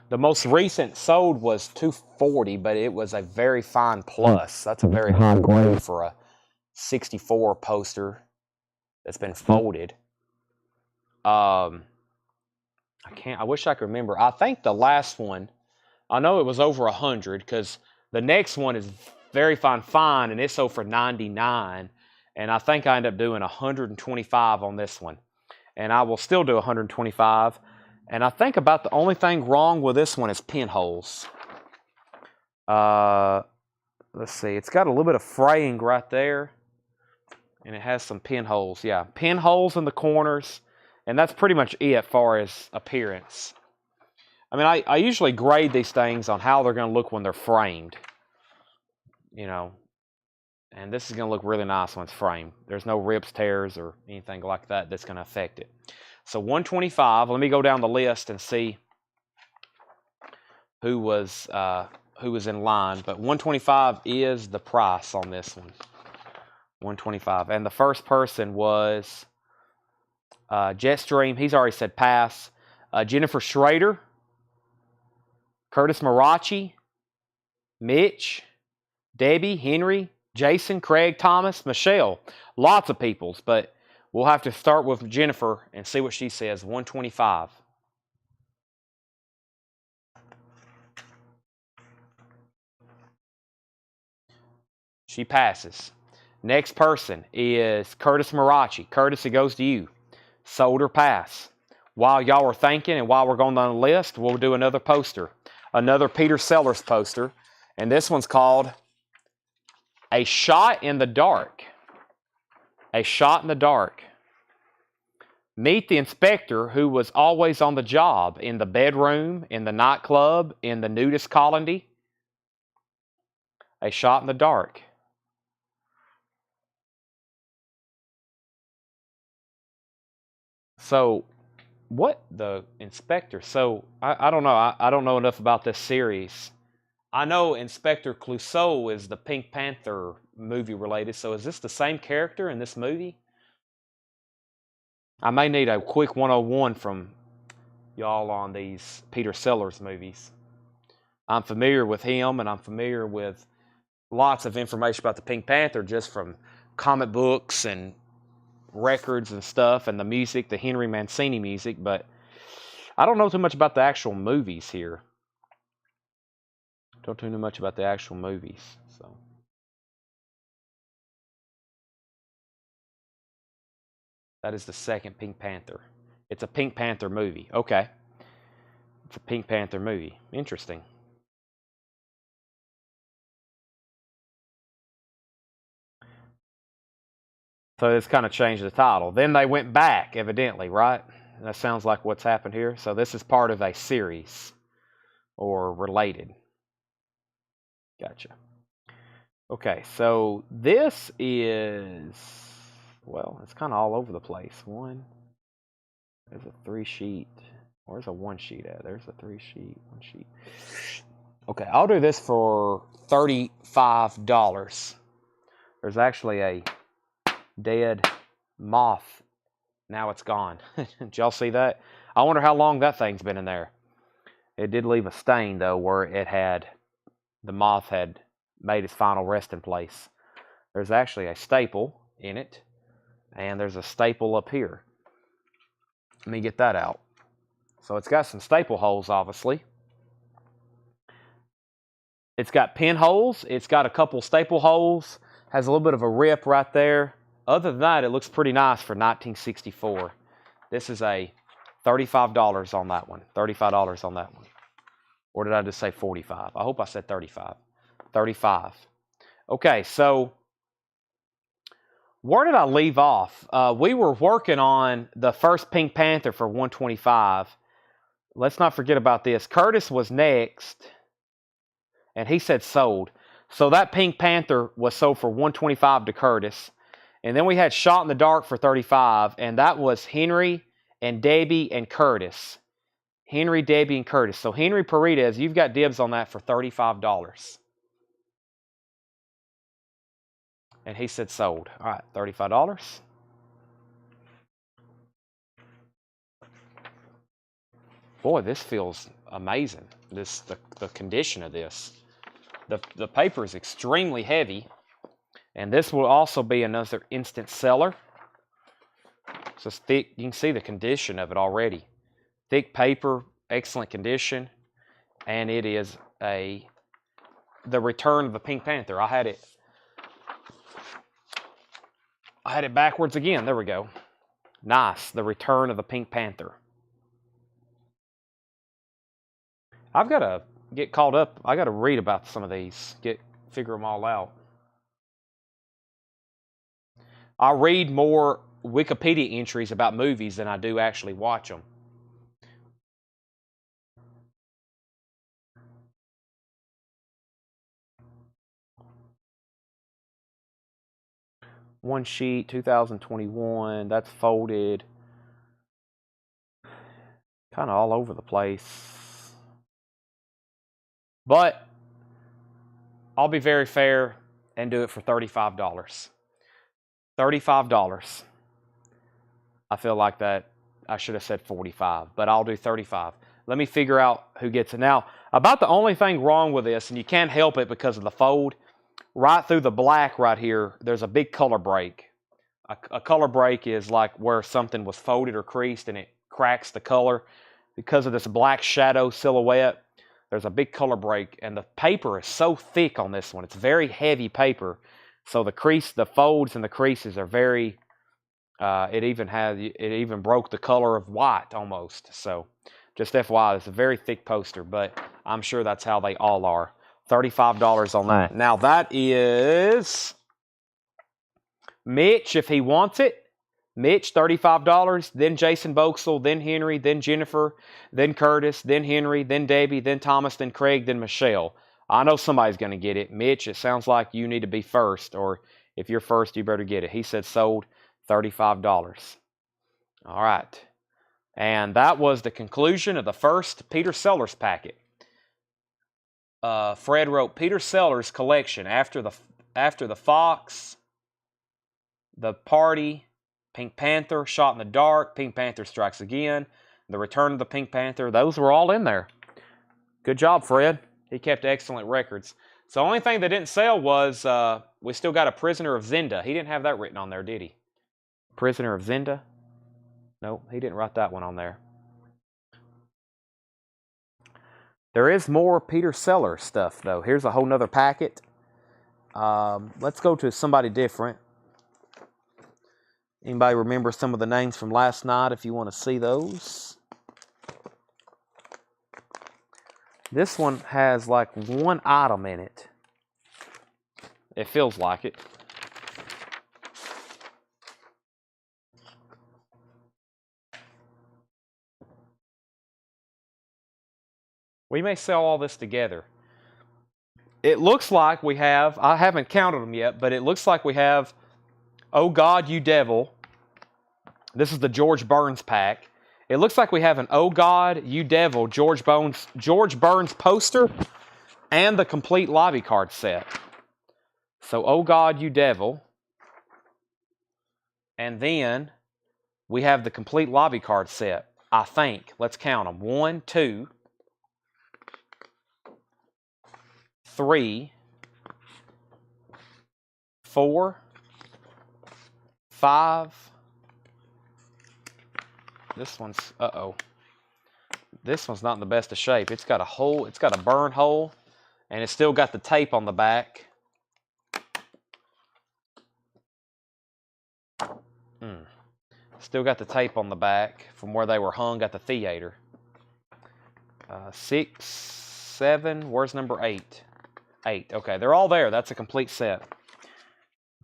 the most recent sold was $240, but it was a very fine plus. That's a very high grade for a 64 poster that's been folded. I wish I could remember. I think the last one, I know it was over 100 because the next one is very fine, and it's sold for 99. And I think I ended up doing 125 on this one. And I will still do 125. And I think about the only thing wrong with this one is pinholes. Let's see. It's got a little bit of fraying right there. And it has some pinholes. Yeah, pinholes in the corners. And that's pretty much it as far as appearance. I mean, I usually grade these things on how they're going to look when they're framed. You know. And this is going to look really nice when it's framed. There's no rips, tears, or anything like that that's going to affect it. So 125. Let me go down the list and see who was in line. But 125 is the price on this one. 125. And the first person was Jetstream. He's already said pass. Jennifer Schrader. Curtis Marachi. Mitch. Debbie. Henry. Jason, Craig, Thomas, Michelle. Lots of peoples, but we'll have to start with Jennifer and see what she says. 125. She passes. Next person is Curtis Marachi. Curtis, it goes to you. Sold or pass. While y'all are thinking and while we're going down the list, we'll do another poster. Another Peter Sellers poster. And this one's called A Shot in the Dark. A Shot in the Dark. Meet the inspector who was always on the job in the bedroom, in the nightclub, in the nudist colony. A Shot in the Dark. So, what the inspector? So, I don't know. I don't know enough about this series. I know Inspector Clouseau is the Pink Panther movie related. So, is this the same character in this movie? I may need a quick 101 from y'all on these Peter Sellers movies. I'm familiar with him, and I'm familiar with lots of information about the Pink Panther just from comic books and records and stuff, and the music, the Henry Mancini music, but I don't know too much about the actual movies here. Don't know too much about the actual movies. So that is the second Pink Panther. It's a Pink Panther movie. Okay. It's a Pink Panther movie. Interesting. So it's kind of changed the title. Then they went back, evidently, right? That sounds like what's happened here. So this is part of a series or related. Gotcha. Okay, so this is, well, it's kind of all over the place. One, there's a 3 sheet. Where's a 1 sheet at? There's a 3 sheet, 1 sheet. Okay, I'll do this for $35. There's actually a dead moth. Now it's gone. Did y'all see that? I wonder how long that thing's been in there. It did leave a stain, though, where the moth had made its final resting place. There's actually a staple in it, and there's a staple up here. Let me get that out. So it's got some staple holes, obviously. It's got pinholes. It's got a couple staple holes. Has a little bit of a rip right there. Other than that, it looks pretty nice for 1964. This is a $35 on that one. $35 on that one. Or did I just say 45? I hope I said 35. 35. Okay, so where did I leave off? We were working on the first Pink Panther for $125. Let's not forget about this. Curtis was next, and he said sold. So that Pink Panther was sold for $125 to Curtis. And then we had Shot in the Dark for $35, and that was Henry and Debbie and Curtis. Henry, Debbie, and Curtis. So Henry Paredes, you've got dibs on that for $35. And he said sold. All right, $35. Boy, this feels amazing. The condition of this. The paper is extremely heavy. And this will also be another instant seller. So it's thick. You can see the condition of it already. Thick paper, excellent condition. And it is the return of the Pink Panther. I had it backwards again. There we go. Nice. The return of the Pink Panther. I've got to get caught up. I got to read about some of these. Figure them all out. I read more Wikipedia entries about movies than I do actually watch them. One sheet, 2021. That's folded. Kind of all over the place. But I'll be very fair and do it for $35. $35. I feel like that I should have said 45, but I'll do 35. Let me figure out who gets it. Now, about the only thing wrong with this, and you can't help it because of the fold, right through the black right here, there's a big color break. A color break is like where something was folded or creased and it cracks the color. Because of this black shadow silhouette, there's a big color break, and the paper is so thick on this one. It's very heavy paper. So the folds and the creases are very, it even broke the color of white almost. So just FYI, it's a very thick poster, but I'm sure that's how they all are. $35 on that. Now that is Mitch, if he wants it. Mitch, $35. Then Jason Boxel, then Henry, then Jennifer, then Curtis, then Henry, then Debbie, then Thomas, then Craig, then Michelle. I know somebody's going to get it. Mitch, it sounds like you need to be first, or if you're first, you better get it. He said sold, $35. All right. And that was the conclusion of the first Peter Sellers packet. Fred wrote Peter Sellers collection after the Fox, the Party, Pink Panther, Shot in the Dark, Pink Panther Strikes Again, The Return of the Pink Panther. Those were all in there. Good job, Fred. He kept excellent records. So the only thing that didn't sell was we still got a Prisoner of Zenda. He didn't have that written on there, did he? Prisoner of Zenda? No, he didn't write that one on there. There is more Peter Sellers stuff, though. Here's a whole nother packet. Let's go to somebody different. Anybody remember some of the names from last night if you want to see those? This one has like one item in it. It feels like it. We may sell all this together. It looks like we have, I haven't counted them yet, but it looks like we have Oh God, You Devil. This is the George Burns pack. It looks like we have an Oh God, You Devil George Burns poster and the complete lobby card set. So Oh God, You Devil. And then we have the complete lobby card set, I think. Let's count them. 1, 2, 3, 4, 5. This one's, This one's not in the best of shape. It's got a hole, it's got a burn hole, and it's still got the tape on the back. Still got the tape on the back from where they were hung at the theater. 6, 7, where's number 8? 8, okay, they're all there. That's a complete set.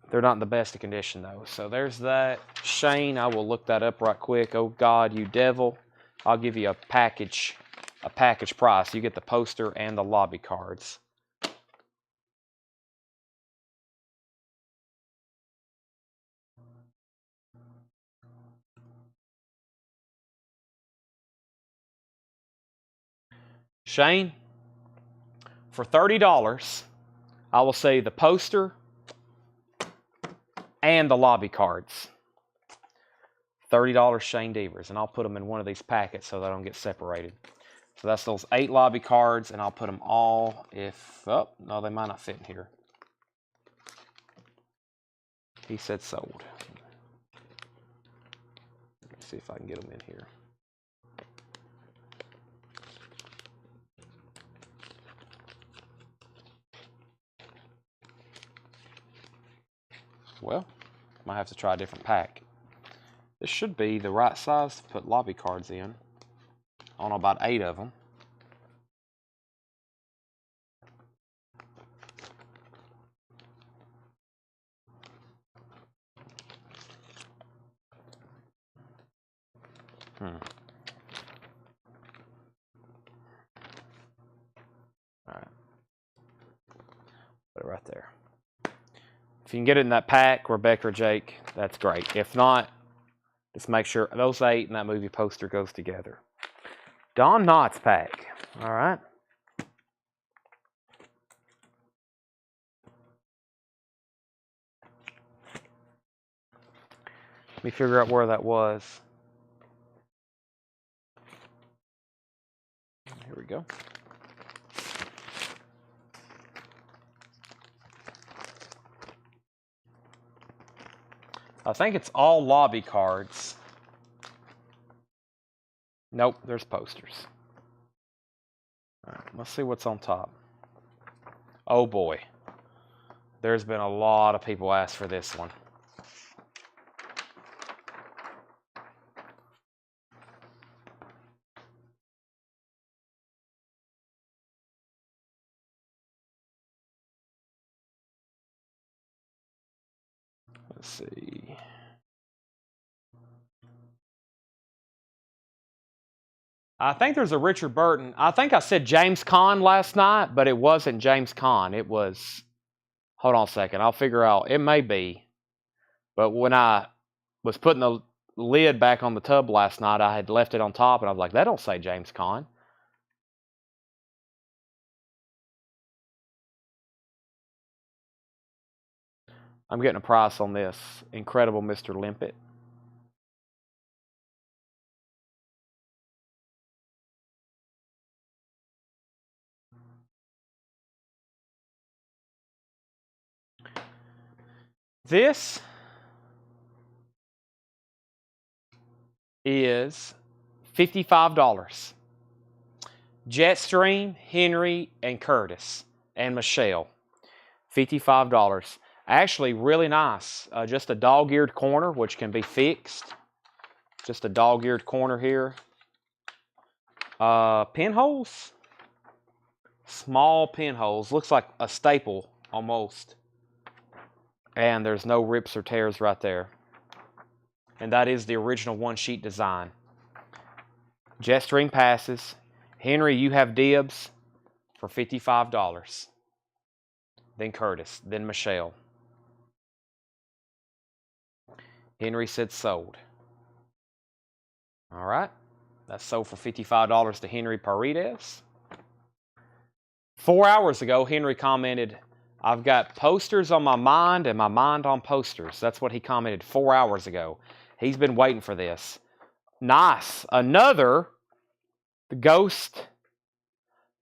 They're not in the best of condition though. So there's that. Shane, I will look that up right quick. Oh God, You Devil. I'll give you a package price. You get the poster and the lobby cards. Shane, for $30, I will say the poster and the lobby cards. $30 Shane Devers, and I'll put them in one of these packets so they don't get separated. So that's those 8 lobby cards, and I'll put them all no, they might not fit in here. He said sold. Let's see if I can get them in here. Well, might have to try a different pack. This should be the right size to put lobby cards in. I don't know, about 8 of them. Alright. Put it right there. If you can get it in that pack, Rebecca or Jake, that's great. If not, just make sure those 8 and that movie poster goes together. Don Knotts pack. Alright. Let me figure out where that was. Here we go. I think it's all lobby cards. Nope, there's posters. All right, let's see what's on top. Oh boy. There's been a lot of people ask for this one. Let's see. I think there's a Richard Burton. I think I said James Caan last night, but it wasn't James Caan. It was, hold on a second, I'll figure out. It may be. But when I was putting the lid back on the tub last night, I had left it on top, and I was like, that don't say James Caan. I'm getting a price on this. Incredible Mr. Limpet. This is $55. Jetstream, Henry, and Curtis, and Michelle. $55. Actually, really nice. Just a dog-eared corner, which can be fixed. Just a dog-eared corner here. Pinholes. Small pinholes. Looks like a staple, almost. And there's no rips or tears right there. And that is the original one-sheet design. Jetstream passes. Henry, you have dibs for $55. Then Curtis. Then Michelle. Henry said sold. All right. That's sold for $55 to Henry Paredes. 4 hours ago, Henry commented, I've got posters on my mind and my mind on posters. That's what he commented 4 hours ago. He's been waiting for this. Nice. Another, the Ghost,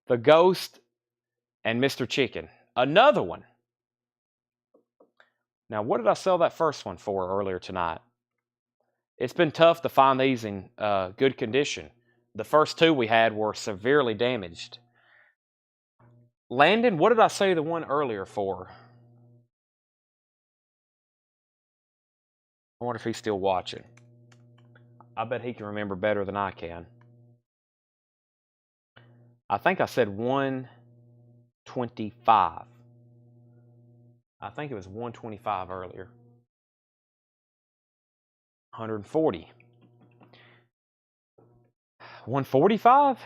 and Mr. Chicken. Another one. Now, what did I sell that first one for earlier tonight? It's been tough to find these in good condition. The first two we had were severely damaged. Landon, what did I say the one earlier for? I wonder if he's still watching. I bet he can remember better than I can. I think I said 125. I think it was 125 earlier. 140. 145?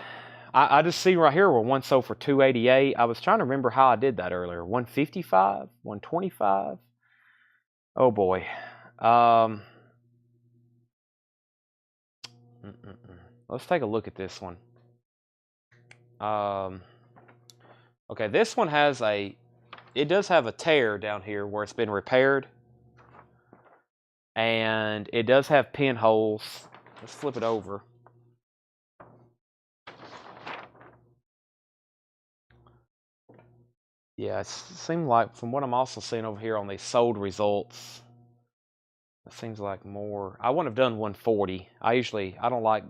I just see right here where one sold for 288. I was trying to remember how I did that earlier. 155, 125. Oh boy. Let's take a look at this one. Okay, this one has it does have a tear down here where it's been repaired. And it does have pinholes. Let's flip it over. Yeah, it seems like from what I'm also seeing over here on these sold results, it seems like more. I wouldn't have done 140. I don't like.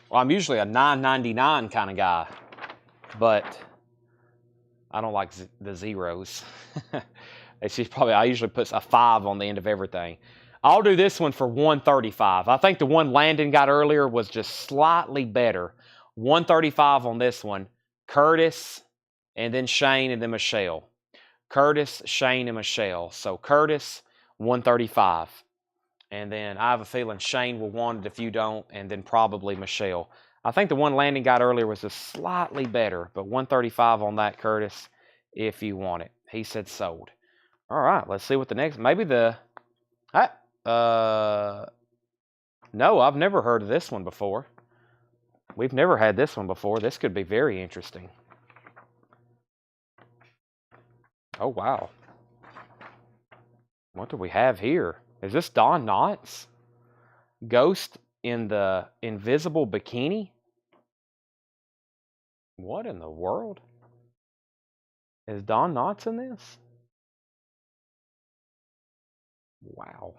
Well, I'm usually a 9.99 kind of guy, but I don't like the zeros. It's just probably, I usually put a 5 on the end of everything. I'll do this one for 135. I think the one Landon got earlier was just slightly better. 135 on this one. Curtis, and then Shane, and then Michelle. Curtis, Shane, and Michelle. So Curtis, 135. And then I have a feeling Shane will want it if you don't, and then probably Michelle. I think the one Landon got earlier was just slightly better, but 135 on that, Curtis, if you want it. He said sold. All right, let's see what the next. Maybe the. No, I've never heard of this one before. We've never had this one before. This could be very interesting. Oh, wow. What do we have here? Is this Don Knotts? Ghost in the invisible bikini? What in the world? Is Don Knotts in this? Wow.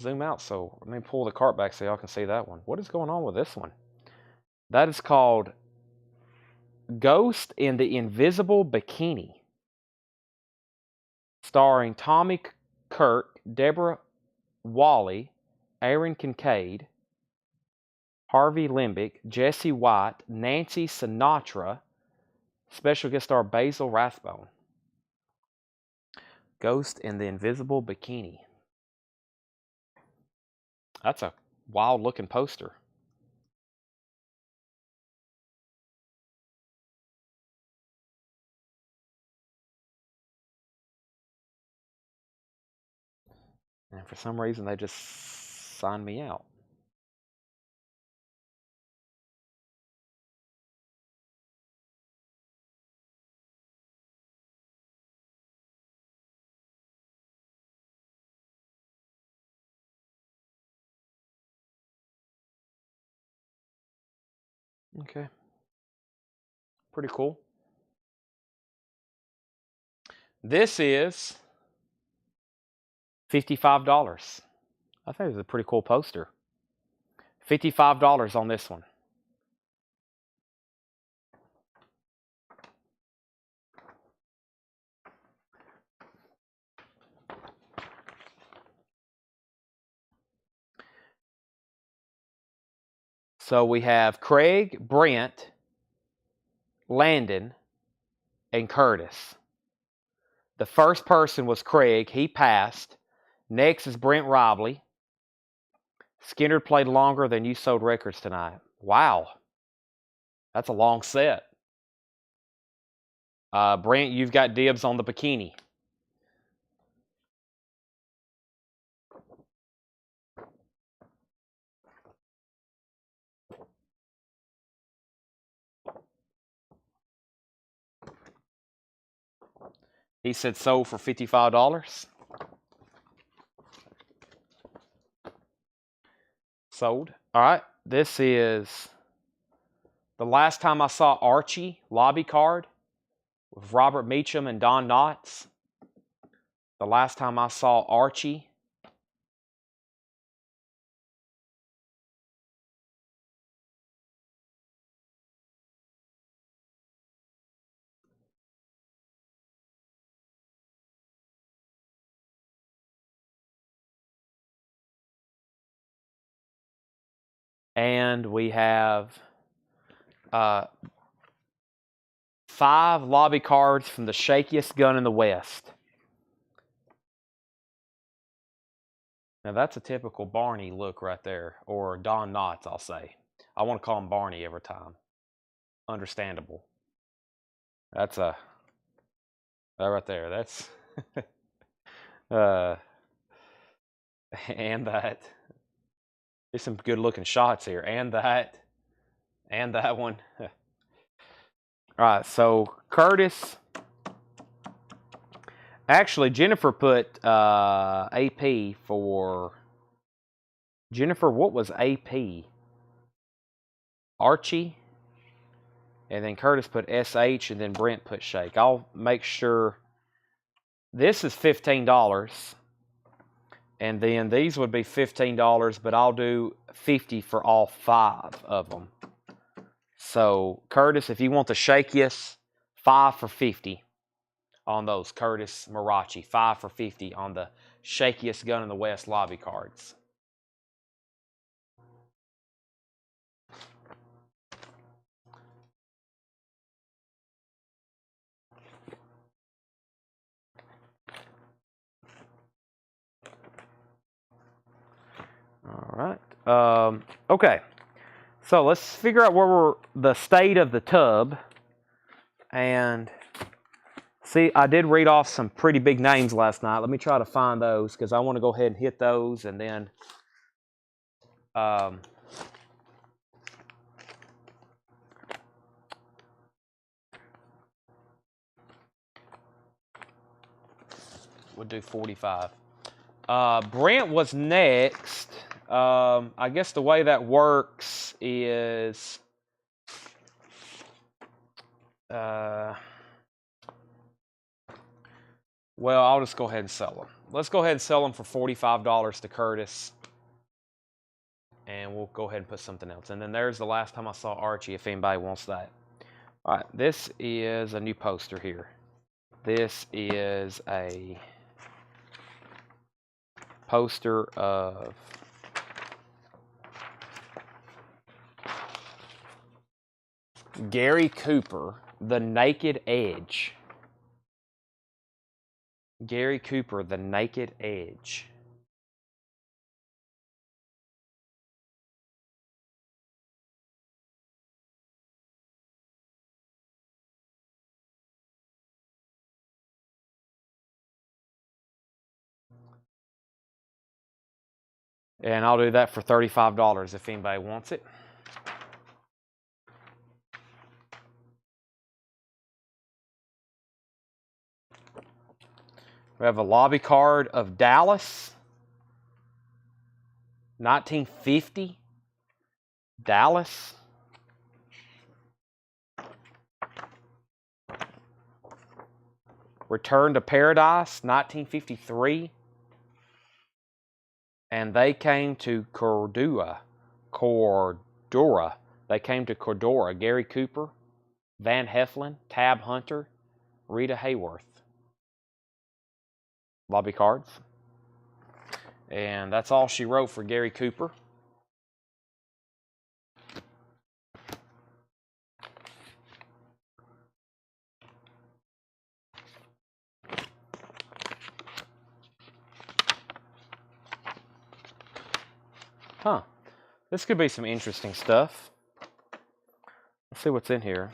Zoom out so let me pull the cart back so y'all can see that one. What is going on with this one? That is called Ghost in the Invisible Bikini. Starring Tommy Kirk, Deborah Wally, Aaron Kincaid, Harvey Limbick, Jesse White, Nancy Sinatra, special guest star Basil Rathbone. Ghost in the Invisible Bikini. That's a wild looking poster. And for some reason, they just signed me out. Okay. Pretty cool. This is $55. I think it's a pretty cool poster. $55 on this one. So we have Craig, Brent, Landon, and Curtis. The first person was Craig. He passed. Next is Brent Robley. Skinner played longer than you sold records tonight. Wow. That's a long set. Brent, you've got dibs on the bikini. He said sold for $55. Sold. All right. This is the last time I saw Archie lobby card with Robert Meacham and Don Knotts. The last time I saw Archie. And we have 5 lobby cards from the shakiest gun in the West. Now that's a typical Barney look right there, or Don Knotts, I'll say. I want to call him Barney every time. Understandable. That's that right there. That's and that. There's some good looking shots here, and that one. All right, so Curtis. Actually, Jennifer put AP for Jennifer. What was AP? Archie, and then Curtis put SH, and then Brent put Shake. I'll make sure. This is $15, and then these would be $15, but I'll do $50 for all 5 of them. So Curtis, if you want the shakiest, 5 for $50 on those Curtis Marachi. 5 for $50 on the shakiest gun in the West lobby cards. All right. Okay. So let's figure out where we're the state of the tub. And see, I did read off some pretty big names last night. Let me try to find those because I want to go ahead and hit those, and then we'll do 45. Brent was next. I guess the way that works is well, I'll just go ahead and sell them. Let's go ahead and sell them for $45 to Curtis. And we'll go ahead and put something else. And then there's the last time I saw Archie, if anybody wants that. All right, this is a new poster here. This is a poster of Gary Cooper, The Naked Edge. Gary Cooper, The Naked Edge. And I'll do that for $35 if anybody wants it. We have a lobby card of Dallas. 1950. Dallas. Return to Paradise, 1953. And they came to Cordura. They came to Cordura. Gary Cooper, Van Heflin, Tab Hunter, Rita Hayworth. Lobby cards. And that's all she wrote for Gary Cooper. Huh. This could be some interesting stuff. Let's see what's in here.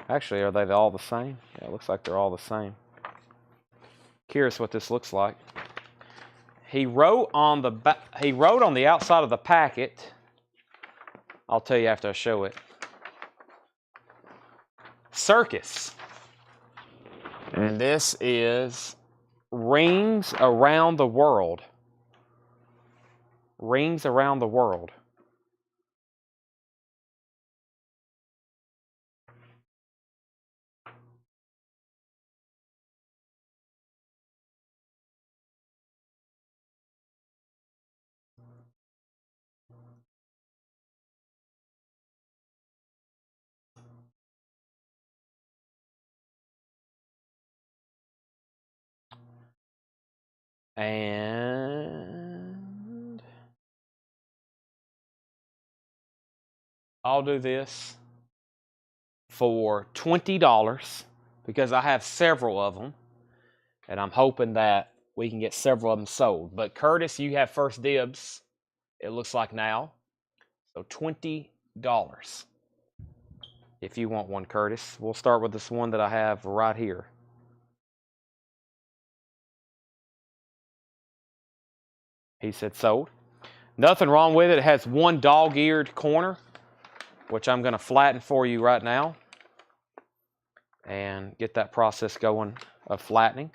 Actually, are they all the same? Yeah, it looks like they're all the same. Curious what this looks like. He wrote on the outside of the packet. I'll tell you after I show it. Circus. And this is Rings Around the World. Rings Around the World. And I'll do this for $20 because I have several of them. And I'm hoping that we can get several of them sold. But Curtis, you have first dibs, it looks like now. So $20 if you want one, Curtis. We'll start with this one that I have right here. He said sold. Nothing wrong with it. It has one dog-eared corner, which I'm going to flatten for you right now and get that process going of flattening.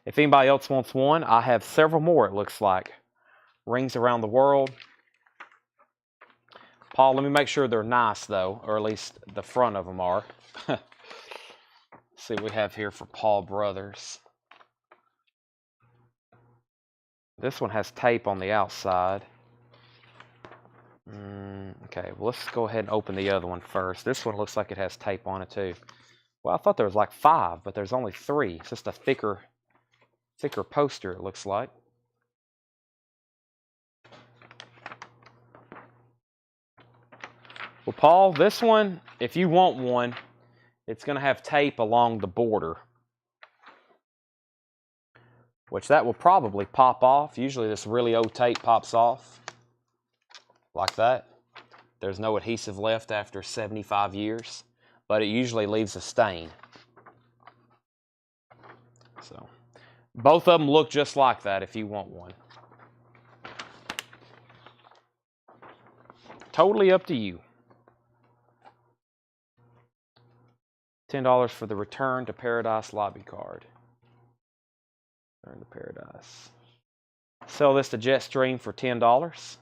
If anybody else wants one, I have several more, it looks like. Rings Around the World. Paul, let me make sure they're nice, though, or at least the front of them are. See what we have here for Paul Brothers. This one has tape on the outside. Okay, well, let's go ahead and open the other one first. This one looks like it has tape on it, too. Well, I thought there was like 5, but there's only 3. It's just a thicker poster, it looks like. Well, Paul, this one, if you want one, it's going to have tape along the border, which that will probably pop off. Usually this really old tape pops off like that. There's no adhesive left after 75 years, but it usually leaves a stain. So both of them look just like that if you want one. Totally up to you. $10 for the Return to Paradise lobby card. Return to Paradise. Sell this to Jetstream for $10.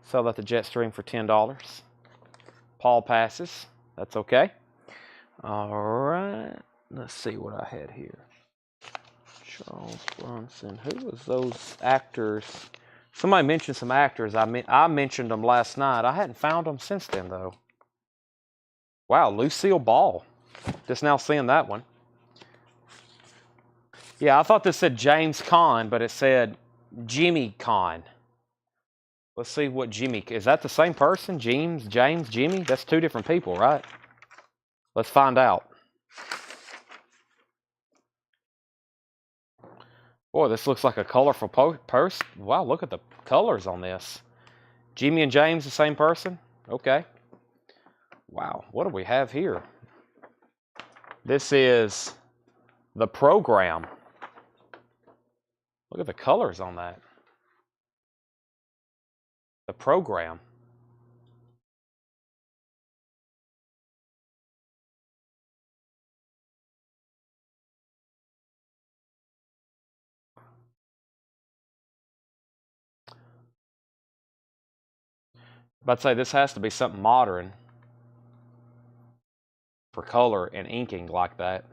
Sell that to Jetstream for $10. Paul passes. That's okay. All right. Let's see what I had here. Charles Bronson. Who was those actors? Somebody mentioned some actors. I mentioned them last night. I hadn't found them since then, though. Wow, Lucille Ball. Just now seeing that one. Yeah, I thought this said James Caan, but it said Jimmy Caan. Let's see what Jimmy... Is that the same person? James, Jimmy? That's 2 different people, right? Let's find out. Boy, this looks like a colorful post. Wow, look at the colors on this. Jimmy and James, the same person? Okay. Wow, what do we have here? This is The Program. Look at the colors on that. The Program. But I'd say this has to be something modern for color and inking like that.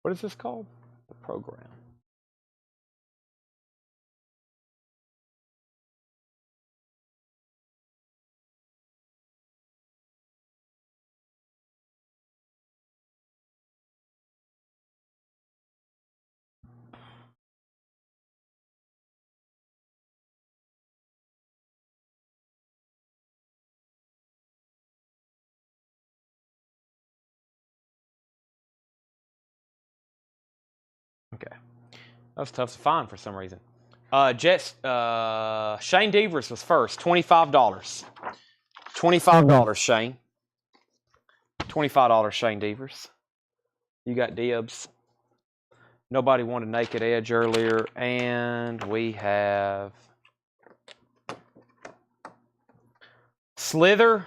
What is this called? The Program. Okay. That was tough to find for some reason. Shane Devers was first. $25. $25, Shane. $25, Shane Devers. You got dibs. Nobody wanted Naked Edge earlier, and we have Slither,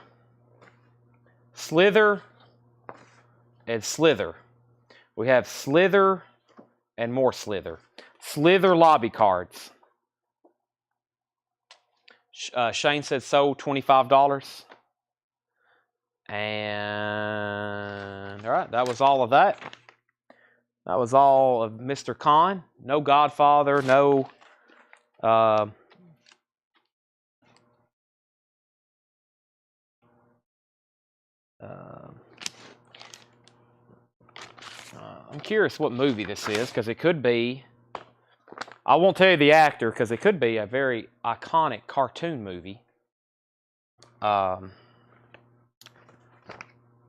and Slither. We have Slither and more Slither. Slither lobby cards. Shane said sold $25. And all right, that was all of that. That was all of Mr. Khan. No Godfather, no I'm curious what movie this is, because it could be, I won't tell you the actor, because it could be a very iconic cartoon movie. I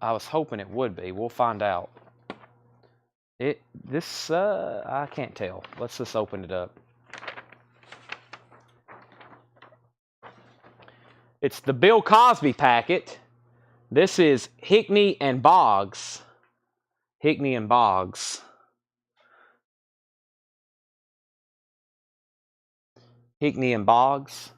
was hoping it would be. We'll find out. I can't tell. Let's just open it up. It's the Bill Cosby packet. This is Hickney and Boggs. Hickney and Boggs. Hickney and Boggs.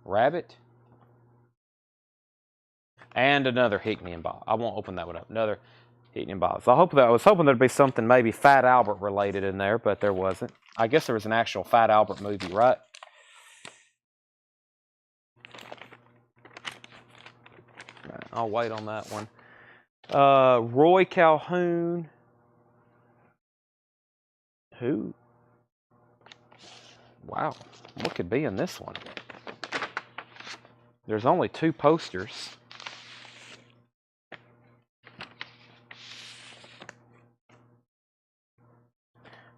Rabbit. And another Hickney and Boggs. I won't open that one up. Another Hickney and Boggs. I was hoping there'd be something maybe Fat Albert related in there, but there wasn't. I guess there was an actual Fat Albert movie, right? I'll wait on that one. Roy Calhoun. Who? Wow. What could be in this one? There's only 2 posters.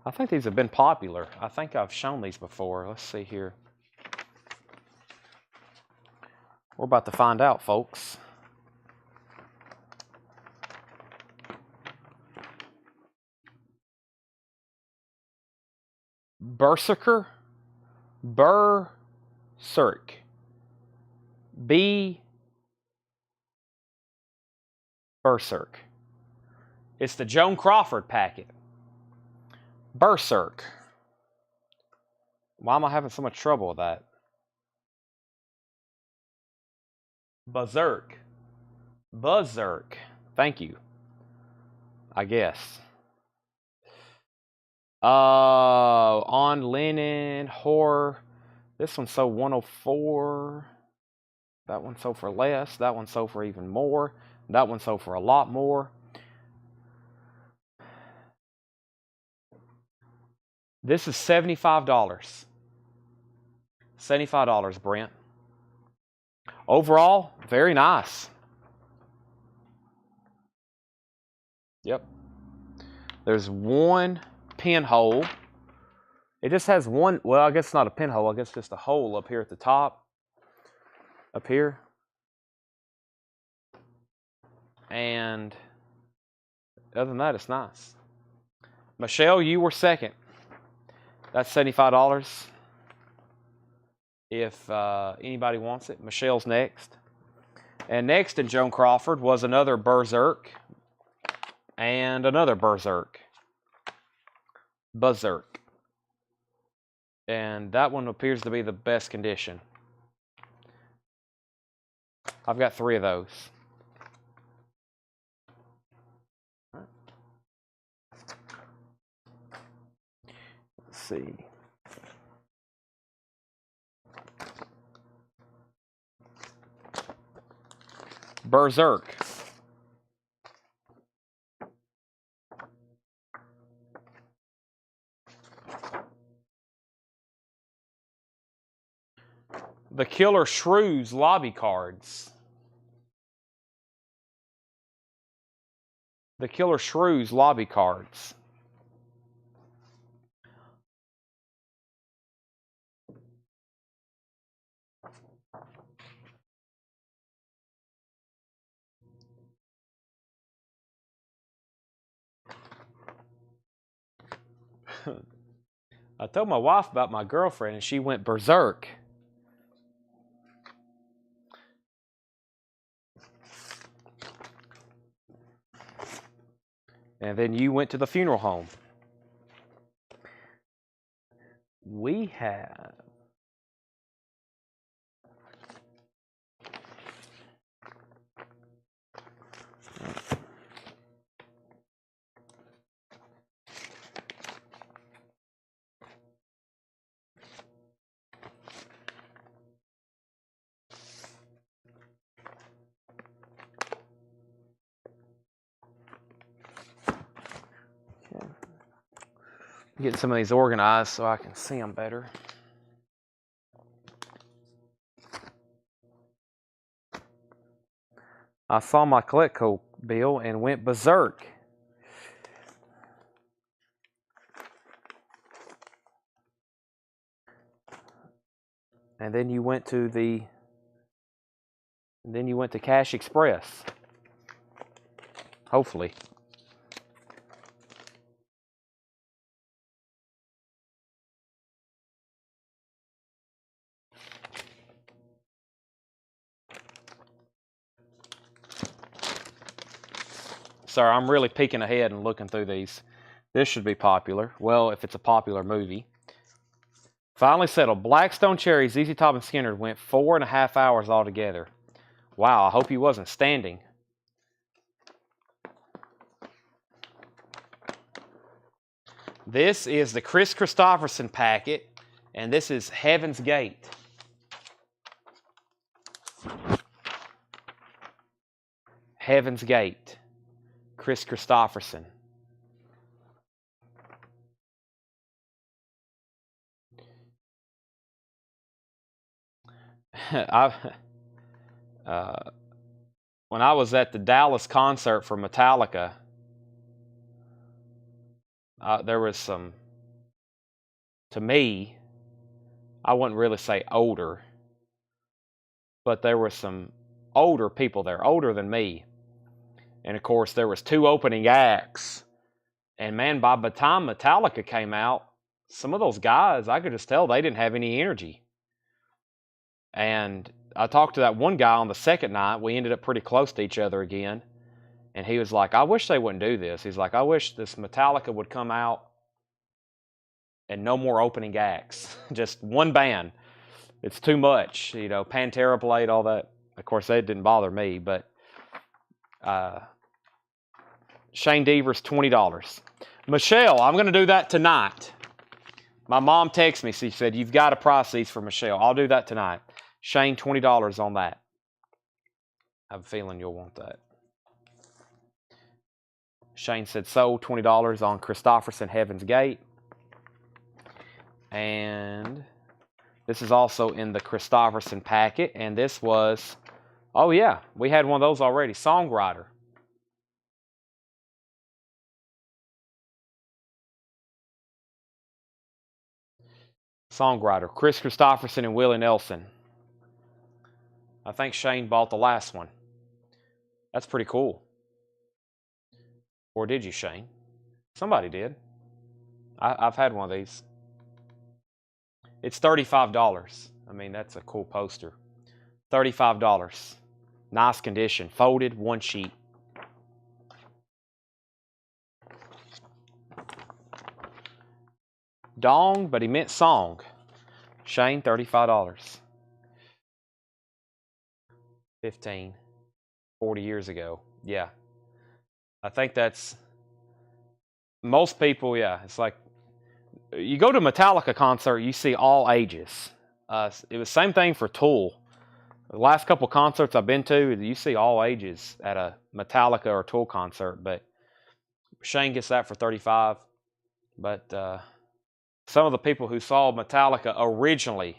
I think these have been popular. I think I've shown these before. Let's see here. We're about to find out, folks. Berserker. Berserk. Berserk. It's the Joan Crawford packet. Berserk. Why am I having so much trouble with that? Berserk. Thank you. I guess. On linen, horror. This one sold 104. That one sold for less. That one sold for even more. That one sold for a lot more. This is $75. $75, Brent. Overall, very nice. Yep. There's one pinhole. It just has one, well, I guess it's not a pinhole. I guess it's just a hole up here at the top. Up here. And other than that, it's nice. Michelle, you were second. That's $75. If anybody wants it. Michelle's next. And next in Joan Crawford was another Berserk. And another Berserk. And that one appears to be the best condition. I've got 3 of those. Let's see. Berserk. The Killer Shrews lobby cards. The Killer Shrews lobby cards. I told my wife about my girlfriend, and she went berserk. And then you went to the funeral home. We have... Get some of these organized so I can see them better. I saw my Cletco bill and went berserk. And then you went to Cash Express. Hopefully. Sorry, I'm really peeking ahead and looking through these. This should be popular. Well, if it's a popular movie. Finally settled. Blackstone Cherry, ZZ Top, and Skinner went 4.5 hours altogether. Wow, I hope he wasn't standing. This is the Chris Christopherson packet, and this is Heaven's Gate. Heaven's Gate. Chris Christopherson. When I was at the Dallas concert for Metallica, there was some, to me, I wouldn't really say older, but there were some older people there, older than me. And of course, there was 2 opening acts. And man, by the time Metallica came out, some of those guys, I could just tell they didn't have any energy. And I talked to that one guy on the second night. We ended up pretty close to each other again. And he was like, I wish they wouldn't do this. He's like, I wish this Metallica would come out and no more opening acts. Just one band. It's too much. You know, Pantera played, all that. Of course, that didn't bother me, but Shane Deaver's $20. Michelle, I'm going to do that tonight. My mom texted me. She said, you've got to price these for Michelle. I'll do that tonight. Shane, $20 on that. I have a feeling you'll want that. Shane said sold, $20 on Christopherson Heaven's Gate. And this is also in the Christopherson packet. And this was, oh yeah, we had one of those already. Songwriter. Songwriter. Chris Christopherson and Willie Nelson. I think Shane bought the last one. That's pretty cool. Or did you, Shane? Somebody did. I've had one of these. It's $35. I mean, that's a cool poster. $35. Nice condition. Folded, 1 sheet. Dong, but he meant song. Shane, $35. 15. 40 years ago. Yeah. I think that's... Most people, yeah. It's like... You go to a Metallica concert, you see all ages. It was the same thing for Tool. The last couple concerts I've been to, you see all ages at a Metallica or Tool concert. But Shane gets that for $35. But some of the people who saw Metallica originally,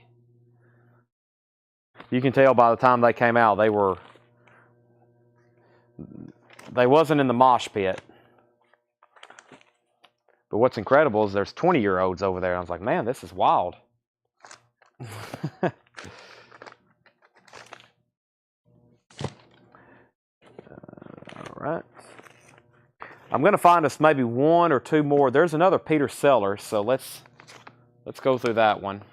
you can tell by the time they came out, they wasn't in the mosh pit. But what's incredible is there's 20-year-olds over there. I was like, man, this is wild. All right. I'm going to find us maybe one or two more. There's another Peter Sellers, so let's go through that one.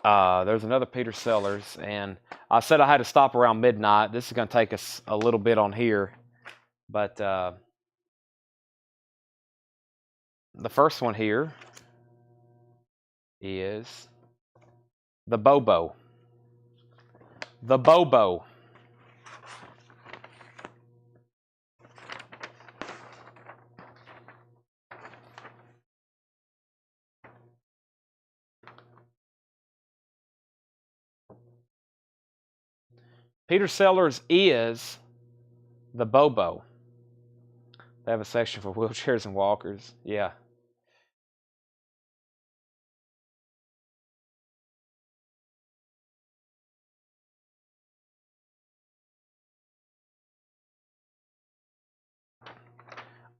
There's another Peter Sellers, and I said I had to stop around midnight. This is going to take us a little bit on here, but the first one here is the Bobo. The Bobo. Peter Sellers is the Bobo. They have a section for wheelchairs and walkers. Yeah.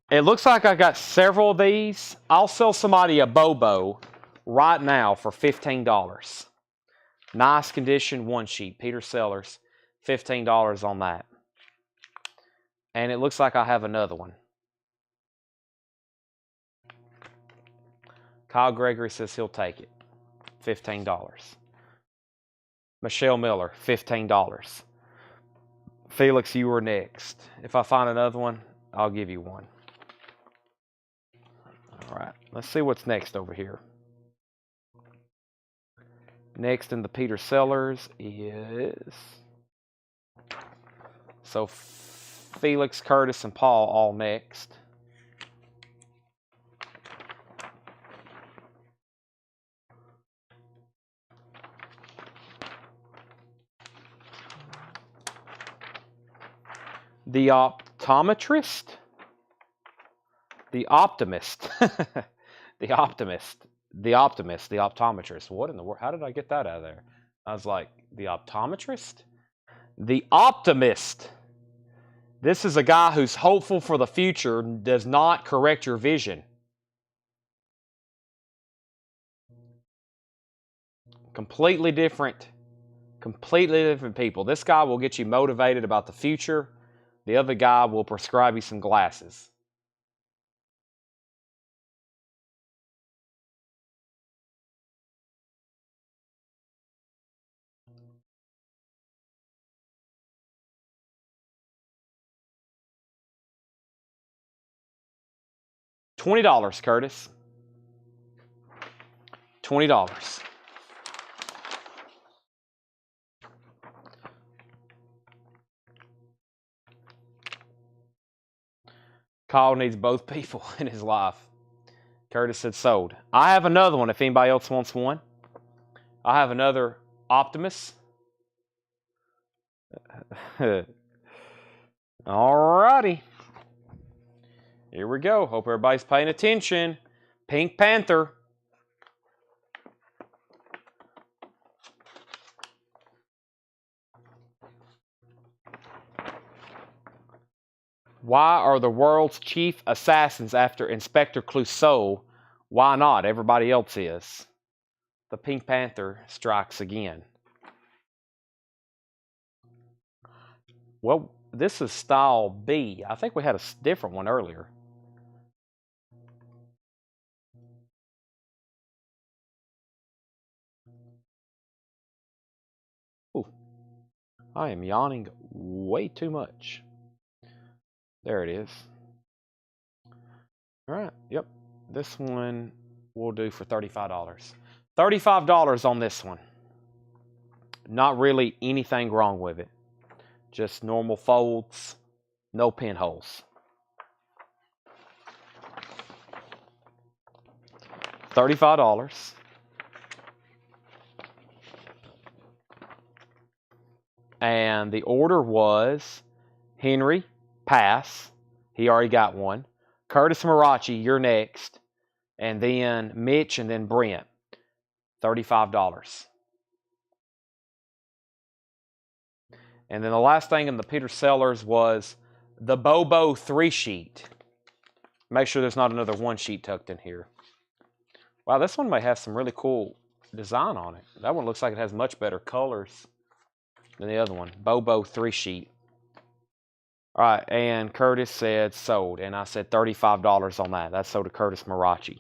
It looks like I got several of these. I'll sell somebody a Bobo right now for $15. Nice condition, one sheet. Peter Sellers, $15 on that. And it looks like I have another one. Kyle Gregory says he'll take it. $15. Michelle Miller, $15. Felix, you are next. If I find another one, I'll give you one. All right, let's see what's next over here. Next in the Peter Sellers is... So Felix, Curtis, and Paul all next. The optometrist? The optimist. The optimist. The optimist. The optometrist. What in the world? How did I get that out of there? I was like, the optometrist? The optimist. This is a guy who's hopeful for the future and does not correct your vision. Completely different people. This guy will get you motivated about the future. The other guy will prescribe you some glasses. $20, Curtis. $20. Kyle needs both people in his life. Curtis said sold. I have another one if anybody else wants one. I have another Optimus. Alrighty. Here we go. Hope everybody's paying attention. Pink Panther. Why are the world's chief assassins after Inspector Clouseau? Why not? Everybody else is. The Pink Panther strikes again. Well, this is style B. I think we had a different one earlier. Ooh, I am yawning way too much. There it is. All right, yep. This one we'll do for $35. $35 on this one. Not really anything wrong with it. Just normal folds, no pinholes. $35. And the order was Henry, pass. He already got one. Curtis Marachi, you're next. And then Mitch and then Brent. $35. And then the last thing in the Peter Sellers was the Bobo 3-sheet. Make sure there's not another 1-sheet tucked in here. Wow, this one may have some really cool design on it. That one looks like it has much better colors than the other one. Bobo 3-sheet. All right, and Curtis said sold, and I said $35 on that. That's sold to Curtis Marachi.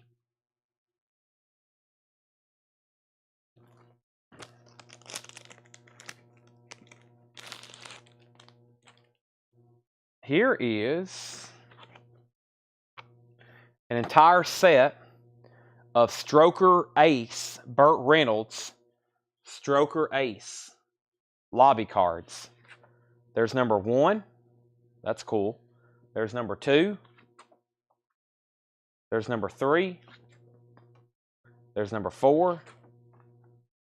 Here is an entire set of Stroker Ace, Burt Reynolds, Stroker Ace lobby cards. There's number 1. That's cool. There's number 2. There's number 3. There's number 4.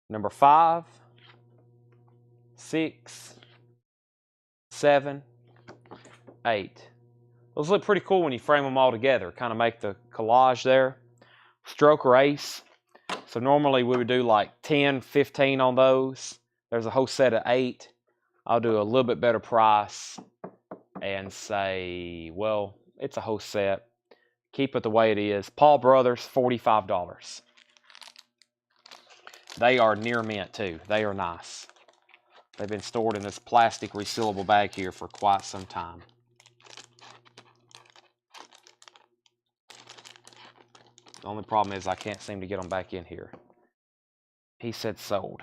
Number 5. 6. 7. 8. Those look pretty cool when you frame them all together. Kind of make the collage there. Stroker Ace. So normally we would do like 10, 15 on those. There's a whole set of 8. I'll do a little bit better price and say, well, it's a whole set. Keep it the way it is. Paul Brothers, $45. They are near mint too. They are nice. They've been stored in this plastic resealable bag here for quite some time. The only problem is I can't seem to get them back in here. He said sold.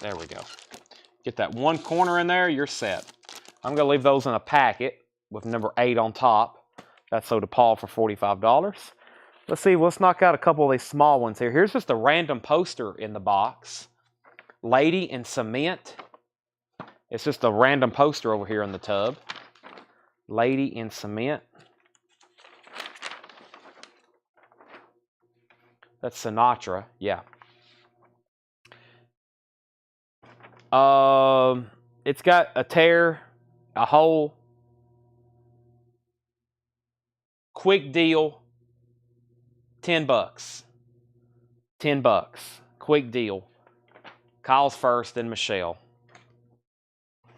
There we go. Get that one corner in there, you're set. I'm going to leave those in a packet with number 8 on top. That's sold to Paul for $45. Let's see, let's knock out a couple of these small ones here. Here's just a random poster in the box. Lady in Cement. It's just a random poster over here in the tub. Lady in Cement. That's Sinatra, yeah. It's got a tear, a hole. Quick deal, $10. $10. Quick deal. Kyle's first, then Michelle.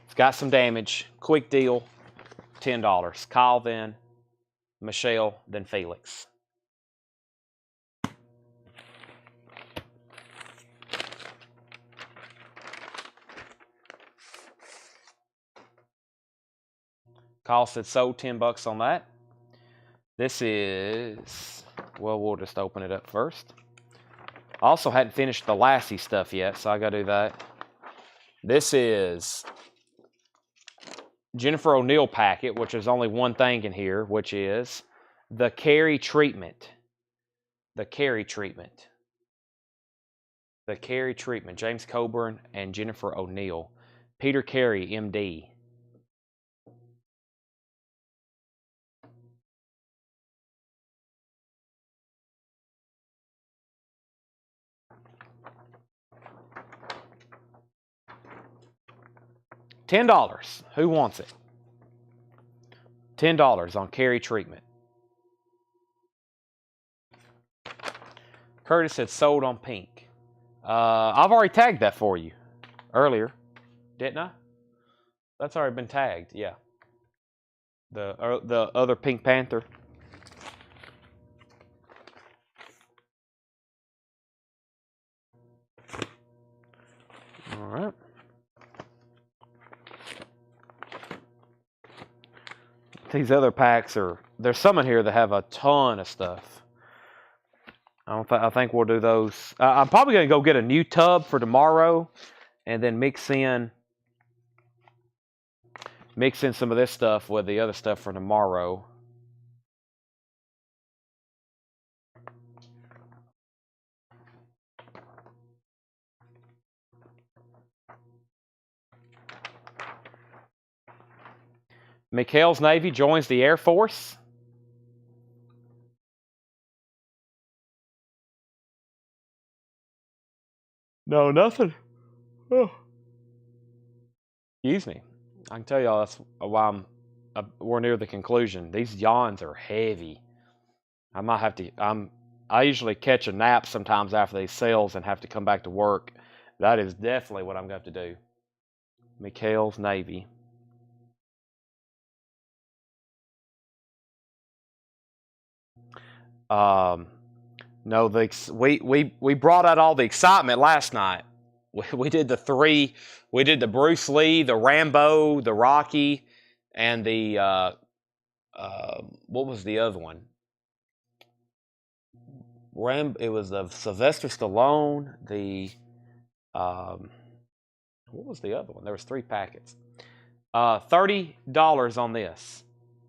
It's got some damage. Quick deal, $10. Kyle, then Michelle, then Felix. Kyle said sold, $10 on that. This is, well, we'll just open it up first. I also hadn't finished the Lassie stuff yet, so I got to do that. This is Jennifer O'Neill packet, which is only one thing in here, which is the Carey treatment. The Carey treatment. The Carey treatment. James Coburn and Jennifer O'Neill. Peter Carey, MD. $10. Who wants it? $10 on Carey treatment. Curtis said sold on pink. I've already tagged that for you earlier, didn't I? That's already been tagged, yeah. The other Pink Panther. All right. These other packs are, there's some in here that have a ton of stuff. I think we'll do those. I'm probably going to go get a new tub for tomorrow and then mix in some of this stuff with the other stuff for tomorrow. Mikhail's Navy joins the Air Force. No, nothing. Oh. Excuse me. I can tell y'all that's why we're near the conclusion. These yawns are heavy. I might have to. I usually catch a nap sometimes after these sales and have to come back to work. That is definitely what I'm going to have to do. Mikhail's Navy. No, we brought out all the excitement last night. We did the three. We did the Bruce Lee, the Rambo, the Rocky, and the what was the other one? It was the Sylvester Stallone. The what was the other one? There was 3 packets. $30 on this.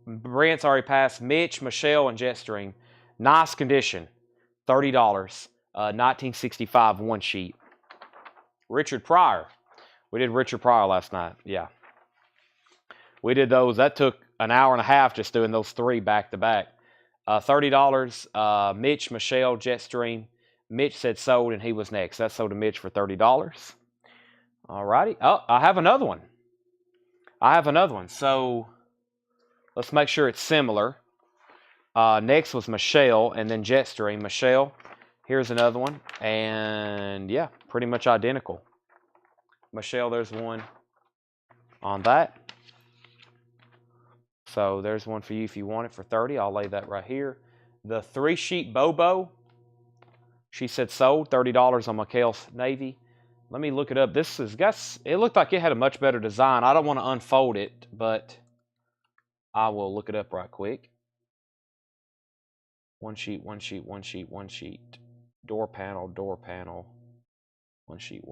Brent's already passed. Mitch, Michelle, and Jetstream. Nice condition. $30. 1965 one sheet. Richard Pryor. We did Richard Pryor last night. Yeah. We did those. That took an hour and a half just doing those 3 back to back. $30. Mitch, Michelle, Jetstream. Mitch said sold, and he was next. That sold to Mitch for $30. All righty. Oh, I have another one. So let's make sure it's similar. Next was Michelle, and then Jetstream. Michelle, here's another one. And yeah, pretty much identical. Michelle, there's one on that. So there's one for you if you want it for $30. I'll lay that right here. The 3-sheet Bobo, she said sold, $30 on McHale's Navy. Let me look it up. It looked like it had a much better design. I don't want to unfold it, but I will look it up right quick. One sheet. Door panel. One sheet. I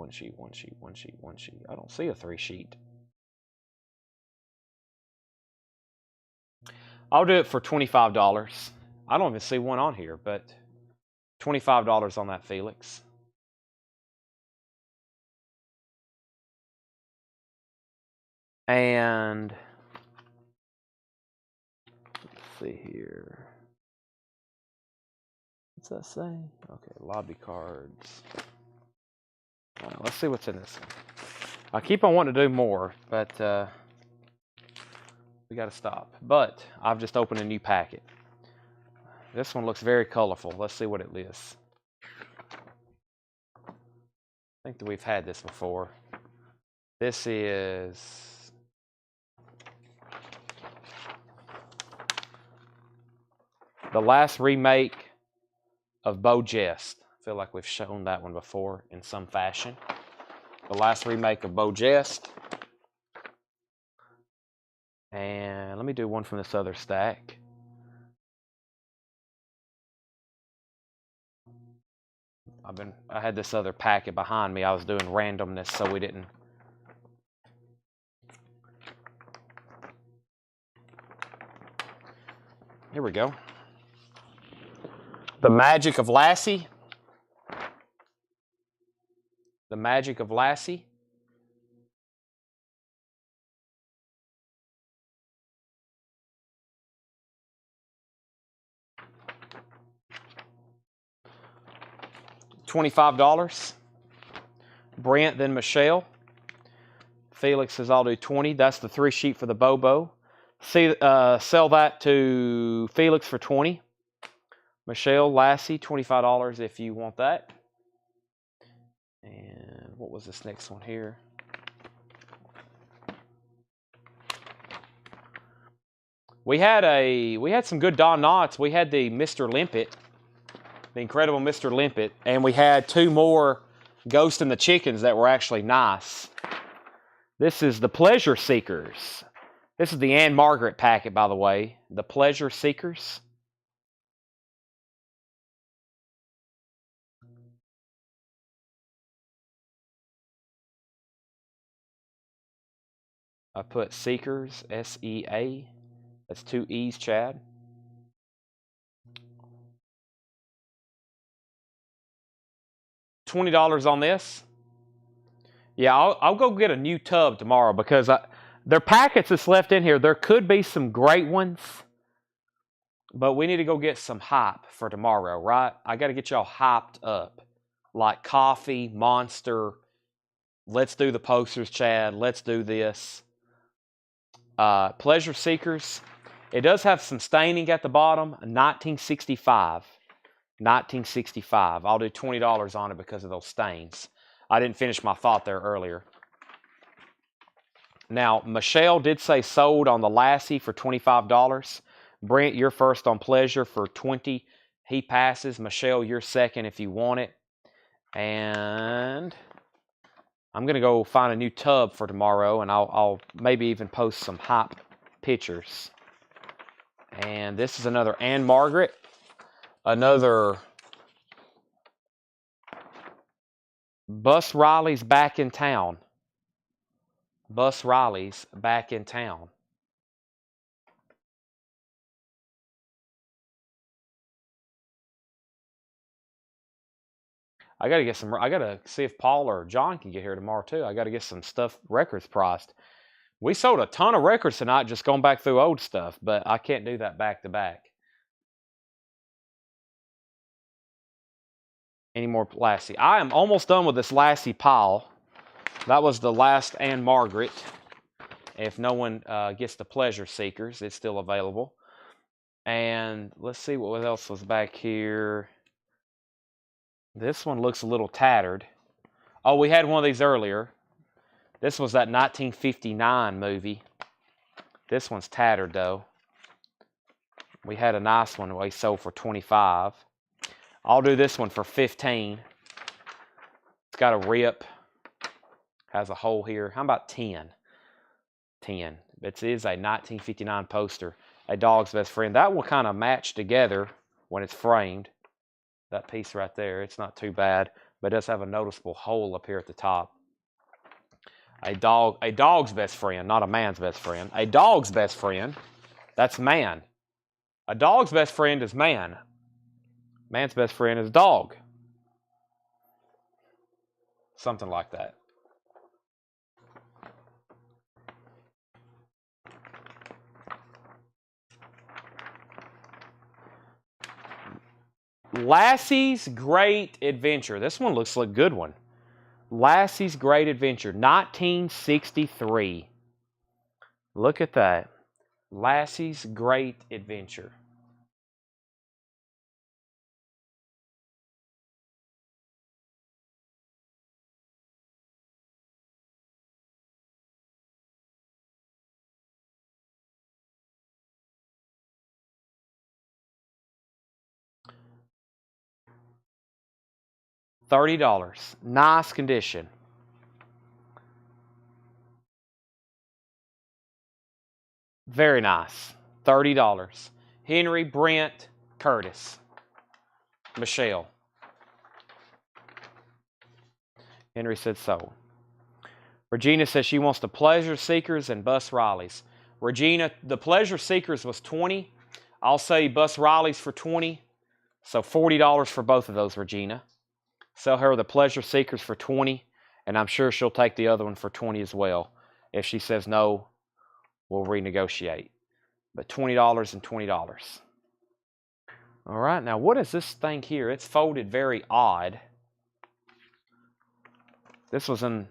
don't see a 3-sheet. I'll do it for $25. I don't even see one on here, but $25 on that, Felix. And let's see here. What's that say? Okay, lobby cards. All right, let's see what's in this one. I keep on wanting to do more, but we got to stop. But I've just opened a new packet. This one looks very colorful. Let's see what it is. I think that we've had this before. This is the last remake of Bo Jest. I feel like we've shown that one before in some fashion. The last remake of Bo Jest. And let me do one from this other stack. I had this other packet behind me. I was doing randomness, so we didn't. Here we go. The Magic of Lassie. The Magic of Lassie. $25. Brent, then Michelle. Felix says I'll do 20. That's the 3-sheet for the Bobo. Sell that to Felix for 20. Michelle, Lassie, $25 if you want that. And what was this next one here? We had some good Don Knotts. We had the Mr. Limpet, the incredible Mr. Limpet, and we had 2 more Ghost and the Chickens that were actually nice. This is the Pleasure Seekers. This is the Anne Margaret packet, by the way. The Pleasure Seekers. I put Seekers, S-E-A. That's 2 E's, Chad. $20 on this. Yeah, I'll go get a new tub tomorrow because there are packets that's left in here. There could be some great ones, but we need to go get some hype for tomorrow, right? I got to get y'all hyped up. Like coffee, Monster. Let's do the posters, Chad. Let's do this. Pleasure Seekers. It does have some staining at the bottom. 1965. 1965. I'll do $20 on it because of those stains. I didn't finish my thought there earlier. Now, Michelle did say sold on the Lassie for $25. Brent, you're first on Pleasure for $20. He passes. Michelle, you're second if you want it. And I'm going to go find a new tub for tomorrow, and I'll maybe even post some hype pictures. And this is another Anne Margaret. Another Bus Riley's back in town. Bus Riley's back in town. I gotta see if Paul or John can get here tomorrow too. I gotta get some records priced. We sold a ton of records tonight just going back through old stuff, but I can't do that back to back. Any more Lassie? I am almost done with this Lassie pile. That was the last Anne Margaret. If no one gets the Pleasure Seekers, it's still available. And let's see what else was back here. This one looks a little tattered. Oh, we had one of these earlier. This was that 1959 movie. This one's tattered though. We had a nice one we sold for $25. I'll do this one for $15. It's got a rip. Has a hole here. How about 10? 10. It is a 1959 poster. A Dog's Best Friend. That will kind of match together when it's framed. That piece right there. It's not too bad, but it does have a noticeable hole up here at the top. A dog's best friend, not a man's best friend. A dog's best friend, that's man. A dog's best friend is man. Man's best friend is dog. Something like that. Lassie's Great Adventure. This one looks like a good one. Lassie's Great Adventure, 1963. Look at that. Lassie's Great Adventure. $30. Nice condition. Very nice. $30. Henry, Brent, Curtis, Michelle. Henry said so. Regina says she wants the Pleasure Seekers and Bus Riley's. Regina, the Pleasure Seekers was $20. I'll say Bus Riley's for $20. So $40 for both of those, Regina. Sell her the Pleasure Seekers for $20, and I'm sure she'll take the other one for $20 as well. If she says no, we'll renegotiate. But $20 and $20. All right, now what is this thing here? It's folded very odd. This was in,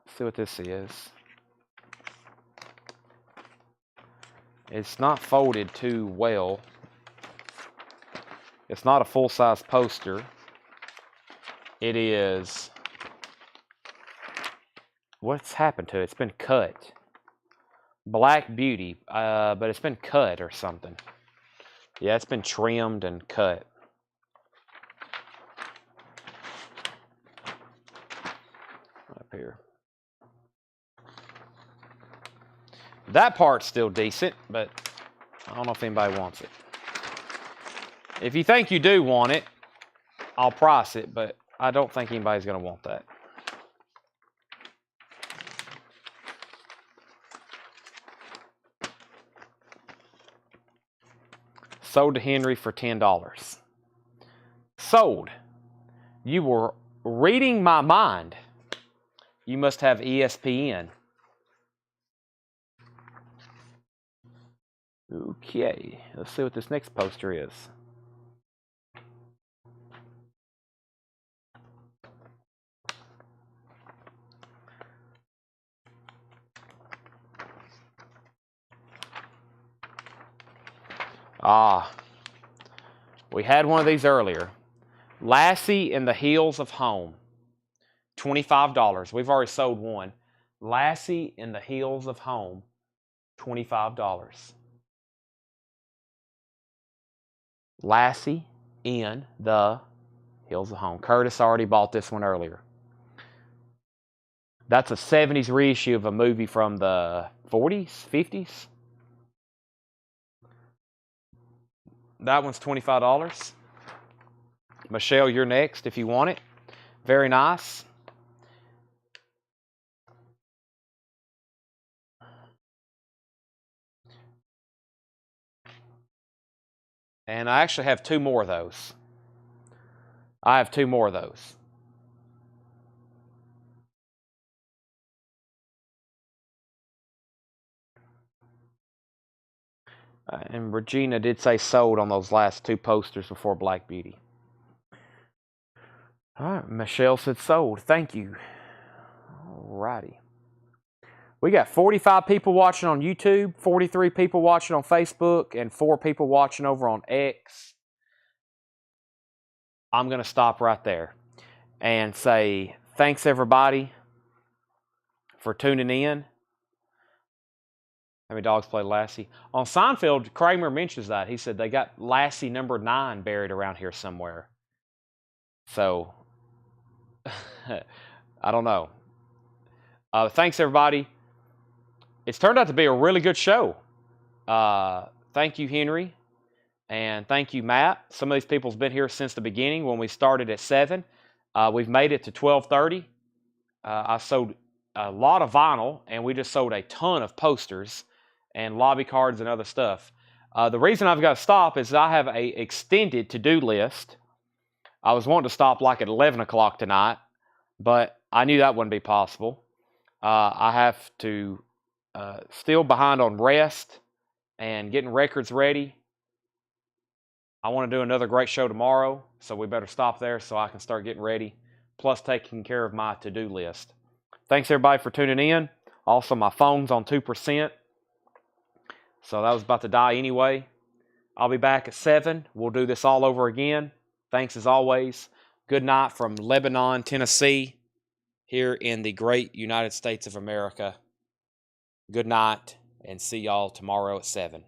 let's see what this is. It's not folded too well. It's not a full-size poster. It is, what's happened to it? It's been cut. Black Beauty, but it's been cut or something. Yeah, it's been trimmed and cut. Up here. That part's still decent, but I don't know if anybody wants it. If you think you do want it, I'll price it, but I don't think anybody's going to want that. Sold to Henry for $10. Sold. You were reading my mind. You must have ESPN. Okay, let's see what this next poster is. We had one of these earlier. Lassie in the Heels of Home. $25. We've already sold one. Lassie in the Heels of Home. $25. Lassie in the Hills of Home. Curtis already bought this one earlier. That's a 70s reissue of a movie from the 40s, 50s. That one's $25. Michelle, you're next if you want it. Very nice. And I actually have two more of those. I have two more of those. And Regina did say sold on those last two posters before Black Beauty. All right, Michelle said sold. Thank you. All righty. We got 45 people watching on YouTube, 43 people watching on Facebook, and 4 people watching over on X. I'm going to stop right there and say thanks, everybody, for tuning in. How many dogs play Lassie? On Seinfeld, Kramer mentions that. He said they got Lassie number 9 buried around here somewhere. So, I don't know. Thanks, everybody. It's turned out to be a really good show. Thank you, Henry. And thank you, Matt. Some of these people have been here since the beginning when we started at 7. We've made it to 12:30. I sold a lot of vinyl, and we just sold a ton of posters and lobby cards and other stuff. The reason I've got to stop is I have a extended to-do list. I was wanting to stop like at 11 o'clock tonight, but I knew that wouldn't be possible. I have to still behind on rest and getting records ready. I want to do another great show tomorrow, so we better stop there so I can start getting ready, plus taking care of my to-do list. Thanks, everybody, for tuning in. Also, my phone's on 2%, so that was about to die anyway. I'll be back at 7. We'll do this all over again. Thanks, as always. Good night from Lebanon, Tennessee, here in the great United States of America. Good night, and see y'all tomorrow at 7.